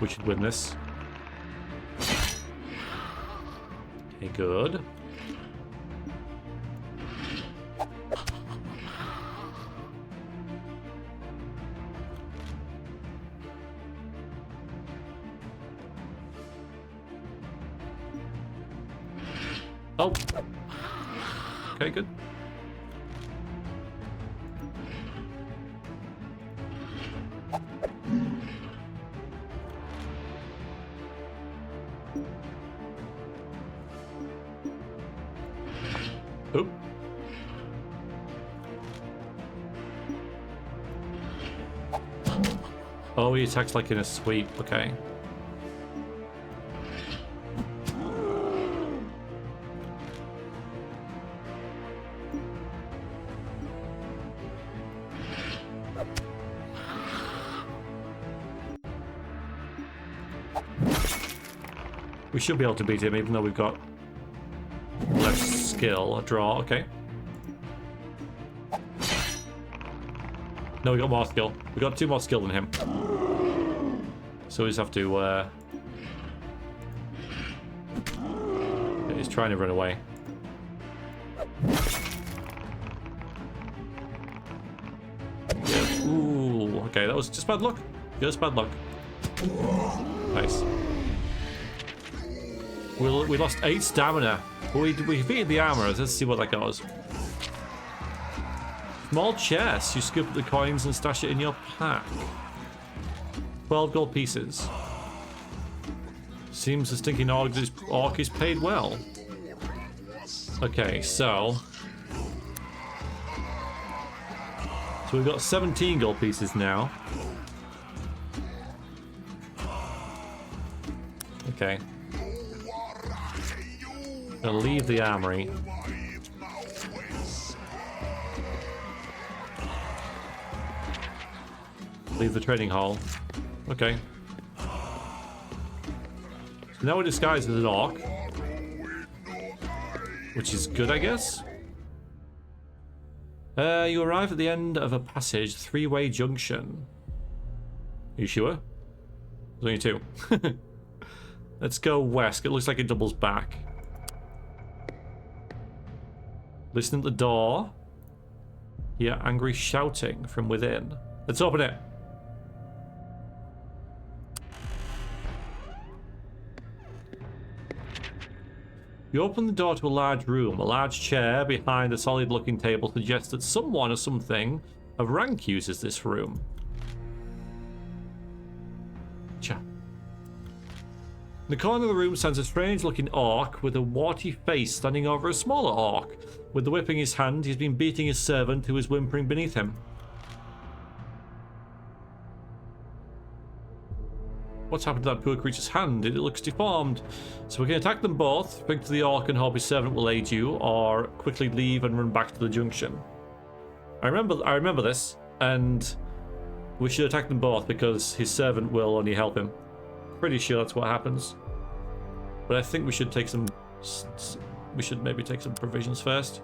We should win this. Okay, good. Oh. Okay, good. Oop. Oh, he attacks like in a sweep, okay. We should be able to beat him, even though we've got less skill. A draw, okay. No, we got more skill. We got 2 more skill than him. So we just have to. He's trying to run away. Yeah. Ooh, okay, that was just bad luck. Just bad luck. Nice. We lost 8 stamina. But we defeated the armor. Let's see what that goes. Small chest. You scoop up the coins and stash it in your pack. 12 gold pieces. Seems the stinking orc is paid well. Okay, so we've got 17 gold pieces now. Okay. Gonna leave the armory. Leave the trading hall. Okay. So now we're disguised as an orc. Which is good, I guess. You arrive at the end of a passage, three-way junction. Are you sure? There's only two. Let's go west. It looks like it doubles back. Listen at the door. Hear angry shouting from within. Let's open it. You open the door to a large room. A large chair behind a solid-looking table suggests that someone or something of rank uses this room. Cha. In the corner of the room stands a strange-looking orc with a warty face standing over a smaller orc. With the whip in his hand, he's been beating his servant who is whimpering beneath him. What's happened to that poor creature's hand? It looks deformed. So we can attack them both, speak to the orc and hope his servant will aid you, or quickly leave and run back to the junction. I remember this, and we should attack them both because his servant will only help him. Pretty sure that's what happens. But I think we should take some... We should maybe take some provisions first.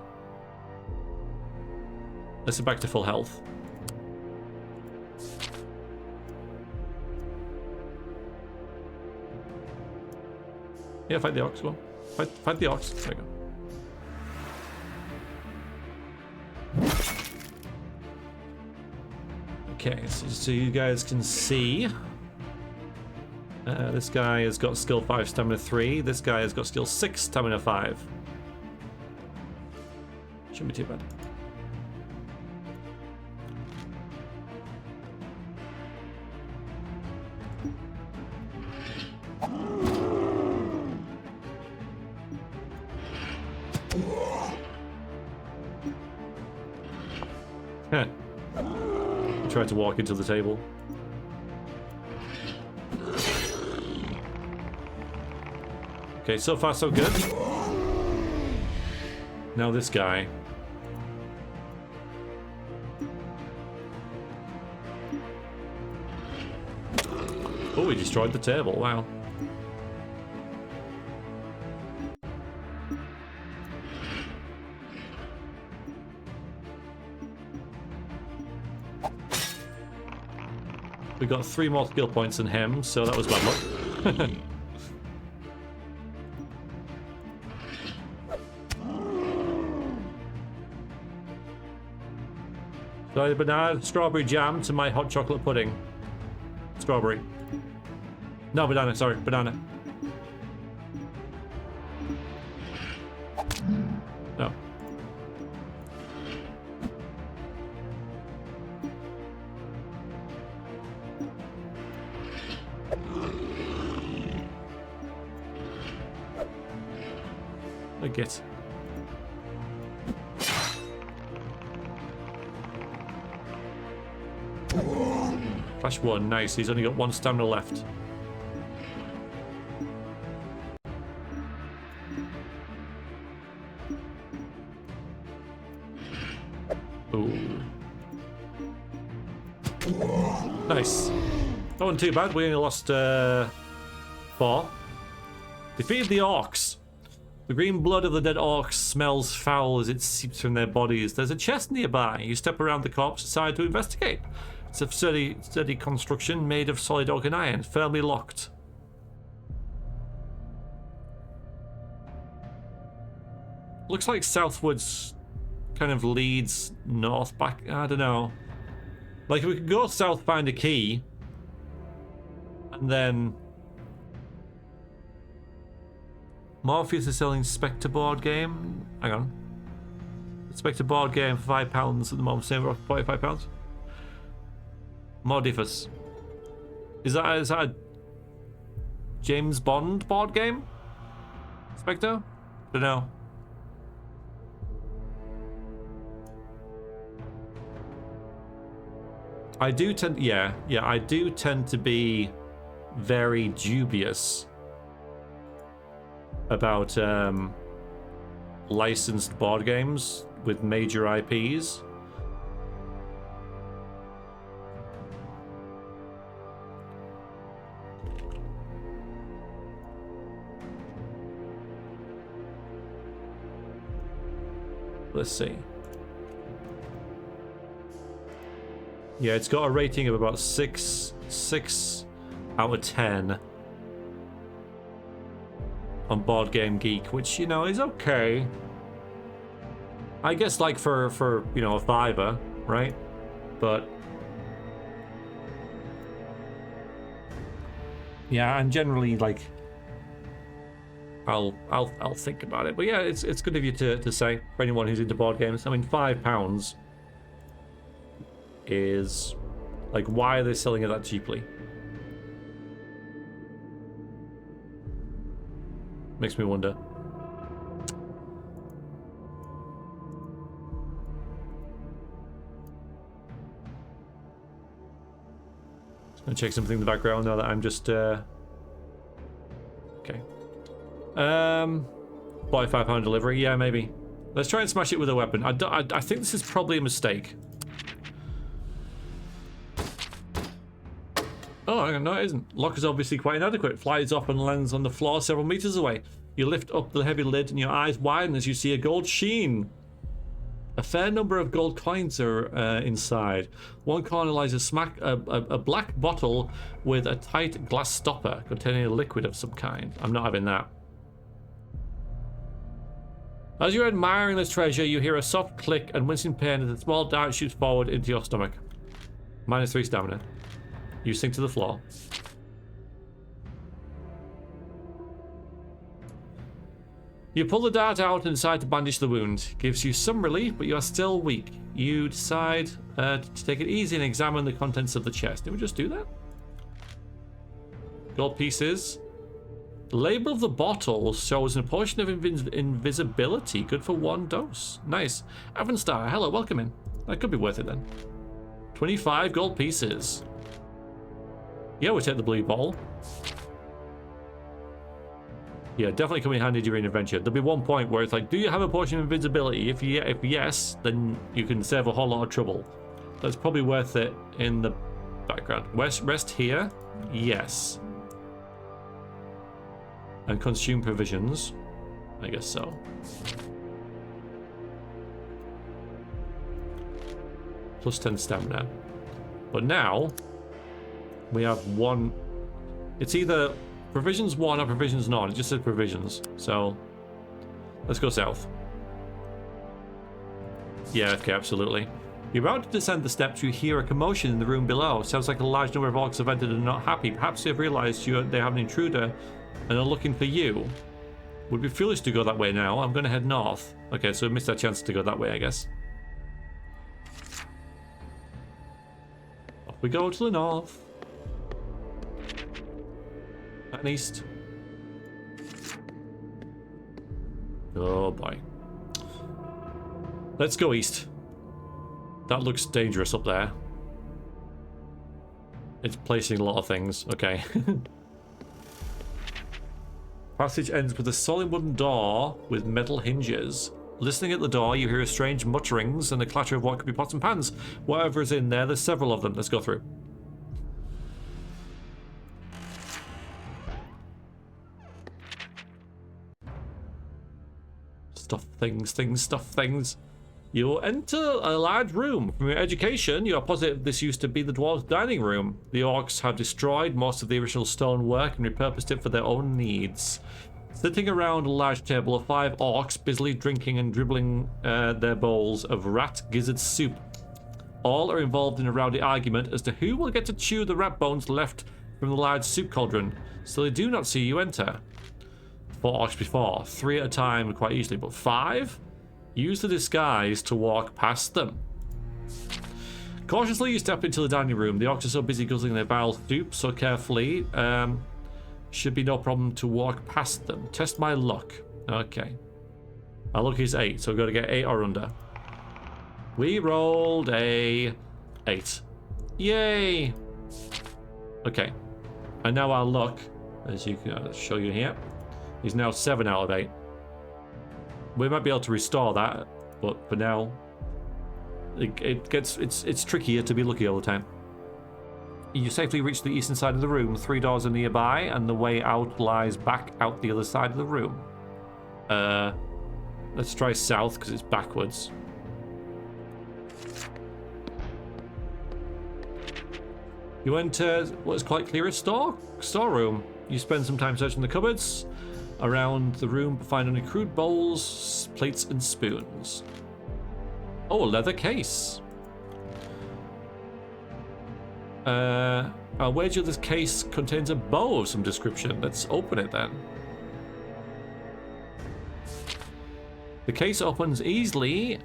Let's get back to full health. Yeah, fight the ox. Go on. Fight the ox. There you go. Okay, so you guys can see. This guy has got skill 5, stamina 3. This guy has got skill 6, stamina 5. Shouldn't be too bad. Tried to walk into the table. Okay, so far so good. Now this guy. Oh, he destroyed the table. Wow. We got 3 more skill points than him, so that was bad luck. So I had banana strawberry jam to my hot chocolate pudding. Strawberry. No, banana, sorry, banana. No. I get. Flash 1, nice. He's only got 1 stamina left. Ooh. Nice. That wasn't too bad. We only lost 4. Defeated the orcs. The green blood of the dead orcs smells foul as it seeps from their bodies. There's a chest nearby. You step around the corpse, decide to investigate. It's a sturdy construction made of solid oak and iron, firmly locked. Looks like southwards kind of leads north back. I don't know. Like, we could go south, find a key, and then Morpheus is selling Spectre board game. Hang on. Expect a board game for £5 at the moment, same for £45. Modifus. Is that a James Bond board game? Spectre? Don't know. I do tend, I do tend to be very dubious about licensed board games with major IPs. Let's see. Yeah, it's got a rating of about 6 out of 10 on Board Game Geek, which, you know, is okay. I guess, like, for you know, a $5, right? But yeah, I'm generally like, I'll think about it. But yeah, it's good of you to say, for anyone who's into board games. I mean, £5 is like, why are they selling it that cheaply? Makes me wonder. Just gonna check something in the background now that I'm just okay. £45 delivery, yeah, maybe. Let's try and smash it with a weapon. I think this is probably a mistake. Oh, no, it isn't. Lock is obviously quite inadequate. Flies off and lands on the floor several meters away. You lift up the heavy lid and your eyes widen as you see a gold sheen. A fair number of gold coins are inside. One corner lies a black bottle with a tight glass stopper containing a liquid of some kind. I'm not having that. As you're admiring this treasure, you hear a soft click and wincing pain as a small dart shoots forward into your stomach. -3 stamina. You sink to the floor. You pull the dart out and decide to bandage the wound. Gives you some relief, but you are still weak. You decide to take it easy and examine the contents of the chest. Did we just do that? Gold pieces. The label of the bottle shows a potion of invisibility, good for 1 dose. Nice. Avenstar, hello, welcome in. That could be worth it then. 25 gold pieces. Yeah, we'll take the blue bottle. Yeah, definitely come in handy during adventure. There'll be one point where it's like, do you have a potion of invisibility? If yes, then you can save a whole lot of trouble. That's probably worth it in the background. Rest here? Yes. And consume provisions? I guess so. Plus 10 stamina. But now, we have one. It's either provisions 1 or provisions none. It just says provisions. So let's go south. Yeah, okay, absolutely. You're about to descend the steps. You hear a commotion in the room below. Sounds like a large number of orcs have entered and are not happy. Perhaps they've realized they have an intruder and are looking for you. Would be foolish to go that way now. I'm going to head north. Okay, so we missed our chance to go that way, I guess. Off we go to the north. And east. Oh boy. Let's go east. That looks dangerous up there. It's placing a lot of things. Okay. Passage ends with a solid wooden door with metal hinges. Listening at the door, you hear strange mutterings and the clatter of what could be pots and pans. Whatever is in there, there's several of them. Let's go through. Stuff things. You enter a large room. From your education, you are positive this used to be the dwarves' dining room. The orcs have destroyed most of the original stonework and repurposed it for their own needs. Sitting around a large table are 5 orcs busily drinking and dribbling their bowls of rat gizzard soup. All are involved in a rowdy argument as to who will get to chew the rat bones left from the large soup cauldron, so they do not see you enter. 4 orcs before, 3 at a time quite easily, but 5? Use the disguise to walk past them. Cautiously, you step into the dining room. The orcs are so busy guzzling their vile soup so carefully. Should be no problem to walk past them. Test my luck. Okay. Our luck is 8, so we've got to get 8 or under. We rolled a 8. Yay! Okay. And now our luck, as you can show you here, is now 7 out of 8. We might be able to restore that, but for now, it's trickier to be lucky all the time. You safely reach the eastern side of the room. 3 doors are nearby, and the way out lies back out the other side of the room. Let's try south because it's backwards. You enter what is quite clear a storeroom. You spend some time searching the cupboards around the room, but find only crude bowls, plates, and spoons. Oh, a leather case. I'll wager this case contains a bow of some description. Let's open it then. The case opens easily,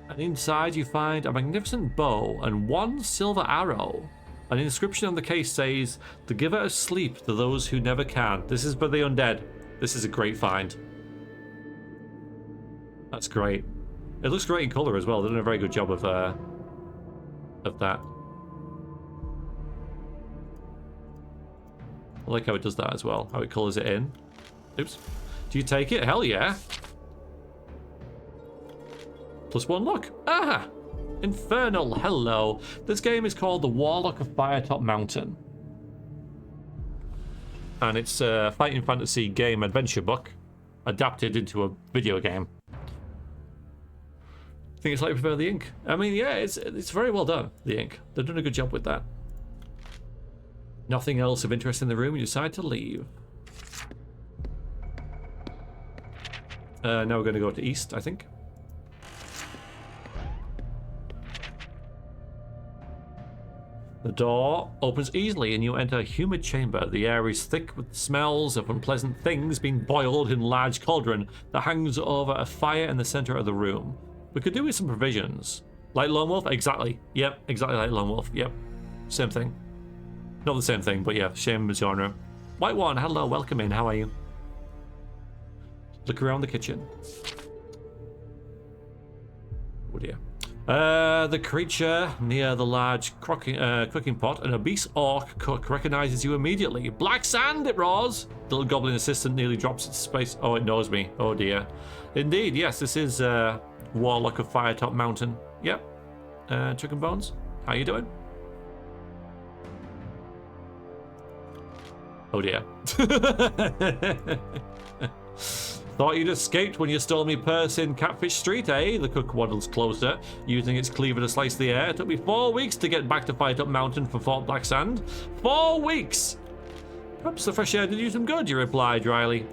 and inside you find a magnificent bow and 1 silver arrow. An inscription on the case says, "The giver of sleep to those who never can." This is for the undead. This is a great find. That's great. It looks great in color as well. They've done a very good job of that. I like how it does that as well. How it colors it in. Oops. Do you take it? Hell yeah. +1 luck. Ah! Infernal. Hello. This game is called The Warlock of Firetop Mountain. And it's a fighting fantasy game adventure book adapted into a video game. I think it's slightly prefer the ink. I mean, yeah, it's very well done, the ink. They've done a good job with that. Nothing else of interest in the room, you decide to leave. Now we're going to go to east, I think. The door opens easily and you enter a humid chamber. The air is thick with smells of unpleasant things being boiled in a large cauldron that hangs over a fire in the center of the room. We could do with some provisions. Like Lone Wolf? Exactly. Yep, exactly like Lone Wolf. Yep. Same thing. Not the same thing, but yeah, same genre. White One, hello, welcome in. How are you? Look around the kitchen. Oh dear. The creature near the large cooking pot, an obese orc cook, recognizes you immediately. Black sand, it roars. The little goblin assistant nearly drops its space. Oh, it knows me. Oh dear. Indeed, yes, this is Warlock of Firetop Mountain. Yep. Chicken Bones, how you doing? Oh dear. Thought you'd escaped when you stole me purse in Catfish Street, eh? The cook waddles closer, using its cleaver to slice the air. It took me 4 weeks to get back to Firetop Mountain for Fort Black Sand. 4 weeks! Perhaps the fresh air did you some good, you reply dryly.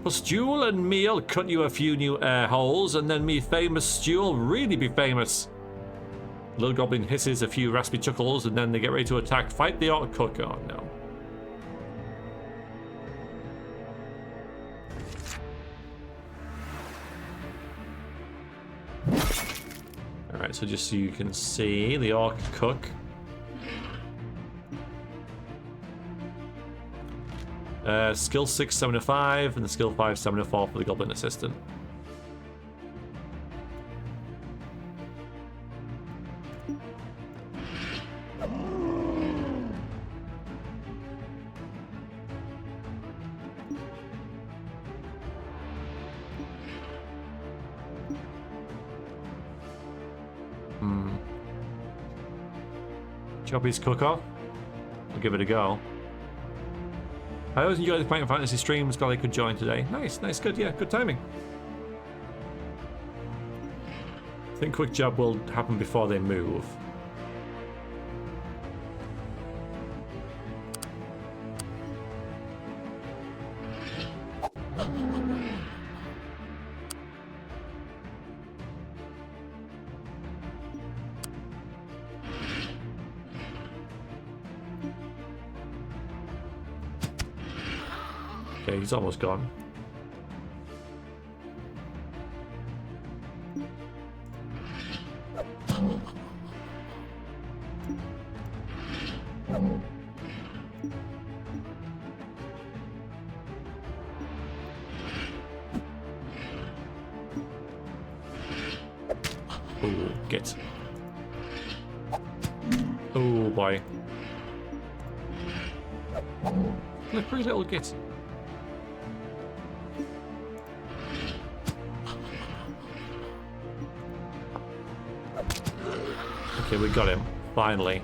Pustule and me'll cut you a few new air holes, and then me famous stew'll really be famous. Little Goblin hisses a few raspy chuckles, and then they get ready to attack. Fight the orc cook. Oh no. Alright, so just so you can see, the orc cook. Skill 6, 7-5, and the skill 5, 7-4 for the Goblin Assistant. Choppy's cook-off. I'll give it a go. I always enjoy the Final Fantasy streams. Glad I could join today. Nice, nice, good, yeah, good timing. I think quick job will happen before they move. Okay, he's almost gone. Ooh, get. Oh boy. Slippery little git. Okay, we got him. Finally.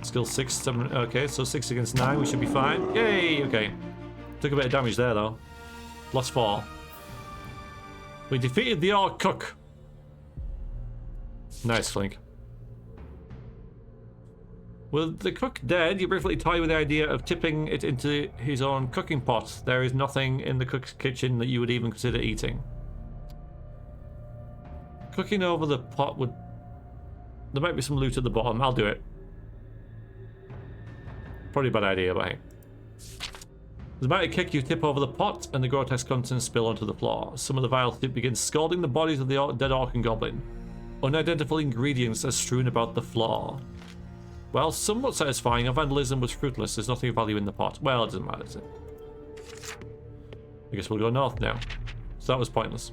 Skill 6, 7. Okay, so 6 against 9. We should be fine. Yay! Okay. Took a bit of damage there, though. Lost 4. We defeated the Orc Cook. Nice, Flink. With the cook dead, you briefly toy with the idea of tipping it into his own cooking pot. There is nothing in the cook's kitchen that you would even consider eating. Cooking over the pot would... There might be some loot at the bottom. I'll do it. Probably a bad idea, but hey. With a mighty kick, you tip over the pot, and the grotesque contents spill onto the floor. Some of the vile soup begins scalding the bodies of the dead orc and goblin. Unidentifiable ingredients are strewn about the floor. Well, somewhat satisfying. Our vandalism was fruitless. There's nothing of value in the pot. Well, it doesn't matter, does it? I guess we'll go north now. So that was pointless.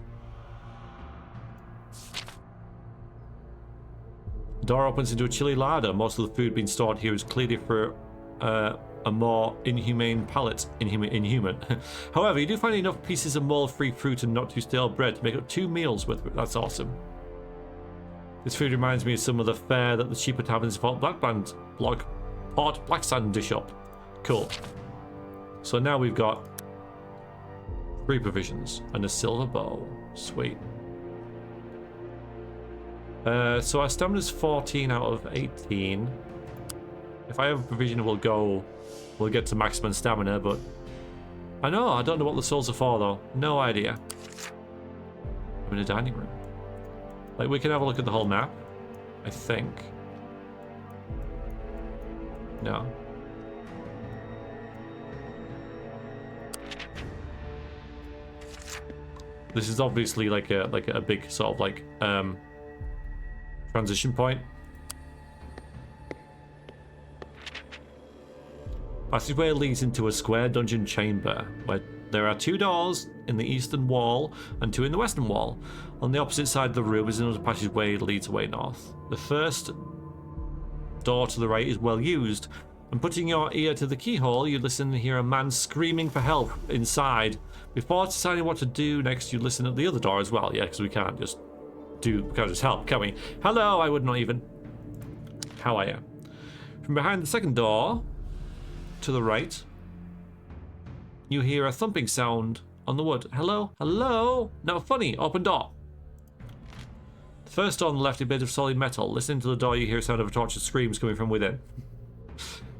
The door opens into a chilly larder. Most of the food being stored here is clearly for a more inhumane palate. Inhuman. However, you do find enough pieces of mold-free fruit and not too stale bread to make up 2 meals with it. That's awesome. This food reminds me of some of the fare that the cheaper taverns Fort Blackband Port Blacksand dish up. Cool. So now we've got 3 provisions and a silver bow. Sweet. So our stamina's 14 out of 18. If I have a provision, we'll get to maximum stamina, but I don't know what the souls are for though. No idea. I'm in a dining room. Like, we can have a look at the whole map, I think. No. This is obviously like a big sort of like transition point. Passageway leads into a square dungeon chamber where there are 2 doors in the eastern wall and 2 in the western wall. On the opposite side of the room is another passageway that leads away north. The first door to the right is well used, and putting your ear to the keyhole, you listen and hear a man screaming for help inside. Before deciding what to do next, you listen at the other door as well. Yeah, because we can't just help, can we? Hello, I would not even. How are you? From behind the second door to the right, you hear a thumping sound on the wood. Hello? Hello? Not funny. Open door. The first door on the left is a bit of solid metal. Listening to the door, you hear a sound of tortured screams coming from within.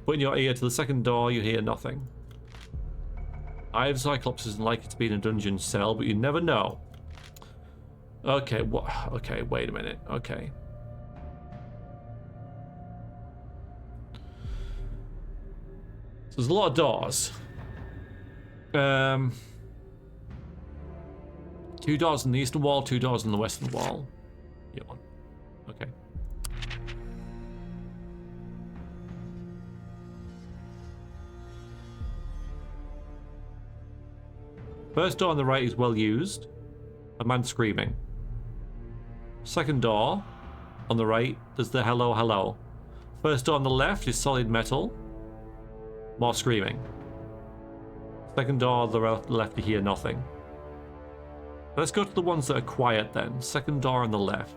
Putting your ear to the second door, you hear nothing. Eye of Cyclops isn't likely to be in a dungeon cell, but you never know. Okay, what? Okay, wait a minute. Okay. So there's a lot of doors. 2 doors on the eastern wall, 2 doors on the western wall. Yeah, one. Okay. First door on the right is well used. A man screaming. Second door on the right, there's the hello, hello. First door on the left is solid metal. More screaming. Second door on the left, you hear nothing. Let's go to the ones that are quiet then. Second door on the left.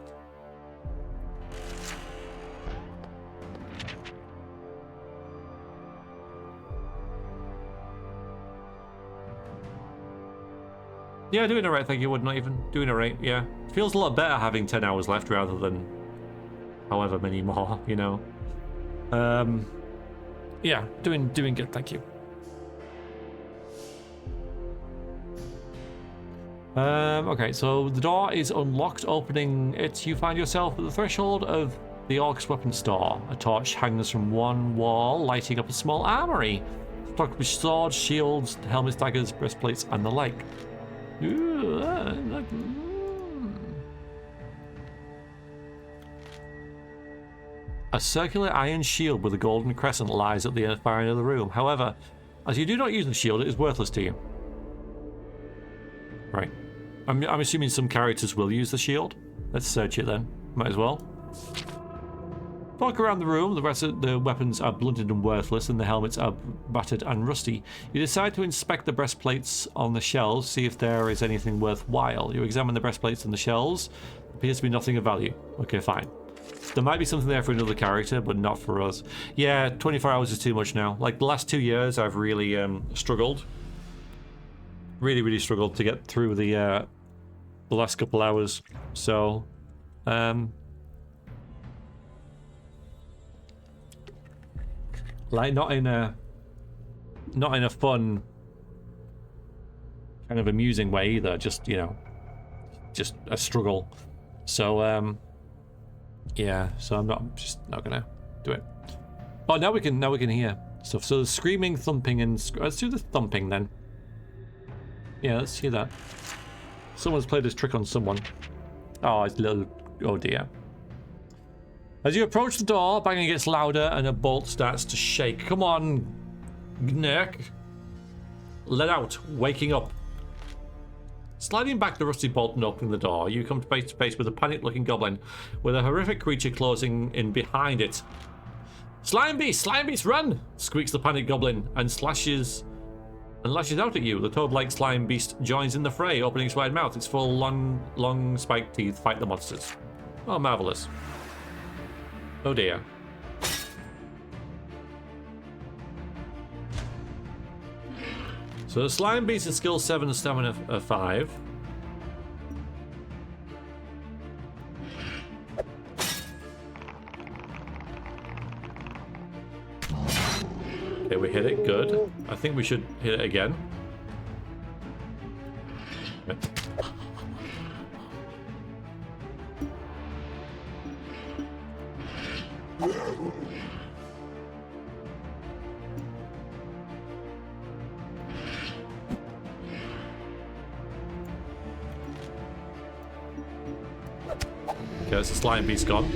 Yeah, doing alright, thank you. Would not even doing alright, yeah. Feels a lot better having 10 hours left rather than however many more, you know. Yeah, doing good, thank you. Okay, so the door is unlocked. Opening it, you find yourself at the threshold of the Orc's weapon store. A torch hangs from one wall, lighting up a small armory, stocked with swords, shields, helmets, daggers, breastplates, and the like. A circular iron shield with a golden crescent lies at the far end of the room. However, as you do not use the shield, it is worthless to you. Right. I'm assuming some characters will use the shield. Let's search it then. Might as well. Walk around the room. The rest of the weapons are blunted and worthless, and the helmets are battered and rusty. You decide to inspect the breastplates on the shelves, see if there is anything worthwhile. You examine the breastplates on the shelves. Appears to be nothing of value. Okay, fine. There might be something there for another character, but not for us. Yeah, 24 hours is too much now. Like, the last 2 years, I've really struggled. Really struggled to get through the last couple hours. So, like, not in a fun, kind of amusing way either. Just, you know, just a struggle. So, yeah. So I'm just not gonna do it. Oh, now we can hear stuff. So the screaming, thumping, and let's do the thumping then. Yeah, let's hear that. Someone's played this trick on someone. Oh, it's a little... Oh, dear. As you approach the door, banging gets louder and a bolt starts to shake. Come on, Gnurk. Let out, waking up. Sliding back the rusty bolt and opening the door, you come face to face with a panicked-looking goblin with a horrific creature closing in behind it. Slime beast, run! Squeaks the panicked goblin and lashes out at you. The toad-like slime beast joins in the fray, opening its wide mouth. Its full, long spiked teeth fight the monsters. Oh, marvelous. Oh dear. So the slime beast is skill 7 and stamina 5. Okay, we hit it. Good. I think we should hit it again. Okay. Okay, that's the slime beast gone.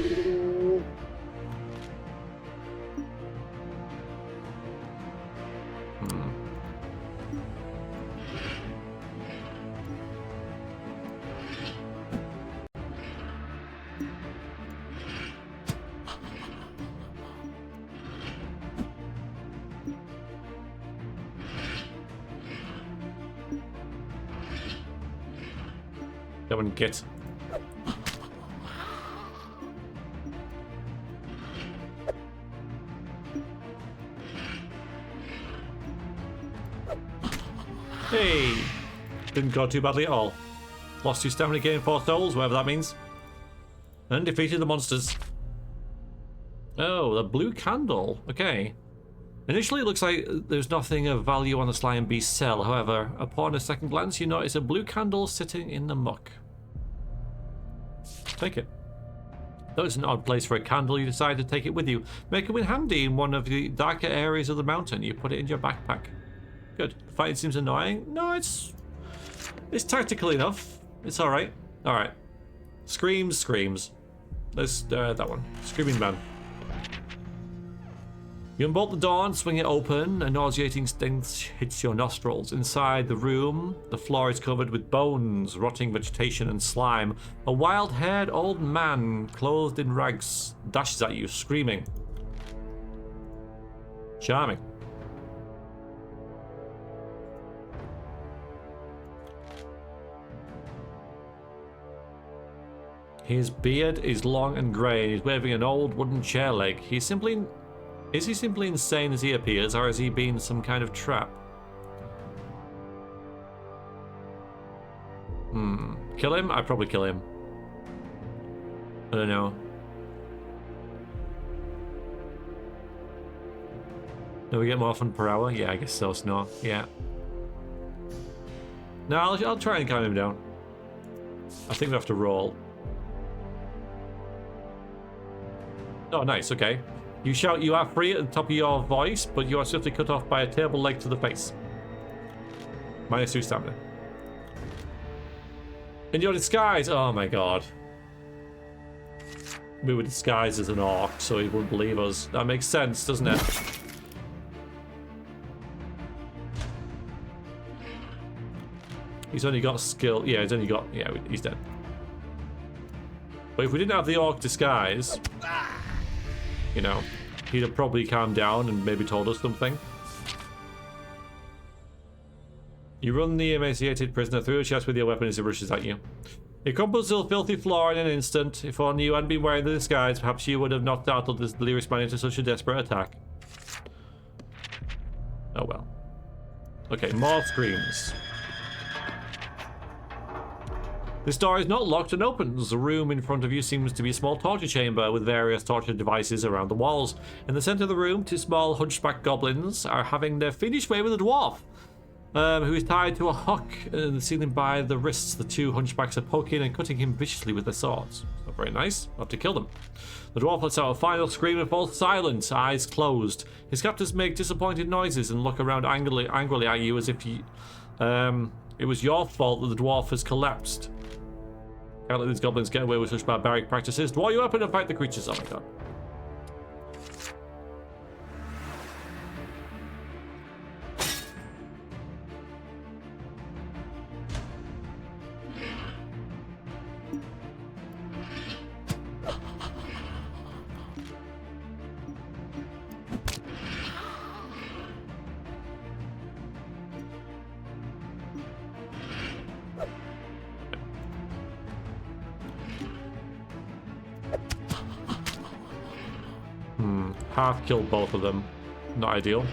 That one gets. Hey! Didn't go too badly at all. Lost 2 stamina, gained 4 souls, whatever that means. And defeated the monsters. Oh, the blue candle. Okay. Initially, it looks like there's nothing of value on the slime beast cell. However, upon a second glance, you notice a blue candle sitting in the muck. Take it. Though it's an odd place for a candle, you decide to take it with you. Make it handy in one of the darker areas of the mountain. You put it in your backpack. Good. The fighting seems annoying. No, it's tactical enough. It's alright. Alright. Screams. Let's, that one. Screaming man. You unbolt the door and swing it open. A nauseating stench hits your nostrils. Inside the room, the floor is covered with bones, rotting vegetation, and slime. A wild-haired old man, clothed in rags, dashes at you, screaming. Charming. His beard is long and grey, and he's waving an old wooden chair leg. Is he simply insane as he appears, or has he been some kind of trap? Kill him? I'd probably kill him. I don't know. Do we get more fun per hour? Yeah, I guess so, Snow. Yeah. No, I'll try and calm him down. I think we have to roll. Oh, nice, okay. You shout, "You are free," at the top of your voice, but you are swiftly cut off by a table leg to the face. -2 stamina. In your disguise! Oh my god. we were disguised as an orc, so he wouldn't believe us. That makes sense, doesn't it? He's only got skill. Yeah, he's only got. Yeah, he's dead. But if we didn't have the orc disguise, you know, he'd have probably calmed down and maybe told us something. You run the emaciated prisoner through a chest with your weapon as he rushes at you. He crumples to the filthy floor in an instant. If only you hadn't been wearing the disguise, perhaps you would have not startled this delirious man into such a desperate attack. Oh well. Okay, more screams. This door is not locked and opens. The room in front of you seems to be a small torture chamber with various torture devices around the walls. In the center of the room, two small hunchback goblins are having their fiendish way with a dwarf, who is tied to a hook in the ceiling by the wrists. The two hunchbacks are poking and cutting him viciously with their swords. Not very nice. I'll have to kill them. The dwarf lets out a final scream and falls silent, eyes closed. His captors make disappointed noises and look around angrily at you as if it was your fault that the dwarf has collapsed. Can't let these goblins get away with such barbaric practices. Draw you up and fight the creatures. Oh my god. Half killed both of them. Not ideal.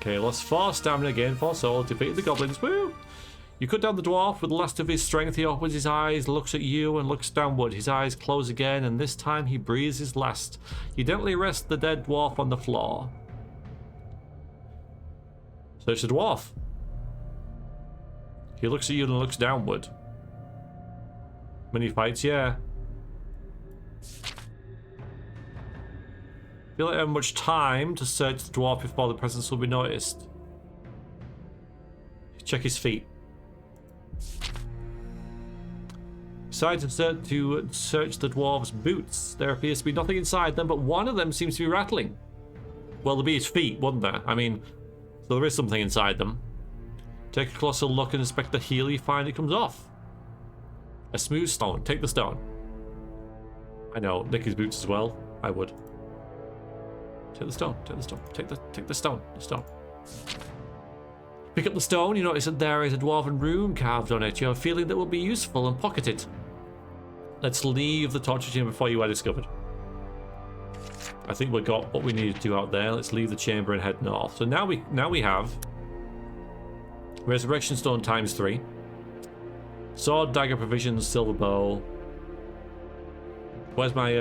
Okay, lost 4 stamina, gained 4 soul, defeated the goblins. Woo! You cut down the dwarf with the last of his strength. He opens his eyes, looks at you, and looks downward. His eyes close again, and this time he breathes his last. You gently rest the dead dwarf on the floor. Search the dwarf. He looks at you and looks downward. Many fights, yeah. Feel like I have much time to search the dwarf before the presence will be noticed. Check his feet. Decide to search the dwarf's boots. There appears to be nothing inside them, but one of them seems to be rattling. Well, there'd be his feet, wouldn't there? I mean, so there is something inside them. Take a closer look and inspect the heel. You find it comes off. A smooth stone. Take the stone. I know, nick his boots as well. I would. Take the stone. Take the stone. Take the stone. The stone. Pick up the stone. You notice that there is a dwarven rune carved on it. You have a feeling that will be useful, and pocket it. Let's leave the torture chamber before you are discovered. I think we got what we needed to do out there. Let's leave the chamber and head north. So now we have resurrection stone ×3, sword, dagger, provisions, silver bow. Where's my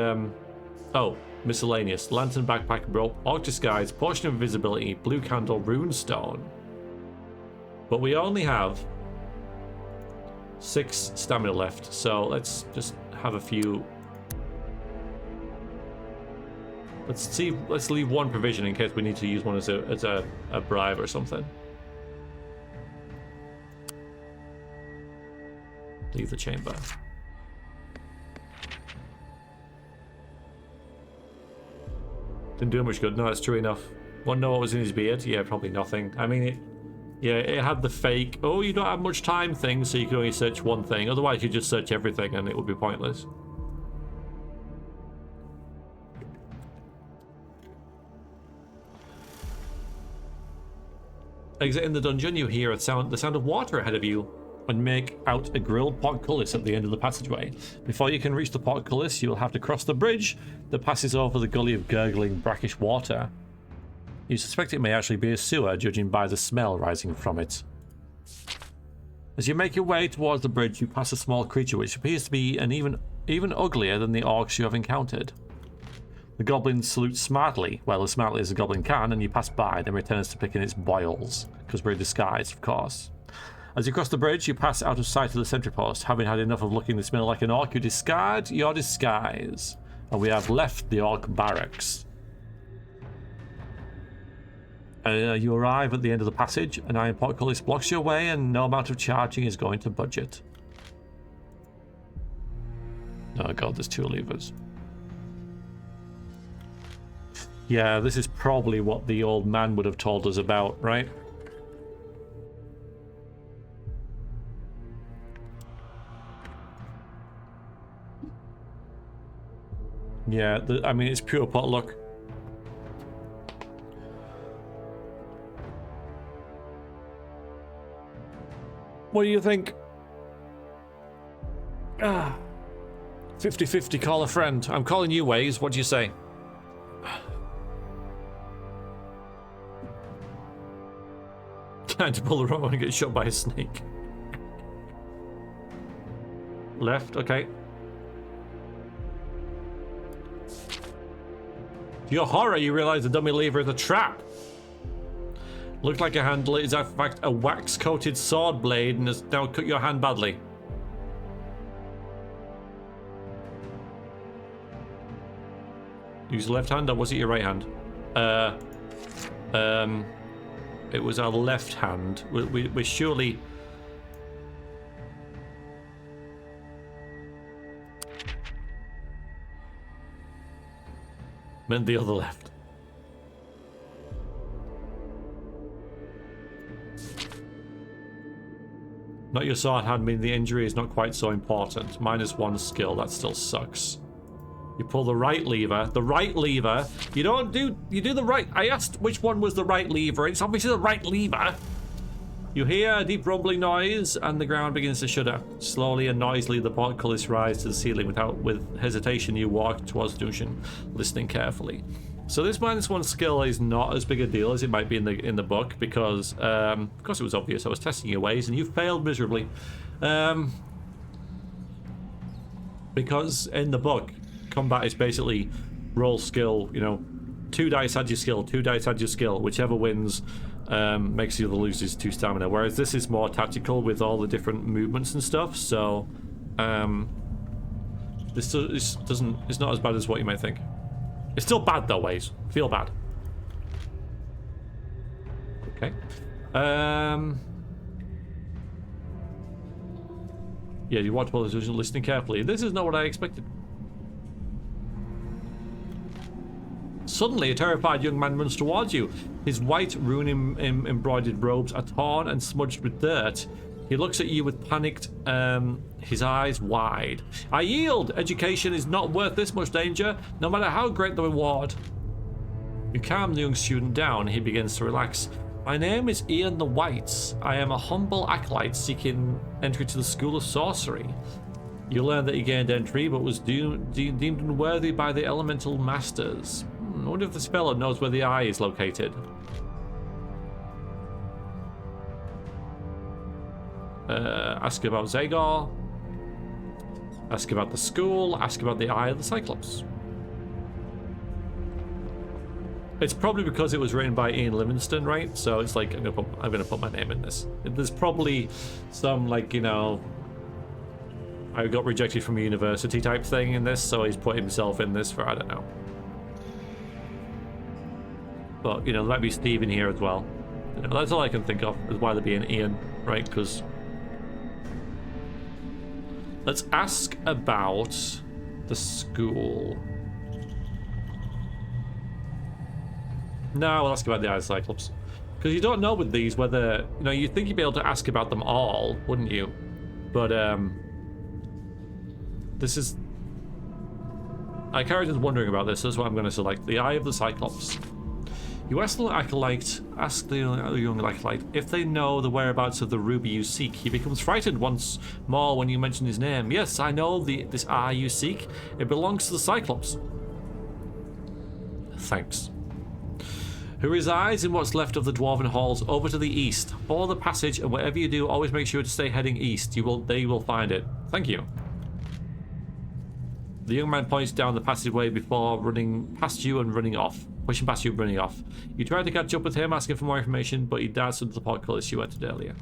oh, miscellaneous lantern, backpack, rope, orc disguise, potion of invisibility, blue candle, rune stone. But we only have 6 stamina left, so let's just have a few. Let's leave 1 provision in case we need to use one as a bribe or something. Leave the chamber. Didn't do much good. No, that's true enough. Want to know what was in his beard? Yeah, probably nothing. I mean, it had the fake, oh, you don't have much time thing, so you can only search one thing. Otherwise, you just search everything and it would be pointless. Exiting the dungeon, you hear the sound of water ahead of you and make out a grilled portcullis at the end of the passageway. Before you can reach the portcullis, you will have to cross the bridge that passes over the gully of gurgling, brackish water. You suspect it may actually be a sewer, judging by the smell rising from it. As you make your way towards the bridge, you pass a small creature which appears to be even uglier than the orcs you have encountered. The goblin salutes smartly, well, as smartly as a goblin can, and you pass by, then returns to picking its boils, because we're disguised, of course. As you cross the bridge, you pass out of sight of the sentry post. Having had enough of looking this minute like an orc, you discard your disguise. And we have left the orc barracks. You arrive at the end of the passage. An iron portcullis blocks your way, and no amount of charging is going to budge it. Oh god, there's 2 levers. Yeah, this is probably what the old man would have told us about, right? Yeah, I mean, it's pure potluck. What do you think? 50-50, call a friend. I'm calling you, Waze. What do you say? Time to pull the wrong one and get shot by a snake. Left, okay. To your horror, you realize the dummy lever is a trap. Looked like a handle. It is in fact a wax-coated sword blade and has now cut your hand badly. Use the left hand, or was it your right hand? It was our left hand. We're surely... meant the other left. Not your sword hand, meaning the injury is not quite so important. -1 skill, that still sucks. You pull the right lever. The right lever. You do the right. I asked which one was the right lever. It's obviously the right lever. You hear a deep rumbling noise, and the ground begins to shudder. Slowly and noisily, the portcullis rises to the ceiling. With hesitation, you walk towards the junction, listening carefully. So this -1 skill is not as big a deal as it might be in the book, because it was obvious I was testing your ways, and you failed miserably. Because in the book, combat is basically roll skill. 2 dice add your skill, 2 dice add your skill. Whichever wins makes the other loses 2 stamina. Whereas this is more tactical with all the different movements and stuff. So this it's not as bad as what you might think. It's still bad though, Waze. Feel bad. Okay. Yeah, you watch while listening carefully. This is not what I expected. Suddenly, a terrified young man runs towards you. His white, rune-embroidered robes are torn and smudged with dirt. He looks at you with panicked, his eyes wide. I yield! Education is not worth this much danger, no matter how great the reward. You calm the young student down. He begins to relax. My name is Ian the White. I am a humble acolyte seeking entry to the School of Sorcery. You learn that he gained entry, but was deemed unworthy by the elemental masters. I wonder if this fellow knows where the eye is located. Ask about Zagor. Ask about the school. Ask about the Eye of the Cyclops. It's probably because it was written by Ian Livingstone, right? So it's like I'm gonna put my name in this. There's probably some I got rejected from university type thing in this, so he's put himself in this for I don't know. But there might be Steve in here as well. That's all I can think of is why they're being Ian, right? Because let's ask about the school. No, we'll ask about the Eye of the Cyclops. Because you don't know with these whether, you'd think you'd be able to ask about them all, wouldn't you? But, this is... My character's wondering about this, so that's what I'm going to select. The Eye of the Cyclops. You ask the young acolyte if they know the whereabouts of the ruby you seek. He becomes frightened once more when you mention his name. Yes, I know this eye you seek. It belongs to the Cyclops. Thanks. Who resides in what's left of the Dwarven Halls over to the east. Follow the passage, and whatever you do, always make sure to stay heading east. They will find it. Thank you. The young man points down the passageway before running past you and running off. Pushing past you and running off. You try to catch up with him, asking for more information, but he darts into the portcullis you entered earlier.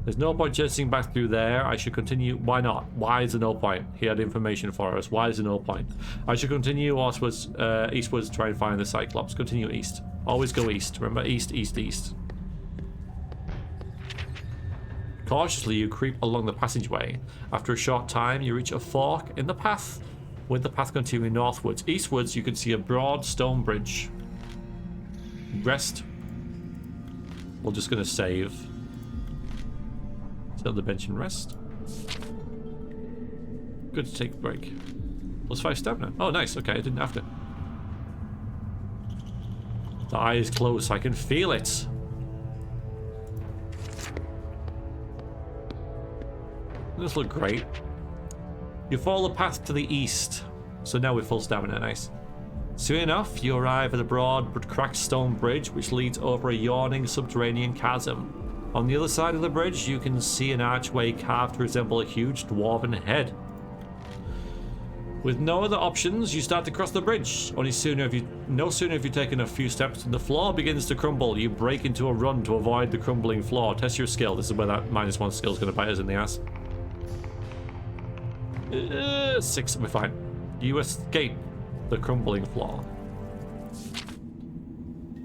There's no point chasing back through there. I should continue. Why not? Why is there no point? He had information for us. Why is there no point? I should continue eastwards to try and find the Cyclops. Continue east. Always go east. Remember, east, east, east. Cautiously, you creep along the passageway. After a short time, you reach a fork in the path, with the path continuing northwards. Eastwards, you can see a broad stone bridge. Rest. We're just going to save. Sit on the bench and rest. Good to take a break. +5 stamina. Oh, nice. Okay, I didn't have to. The eye is closed, so I can feel it. This look great. You follow the path to the east. So now we're full stamina, nice. Soon enough, you arrive at a broad but cracked stone bridge which leads over a yawning subterranean chasm. On the other side of the bridge, you can see an archway carved to resemble a huge dwarven head. With no other options, you start to cross the bridge. No sooner have you taken a few steps and the floor begins to crumble. You break into a run to avoid the crumbling floor. Test your skill. This is where that -1 skill is going to bite us in the ass. 6, we're fine. You escape the crumbling floor.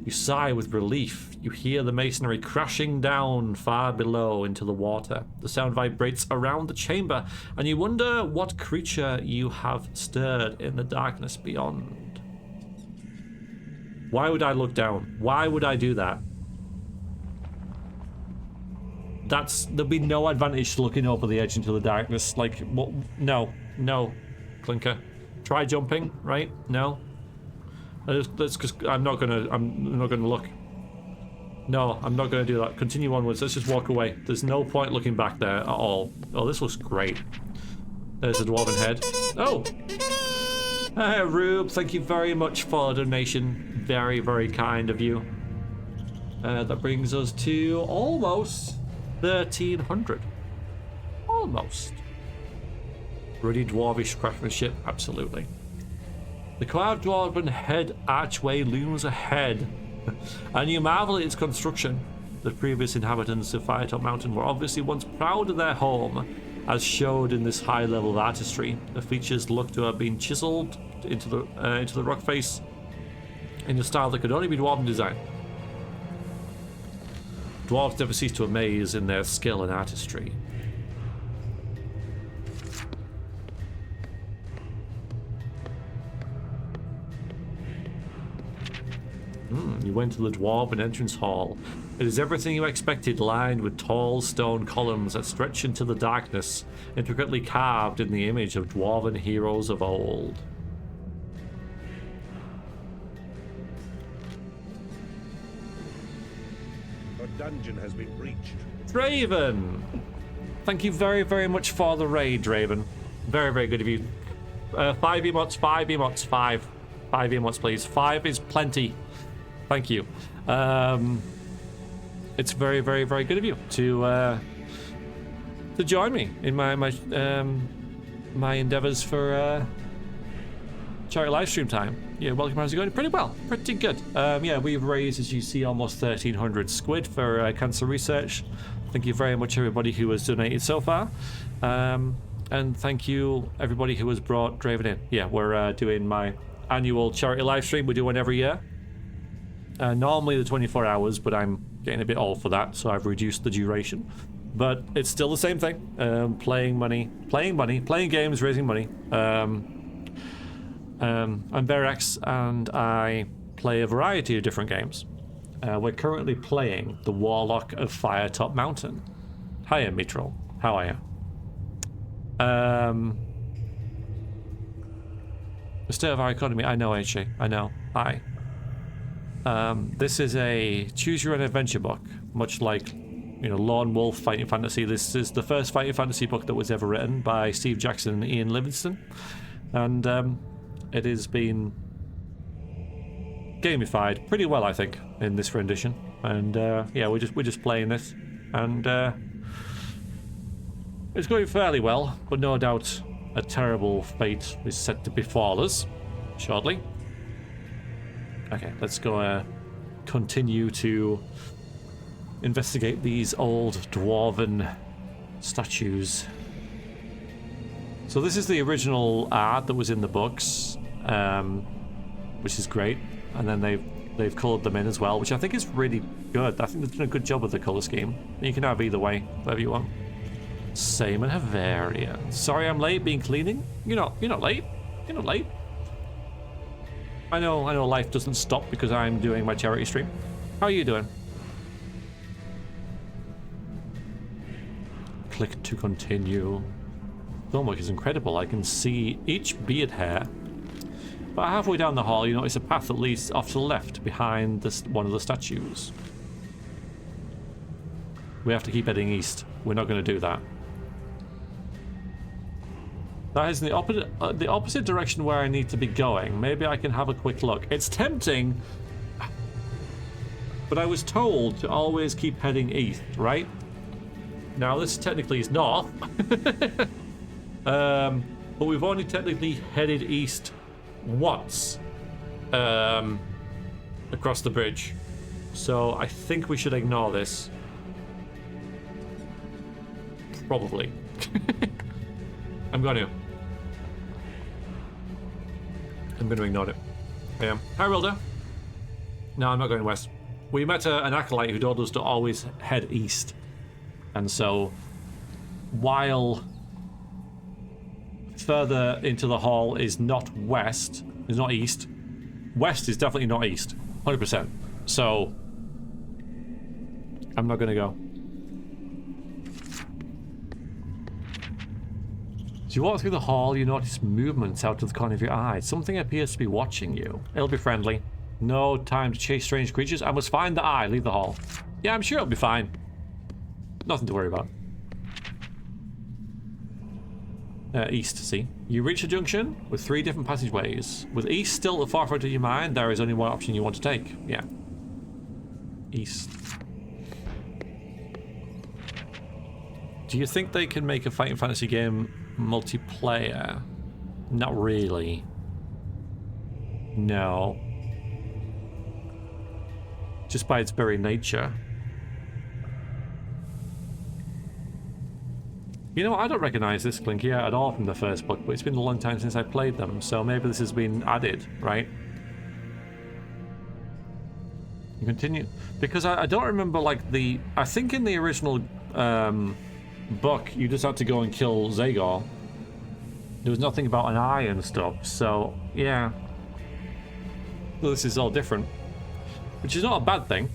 You sigh with relief. You hear the masonry crashing down far below into the water. The sound vibrates around the chamber, and you wonder what creature you have stirred in the darkness beyond. Why would I look down? Why would I do that? There'd be no advantage to looking over the edge into the darkness. Like, what? No, Clinker. Try jumping, right? No. That's because I'm not gonna look. No, I'm not gonna do that. Continue onwards. Let's just walk away. There's no point looking back there at all. Oh, this looks great. There's a dwarven head. Oh! Hey, Rube, thank you very much for the donation. Very, very kind of you. That brings us to almost 1,300. Almost. Ruddy dwarvish craftsmanship, absolutely. The carved dwarven head archway looms ahead, and you marvel at its construction. The previous inhabitants of Firetop Mountain were obviously once proud of their home, as showed in this high level of artistry. The features look to have been chiseled into the rock face in a style that could only be dwarven design. Dwarves never cease to amaze in their skill and artistry. You went to the dwarven entrance hall. It is everything you expected, lined with tall stone columns that stretch into the darkness, intricately carved in the image of dwarven heroes of old. A dungeon has been breached. Draven! Thank you very, very much for the raid, Draven. Very, very good of you. 5 emotes, 5 emotes, 5. 5 emotes, please. 5 is plenty. Thank you. It's very, very, very good of you to join me in my endeavors for charity livestream time. Yeah, welcome. How's it going? Pretty well. Pretty good. Yeah, we've raised, as you see, almost 1,300 squid for cancer research. Thank you very much, everybody who has donated so far. And thank you, everybody who has brought Draven in. Yeah, we're doing my annual charity livestream. We do one every year. Normally the 24 hours, but I'm getting a bit old for that, so I've reduced the duration. But it's still the same thing. Playing games, raising money. I'm Verax, and I play a variety of different games. We're currently playing the Warlock of Firetop Mountain. Hiya, Mitral. How are you? The state of our economy. I know, HJ. I know. Hi. This is a choose-your-own-adventure book, much like, you know, Lone Wolf Fighting Fantasy. This is the first Fighting Fantasy book that was ever written by Steve Jackson and Ian Livingston, and it has been gamified pretty well, I think, in this rendition. And yeah, we're just playing this, and it's going fairly well, but no doubt a terrible fate is set to befall us shortly. Okay, let's go continue to investigate these old dwarven statues. So this is the original art that was in the books, which is great, and then they've coloured them in as well, which I think is really good. I think they've done a good job with the colour scheme. You can have either way, whatever you want. Same and Havarian. Sorry I'm late being cleaning. You're not late. You're not late. I know life doesn't stop because I'm doing my charity stream. How are you doing? Click to continue. Filmwork is incredible. I can see each beard hair. But halfway down the hall, you notice a path that leads off to the left, behind one of the statues. We have to keep heading east. We're not going to do that. That is in the opposite direction where I need to be going. Maybe I can have a quick look. It's tempting, but I was told to always keep heading east, right? Now this technically is north, but we've only technically headed east once across the bridge, so I think we should ignore this. Probably. I'm going to ignore it. I am. Hi, Rilda. No, I'm not going west. We met an acolyte who told us to always head east. And so, while further into the hall is not west, is not east, west is definitely not east. 100%. So, I'm not going to go. As you walk through the hall, you notice movements out of the corner of your eye. Something appears to be watching you. It'll be friendly. No time to chase strange creatures. I must find the eye. Leave the hall. Yeah, I'm sure it'll be fine. Nothing to worry about. East, see. You reach a junction with 3 different passageways. With east still at the forefront of your mind, there is only one option you want to take. Yeah. East. Do you think they can make a fighting fantasy game multiplayer? Not really. No. Just by its very nature. You know, I don't recognize this Clinky at all from the first book, but it's been a long time since I played them, so maybe this has been added, right? You continue, because I don't remember, like, I think in the original book, you just had to go and kill Zagor. There was nothing about an eye and stuff, so, yeah. Well, this is all different, which is not a bad thing.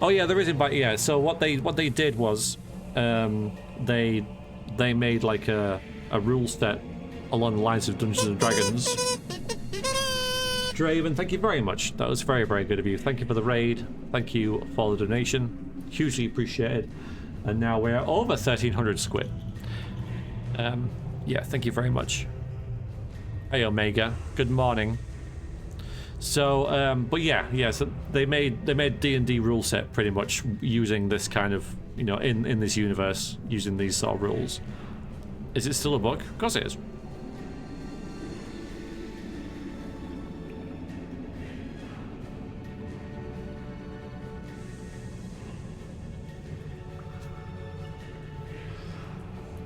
Oh yeah, there is invite. Yeah, so what they did was, they made like a rule set along the lines of Dungeons and Dragons. Draven, thank you very much. That was very, very good of you. Thank you for the raid. Thank you for the donation. Hugely appreciated. And now we're over 1,300 squid. Yeah, thank you very much. Hey Omega, good morning. So, but yeah, so they made D&D rule set pretty much using this kind of, you know, in this universe, using these sort of rules. Is it still a book? Of course it is.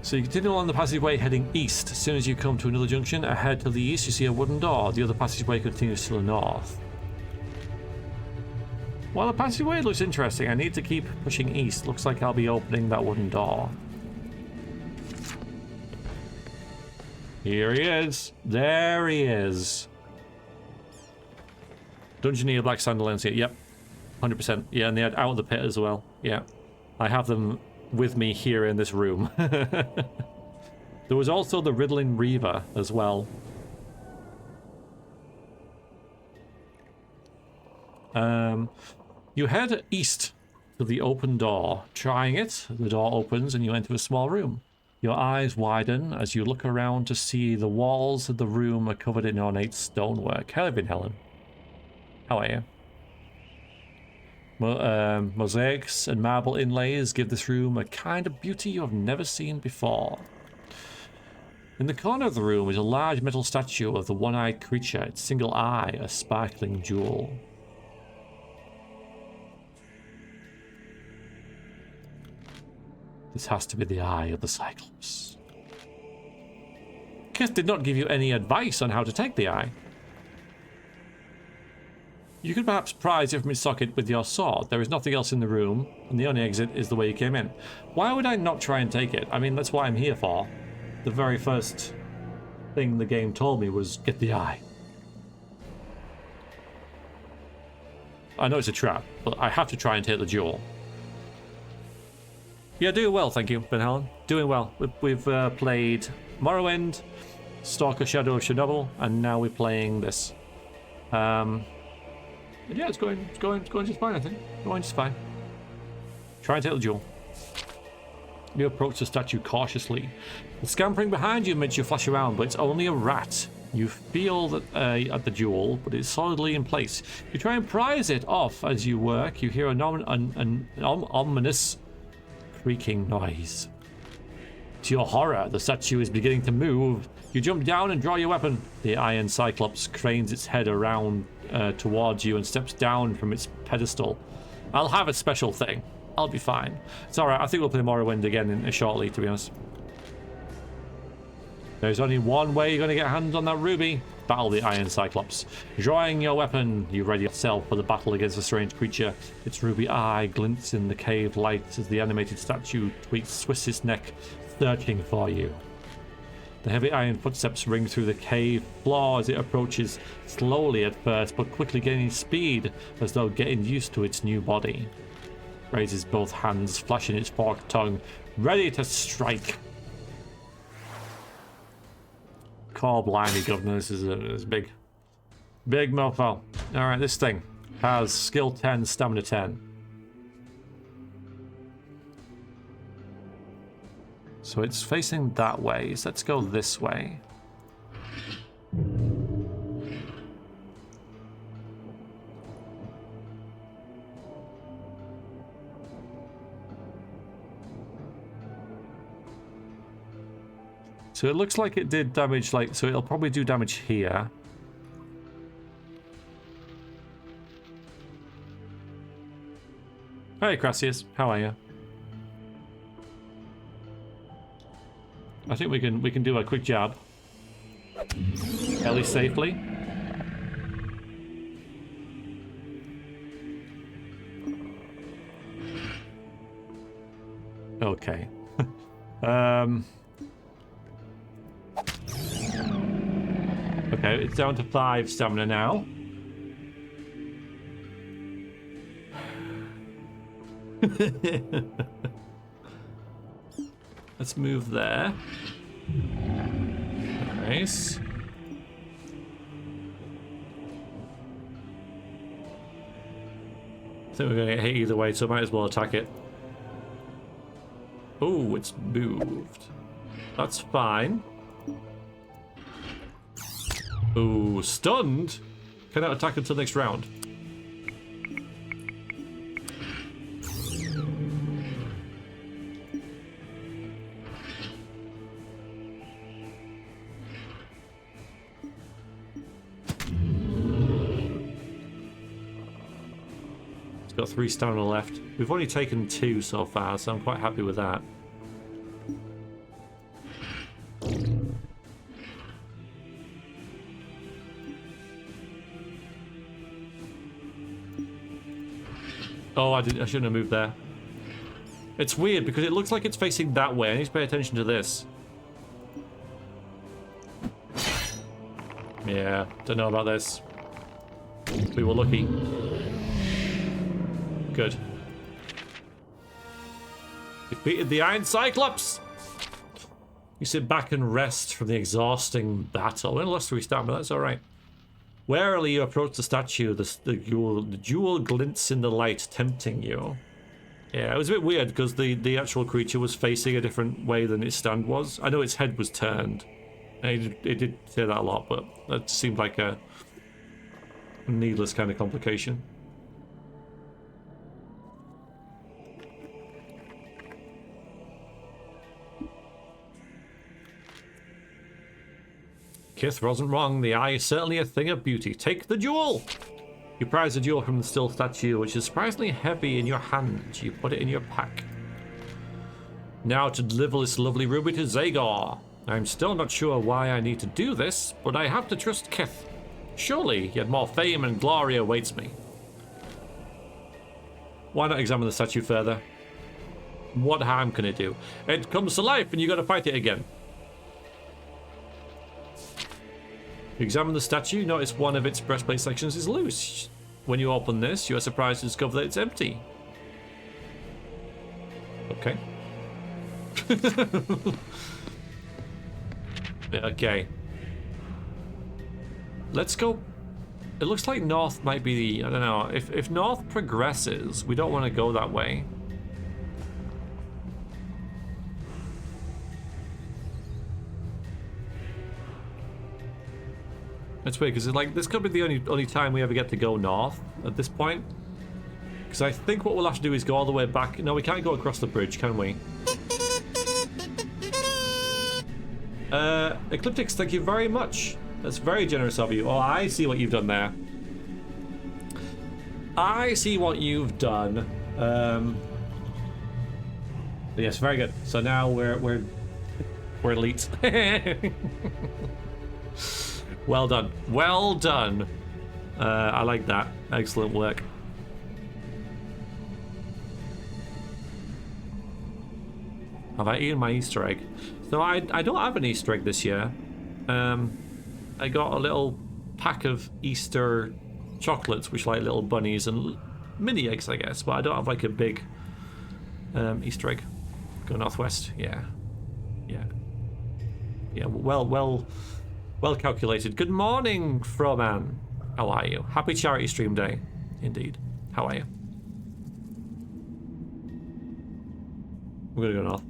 So you continue along the passageway heading east. As soon as you come to another junction, ahead to the east you see a wooden door. The other passageway continues to the north. While the passageway looks interesting, I need to keep pushing east. Looks like I'll be opening that wooden door. Here he is. There he is. Dungeoneer Black Sandalens here. Yep. 100%. Yeah, and they had Out of the Pit as well. Yeah. I have them with me here in this room. There was also the Riddling Reaver as well. You head east to the open door. Trying it, the door opens and you enter a small room. Your eyes widen as you look around to see the walls of the room are covered in ornate stonework. Hello, Helen. How are you? Mosaics and marble inlays give this room a kind of beauty you have never seen before. In the corner of the room is a large metal statue of the one-eyed creature, its single eye a sparkling jewel. This has to be the eye of the Cyclops. Kith did not give you any advice on how to take the eye. You could perhaps prise it from its socket with your sword. There is nothing else in the room, and the only exit is the way you came in. Why would I not try and take it? I mean, that's what I'm here for. The very first thing the game told me was get the eye. I know it's a trap, but I have to try and take the jewel. Yeah, doing well, thank you, Ben Helen. Doing well. We've played Morrowind, Stalker Shadow of Chernobyl, and now we're playing this. And yeah, it's going just fine, I think. Going just fine. Try and take the jewel. You approach the statue cautiously. The scampering behind you makes you flash around, but it's only a rat. You feel that at the jewel, but it's solidly in place. You try and prise it off as you work. You hear an ominous creaking noise. To your horror, the statue is beginning to move. You jump down and draw your weapon. The iron Cyclops cranes its head around towards you and steps down from its pedestal. I'll have a special thing. I'll be fine. It's alright, I think we'll play Morrowind again shortly, to be honest. There's only one way you're going to get hands on that ruby. Battle the iron Cyclops. Drawing your weapon, you ready yourself for the battle against the strange creature. Its ruby eye glints in the cave light as the animated statue twists its neck, searching for you. The heavy iron footsteps ring through the cave floor as it approaches, slowly at first, but quickly gaining speed as though getting used to its new body. Raises both hands, flashing its forked tongue, ready to strike. Core blimey, governor, this is big. Big mofo. Alright, this thing has skill 10, stamina 10. So it's facing that way, so let's go this way. So it looks like it did damage, so it'll probably do damage here. Hey, Crassius, how are you? I think we can do a quick jab. At least safely. Okay. Okay, it's down to 5 stamina now. Let's move there. Nice. I think we're going to get hit either way, so I might as well attack it. Oh, it's moved. That's fine. Ooh, stunned? Cannot attack until next round. It's got 3 stamina left. We've only taken 2 so far, so I'm quite happy with that. Oh, I shouldn't have moved there. It's weird because it looks like it's facing that way. I need to pay attention to this. Yeah, don't know about this. We were lucky. Good. Defeated the Iron Cyclops! You sit back and rest from the exhausting battle. We lost 3 stamina, but that's alright. Warily you approach the statue. The jewel glints in the light, tempting you. Yeah, it was a bit weird because the actual creature was facing a different way than its stand was. I know its head was turned. And it did say that a lot, but that seemed like a needless kind of complication. Kith wasn't wrong. The eye is certainly a thing of beauty. Take the jewel! You prize the jewel from the still statue, which is surprisingly heavy in your hand. You put it in your pack. Now to deliver this lovely ruby to Zagor. I'm still not sure why I need to do this, but I have to trust Kith. Surely, yet more fame and glory awaits me. Why not examine the statue further? What harm can it do? It comes to life and you gotta fight it again. You examine the statue, notice one of its breastplate sections is loose. When you open this, you are surprised to discover that it's empty. Okay. Okay. Let's go. It looks like north might be the... I don't know. If north progresses, we don't want to go that way. That's weird, because like this could be the only time we ever get to go north at this point. Because I think what we'll have to do is go all the way back. No, we can't go across the bridge, can we? Ecliptics, thank you very much. That's very generous of you. Oh, I see what you've done there. I see what you've done. Yes, very good. So now we're elite. Well done. Well done. I like that. Excellent work. Have I eaten my Easter egg? So I don't have an Easter egg this year. I got a little pack of Easter chocolates, which are like little bunnies and mini eggs, I guess. But I don't have like a big Easter egg. Go northwest. Yeah. Yeah. Yeah. Well calculated. Good morning, Froman. How are you? Happy charity stream day. Indeed. How are you? We're gonna go north.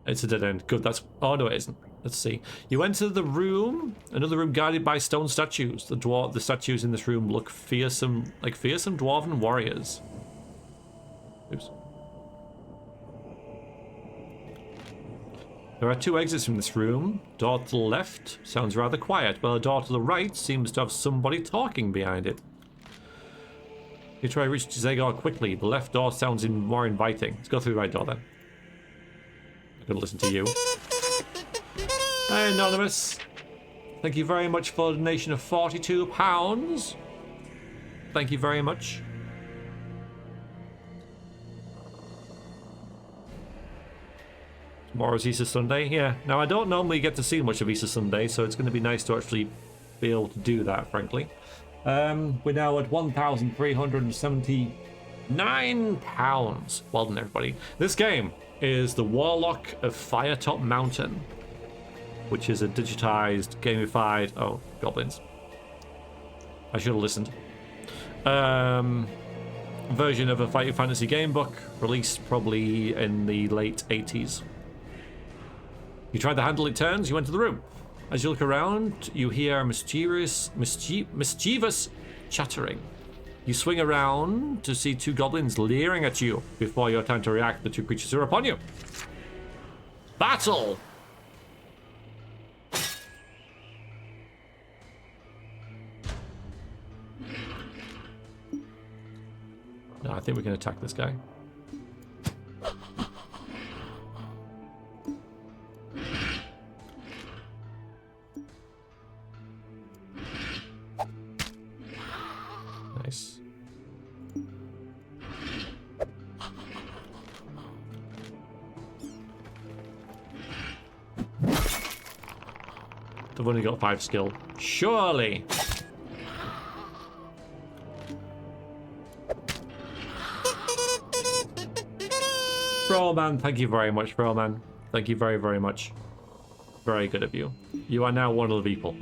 It's a dead end. Good, that's... Oh, no, it isn't. Let's see. You enter the room. Another room guarded by stone statues. The statues in this room look fearsome, like fearsome dwarven warriors. Oops. There are two exits from this room. Door to the left sounds rather quiet, while the door to the right seems to have somebody talking behind it. You try to reach Zagor quickly. The left door sounds more inviting. Let's go through the right door then. I'm gonna listen to you. Hey, Anonymous. Thank you very much for the donation of £42. Thank you very much. Tomorrow's Easter Sunday. Yeah. Now, I don't normally get to see much of Easter Sunday, so it's going to be nice to actually be able to do that, frankly. We're now at £1,379. Well done, everybody. This game is the Warlock of Firetop Mountain, which is a digitized, gamified... Oh, goblins. I should have listened. Version of a Fighting Fantasy game book, released probably in the late 80s. You try the handle, it turns, you enter the room. As you look around, you hear mischievous chattering. You swing around to see two goblins leering at you. Before you have time to react, the two creatures are upon you. Battle! No, I think we can attack this guy. Nice. They've only got 5 skill. Surely! Broman, thank you very much, Broman. Thank you very, very much. Very good of you. You are now one of the people.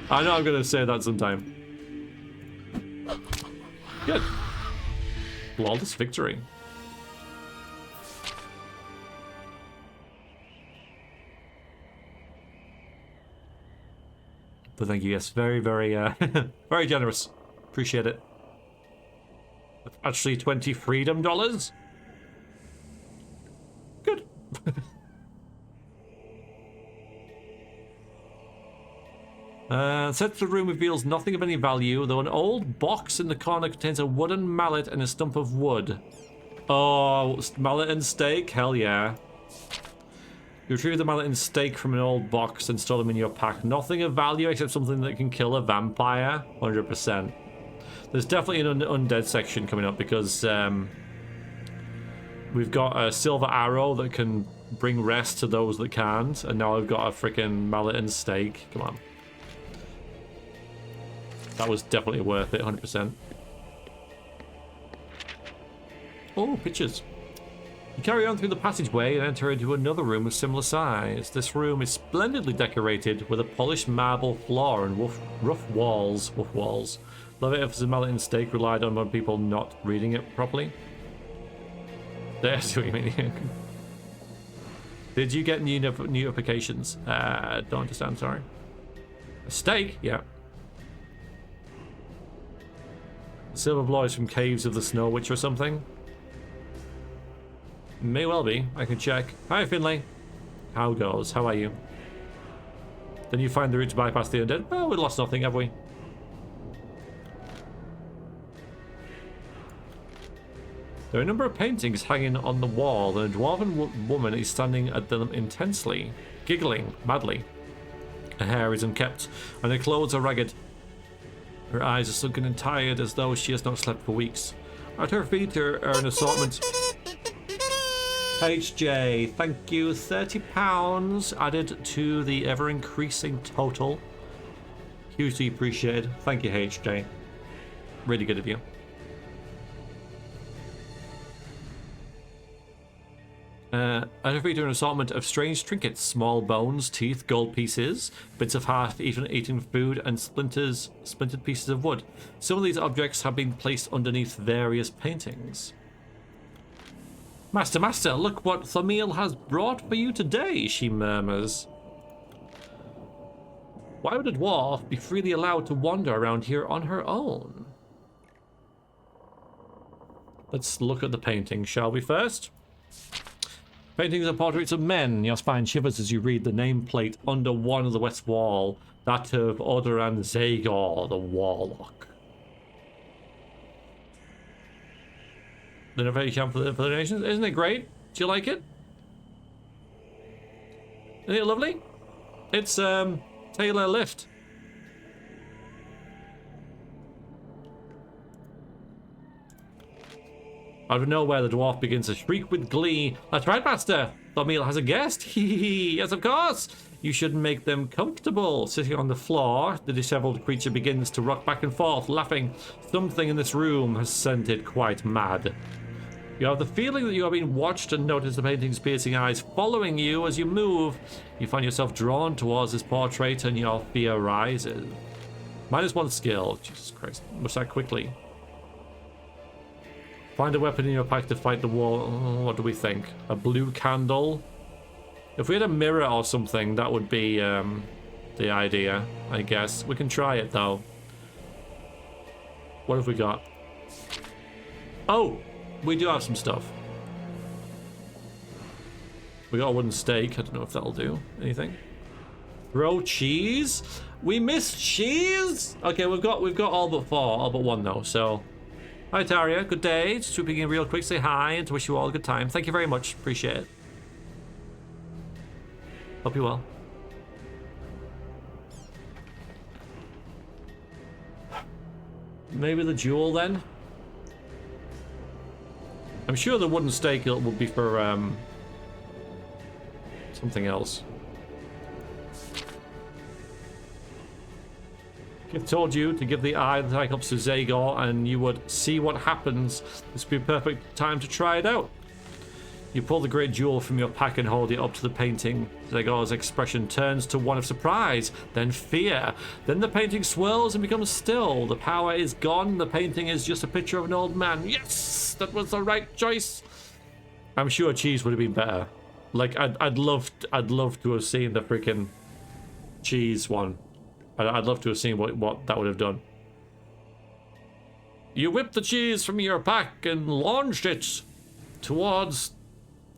I know I'm going to say that sometime. Good. Flawless victory. But thank you, yes. Very, very, very generous. Appreciate it. Actually, 20 freedom dollars? Good. Search the room reveals nothing of any value, though an old box in the corner contains a wooden mallet and a stump of wood. Oh, mallet and stake? Hell yeah. You retrieve the mallet and stake from an old box and store them in your pack. Nothing of value except something that can kill a vampire. 100%. There's definitely an undead section coming up because we've got a silver arrow that can bring rest to those that can't, and now I've got a freaking mallet and stake. Come on. That was definitely worth it, 100%. Oh, pictures. You carry on through the passageway and enter into another room of similar size. This room is splendidly decorated with a polished marble floor and rough walls. Love it if the mallet and stake relied on people not reading it properly. That's what you mean. Did you get new notifications? Don't understand, sorry. A stake? Yeah. Silver blows from caves of the Snow Witch or something? May well be. I can check. Hi, Finlay. How goes? How are you? Then you find the route to bypass the undead? Well, we lost nothing, have we? There are a number of paintings hanging on the wall, and a dwarven woman is standing at them intensely, giggling madly. Her hair is unkempt, and her clothes are ragged. Her eyes are sunken and tired, as though she has not slept for weeks. At her feet are an assortment... HJ, thank you. £30 added to the ever-increasing total. Hugely appreciated. Thank you, HJ. Really good of you. At her feet are an assortment of strange trinkets, small bones, teeth, gold pieces, bits of half-eaten food, and splintered pieces of wood. Some of these objects have been placed underneath various paintings. Master, look what Thamiel has brought for you today, she murmurs. Why would a dwarf be freely allowed to wander around here on her own? Let's look at the painting, shall we, first? Paintings are portraits of men. Your spine shivers as you read the nameplate under one of the west wall, that of Odoran Zagor, the Warlock. The innovation for the nations. Isn't it great? Do you like it? Isn't it lovely? It's Taylor Lift. Out of nowhere, the dwarf begins to shriek with glee. That's right, Master. Thamiel has a guest. Hee. Yes, of course. You should make them comfortable. Sitting on the floor, the disheveled creature begins to rock back and forth, laughing. Something in this room has sent it quite mad. You have the feeling that you are being watched and notice the painting's piercing eyes following you as you move. You find yourself drawn towards this portrait and your fear rises. -1 skill. Jesus Christ. Must act quickly. Find a weapon in your pack to fight the wall. What do we think? A blue candle? If we had a mirror or something, that would be the idea, I guess. We can try it, though. What have we got? Oh! We do have some stuff. We got a wooden stake. I don't know if that'll do anything. Throw cheese? We missed cheese? Okay, we've got all but 4, all but 1 though, so... Hi Taria, good day. Just swooping in real quick, say hi, and to wish you all a good time. Thank you very much, appreciate it. Hope you well. Maybe the jewel then? I'm sure the wooden stake will be for something else. I've told you to give the eye the Cyclops to Zagor and you would see what happens. This would be a perfect time to try it out. You pull the great jewel from your pack and hold it up to the painting. Zagor's expression turns to one of surprise, then fear. Then the painting swirls and becomes still. The power is gone. The painting is just a picture of an old man. Yes, that was the right choice. I'm sure cheese would have been better. Like I'd love to have seen the freaking cheese one. I'd love to have seen what that would have done. You whipped the cheese from your pack and launched it towards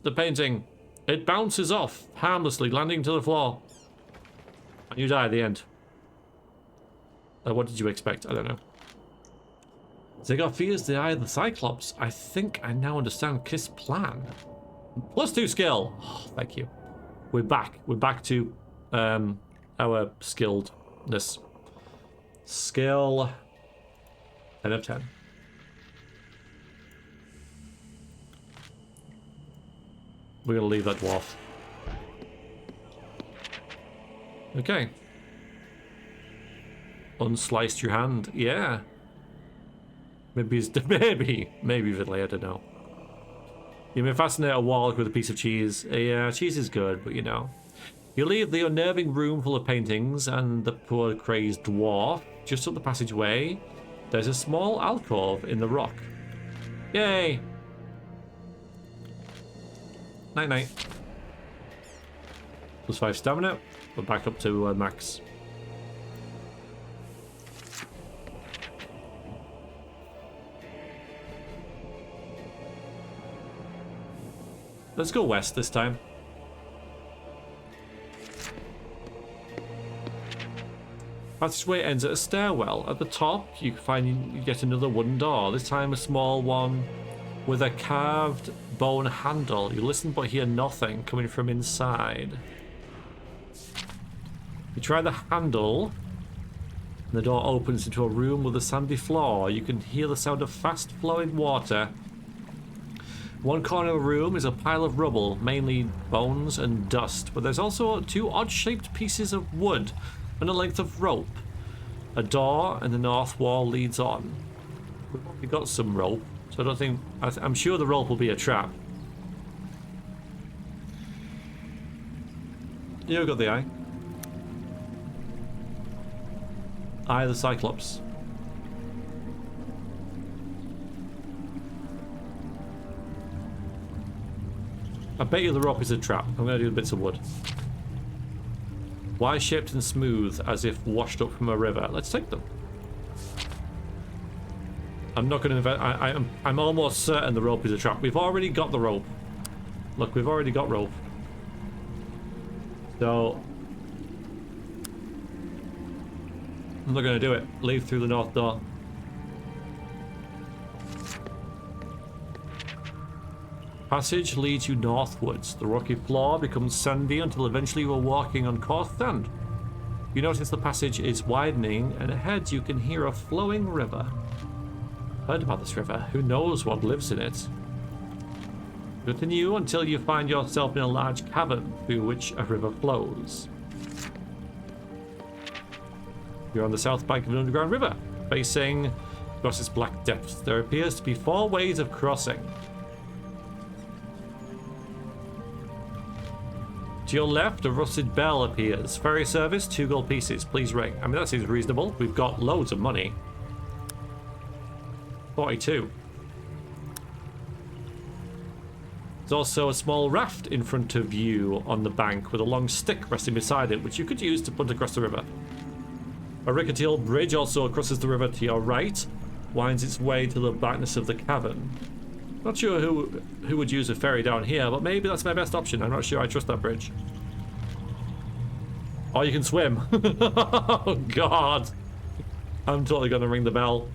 the painting. It bounces off harmlessly, landing to the floor. And you die at the end. What did you expect? I don't know. Zagar fears the eye of the Cyclops. I think I now understand Kiss' plan. +2 skill. Oh, thank you. We're back. We're back to our skilledness. Skill 10 of 10. We're gonna leave that dwarf. Okay. Unsliced your hand. Yeah. Maybe it's maybe Vidley, I don't know. You may fascinate a warlock with a piece of cheese. Yeah, cheese is good, but you know. You leave the unnerving room full of paintings and the poor crazed dwarf. Just up the passageway, there's a small alcove in the rock. Yay! Night night. +5 stamina. We're back up to max. Let's go west this time. Passageway ends at a stairwell. At the top, you get another wooden door. This time a small one with a carved bone handle. You listen but hear nothing coming from inside. You try the handle. And the door opens into a room with a sandy floor. You can hear the sound of fast-flowing water. One corner of the room is a pile of rubble, mainly bones and dust, but there's also 2 odd-shaped pieces of wood and a length of rope. A door and the north wall leads on. We've already got some rope, so I don't think... I'm sure the rope will be a trap. You got the eye. Eye of the Cyclops. I bet you the rope is a trap. I'm going to do the bits of wood. Y-shaped and smooth, as if washed up from a river. Let's take them. I'm not going to invent... I'm almost certain the rope is a trap. We've already got the rope. Look, we've already got rope. So... I'm not going to do it. Leave through the north door. Passage leads you northwards. The rocky floor becomes sandy until eventually you are walking on coarse sand. You notice the passage is widening, and ahead you can hear a flowing river. Heard about this river. Who knows what lives in it? Continue until you find yourself in a large cavern through which a river flows. You're on the south bank of an underground river, facing across its black depths. There appears to be 4 ways of crossing. To your left, a rusted bell appears. Ferry service, 2 gold pieces. Please ring. I mean, that seems reasonable. We've got loads of money. 42. There's also a small raft in front of you on the bank with a long stick resting beside it, which you could use to punt across the river. A rickety bridge also crosses the river to your right, winds its way to the blackness of the cavern. Not sure who would use a ferry down here, but maybe that's my best option. I'm not sure I trust that bridge. Oh, you can swim. Oh, God. I'm totally going to ring the bell.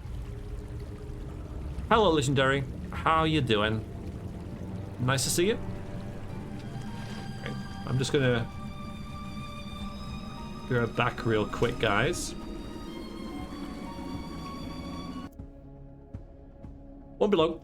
Hello, Legendary. How you doing? Nice to see you. Okay. I'm just going to go back real quick, guys. One below.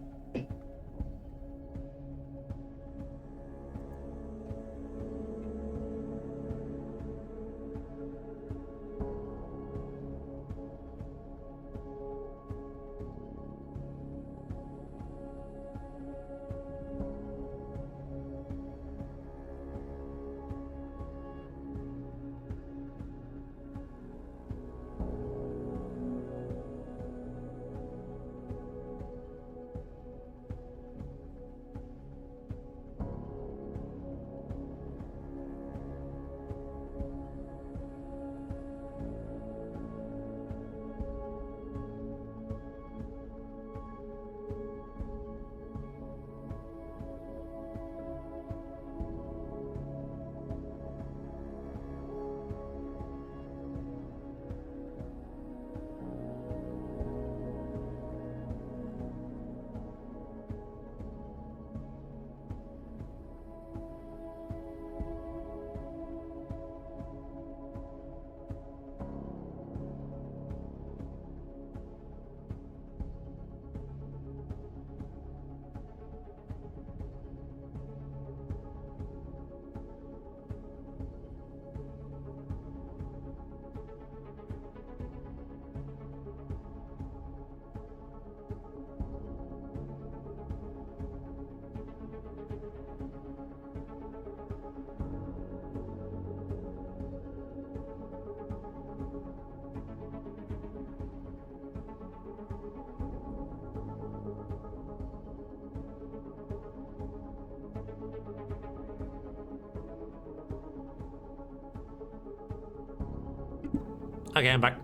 Okay, I'm back.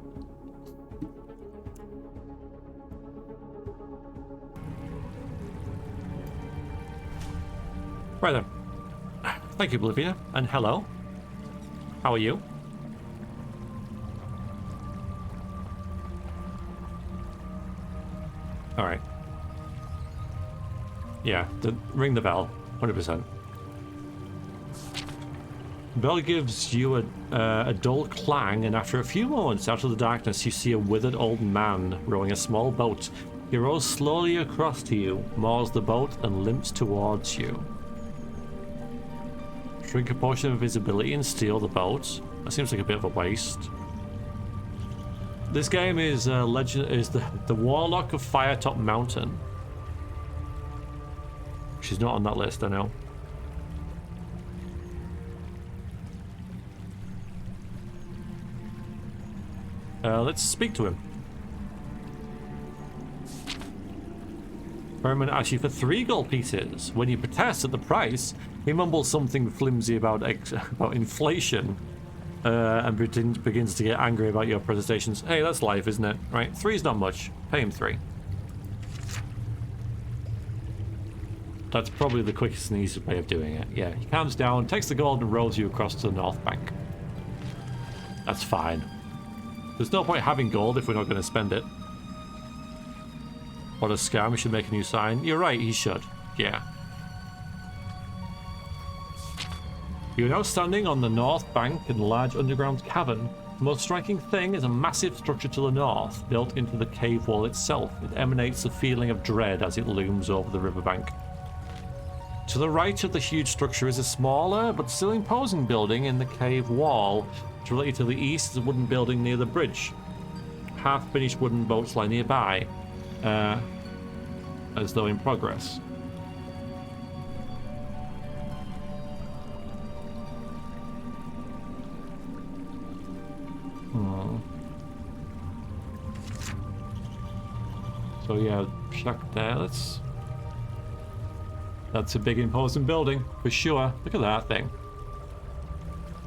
Right then. Thank you, Bolivia, and hello. How are you? Alright. Yeah, ring the bell. 100%. Bell gives you a dull clang, and after a few moments out of the darkness, you see a withered old man rowing a small boat. He rows slowly across to you, moors the boat, and limps towards you. Drink a potion of invisibility and steal the boat. That seems like a bit of a waste. This game is the Warlock of Firetop Mountain. She's not on that list, I know. Let's speak to him. Herman asks you for 3 gold pieces. When you protest at the price, he mumbles something flimsy about inflation, and begins to get angry about your protestations. Hey, that's life, isn't it? Right, 3's not much. Pay him 3. That's probably the quickest and easiest way of doing it. Yeah, he calms down, takes the gold, and rows you across to the north bank. That's fine. There's no point having gold if we're not going to spend it. What a scam, we should make a new sign. You're right, he should. Yeah. You're now standing on the north bank in a large underground cavern. The most striking thing is a massive structure to the north, built into the cave wall itself. It emanates a feeling of dread as it looms over the riverbank. To the right of the huge structure is a smaller, but still imposing building in the cave wall. Directly to the east is a wooden building near the bridge. Half-finished wooden boats lie nearby, as though in progress. So yeah, shack there. That's a big imposing building for sure. Look at that thing.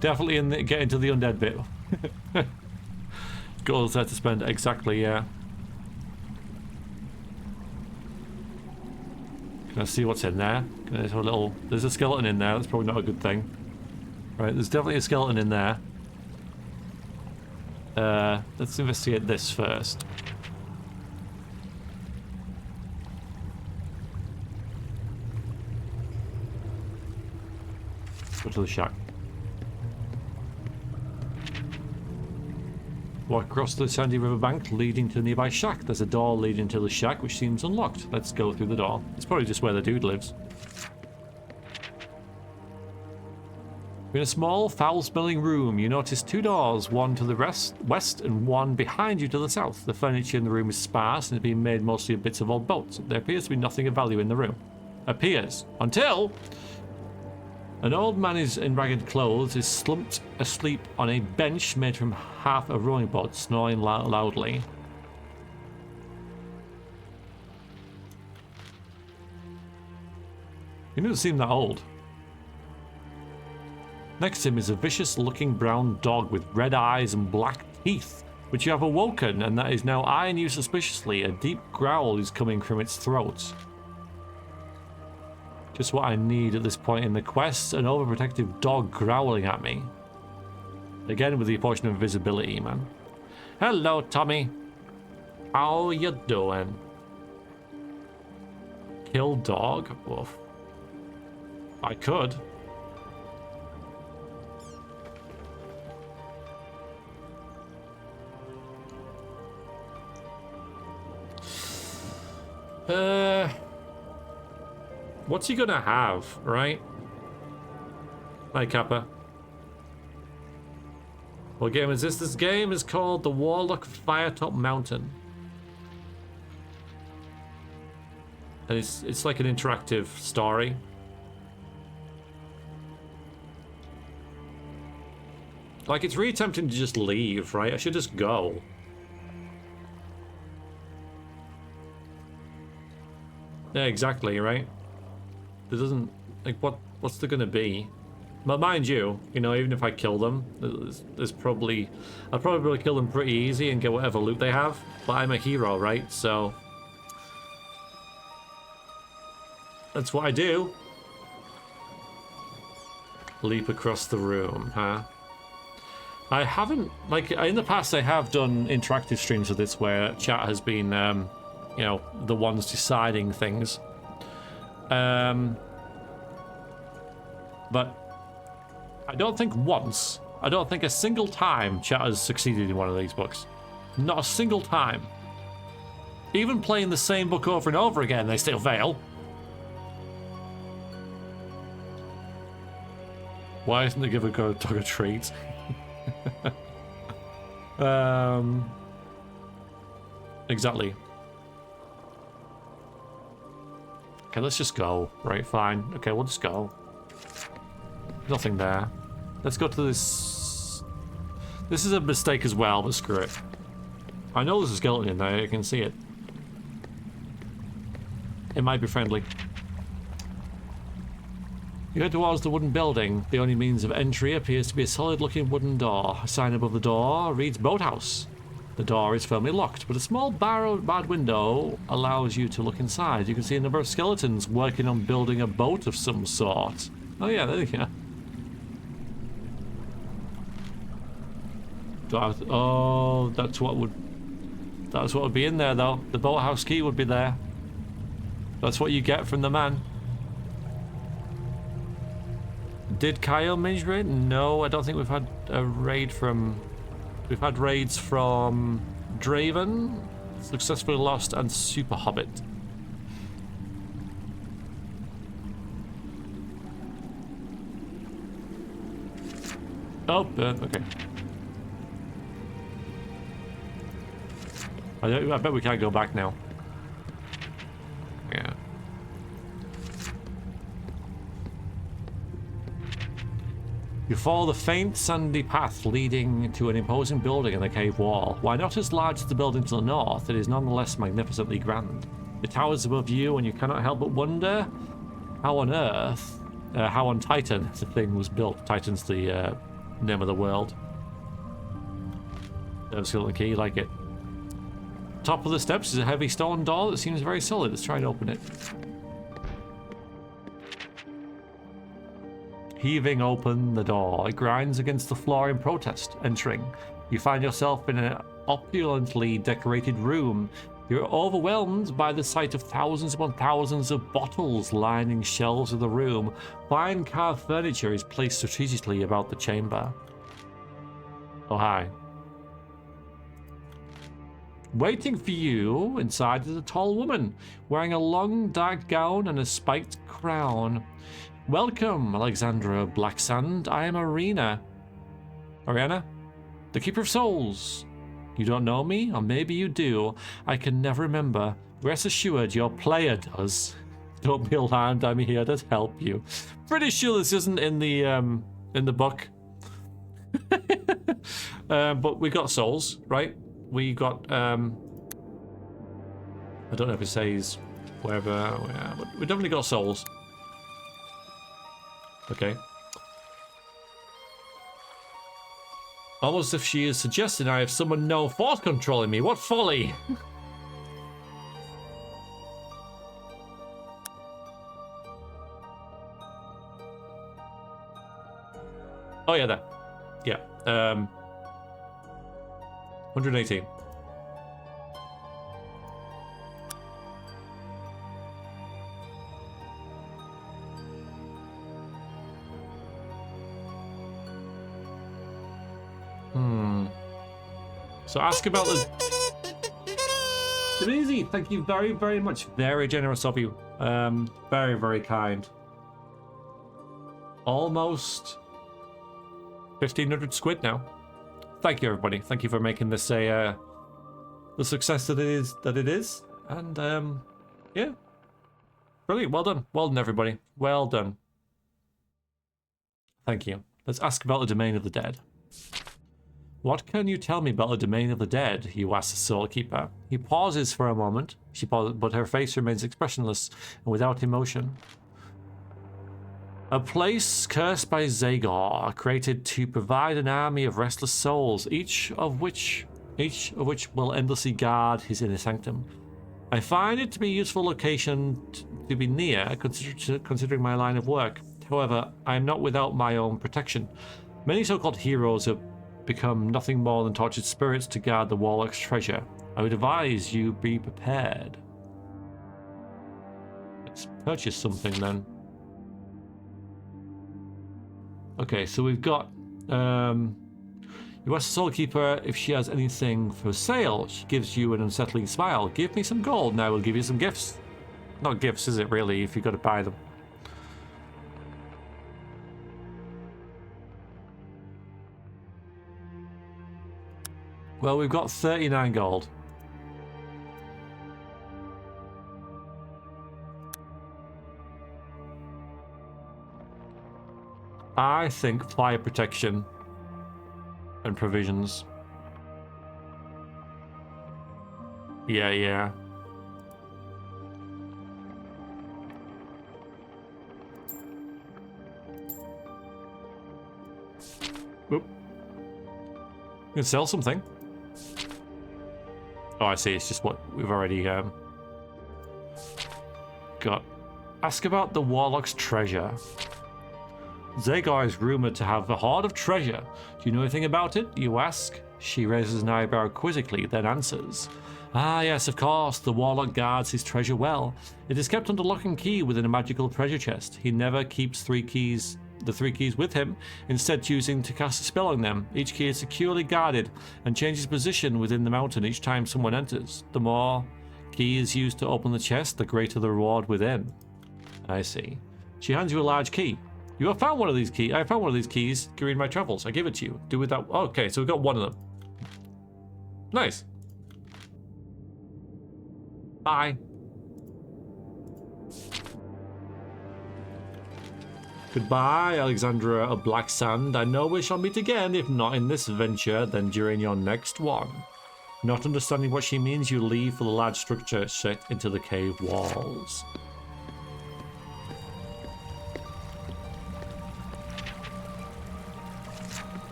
Definitely get into the undead bit. Goals there to spend exactly. Yeah. Can I see what's in there? Can I have a little? There's a skeleton in there. That's probably not a good thing. Right. There's definitely a skeleton in there. Let's investigate this first. Go to the shack. Walk across the sandy riverbank leading to the nearby shack. There's a door leading to the shack which seems unlocked. Let's go through the door. It's probably just where the dude lives. In a small, foul-smelling room, you notice 2 doors, one to the west and one behind you to the south. The furniture in the room is sparse and has been made mostly of bits of old boats. There appears to be nothing of value in the room. Appears. Until an old man in ragged clothes is slumped asleep on a bench made from half a rowing boat, snoring loudly. He doesn't seem that old. Next to him is a vicious-looking brown dog with red eyes and black teeth, which you have awoken and that is now eyeing you suspiciously. A deep growl is coming from its throat. Just what I need at this point in the quest, an overprotective dog growling at me. Again with the potion of invisibility, man. Hello, Tommy. How you doing? Kill dog? Woof. I could. What's he gonna have, right? Hi, Kappa. What game is this? This game is called The Warlock Firetop Mountain. And it's like an interactive story. Like, it's really tempting to just leave, right? I should just go. Yeah, exactly, right? There doesn't... Like, what's there gonna be? But mind you, know, even if I kill them, I'll probably kill them pretty easy and get whatever loot they have. But I'm a hero, right? So that's what I do. Leap across the room, huh? I haven't, like, in the past I have done interactive streams of this where chat has been, you know, the ones deciding things. But I don't think a single time chat has succeeded in one of these books. Not a single time. Even playing the same book over and over again, they still fail. Why isn't the giver dog a treat? Exactly. Okay, let's just go. Right, fine. Okay, we'll just go. Nothing there. Let's go to this. This is a mistake as well, but screw it. I know there's a skeleton in there, I can see it. It might be friendly. You head towards the wooden building. The only means of entry appears to be a solid-looking wooden door. A sign above the door reads Boathouse. The door is firmly locked, but a small barred window allows you to look inside. You can see a number of skeletons working on building a boat of some sort. Oh yeah, there you go. Oh, that's what would be in there, though. The boathouse key would be there. That's what you get from the man. Did Kyle mage raid? No, I don't think we've had a raid from... We've had raids from Draven, Successfully Lost, and Super Hobbit. Oh, okay. I bet we can't go back now. Yeah. You follow the faint sandy path leading to an imposing building in the cave wall. While not as large as the building to the north, it is nonetheless magnificently grand. It towers above you and you cannot help but wonder how on Earth, how on Titan the thing was built. Titan's the name of the world. Skeleton key, like it. Top of the steps is a heavy stone door that seems very solid. Let's try and open it. Heaving open the door, it grinds against the floor in protest. Entering, you find yourself in an opulently decorated room. You're overwhelmed by the sight of thousands upon thousands of bottles lining shelves of the room. Fine carved furniture is placed strategically about the chamber. Oh, hi. Waiting for you inside is a tall woman, wearing a long dark gown and a spiked crown. Welcome, Alexandra Blacksand. I am Ariana, the Keeper of Souls. You don't know me, or maybe you do. I can never remember. Rest assured, your player does. Don't be alarmed. I'm here to help you. Pretty sure this isn't in the book. But we got souls, right? We got, I don't know if it says wherever, but we definitely got souls. Okay. Almost as if she is suggesting I have someone no force controlling me. What folly! Oh yeah, that. Yeah. 118. So ask about the... Easy. Thank you very, very much. Very generous of you. Very, very kind. Almost 1,500 squid now. Thank you, everybody. Thank you for making this a the success that it is. And yeah, brilliant. Well done. Well done, everybody. Well done. Thank you. Let's ask about the domain of the dead. What can you tell me about the domain of the dead? You ask the Soul Keeper. He pauses for a moment. She pauses, but her face remains expressionless and without emotion. A place cursed by Zagor, created to provide an army of restless souls, each of which will endlessly guard his inner sanctum. I find it to be a useful location to be near, considering my line of work. However, I am not without my own protection. Many so-called heroes have become nothing more than tortured spirits to guard the Warlock's treasure. I would advise you be prepared. Let's purchase something then. Okay, so we've got you ask the Soulkeeper if she has anything for sale. She gives you an unsettling smile. Give me some gold and I will give you some gifts. Not gifts, is it really, if you've got to buy them. Well, we've got 39 gold. I think fire protection and provisions. Yeah. Oop. You can sell something. Oh, I see. It's just what we've already got. Ask about the Warlock's treasure. Zagor is rumored to have a hoard of treasure. Do you know anything about it? You ask. She raises an eyebrow quizzically, then answers. Ah, yes, of course. The Warlock guards his treasure well. It is kept under lock and key within a magical treasure chest. He never keeps the three keys with him, instead choosing to cast a spell on them. Each key is securely guarded and changes position within the mountain each time someone enters. The more keys used to open the chest, the greater the reward within. I see. She hands you a large key. You have found one of these keys. I found one of these keys during my travels. I give it to you. Do with that. Okay, so we've got one of them. Nice. Bye. Goodbye, Alexandra of Black Sand. I know we shall meet again, if not in this venture, then during your next one. Not understanding what she means, you leave for the large structure set into the cave walls.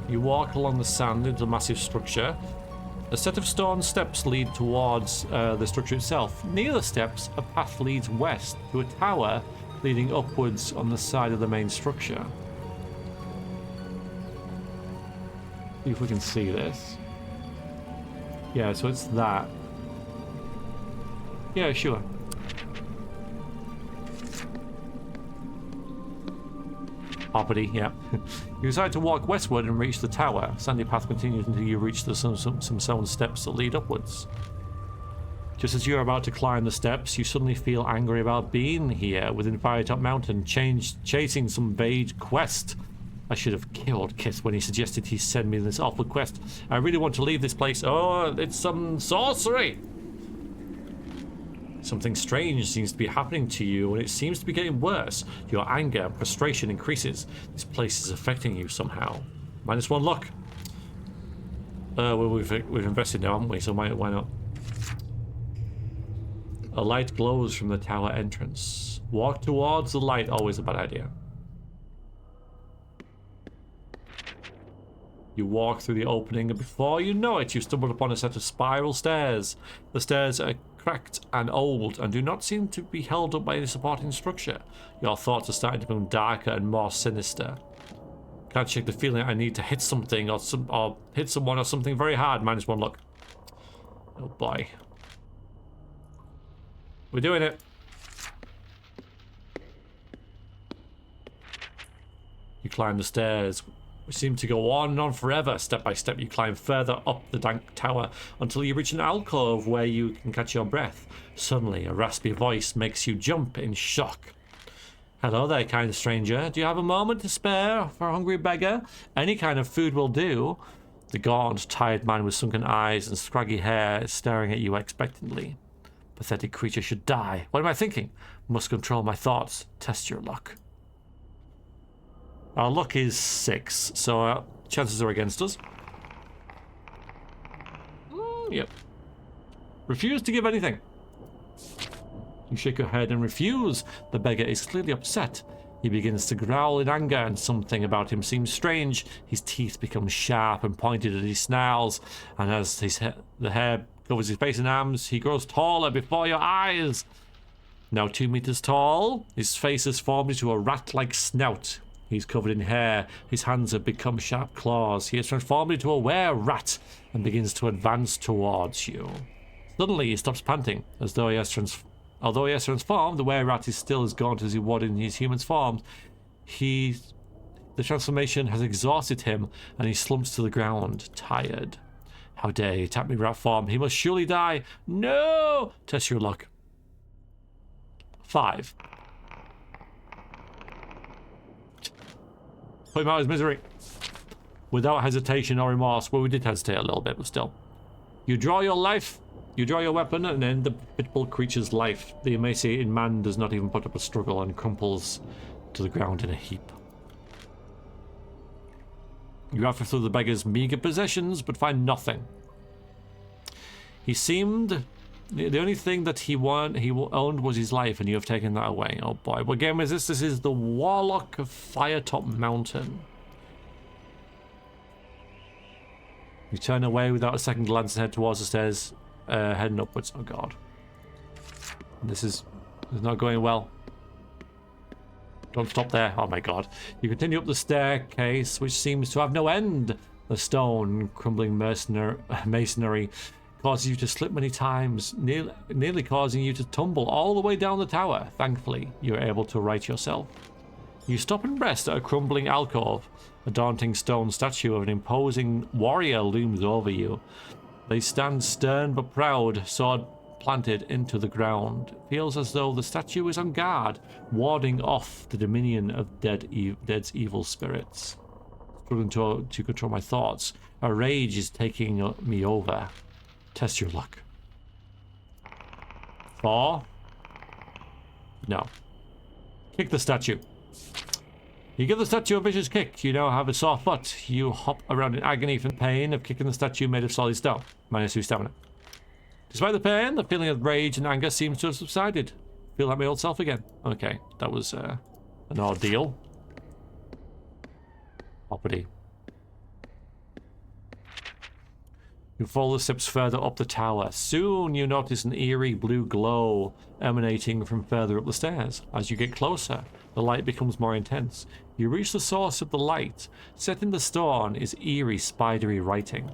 You walk along the sand into the massive structure. A set of stone steps lead towards the structure itself. Near the steps, a path leads west to a tower leading upwards on the side of the main structure. See if we can see this. Yeah, so it's that. Yeah, sure. Property, yeah. You decide to walk westward and reach the tower. Sandy path continues until you reach some stone steps that lead upwards. Just as you're about to climb the steps, you suddenly feel angry about being here within Firetop Mountain, chasing some vague quest. I should have killed Kith when he suggested he send me this awful quest. I really want to leave this place. Oh, it's some sorcery! Something strange seems to be happening to you, and it seems to be getting worse. Your anger and frustration increases. This place is affecting you somehow. -1 luck. Well, we've invested now, haven't we? So why not? A light glows from the tower entrance. Walk towards the light. Always a bad idea. You walk through the opening, and before you know it, you stumble upon a set of spiral stairs. The stairs are cracked and old and do not seem to be held up by any supporting structure. Your thoughts are starting to become darker and more sinister. Can't shake the feeling I need to hit something or hit someone or something very hard. -1 luck. Oh boy. We're doing it. You climb the stairs, which seem to go on and on forever. Step by step, you climb further up the dank tower until you reach an alcove where you can catch your breath. Suddenly, a raspy voice makes you jump in shock. Hello there, kind stranger. Do you have a moment to spare for a hungry beggar? Any kind of food will do. The gaunt, tired man with sunken eyes and scraggy hair is staring at you expectantly. Pathetic creature should die. What am I thinking? Must control my thoughts. Test your luck. Our luck is 6, so our chances are against us. Yep. Refuse to give anything. You shake your head and refuse. The beggar is clearly upset. He begins to growl in anger, and something about him seems strange. His teeth become sharp and pointed as he snarls, and as the hair covers his face and arms, he grows taller before your eyes. Now 2 meters tall, his face is formed into a rat-like snout. He's covered in hair. His hands have become sharp claws. He is transformed into a were-rat and begins to advance towards you. Suddenly, he stops panting, as though he has Although he has transformed, the were-rat is still as gaunt as he was in his human form. The transformation has exhausted him, and he slumps to the ground, tired. How dare he attack me rat form? He must surely die. No! Test your luck. 5. Put him out of his misery. Without hesitation or remorse. Well, we did hesitate a little bit, but still. You draw your weapon and end the pitiful creature's life. The emaciated man does not even put up a struggle and crumples to the ground in a heap. You rifle through the beggar's meager possessions, but find nothing. He seemed... The only thing that he owned was his life, and you have taken that away. Oh boy, what game is this? This is the Warlock of Firetop Mountain. You turn away without a second glance and head towards the stairs, heading upwards. Oh god. This is not going well. Don't stop there. Oh my god. You continue up the staircase, which seems to have no end. The stone, crumbling masonry causes you to slip many times, nearly causing you to tumble all the way down the tower. Thankfully, you are able to right yourself. You stop and rest at a crumbling alcove. A daunting stone statue of an imposing warrior looms over you. They stand stern but proud, sword planted into the ground. It feels as though the statue is on guard, warding off the dominion of dead's evil spirits. Struggling to control my thoughts, a rage is taking me over. Test your luck. 4. No. Kick the statue. You give the statue a vicious kick. You now have a sore foot. You hop around in agony from pain of kicking the statue made of solid stone. -2 stamina. Despite the pain, the feeling of rage and anger seems to have subsided. Feel like my old self again. Okay, that was an ordeal. Property. You follow the steps further up the tower. Soon you notice an eerie blue glow emanating from further up the stairs. As you get closer, the light becomes more intense. You reach the source of the light. Set in the stone is eerie, spidery writing.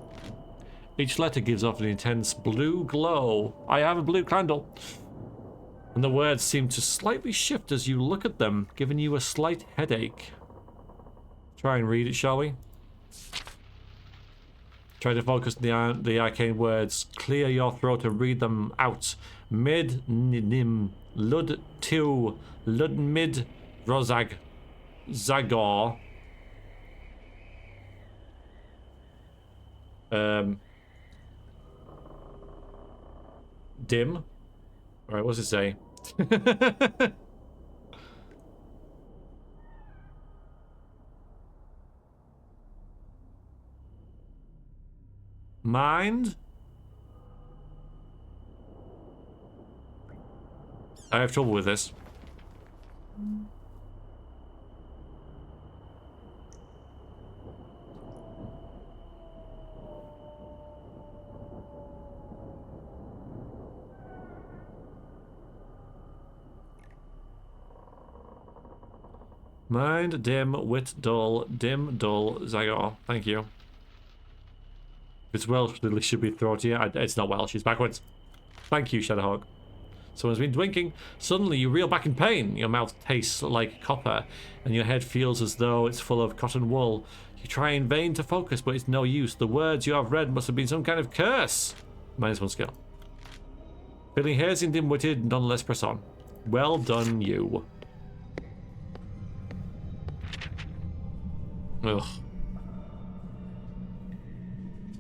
Each letter gives off an intense blue glow. I have a blue candle. And the words seem to slightly shift as you look at them, giving you a slight headache. Try and read it, shall we? Try to focus on the arcane words. Clear your throat and read them out. Mid nim lud tu lud mid rozag zagor. Dim. Alright, what's it say? Mind? I have trouble with this. Mind, dim, wit, dull, Zagor. Thank you. If it's Welsh, it should be throat here. It's not Welsh, it's backwards. Thank you, Shadowhawk. Someone's been drinking. Suddenly you reel back in pain. Your mouth tastes like copper, and your head feels as though it's full of cotton wool. You try in vain to focus, but it's no use. The words you have read must have been some kind of curse. -1 skill. Feeling hazy and dim-witted, nonetheless press on. Well done, you. Ugh.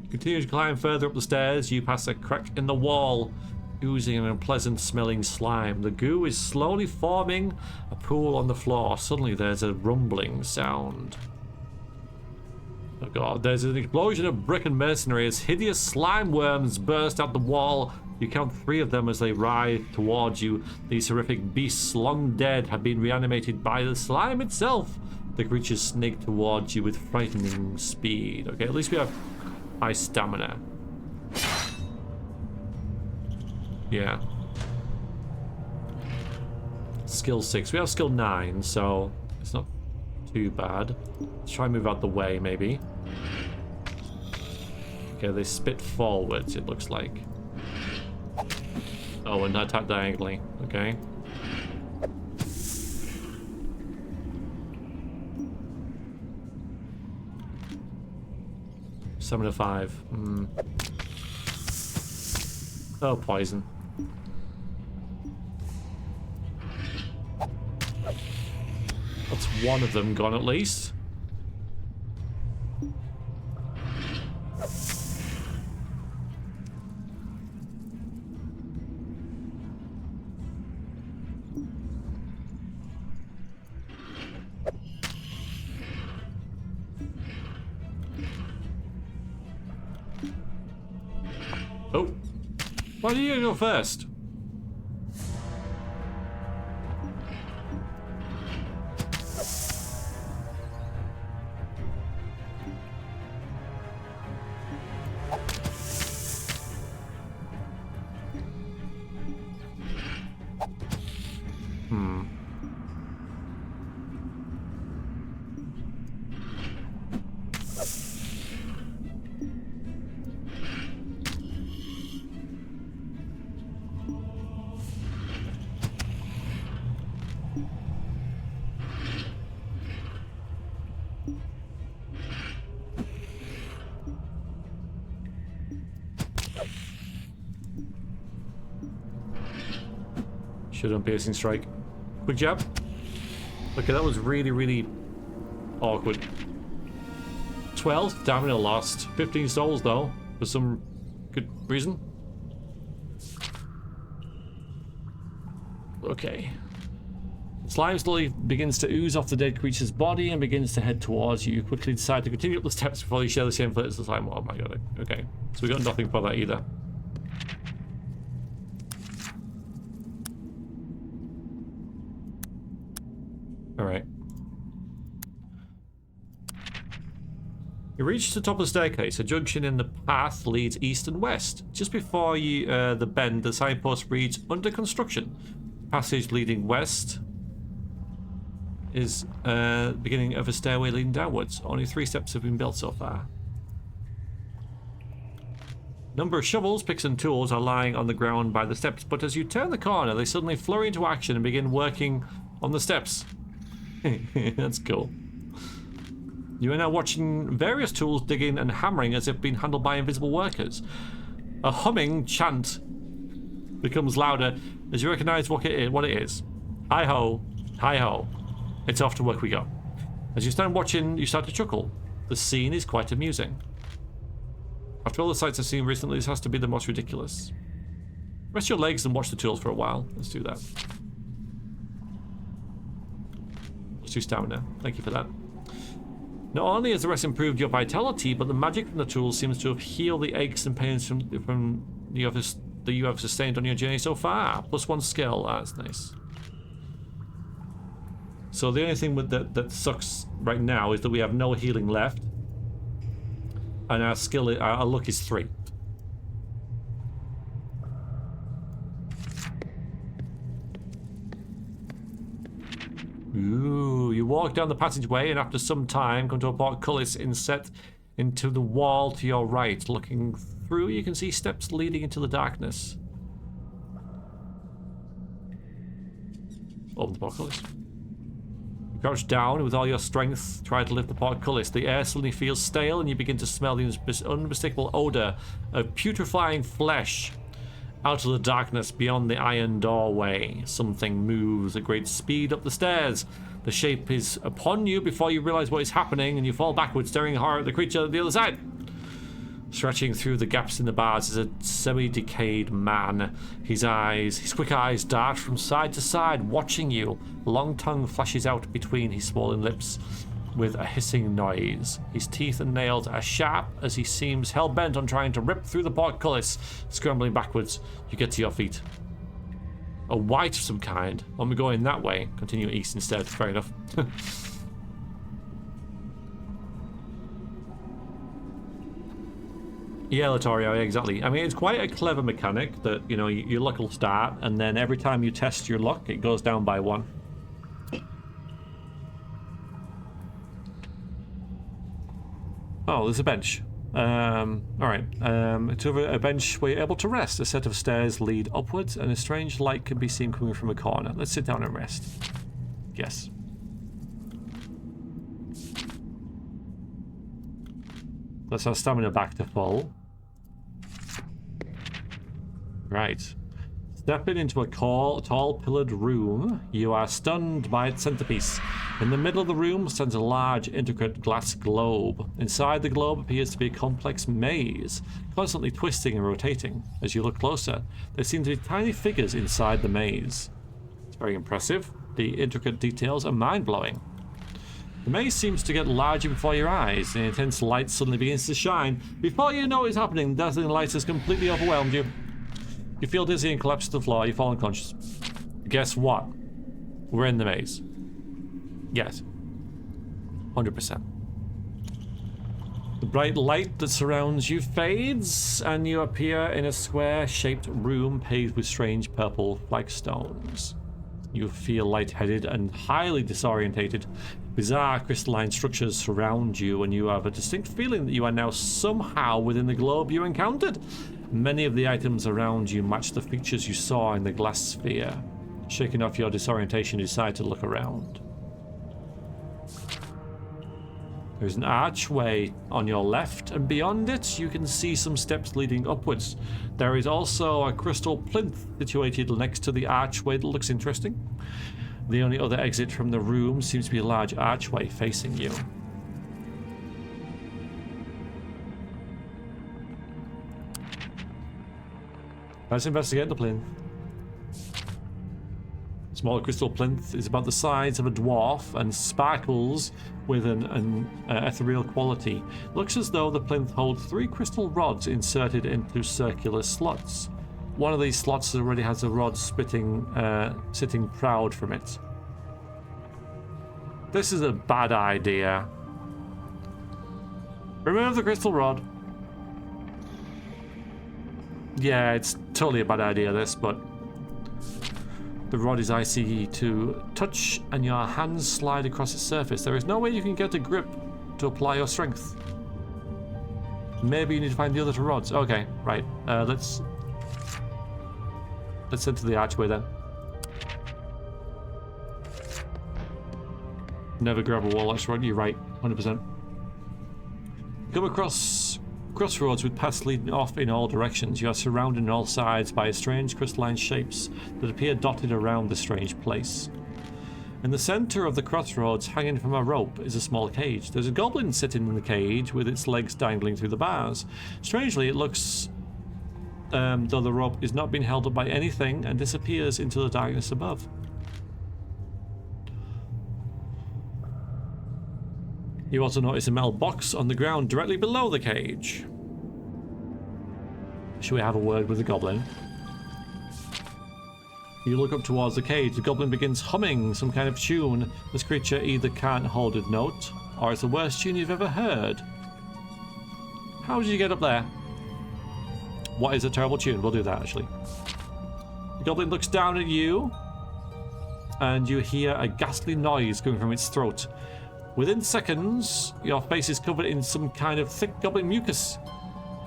Continue to climb further up the stairs. You pass a crack in the wall, oozing an unpleasant smelling slime. The goo is slowly forming a pool on the floor. Suddenly there's a rumbling sound. Oh god, there's an explosion of brick and masonry as hideous slime worms burst out the wall, You count 3 of them as they writhe towards you. These horrific beasts, long dead, have been reanimated by the slime itself. The creatures snake towards you with frightening speed. Okay, at least we have high stamina. Yeah. Skill 6. We have skill 9, so it's not too bad. Let's try and move out the way, maybe. Okay, they spit forwards, it looks like. Oh, and attack diagonally. Okay. Summon a 5. Oh, poison. That's one of them gone at least. Oh, why do you go first? Should have piercing strike. Quick jab. Okay, that was really, really awkward. 12, stamina lost. 15 souls though, for some good reason. Okay. Slime slowly begins to ooze off the dead creature's body and begins to head towards you. You quickly decide to continue up the steps before you share the same flirt as the slime. Oh my god. Okay. So we got nothing for that either. Alright. You reach the top of the staircase. A junction in the path leads east and west. Just before you the bend, the signpost reads, under construction. Passage leading west is beginning of a stairway leading downwards. Only 3 steps have been built so far. Number of shovels, picks and tools are lying on the ground by the steps, but as you turn the corner, they suddenly flurry into action and begin working on the steps. That's cool. You are now watching various tools digging and hammering as if being handled by invisible workers. A humming chant becomes louder as you recognize what it is. Hi-ho, hi-ho. It's off to work we go. As you stand watching, you start to chuckle. The scene is quite amusing. After all the sights I've seen recently, this has to be the most ridiculous. Rest your legs and watch the tools for a while. Let's do that. Let's do stamina. Thank you for that. Not only has the rest improved your vitality, but the magic from the tools seems to have healed the aches and pains from that you have sustained on your journey so far. +1 skill. That's nice. So the only thing with that sucks right now is that we have no healing left, and our luck is 3. Ooh, you walk down the passageway and after some time come to a portcullis inset into the wall to your right. Looking through, you can see steps leading into the darkness. Open the portcullis. You crouch down with all your strength, try to lift the portcullis. The air suddenly feels stale and you begin to smell the unmistakable odor of putrefying flesh. Out of the darkness beyond the iron doorway, something moves at great speed up the stairs. The shape is upon you before you realize what is happening, and you fall backwards, staring in horror at the creature at the other side. Stretching through the gaps in the bars is a semi-decayed man. His quick eyes dart from side to side, watching you. A long tongue flashes out between his swollen lips. with a hissing noise. His teeth and nails are sharp as he seems hell-bent on trying to rip through the portcullis. Scrambling backwards, you get to your feet. A white of some kind. When we're going that way, continue east instead. Fair enough. Yeah, Latorio, yeah, exactly. I mean, it's quite a clever mechanic that, you know, your luck will start, and then every time you test your luck, it goes down by 1. Oh, there's a bench. Alright. To a bench where you're able to rest. A set of stairs lead upwards, and a strange light can be seen coming from a corner. Let's sit down and rest. Yes. Let's have stamina back to full. Right. Stepping into a tall pillared room, you are stunned by its centerpiece. In the middle of the room stands a large, intricate glass globe. Inside the globe appears to be a complex maze, constantly twisting and rotating. As you look closer, there seem to be tiny figures inside the maze. It's very impressive. The intricate details are mind-blowing. The maze seems to get larger before your eyes, and intense light suddenly begins to shine. Before you know what is happening, the dazzling light has completely overwhelmed you. You feel dizzy and collapse to the floor. You fall unconscious. Guess what? We're in the maze. Yes. 100%. The bright light that surrounds you fades, and you appear in a square-shaped room paved with strange purple flagstones. You feel lightheaded and highly disorientated. Bizarre crystalline structures surround you, and you have a distinct feeling that you are now somehow within the globe you encountered. Many of the items around you match the features you saw in the glass sphere. Shaking off your disorientation, you decide to look around. There's an archway on your left, and beyond it you can see some steps leading upwards. There is also a crystal plinth situated next to the archway that looks interesting. The only other exit from the room seems to be a large archway facing you. Let's investigate the plinth. Small crystal plinth is about the size of a dwarf and sparkles with an ethereal quality. Looks as though the plinth holds 3 crystal rods inserted into circular slots. One of these slots already has a rod sitting proud from it. This is a bad idea. Remove the crystal rod. Yeah, it's totally a bad idea, this, but the rod is icy to touch, and your hands slide across its surface. There is no way you can get a grip to apply your strength. Maybe you need to find the other 2 rods. Okay, right. Let's enter the archway then. Never grab a wall latch rod. You're right, 100%. Come across crossroads with paths leading off in all directions. You are surrounded on all sides by strange crystalline shapes that appear dotted around the strange place. In the center of the crossroads, hanging from a rope, is a small cage. There's a goblin sitting in the cage with its legs dangling through the bars. Strangely, it looks though the rope is not being held up by anything and disappears into the darkness above. You also notice a metal box on the ground directly below the cage. Should we have a word with the goblin? You look up towards the cage. The goblin begins humming some kind of tune. This creature either can't hold a note, or it's the worst tune you've ever heard. How did you get up there? What is a terrible tune? We'll do that, actually. The goblin looks down at you, and you hear a ghastly noise coming from its throat. Within seconds, your face is covered in some kind of thick goblin mucus.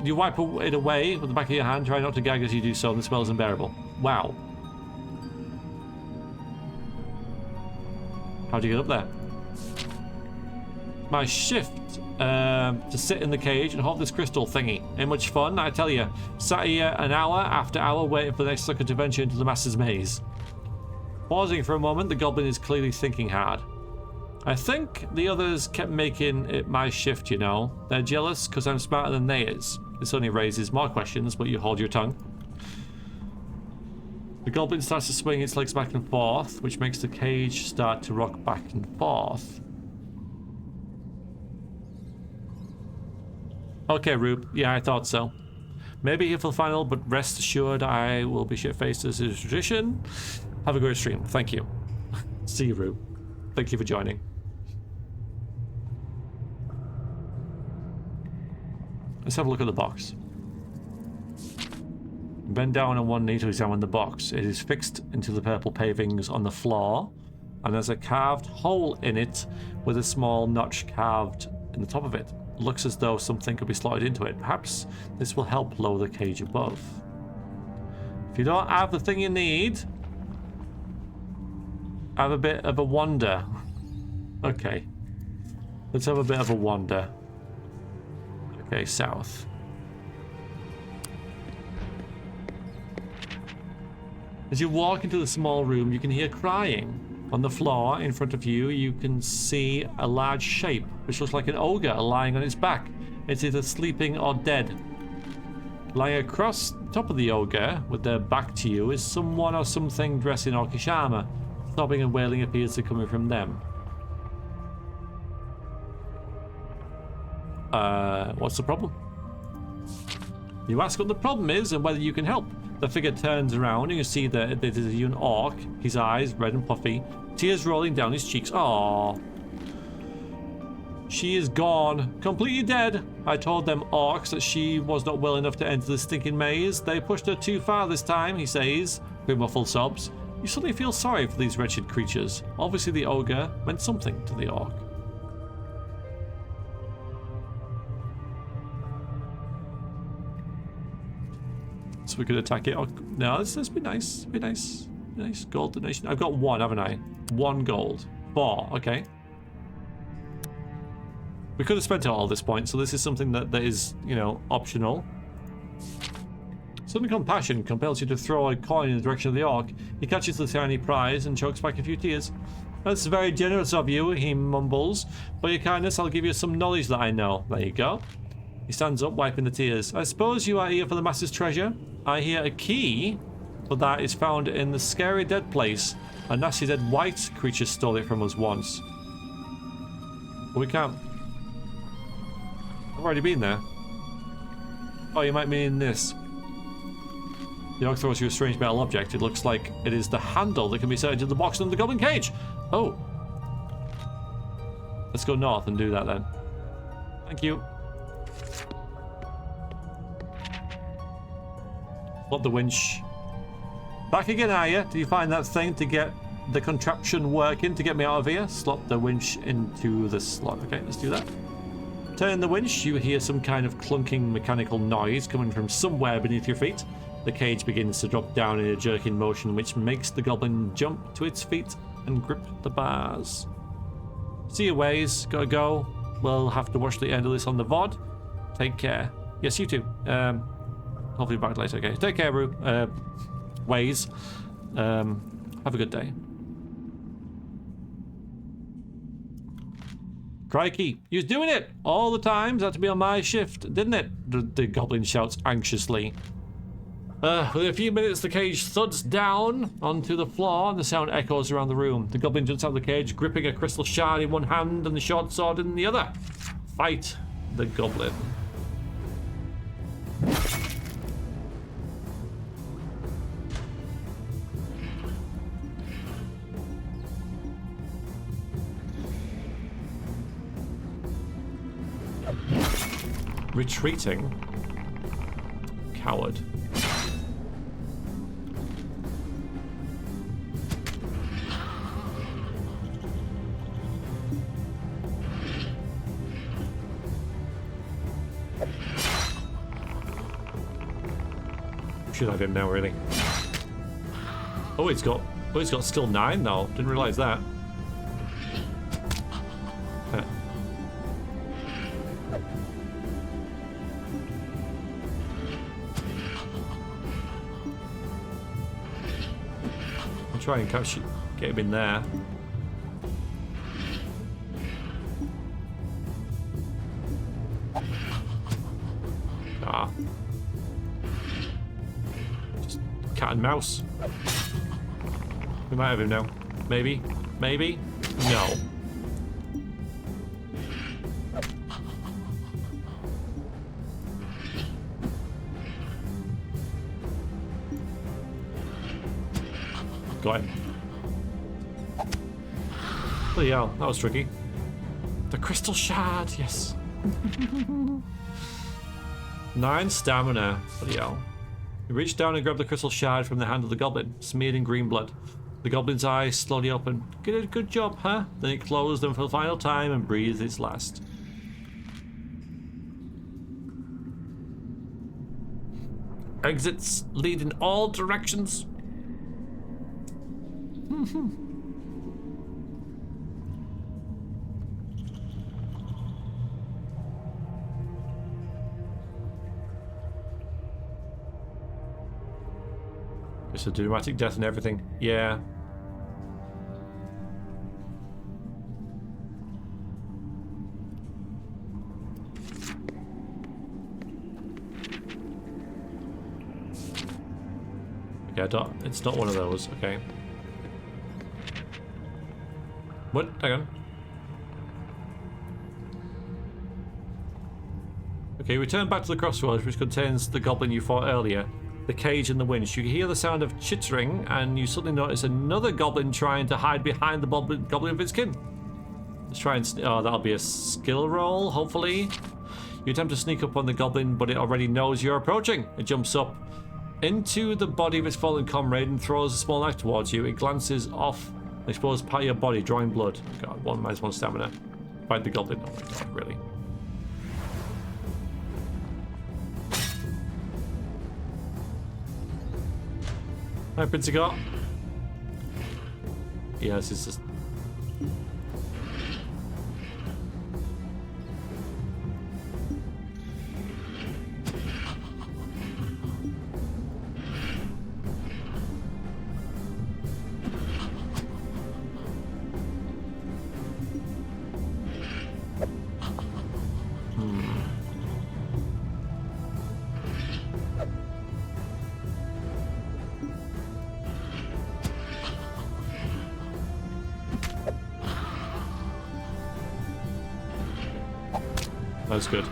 You wipe it away with the back of your hand, try not to gag as you do so, and the smell is unbearable. Wow. How'd you get up there? My shift to sit in the cage and hold this crystal thingy. Ain't much fun, I tell you. Sat here an hour after hour waiting for the next sucker to venture into the master's maze. Pausing for a moment, the goblin is clearly thinking hard. I think the others kept making it my shift, you know. They're jealous because I'm smarter than they is. This only raises more questions, but you hold your tongue. The goblin starts to swing its legs back and forth, which makes the cage start to rock back and forth. Okay, Rube. Yeah, I thought so. Maybe here for the final, but rest assured I will be shit-faced as is tradition. Have a great stream. Thank you. See you, Rube. Thank you for joining. Let's have a look at the box. Bend down on one knee to examine the box. It is fixed into the purple pavings on the floor, and there's a carved hole in it with a small notch carved in the top of it. It looks as though something could be slotted into it. Perhaps this will help lower the cage above. If you don't have the thing you need, have a bit of a wander. Okay. Let's have a bit of a wander. Okay, south. As you walk into the small room, you can hear crying. On the floor in front of you, you can see a large shape, which looks like an ogre lying on its back. It's either sleeping or dead. Lying across the top of the ogre, with their back to you, is someone or something dressed in orcish armor. Sobbing and wailing appears to be coming from them. What's the problem? You ask what the problem is and whether you can help. The figure turns around and you see that it is an orc, his eyes red and puffy, tears rolling down his cheeks. Aww. She is gone, completely dead. I told them orcs that she was not well enough to enter the stinking maze. They pushed her too far this time, he says, with muffled sobs. You suddenly feel sorry for these wretched creatures. Obviously the ogre meant something to the orc. So we could attack it. Oh, no, let's be nice. Be nice. Be nice. Gold donation. I've got one, haven't I? 1 gold. 4. Okay. We could have spent it all at this point, so this is something that is, you know, optional. Sudden compassion compels you to throw a coin in the direction of the orc. He catches the tiny prize and chokes back a few tears. That's very generous of you, he mumbles. For your kindness, I'll give you some knowledge that I know. There you go. He stands up, wiping the tears. I suppose you are here for the master's treasure? I hear a key, but that is found in the scary dead place. A nasty dead white creature stole it from us once. But we can't. I've already been there. Oh, you might mean this. The orc throws you a strange metal object. It looks like it is the handle that can be set into the box under the goblin cage. Oh. Let's go north and do that then. Thank you. Slot the winch. Back again, are you? Do you find that thing to get the contraption working to get me out of here? Slot the winch into the slot. Okay, let's do that. Turn the winch. You hear some kind of clunking mechanical noise coming from somewhere beneath your feet. The cage begins to drop down in a jerking motion, which makes the goblin jump to its feet and grip the bars. See you, ways. Gotta go. We'll have to watch the end of this on the VOD. Take care. Yes, you too. Hopefully back later. Okay, take care, Ways. Have a good day. Crikey, you was doing it all the times. Had to be on my shift, didn't it? The goblin shouts anxiously. Within a few minutes, the cage thuds down onto the floor and the sound echoes around the room. The goblin jumps out of the cage, gripping a crystal shard in one hand and the short sword in the other. Fight the goblin. Retreating. Coward. Should have him now, really. Oh, he's got still 9 now. Didn't realize that. I'll try and catch it, get him in there. Ah. Just cat and mouse. We might have him now. Maybe. Maybe. No. Got him. Bloody hell, that was tricky. The crystal shard, yes. 9 stamina. Bloody hell. You reach down and grab the crystal shard from the hand of the goblin, smeared in green blood. The goblin's eyes slowly open. Good job, huh? Then it closed them for the final time and breathed its last. Exits lead in all directions. It's a dramatic death and everything. Yeah. Okay, it's not one of those. Okay. What? Hang on. Okay, return back to the crossroads, which contains the goblin you fought earlier. The cage and the winch. You hear the sound of chittering, and you suddenly notice another goblin trying to hide behind the goblin of its kin. Let's try and... oh, that'll be a skill roll, hopefully. You attempt to sneak up on the goblin, but it already knows you're approaching. It jumps up into the body of its fallen comrade and throws a small knife towards you. It glances off and exposes part of your body, drawing blood. Oh god, -1 stamina. Fight the goblin. Oh my god, really? Hi, Princey got. Yeah, this is just... That's good.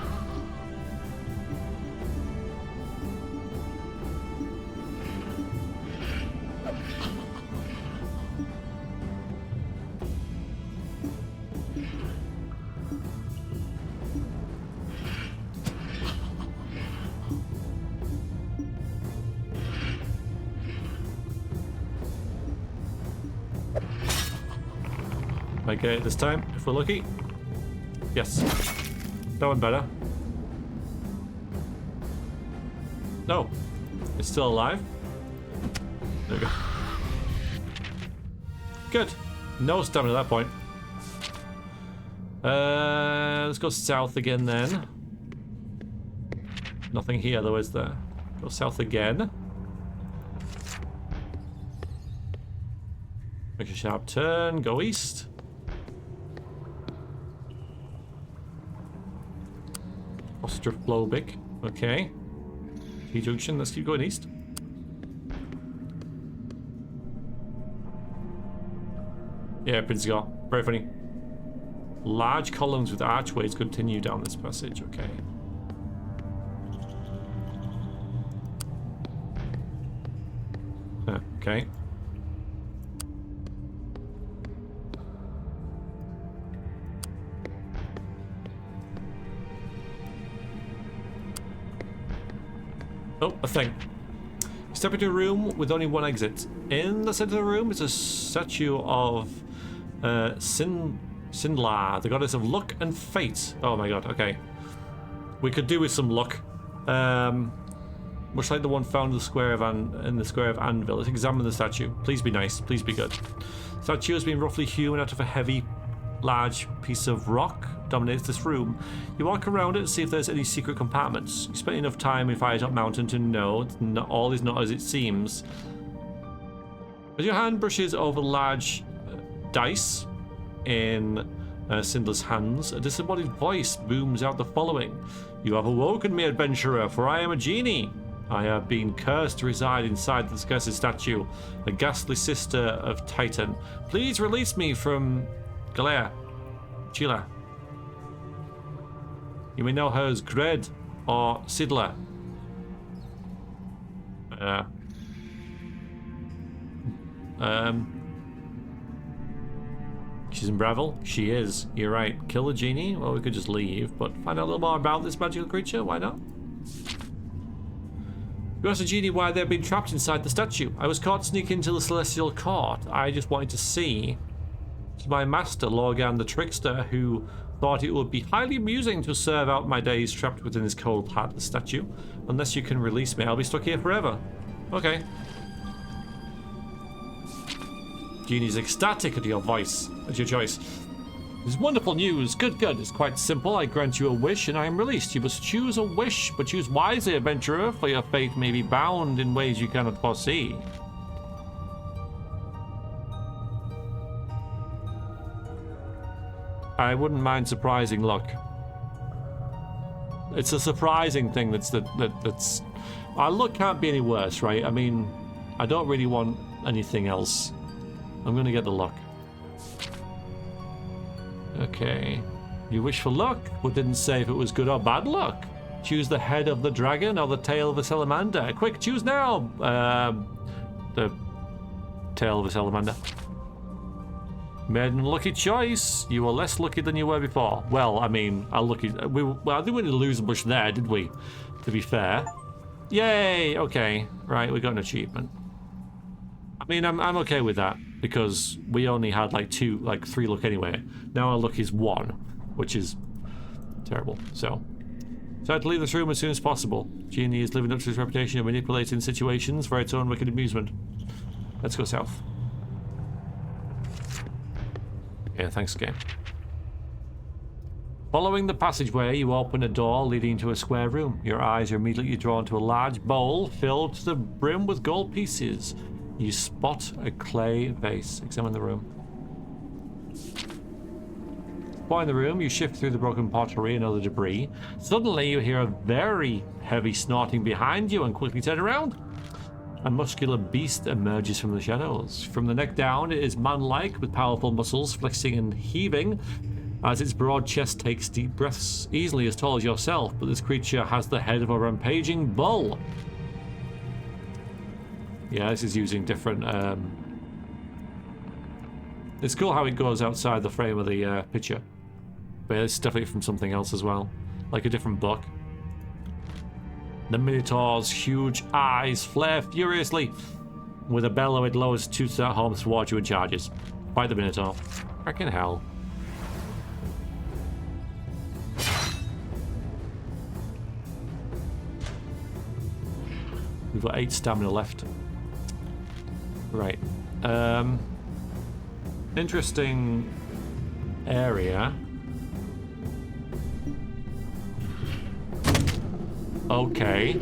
Might get it this time, if we're lucky. Yes. That one better. No. It's still alive. There we go. Good. No stamina at that point. Let's go south again then. Nothing here though, is there? Go south again. Make a sharp turn. Go east. Drift blow big. Okay. T-junction, let's keep going east. Yeah, Prince got. Very funny. Large columns with archways continue down this passage. Okay. Okay. Oh, a thing. You step into a room with only one exit. In the center of the room is a statue of Sindlar, the goddess of luck and fate. Oh my god, okay. We could do with some luck. Much like the one found in the square of Anvil. Let's examine the statue. Please be nice, please be good. The statue has been roughly hewn out of a heavy, large piece of rock. Dominates this room. You walk around it and see if there's any secret compartments. You spent enough time in Firetop Mountain to know all is not as it seems. As your hand brushes over large dice in Sindlar's hands, a disembodied voice booms out the following. You have awoken me, adventurer, for I am a genie. I have been cursed to reside inside this cursed statue, the ghastly sister of Titan. Please release me from Chila. You may know her as Gred or Sidla. She's in Breville? She is. You're right. Kill the genie? Well, we could just leave, but find out a little more about this magical creature? Why not? You asked the genie why they've been trapped inside the statue. I was caught sneaking into the celestial court. I just wanted to see my master, Lorgan the trickster, who thought it would be highly amusing to serve out my days trapped within this cold, heartless statue. Unless you can release me, I'll be stuck here forever. Okay. Genie's ecstatic at your voice, at your choice. This is wonderful news. Good, good. It's quite simple. I grant you a wish and I am released. You must choose a wish, but choose wisely, adventurer, for your fate may be bound in ways you cannot foresee. I wouldn't mind surprising luck. It's a surprising thing that's our luck can't be any worse, right? I mean, I don't really want anything else. I'm gonna get the luck. Okay. You wish for luck, but didn't say if it was good or bad luck. Choose the head of the dragon or the tail of the salamander. Quick, choose now! The tail of the salamander. Made an unlucky choice. You were less lucky than you were before. Well, I mean, I didn't really lose much there, did we? To be fair. Yay! Okay, right, we got an achievement. I mean, I'm okay with that because we only had like 3 luck anyway. Now our luck is 1, which is terrible. So I had to leave this room as soon as possible. Genie is living up to his reputation of manipulating situations for its own wicked amusement. Let's go south. Yeah, thanks again. Following the passageway, you open a door leading to a square room. Your eyes are immediately drawn to a large bowl filled to the brim with gold pieces. You spot a clay vase. Examine the room. While in the room, you shift through the broken pottery and other debris. Suddenly, you hear a very heavy snorting behind you and quickly turn around. A muscular beast emerges from the shadows. From the neck down, it is man-like with powerful muscles flexing and heaving as its broad chest takes deep breaths. Easily as tall as yourself, but this creature has the head of a rampaging bull. Yeah, this is using different... It's cool how it goes outside the frame of the picture. But it's definitely from something else as well. Like a different book. The Minotaur's huge eyes flare furiously. With a bellow, it lowers 2 arms towards you and charges. Fight the Minotaur. Fucking hell. We've got 8 stamina left. Right. Interesting area. Okay.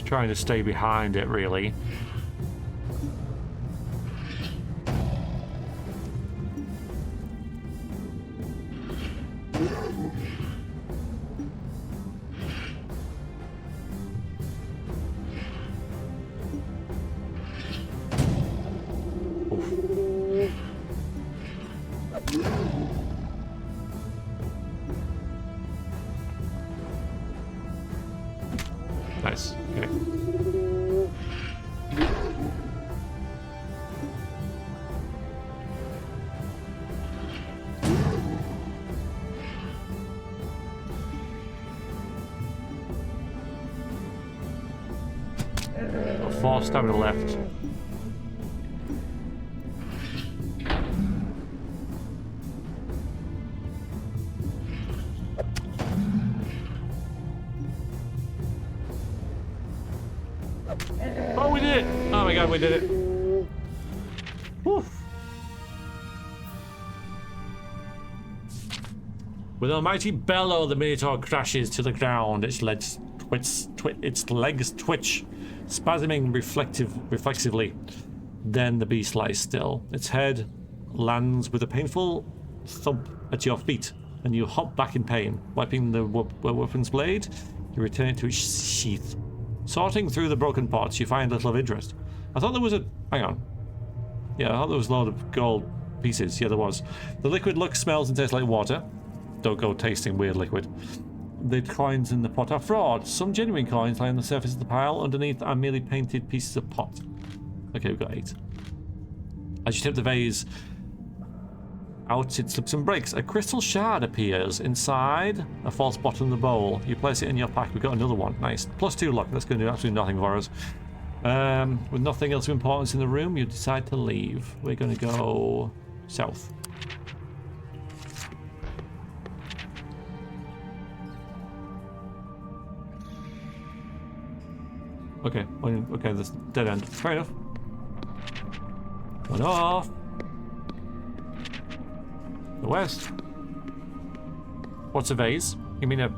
Trying to stay behind it, really. Nice. Okay. Got 4 stamina left. Oh, we did it! Oh my god, we did it. Whew. With a mighty bellow, the Minotaur crashes to the ground. Its legs twitch, spasming reflexively. Then the beast lies still. Its head lands with a painful thump at your feet, and you hop back in pain. Wiping the weapon's blade, you return it to its sheath. Sorting through the broken pots, you find little of interest. I thought there was a... Hang on. Yeah, I thought there was a load of gold pieces. Yeah, there was. The liquid looks, smells, and tastes like water. Don't go tasting weird liquid. The coins in the pot are fraud. Some genuine coins lie on the surface of the pile. Underneath are merely painted pieces of pot. Okay, we've got 8. As you tip the vase out, it slips and breaks. A crystal shard appears inside a false bottom of the bowl. You place it in your pack. We've got another one. Nice. +2 luck. That's going to do absolutely nothing for us. With nothing else of importance in the room, you decide to leave. We're going to go south. Okay, okay, that's dead end. Fair enough. One off. The west. What's a vase? You mean a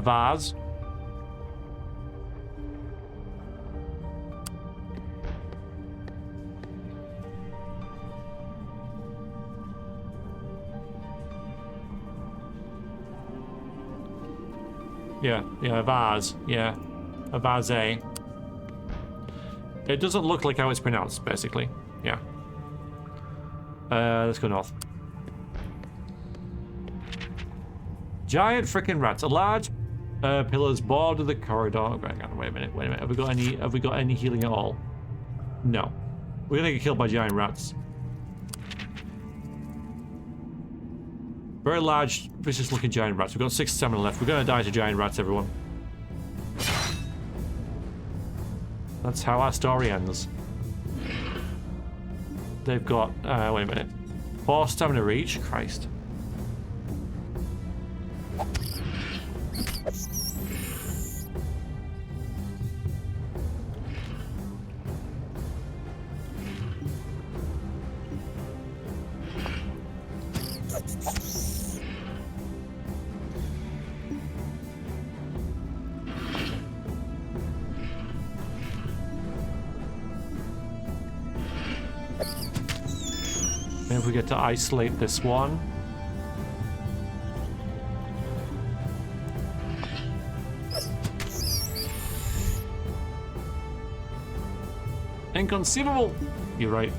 vase? Yeah, a vase. Yeah, a vase. It doesn't look like how it's pronounced, basically. Yeah. Let's go north. Giant freaking rats. A large pillars border the corridor. Oh, hang on, wait a minute. Have we got any healing at all? No. We're gonna get killed by giant rats. Very large, vicious looking giant rats. We've got 6 stamina left. We're gonna die to giant rats, everyone. That's how our story ends. They've got, wait a minute. 4 stamina each? Christ. Maybe we get to isolate this one. Inconceivable! You're right.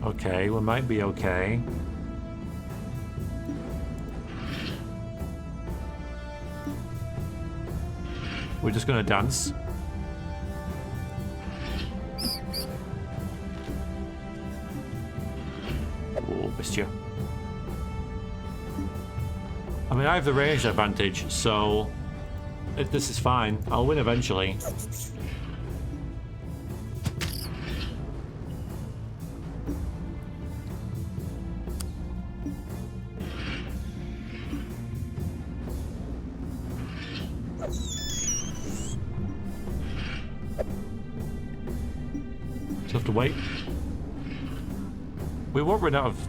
Okay, we might be okay. We're just gonna dance. Oh, missed you. I mean, I have the range advantage, so this is fine. I'll win eventually. Have to wait. We won't run out of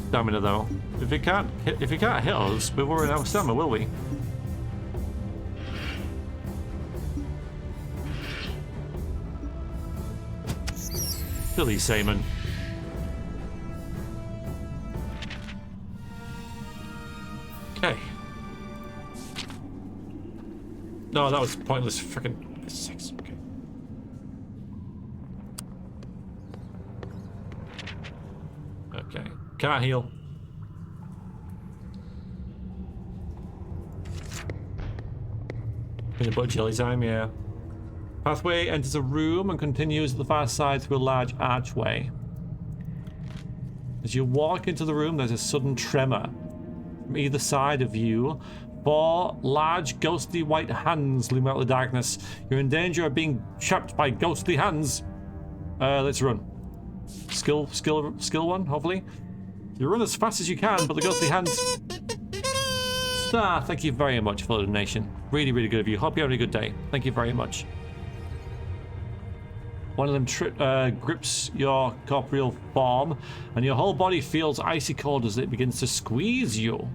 stamina though. If he can't hit us, we won't run out of stamina, will we? Silly Seaman. Okay. No, that was pointless. Freaking 6. Okay. Okay. Can't heal. Peanut butter jelly time, yeah. Pathway enters a room and continues to the far side through a large archway. As you walk into the room, there's a sudden tremor. From either side of you, 4 large ghostly white hands loom out of the darkness. You're in danger of being trapped by ghostly hands. Let's run. Skill one, hopefully. You run as fast as you can, but the ghostly hands... Star, thank you very much for the donation. Really, really good of you. Hope you're having a good day. Thank you very much. One of them grips your corporeal form, and your whole body feels icy cold as it begins to squeeze you.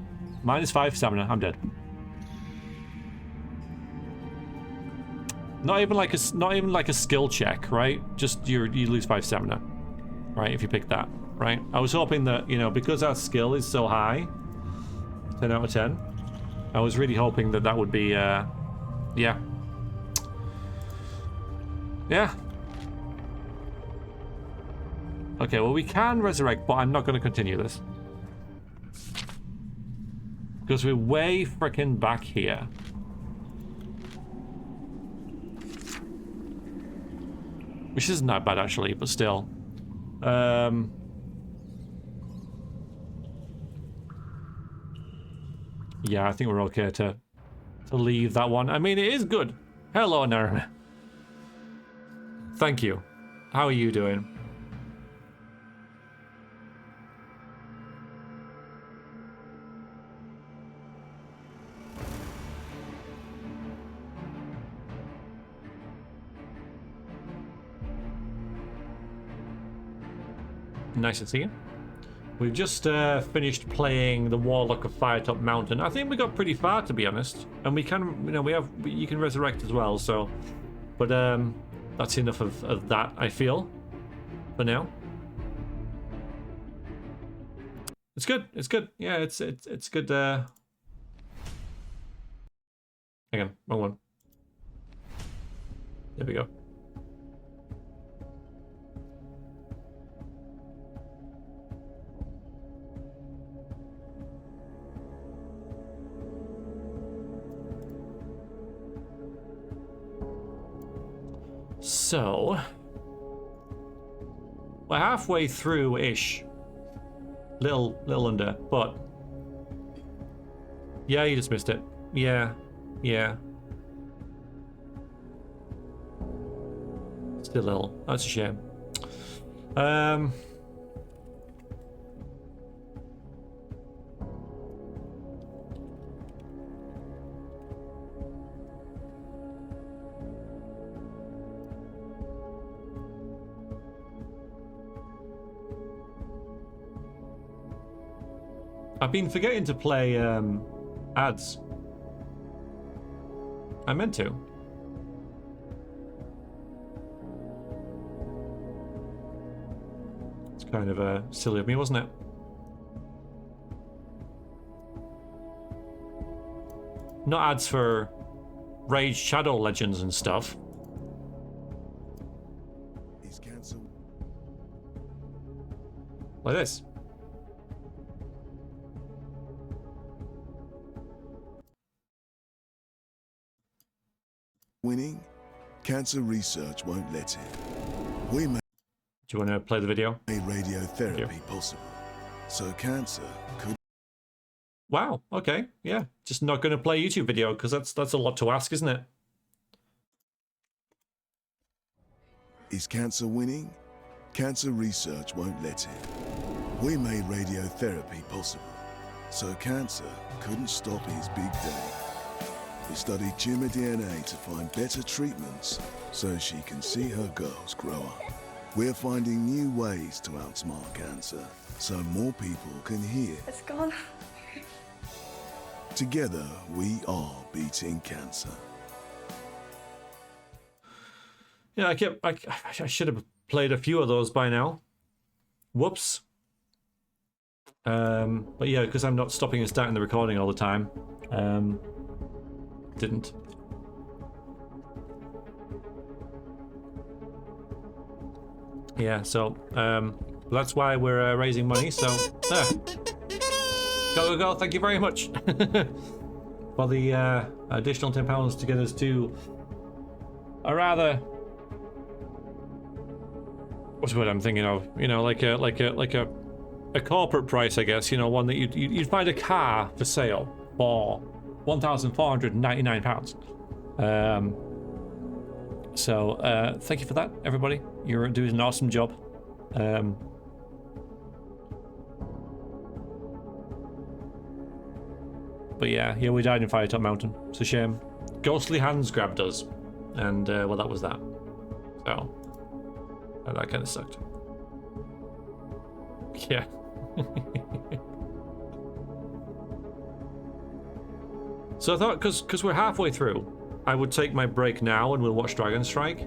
-5 stamina. I'm dead. Not even like a skill check, right? Just you lose 5 stamina, right? If you pick that, right? I was hoping that, you know, because our skill is so high, 10 out of 10. I was really hoping that that would be, yeah. Okay, well, we can resurrect, but I'm not going to continue this. Because we're way frickin' back here. Which isn't that bad, actually, but still. Yeah, I think we're okay to leave that one. I mean, it is good. Hello, Nerm. Thank you. How are you doing? Nice to see you. We've just finished playing the Warlock of Firetop Mountain. I think we got pretty far, to be honest, and we can, you know, you can resurrect as well. So, but that's enough of that, I feel, for now. It's good. It's good. Yeah, it's good. Hang on, wrong one. There we go. So, we're halfway through-ish. Little under, but... Yeah, you just missed it. Yeah. Still little. That's a shame. I've been forgetting to play ads. I meant to. It's kind of silly of me, wasn't it? Not ads for Raid Shadow Legends and stuff. Like this. Winning, cancer research won't let it. We made Do you want to play the video? Radiotherapy possible, so cancer could. Wow. Okay. Yeah. Just not going to play a YouTube video because that's a lot to ask, isn't it? Is cancer winning? Cancer research won't let it. We made radiotherapy possible, so cancer couldn't stop his big day. We studied tumor DNA to find better treatments so she can see her girls grow up. We're finding new ways to outsmart cancer so more people can hear. It's gone. Together, we are beating cancer. Yeah, I should have played a few of those by now. Whoops. But yeah, because I'm not stopping and starting the recording all the time. Didn't. Yeah, so that's why we're raising money. So go! Thank you very much for the additional £10 to get us to a rather, what's the word I'm thinking of? You know, like a corporate price, I guess. You know, one that you'd find a car for sale for £1,499. So thank you for that, everybody. You're doing an awesome job. But yeah, we died in Firetop Mountain. It's a shame. Ghostly hands grabbed us, and well, that was that. So that kind of sucked. Yeah. So I thought, because we're halfway through, I would take my break now and we'll watch Dragon Strike.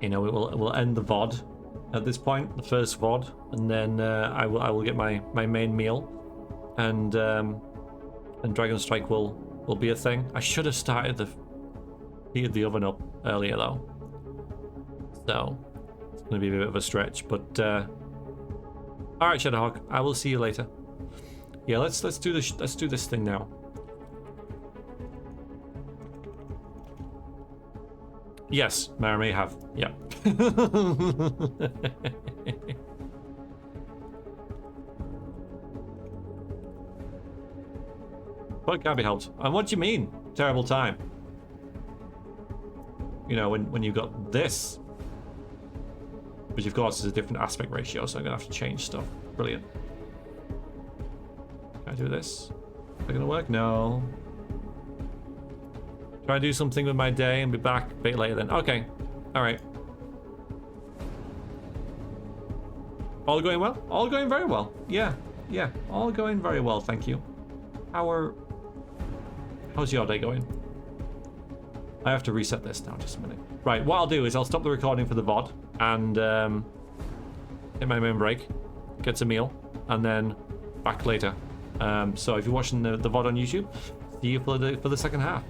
You know, we'll end the VOD at this point, the first VOD, and then I will get my main meal, and Dragon Strike will be a thing. I should have heated the oven up earlier though, so it's gonna be a bit of a stretch. But all right, Shadowhawk, I will see you later. Yeah, let's do this thing now. Yes, Mara may have. Yeah. But can't be helped. And what do you mean? Terrible time. You know, when you've got this. Which of course is a different aspect ratio, so I'm gonna have to change stuff. Brilliant. Can I do this? Is that gonna work? No. Try and do something with my day and be back a bit later then. Okay. Alright. All going well? All going very well. Yeah. Yeah. All going very well, thank you. How's your day going? I have to reset this now, just a minute. Right, what I'll do is I'll stop the recording for the VOD and hit my main break, get some meal, and then back later. So if you're watching the VOD on YouTube, see you for the second half.